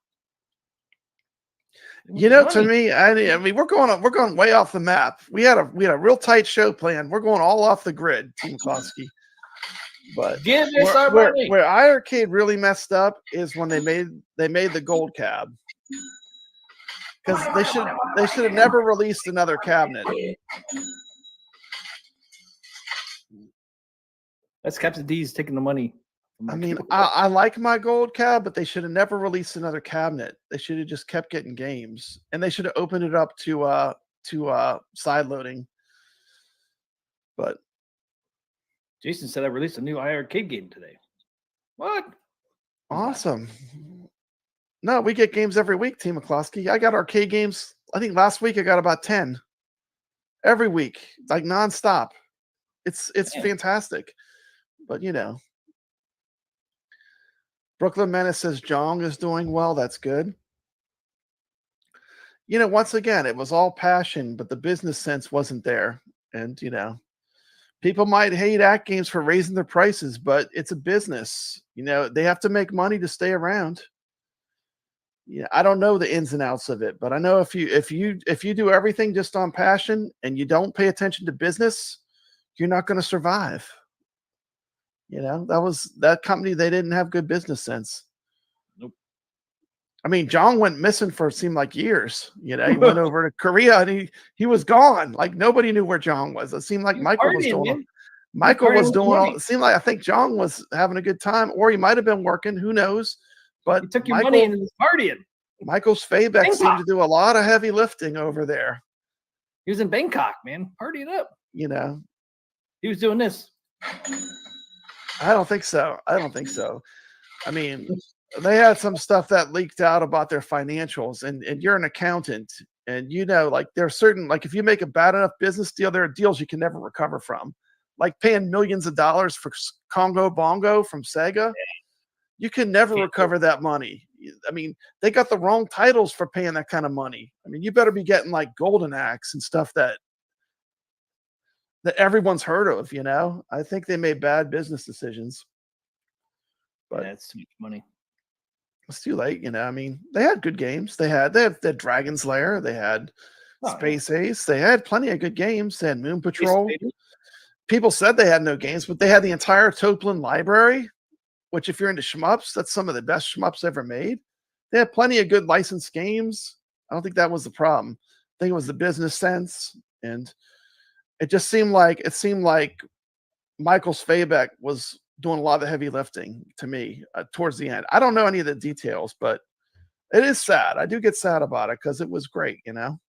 Speaker 4: To me, I mean, we're going way off the map. We had a real tight show planned. We're going all off the grid, Team Klosky. But
Speaker 2: give us our money.
Speaker 4: Where iArcade really messed up is when they made the gold cab. Because they should have never released another cabinet.
Speaker 2: That's Captain D's taking the money.
Speaker 4: I mean, I like my gold cab, but they should have never released another cabinet. They should have just kept getting games, and they should have opened it up to side loading. But
Speaker 2: Jason said I released a new iArcade game today. What?
Speaker 4: Awesome! No, we get games every week, Team McCloskey. I got arcade games. I think last week I got about 10 every week, like nonstop. It's fantastic, but Brooklyn Menace says Jong is doing well. That's good. Once again, it was all passion, but the business sense wasn't there. And, people might hate AtGames for raising their prices, but it's a business. They have to make money to stay around. Yeah, I don't know the ins and outs of it, but I know if you do everything just on passion and you don't pay attention to business, you're not going to survive. That company, they didn't have good business sense.
Speaker 2: Nope.
Speaker 4: I mean, Jong went missing for it seemed like years. He went over to Korea and he was gone. Like nobody knew where Jong was. It seemed like Michael was doing all. It seemed like I think Jong was having a good time, or he might have been working. Who knows? But
Speaker 2: he took your money and was partying.
Speaker 4: Michael's Fabeck seemed to do a lot of heavy lifting over there.
Speaker 2: He was in Bangkok, man, partying up.
Speaker 4: He
Speaker 2: was doing this.
Speaker 4: I don't think so. I mean, they had some stuff that leaked out about their financials, and you're an accountant, and like there are certain, like if you make a bad enough business deal, there are deals you can never recover from, like paying millions of dollars for Congo Bongo from Sega. You can never recover that money. I mean, they got the wrong titles for paying that kind of money. I mean, you better be getting like Golden Axe and stuff that that everyone's heard of. You know, I think they made bad business decisions, but
Speaker 2: That's too much money.
Speaker 4: it's too late. You know, I mean, they had good games. They had Dragon's Lair. They had Space Ace. They had plenty of good games. They had Moon Patrol. People said they had no games, but they had the entire Toplin library, which if you're into shmups, that's some of the best shmups ever made. They had plenty of good licensed games. I don't think that was the problem. I think it was the business sense, and it just seemed like Michael Svabeck was doing a lot of the heavy lifting to me towards the end. I don't know any of the details, but it is sad. I do get sad about it because it was great. You know,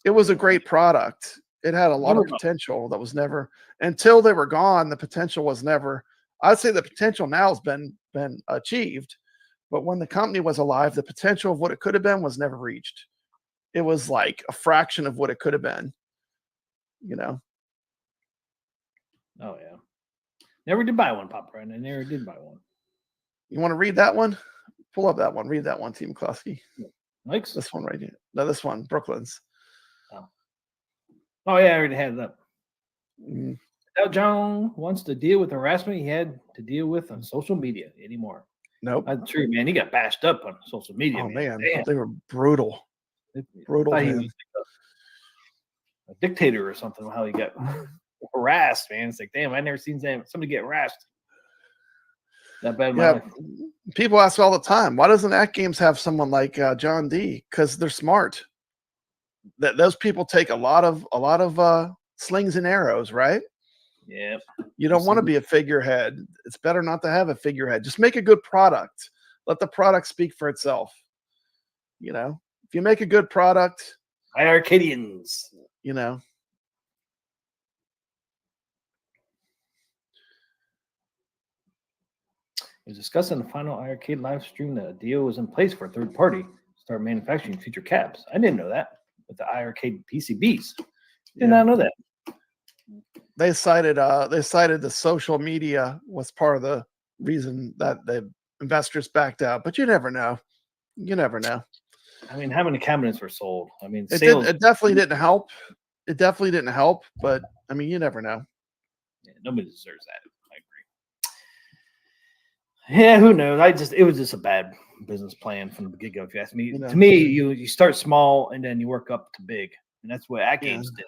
Speaker 4: it was a great product. It had a lot of potential that was never, until they were gone, the potential was never, I'd say the potential now has been achieved, but when the company was alive, the potential of what it could have been was never reached. It was like a fraction of what it could have been, you know?
Speaker 2: Oh yeah. Never did buy one, Pop Ryan. I never did buy one.
Speaker 4: You want to read that one? Pull up that one. Read that one, Team McCloskey.
Speaker 2: Likes?
Speaker 4: This one right here. No, this one, Brooklyn's.
Speaker 2: Oh yeah, I already had it up.
Speaker 4: Mm.
Speaker 2: Now John wants to deal with harassment he had to deal with on social media anymore.
Speaker 4: Nope.
Speaker 2: That's true, man. He got bashed up on social media.
Speaker 4: Oh man,
Speaker 2: Damn.
Speaker 4: they were brutal. Brutal.
Speaker 2: He was like a dictator or something. How he got harassed, man. It's like, damn, I never seen somebody get harassed that bad.
Speaker 4: Yeah, people ask all the time, why doesn't AtGames have someone like John D? Because they're smart. That those people take a lot of slings and arrows, right?
Speaker 2: Yeah.
Speaker 4: You don't want to be a figurehead. It's better not to have a figurehead. Just make a good product. Let the product speak for itself. You know, if you make a good product,
Speaker 2: iiRcadians.
Speaker 4: You know.
Speaker 2: It was discussed in the final iiRcade live stream that a deal was in place for a third party to start manufacturing future cabs. I didn't know that with the iiRcade PCBs. Did not know that.
Speaker 4: They cited the social media was part of the reason that the investors backed out, but you never know. You never know.
Speaker 2: I mean, how many cabinets were sold? I mean,
Speaker 4: it definitely didn't help. It definitely didn't help, but I mean, you never know.
Speaker 2: Yeah, nobody deserves that. I agree. Yeah, who knows? It was just a bad business plan from the get-go, if you ask me.
Speaker 4: You know.
Speaker 2: To me, you start small and then you work up to big, and that's what AtGames did.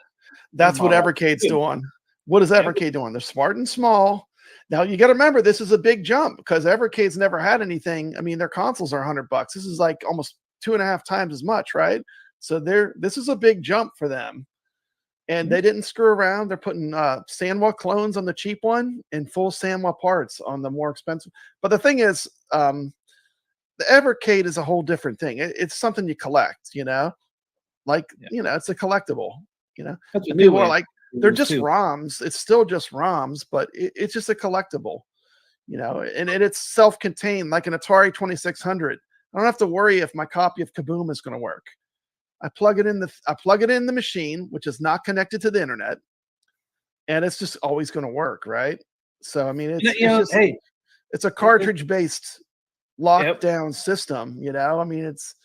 Speaker 4: That's what Evercade's doing. What is Evercade doing? They're smart and small. Now you got to remember, this is a big jump because Evercade's never had anything. I mean, their consoles are $100. This is like almost 2.5 times as much, right? So this is a big jump for them. And they didn't screw around. They're putting Sanwa clones on the cheap one and full Sanwa parts on the more expensive. But the thing is, the Evercade is a whole different thing. It's something you collect, you know? Like, you know, it's a collectible, you know? And people are like, they're just ROMs. It's still just ROMs, but it's just a collectible, you know? And it's self-contained, like an Atari 2600. I don't have to worry if my copy of Kaboom is going to work. I plug it in the machine, which is not connected to the internet, and it's just always going to work, right? So I mean, it's a cartridge-based lockdown system, you know. I mean, it's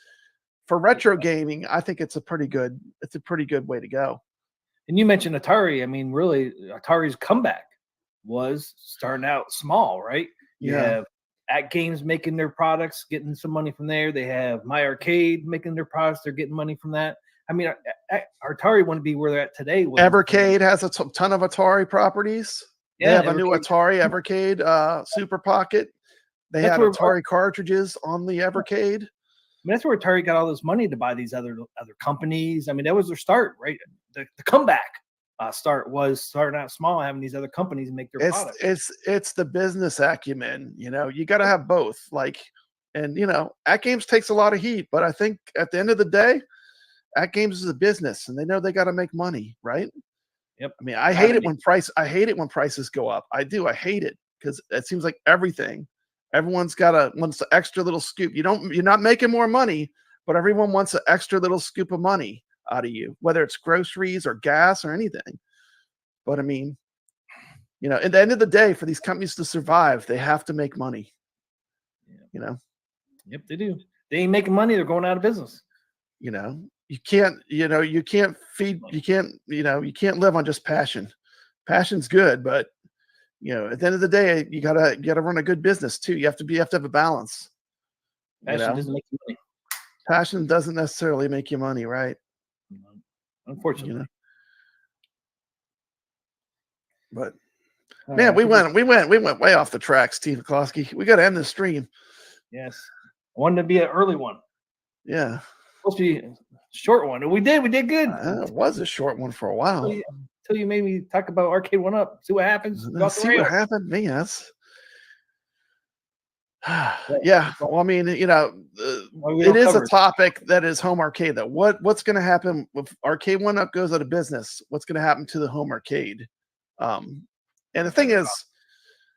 Speaker 4: for retro gaming. I think it's a pretty good way to go.
Speaker 2: And you mentioned Atari. I mean, really, Atari's comeback was starting out small, right? You have AtGames making their products, getting some money from there. They have iiRcade making their products. They're getting money from that. I mean, Atari wouldn't be where they're at today.
Speaker 4: Evercade has a ton of Atari properties. They have a new Atari Evercade Super Pocket. They had Atari cartridges on the Evercade.
Speaker 2: I mean, that's where Atari got all this money to buy these other companies. I mean, that was their start, right? The comeback start was starting out small, having these other companies make their products.
Speaker 4: It's the business acumen, you know. You got to have both. Like, and you know, AtGames takes a lot of heat, but I think at the end of the day, AtGames is a business, and they know they got to make money, right?
Speaker 2: Yep.
Speaker 4: I mean, I hate it when prices go up. I do. I hate it because it seems like everyone's wants an extra little scoop. You're not making more money, but everyone wants an extra little scoop of money out of you, whether it's groceries or gas or anything. But I mean, you know, at the end of the day, for these companies to survive, they have to make money. You know.
Speaker 2: Yep, they do. They ain't making money; they're going out of business.
Speaker 4: You know, you can't, you can't feed, you can't live on just passion. Passion's good, but at the end of the day, you gotta run a good business too. You have to have a balance.
Speaker 2: Passion doesn't make you money.
Speaker 4: Passion doesn't necessarily make you money, right?
Speaker 2: Unfortunately.
Speaker 4: But man, we went way off the track, Steve McCloskey. We got to end the stream.
Speaker 2: Yes, I wanted to be an early one.
Speaker 4: Yeah,
Speaker 2: supposed to be a short one. We did good.
Speaker 4: It was a short one for a while.
Speaker 2: Until you made me talk about Arcade1Up. See what happens.
Speaker 4: See what happened. Yes. Yeah. Well, I mean, it is a topic that is home arcade. That what's going to happen if Arcade1Up goes out of business? What's going to happen to the home arcade? And the thing is,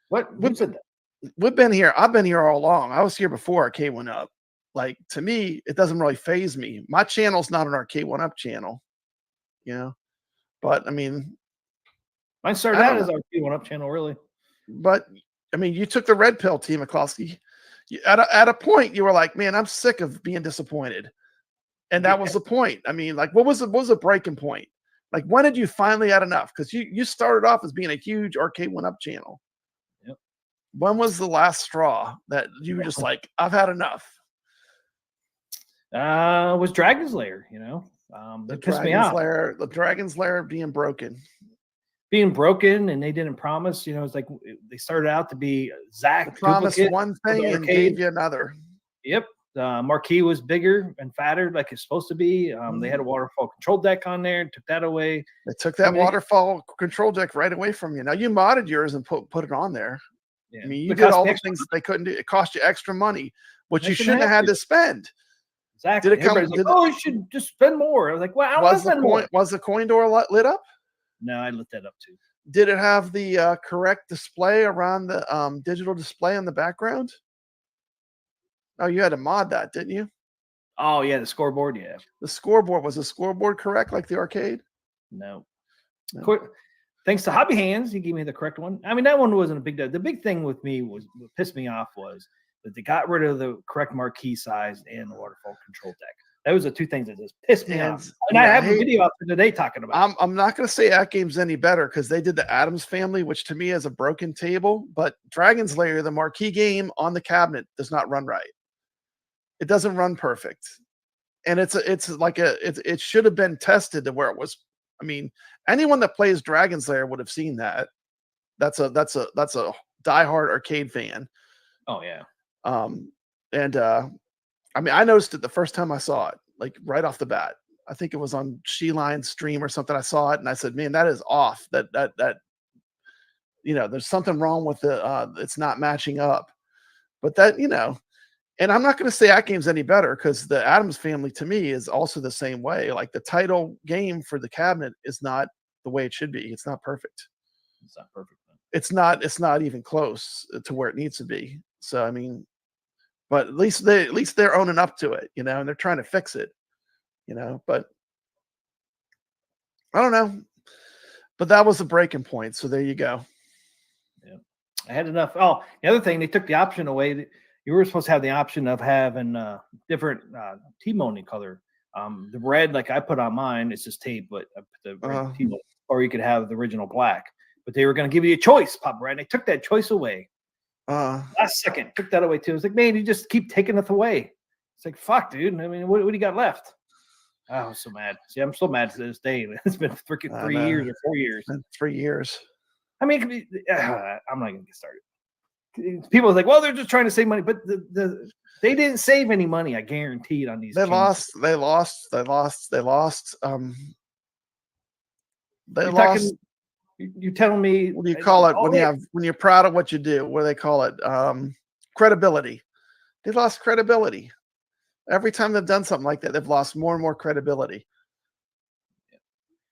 Speaker 4: we've been here. I've been here all along. I was here before Arcade1Up. Like, to me, it doesn't really phase me. My channel's not an Arcade1Up channel, but I mean,
Speaker 2: mine started out as Arcade1Up channel, really.
Speaker 4: But I mean, you took the red pill, T. McCloskey. At a point, you were like, man, I'm sick of being disappointed. And that was the point. I mean, like, what was the breaking point? Like, when did you finally had enough? Because you started off as being a huge Arcade1Up channel.
Speaker 2: Yep.
Speaker 4: When was the last straw that you were just like, I've had enough?
Speaker 2: Was Dragon's Lair, it pissed me off.
Speaker 4: The Dragon's Lair being broken,
Speaker 2: and they didn't promise. It's like they started out to be Zach
Speaker 4: promised one thing and gave you another.
Speaker 2: Yep. The marquee was bigger and fatter, like it's supposed to be. They had a waterfall control deck on there and took that away.
Speaker 4: They took that waterfall control deck right away from you. Now you modded yours and put it on there. Yeah. I mean, you did all the things that they couldn't do. It cost you extra money, which you shouldn't have had to spend.
Speaker 2: Exactly. You should just spend more. I was like, well, I don't want to spend more.
Speaker 4: Was the coin door lit up?
Speaker 2: No, I lit that up too.
Speaker 4: Did it have the correct display around the digital display in the background? Oh, you had to mod that, didn't you?
Speaker 2: Oh, yeah, the scoreboard, yeah.
Speaker 4: The scoreboard. Was the scoreboard correct like the arcade?
Speaker 2: No. Thanks to Hobby Hands, he gave me the correct one. I mean, that one wasn't a big deal. The big thing with me was what pissed me off was that they got rid of the correct marquee size and the waterfall control deck. That was the two things that just pissed me off. And I have a video out there today talking about it.
Speaker 4: I'm not going to say AtGames any better because they did the Addams Family, which to me is a broken table. But Dragon's Lair, the marquee game on the cabinet, does not run right. It doesn't run perfect, and it should have been tested to where it was. I mean, anyone that plays Dragon's Lair would have seen that. That's a diehard arcade fan.
Speaker 2: Oh yeah.
Speaker 4: I mean, I noticed it the first time I saw it, like right off the bat. I think it was on She-Line's stream or something. I saw it and I said, man, that is off. That there's something wrong with it's not matching up. But and I'm not going to say AtGames any better because the Addams Family to me is also the same way. Like the title game for the cabinet is not the way it should be. It's not perfect.
Speaker 2: It's not perfect.
Speaker 4: It's not even close to where it needs to be. So, I mean, but at least they're owning up to it, and they're trying to fix it, but I don't know. But that was the breaking point. So there you go.
Speaker 2: Yeah. I had enough. Oh, the other thing, they took the option away. You were supposed to have the option of having different T-moning color. The red, like I put on mine, it's just tape, but I put the red T-moning, or you could have the original black. But they were going to give you a choice, Pop Red. They took that choice away. Last second, took that away too. I was like, man, you just keep taking it away. It's like, fuck, dude. I mean, what do you got left? Oh, I was so mad. See, I'm so mad to this day. It's been freaking 3 years or 4 years.
Speaker 4: 3 years.
Speaker 2: I mean, it could be, I'm not going to get started. People are like, well, they're just trying to save money, but they didn't save any money. I guaranteed on these.
Speaker 4: They lost.
Speaker 2: You're telling me
Speaker 4: what do you call it when you're proud of what you do? What do they call it? Credibility. They lost credibility. Every time they've done something like that, they've lost more and more credibility.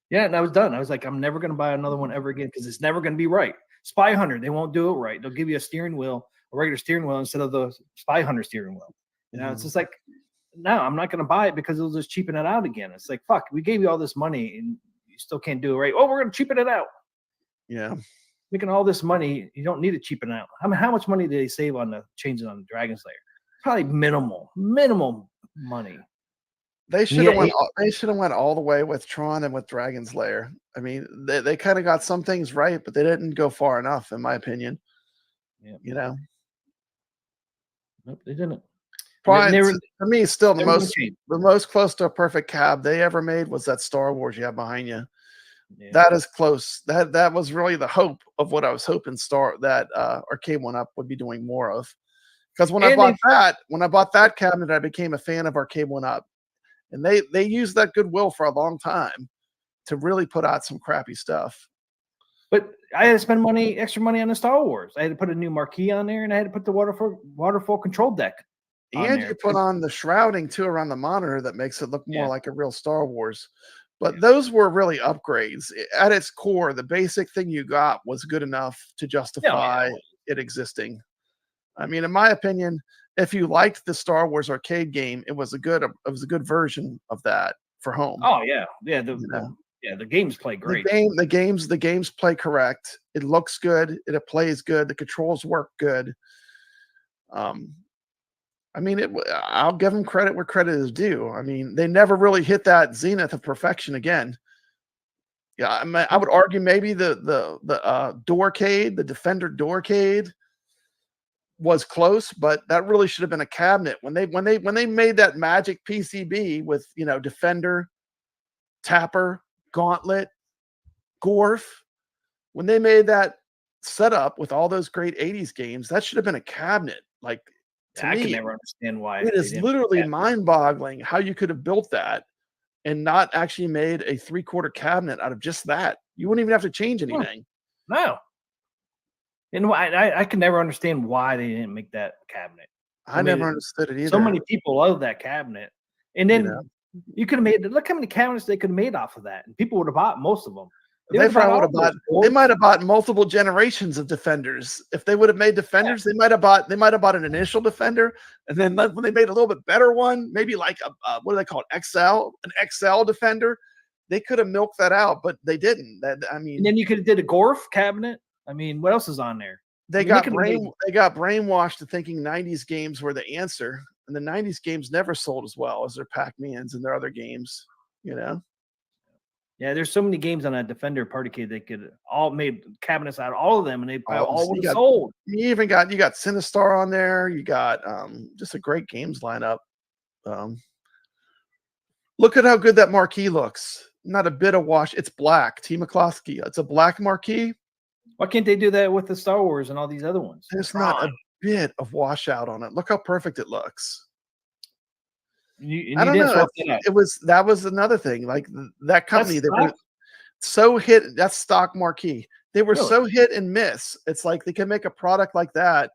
Speaker 2: Yeah, and I was done. I was like, I'm never going to buy another one ever again because it's never going to be right. Spy Hunter, they won't do it right. They'll give you a steering wheel, a regular steering wheel instead of the Spy Hunter steering wheel. It's just like, no, I'm not going to buy it because it'll just cheapen it out again. It's like, fuck, we gave you all this money and you still can't do it right. Oh, we're going to cheapen it out.
Speaker 4: Yeah.
Speaker 2: Making all this money, you don't need to cheapen out. I mean, how much money did they save on the changes on the Dragon's Lair? Probably minimal money.
Speaker 4: They should
Speaker 2: Yeah,
Speaker 4: have went. They should have went all the way with Tron and with Dragon's Lair. I mean, they kind of got some things right, but they didn't go far enough, in my opinion.
Speaker 2: Yeah.
Speaker 4: You know,
Speaker 2: Nope, they didn't.
Speaker 4: probably
Speaker 2: Never-
Speaker 4: to me, still the
Speaker 2: never gonna
Speaker 4: most
Speaker 2: change.
Speaker 4: close to a perfect cab they ever made was that Star Wars you have behind you.
Speaker 2: Yeah.
Speaker 4: That is close. That was really the hope of what I was hoping Arcade1Up would be doing more of. Because when I bought that cabinet, I became a fan of Arcade1Up, and they used that goodwill for a long time to really put out some crappy stuff.
Speaker 2: But I had to spend extra money on the Star Wars. I had to put a new marquee on there, and I had to put the waterfall control deck on
Speaker 4: And
Speaker 2: there.
Speaker 4: you put on the shrouding too around the monitor that makes it look more
Speaker 2: Yeah.
Speaker 4: like a real Star Wars. But those were really upgrades. At its core, the basic thing you got was good enough to justify it existing. I mean, in my opinion, if you liked the Star Wars arcade game, it was a good version of that for home.
Speaker 2: Oh yeah, yeah. The games play great.
Speaker 4: The games play correct. It looks good. It plays good. The controls work good. I mean, I'll give them credit where credit is due. I mean, they never really hit that zenith of perfection again. Yeah, I would argue maybe the Doorcade, the Defender Doorcade, was close, but that really should have been a cabinet. When they made that magic PCB with Defender, Tapper, Gauntlet, Gorf, when they made that setup with all those great 80s games, that should have been a cabinet. Like, to
Speaker 2: I
Speaker 4: me,
Speaker 2: can never understand why.
Speaker 4: it is literally mind-boggling how you could have built that and not actually made a 3/4 cabinet out of just that. You wouldn't even have to change anything.
Speaker 2: No. And I can never understand why they didn't make that cabinet.
Speaker 4: I never understood it either.
Speaker 2: So many people love that cabinet. And then you could have made, look how many cabinets they could have made off of that. And people would have bought most of them.
Speaker 4: They might have bought multiple generations of Defenders. If they would have made Defenders, they might have bought an initial Defender, and then when they made a little bit better one, maybe like a what do they call it, an XL Defender, they could have milked that out, but they didn't.
Speaker 2: And then you could have did a Gorf cabinet. I mean, what else is on there?
Speaker 4: They got brainwashed to thinking 90s games were the answer, and the 90s games never sold as well as their Pac-Mans and their other games.
Speaker 2: Yeah, there's so many games on that Defender Partycade they could all made cabinets out of all of them, and they all would have sold.
Speaker 4: You got Sinistar on there. You got just a great games lineup. Look at how good that marquee looks. Not a bit of wash. It's black. T. McCloskey. It's a black marquee.
Speaker 2: Why can't they do that with the Star Wars and all these other ones?
Speaker 4: There's not a bit of washout on it. Look how perfect it looks. I don't know. That was another thing. Like that company, they were so hit. That's stock marquee. They were so hit and miss. It's like they can make a product like that,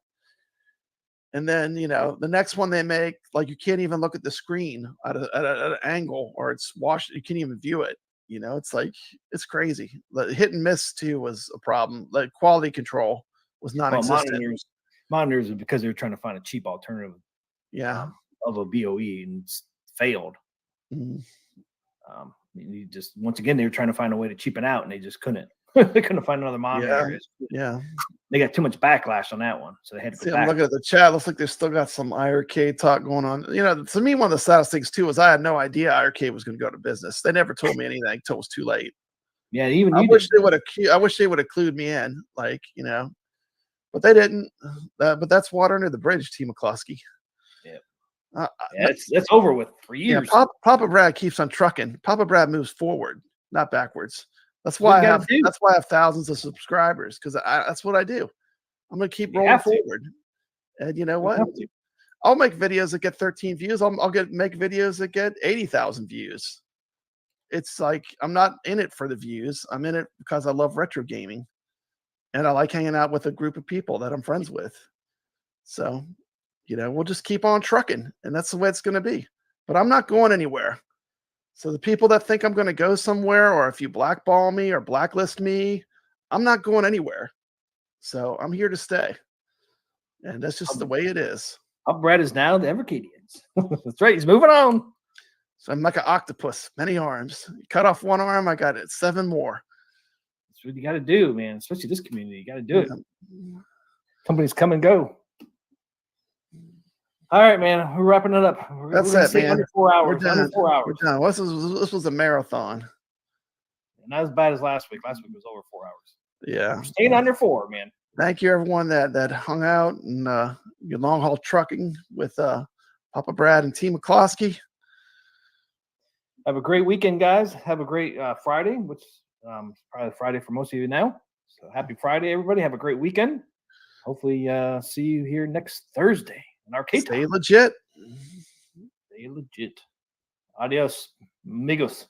Speaker 4: and then the next one they make, like you can't even look at the screen at an angle, or it's washed. You can't even view it. It's like it's crazy. The hit and miss too was a problem. Like quality control was non-existent.
Speaker 2: Monitors are because they were trying to find a cheap alternative.
Speaker 4: Yeah.
Speaker 2: Of a BOE and failed. You just once again they were trying to find a way to cheapen out and they just couldn't. They couldn't find another monitor.
Speaker 4: Yeah,
Speaker 2: they got too much backlash on that one, so they had to.
Speaker 4: See, I'm looking at the chat. Looks like they've still got some iRcade talk going on. To me, one of the saddest things too is I had no idea iRcade was going to go to business. They never told me anything until it was too late.
Speaker 2: Yeah, even
Speaker 4: I wish they would have clued me in, but they didn't. But that's water under the bridge, T. McCloskey.
Speaker 2: Yeah. That's over with for years.
Speaker 4: Yeah, Papa Brad keeps on trucking. Papa Brad moves forward, not backwards. That's why I have thousands of subscribers, because that's what I do. I'm gonna keep rolling forward. And you know what? I'll make videos that get 13 views. I'll make videos that get 80,000 views. It's like I'm not in it for the views. I'm in it because I love retro gaming, and I like hanging out with a group of people that I'm friends with. So. We'll just keep on trucking, and that's the way it's going to be. But I'm not going anywhere. So the people that think I'm going to go somewhere, or if you blackball me or blacklist me, I'm not going anywhere. So I'm here to stay. And that's just the way it is.
Speaker 2: Brad is now the AtGames. That's right. He's moving on.
Speaker 4: So I'm like an octopus, many arms. You cut off one arm, I got 7 more.
Speaker 2: That's what you got to do, man. Especially this community. You got to do it. Companies come and go. All right, man. We're wrapping it up.
Speaker 4: That's
Speaker 2: gonna
Speaker 4: it,
Speaker 2: say
Speaker 4: man.
Speaker 2: Under 4 hours.
Speaker 4: We're done.
Speaker 2: Under 4 hours.
Speaker 4: We're done. This was a marathon.
Speaker 2: Not as bad as last week. Last week was over 4 hours.
Speaker 4: Yeah.
Speaker 2: We're staying under 4, man.
Speaker 4: Thank you, everyone that hung out and your long haul trucking with Papa Brad and T. McCloskey.
Speaker 2: Have a great weekend, guys. Have a great Friday, which is probably Friday for most of you now. So happy Friday, everybody. Have a great weekend. Hopefully see you here next Thursday in Arcade
Speaker 4: Stay
Speaker 2: Talk.
Speaker 4: legit.
Speaker 2: Stay legit. Adios, amigos.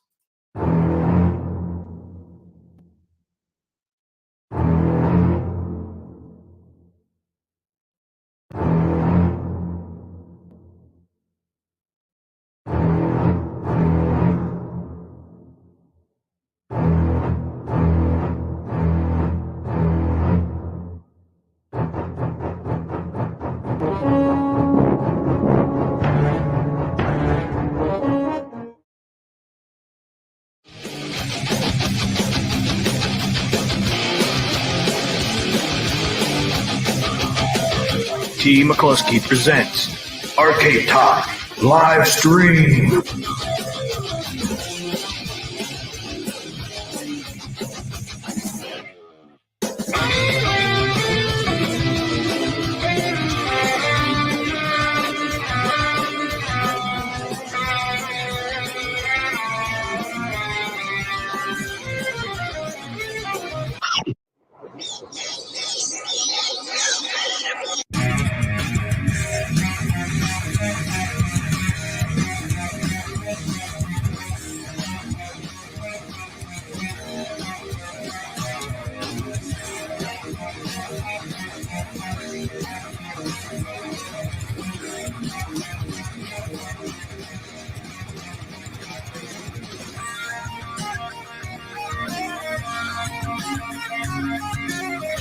Speaker 1: T. McCluskey presents Arcade Talk live stream.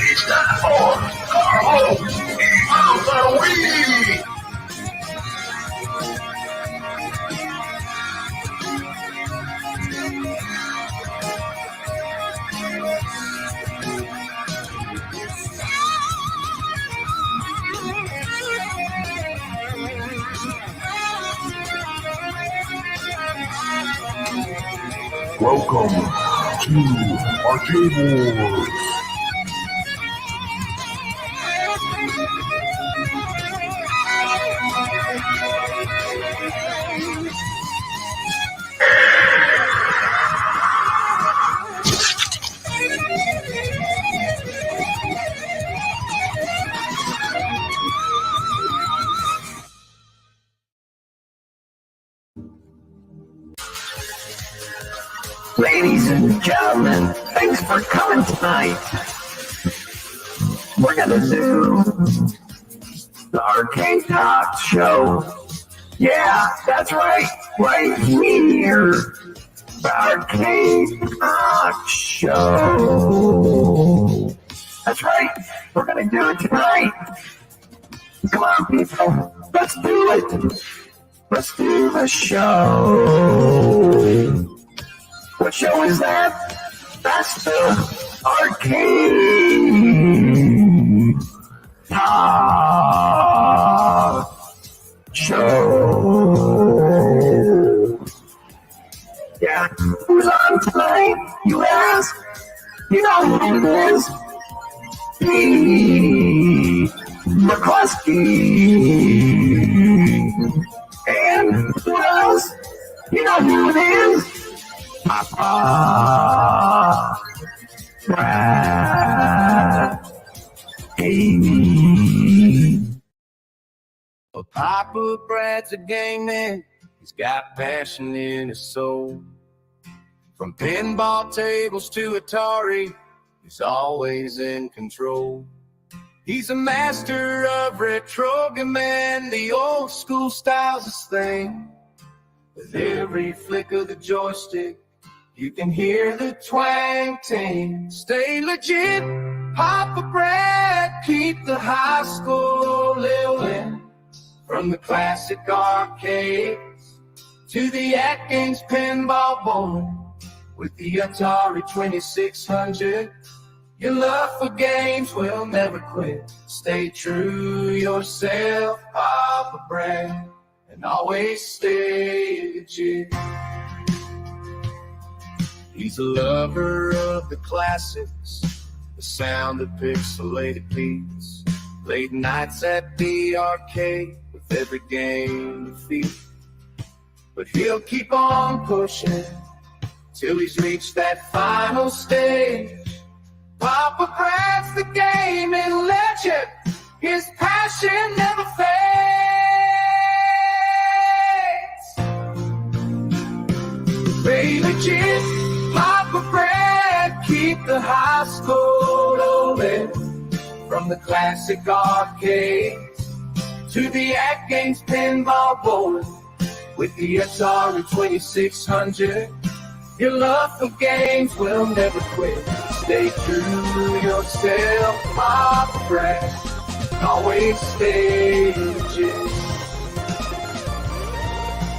Speaker 1: It's time for our host of the week. Welcome to Arcade Wars.
Speaker 9: Ladies and gentlemen, thanks for coming tonight. We're gonna do the Arcade Talk show. Yeah, that's right here. The Arcade Talk show. That's right, we're gonna do it tonight. Come on, people, let's do it. Let's do the show. What show is that? That's the Arcade Talk show. Yeah, who's on tonight, you ask? You know who it is. P. McCluskey. And who else? You know who it is? Papa Brad.
Speaker 3: Well, Papa Brad's a game man. He's got passion in his soul. From pinball tables to Atari, he's always in control. He's a master of retrogaming, the old school style's his thing. With every flick of the joystick, you can hear the twang ting. Stay legit, Papa Brad, keep the high school living. From the classic arcades to the AtGames pinball board. With the Atari 2600, Your love for games will never quit. Stay true yourself, Papa Brad, and always stay legit. He's a lover of the classics, the sound of pixelated beats, late nights at the arcade with every game to feel. But he'll keep on pushing till he's reached that final stage. Papa Brad's the gaming legend, his passion never fades. Stay legit, Papa Brad, keep the high school rolling. From the classic arcades to the AtGames pinball bowling, with the Atari 2600, your love for games will never quit. Stay true to yourself, Papa Brad, always stay legit.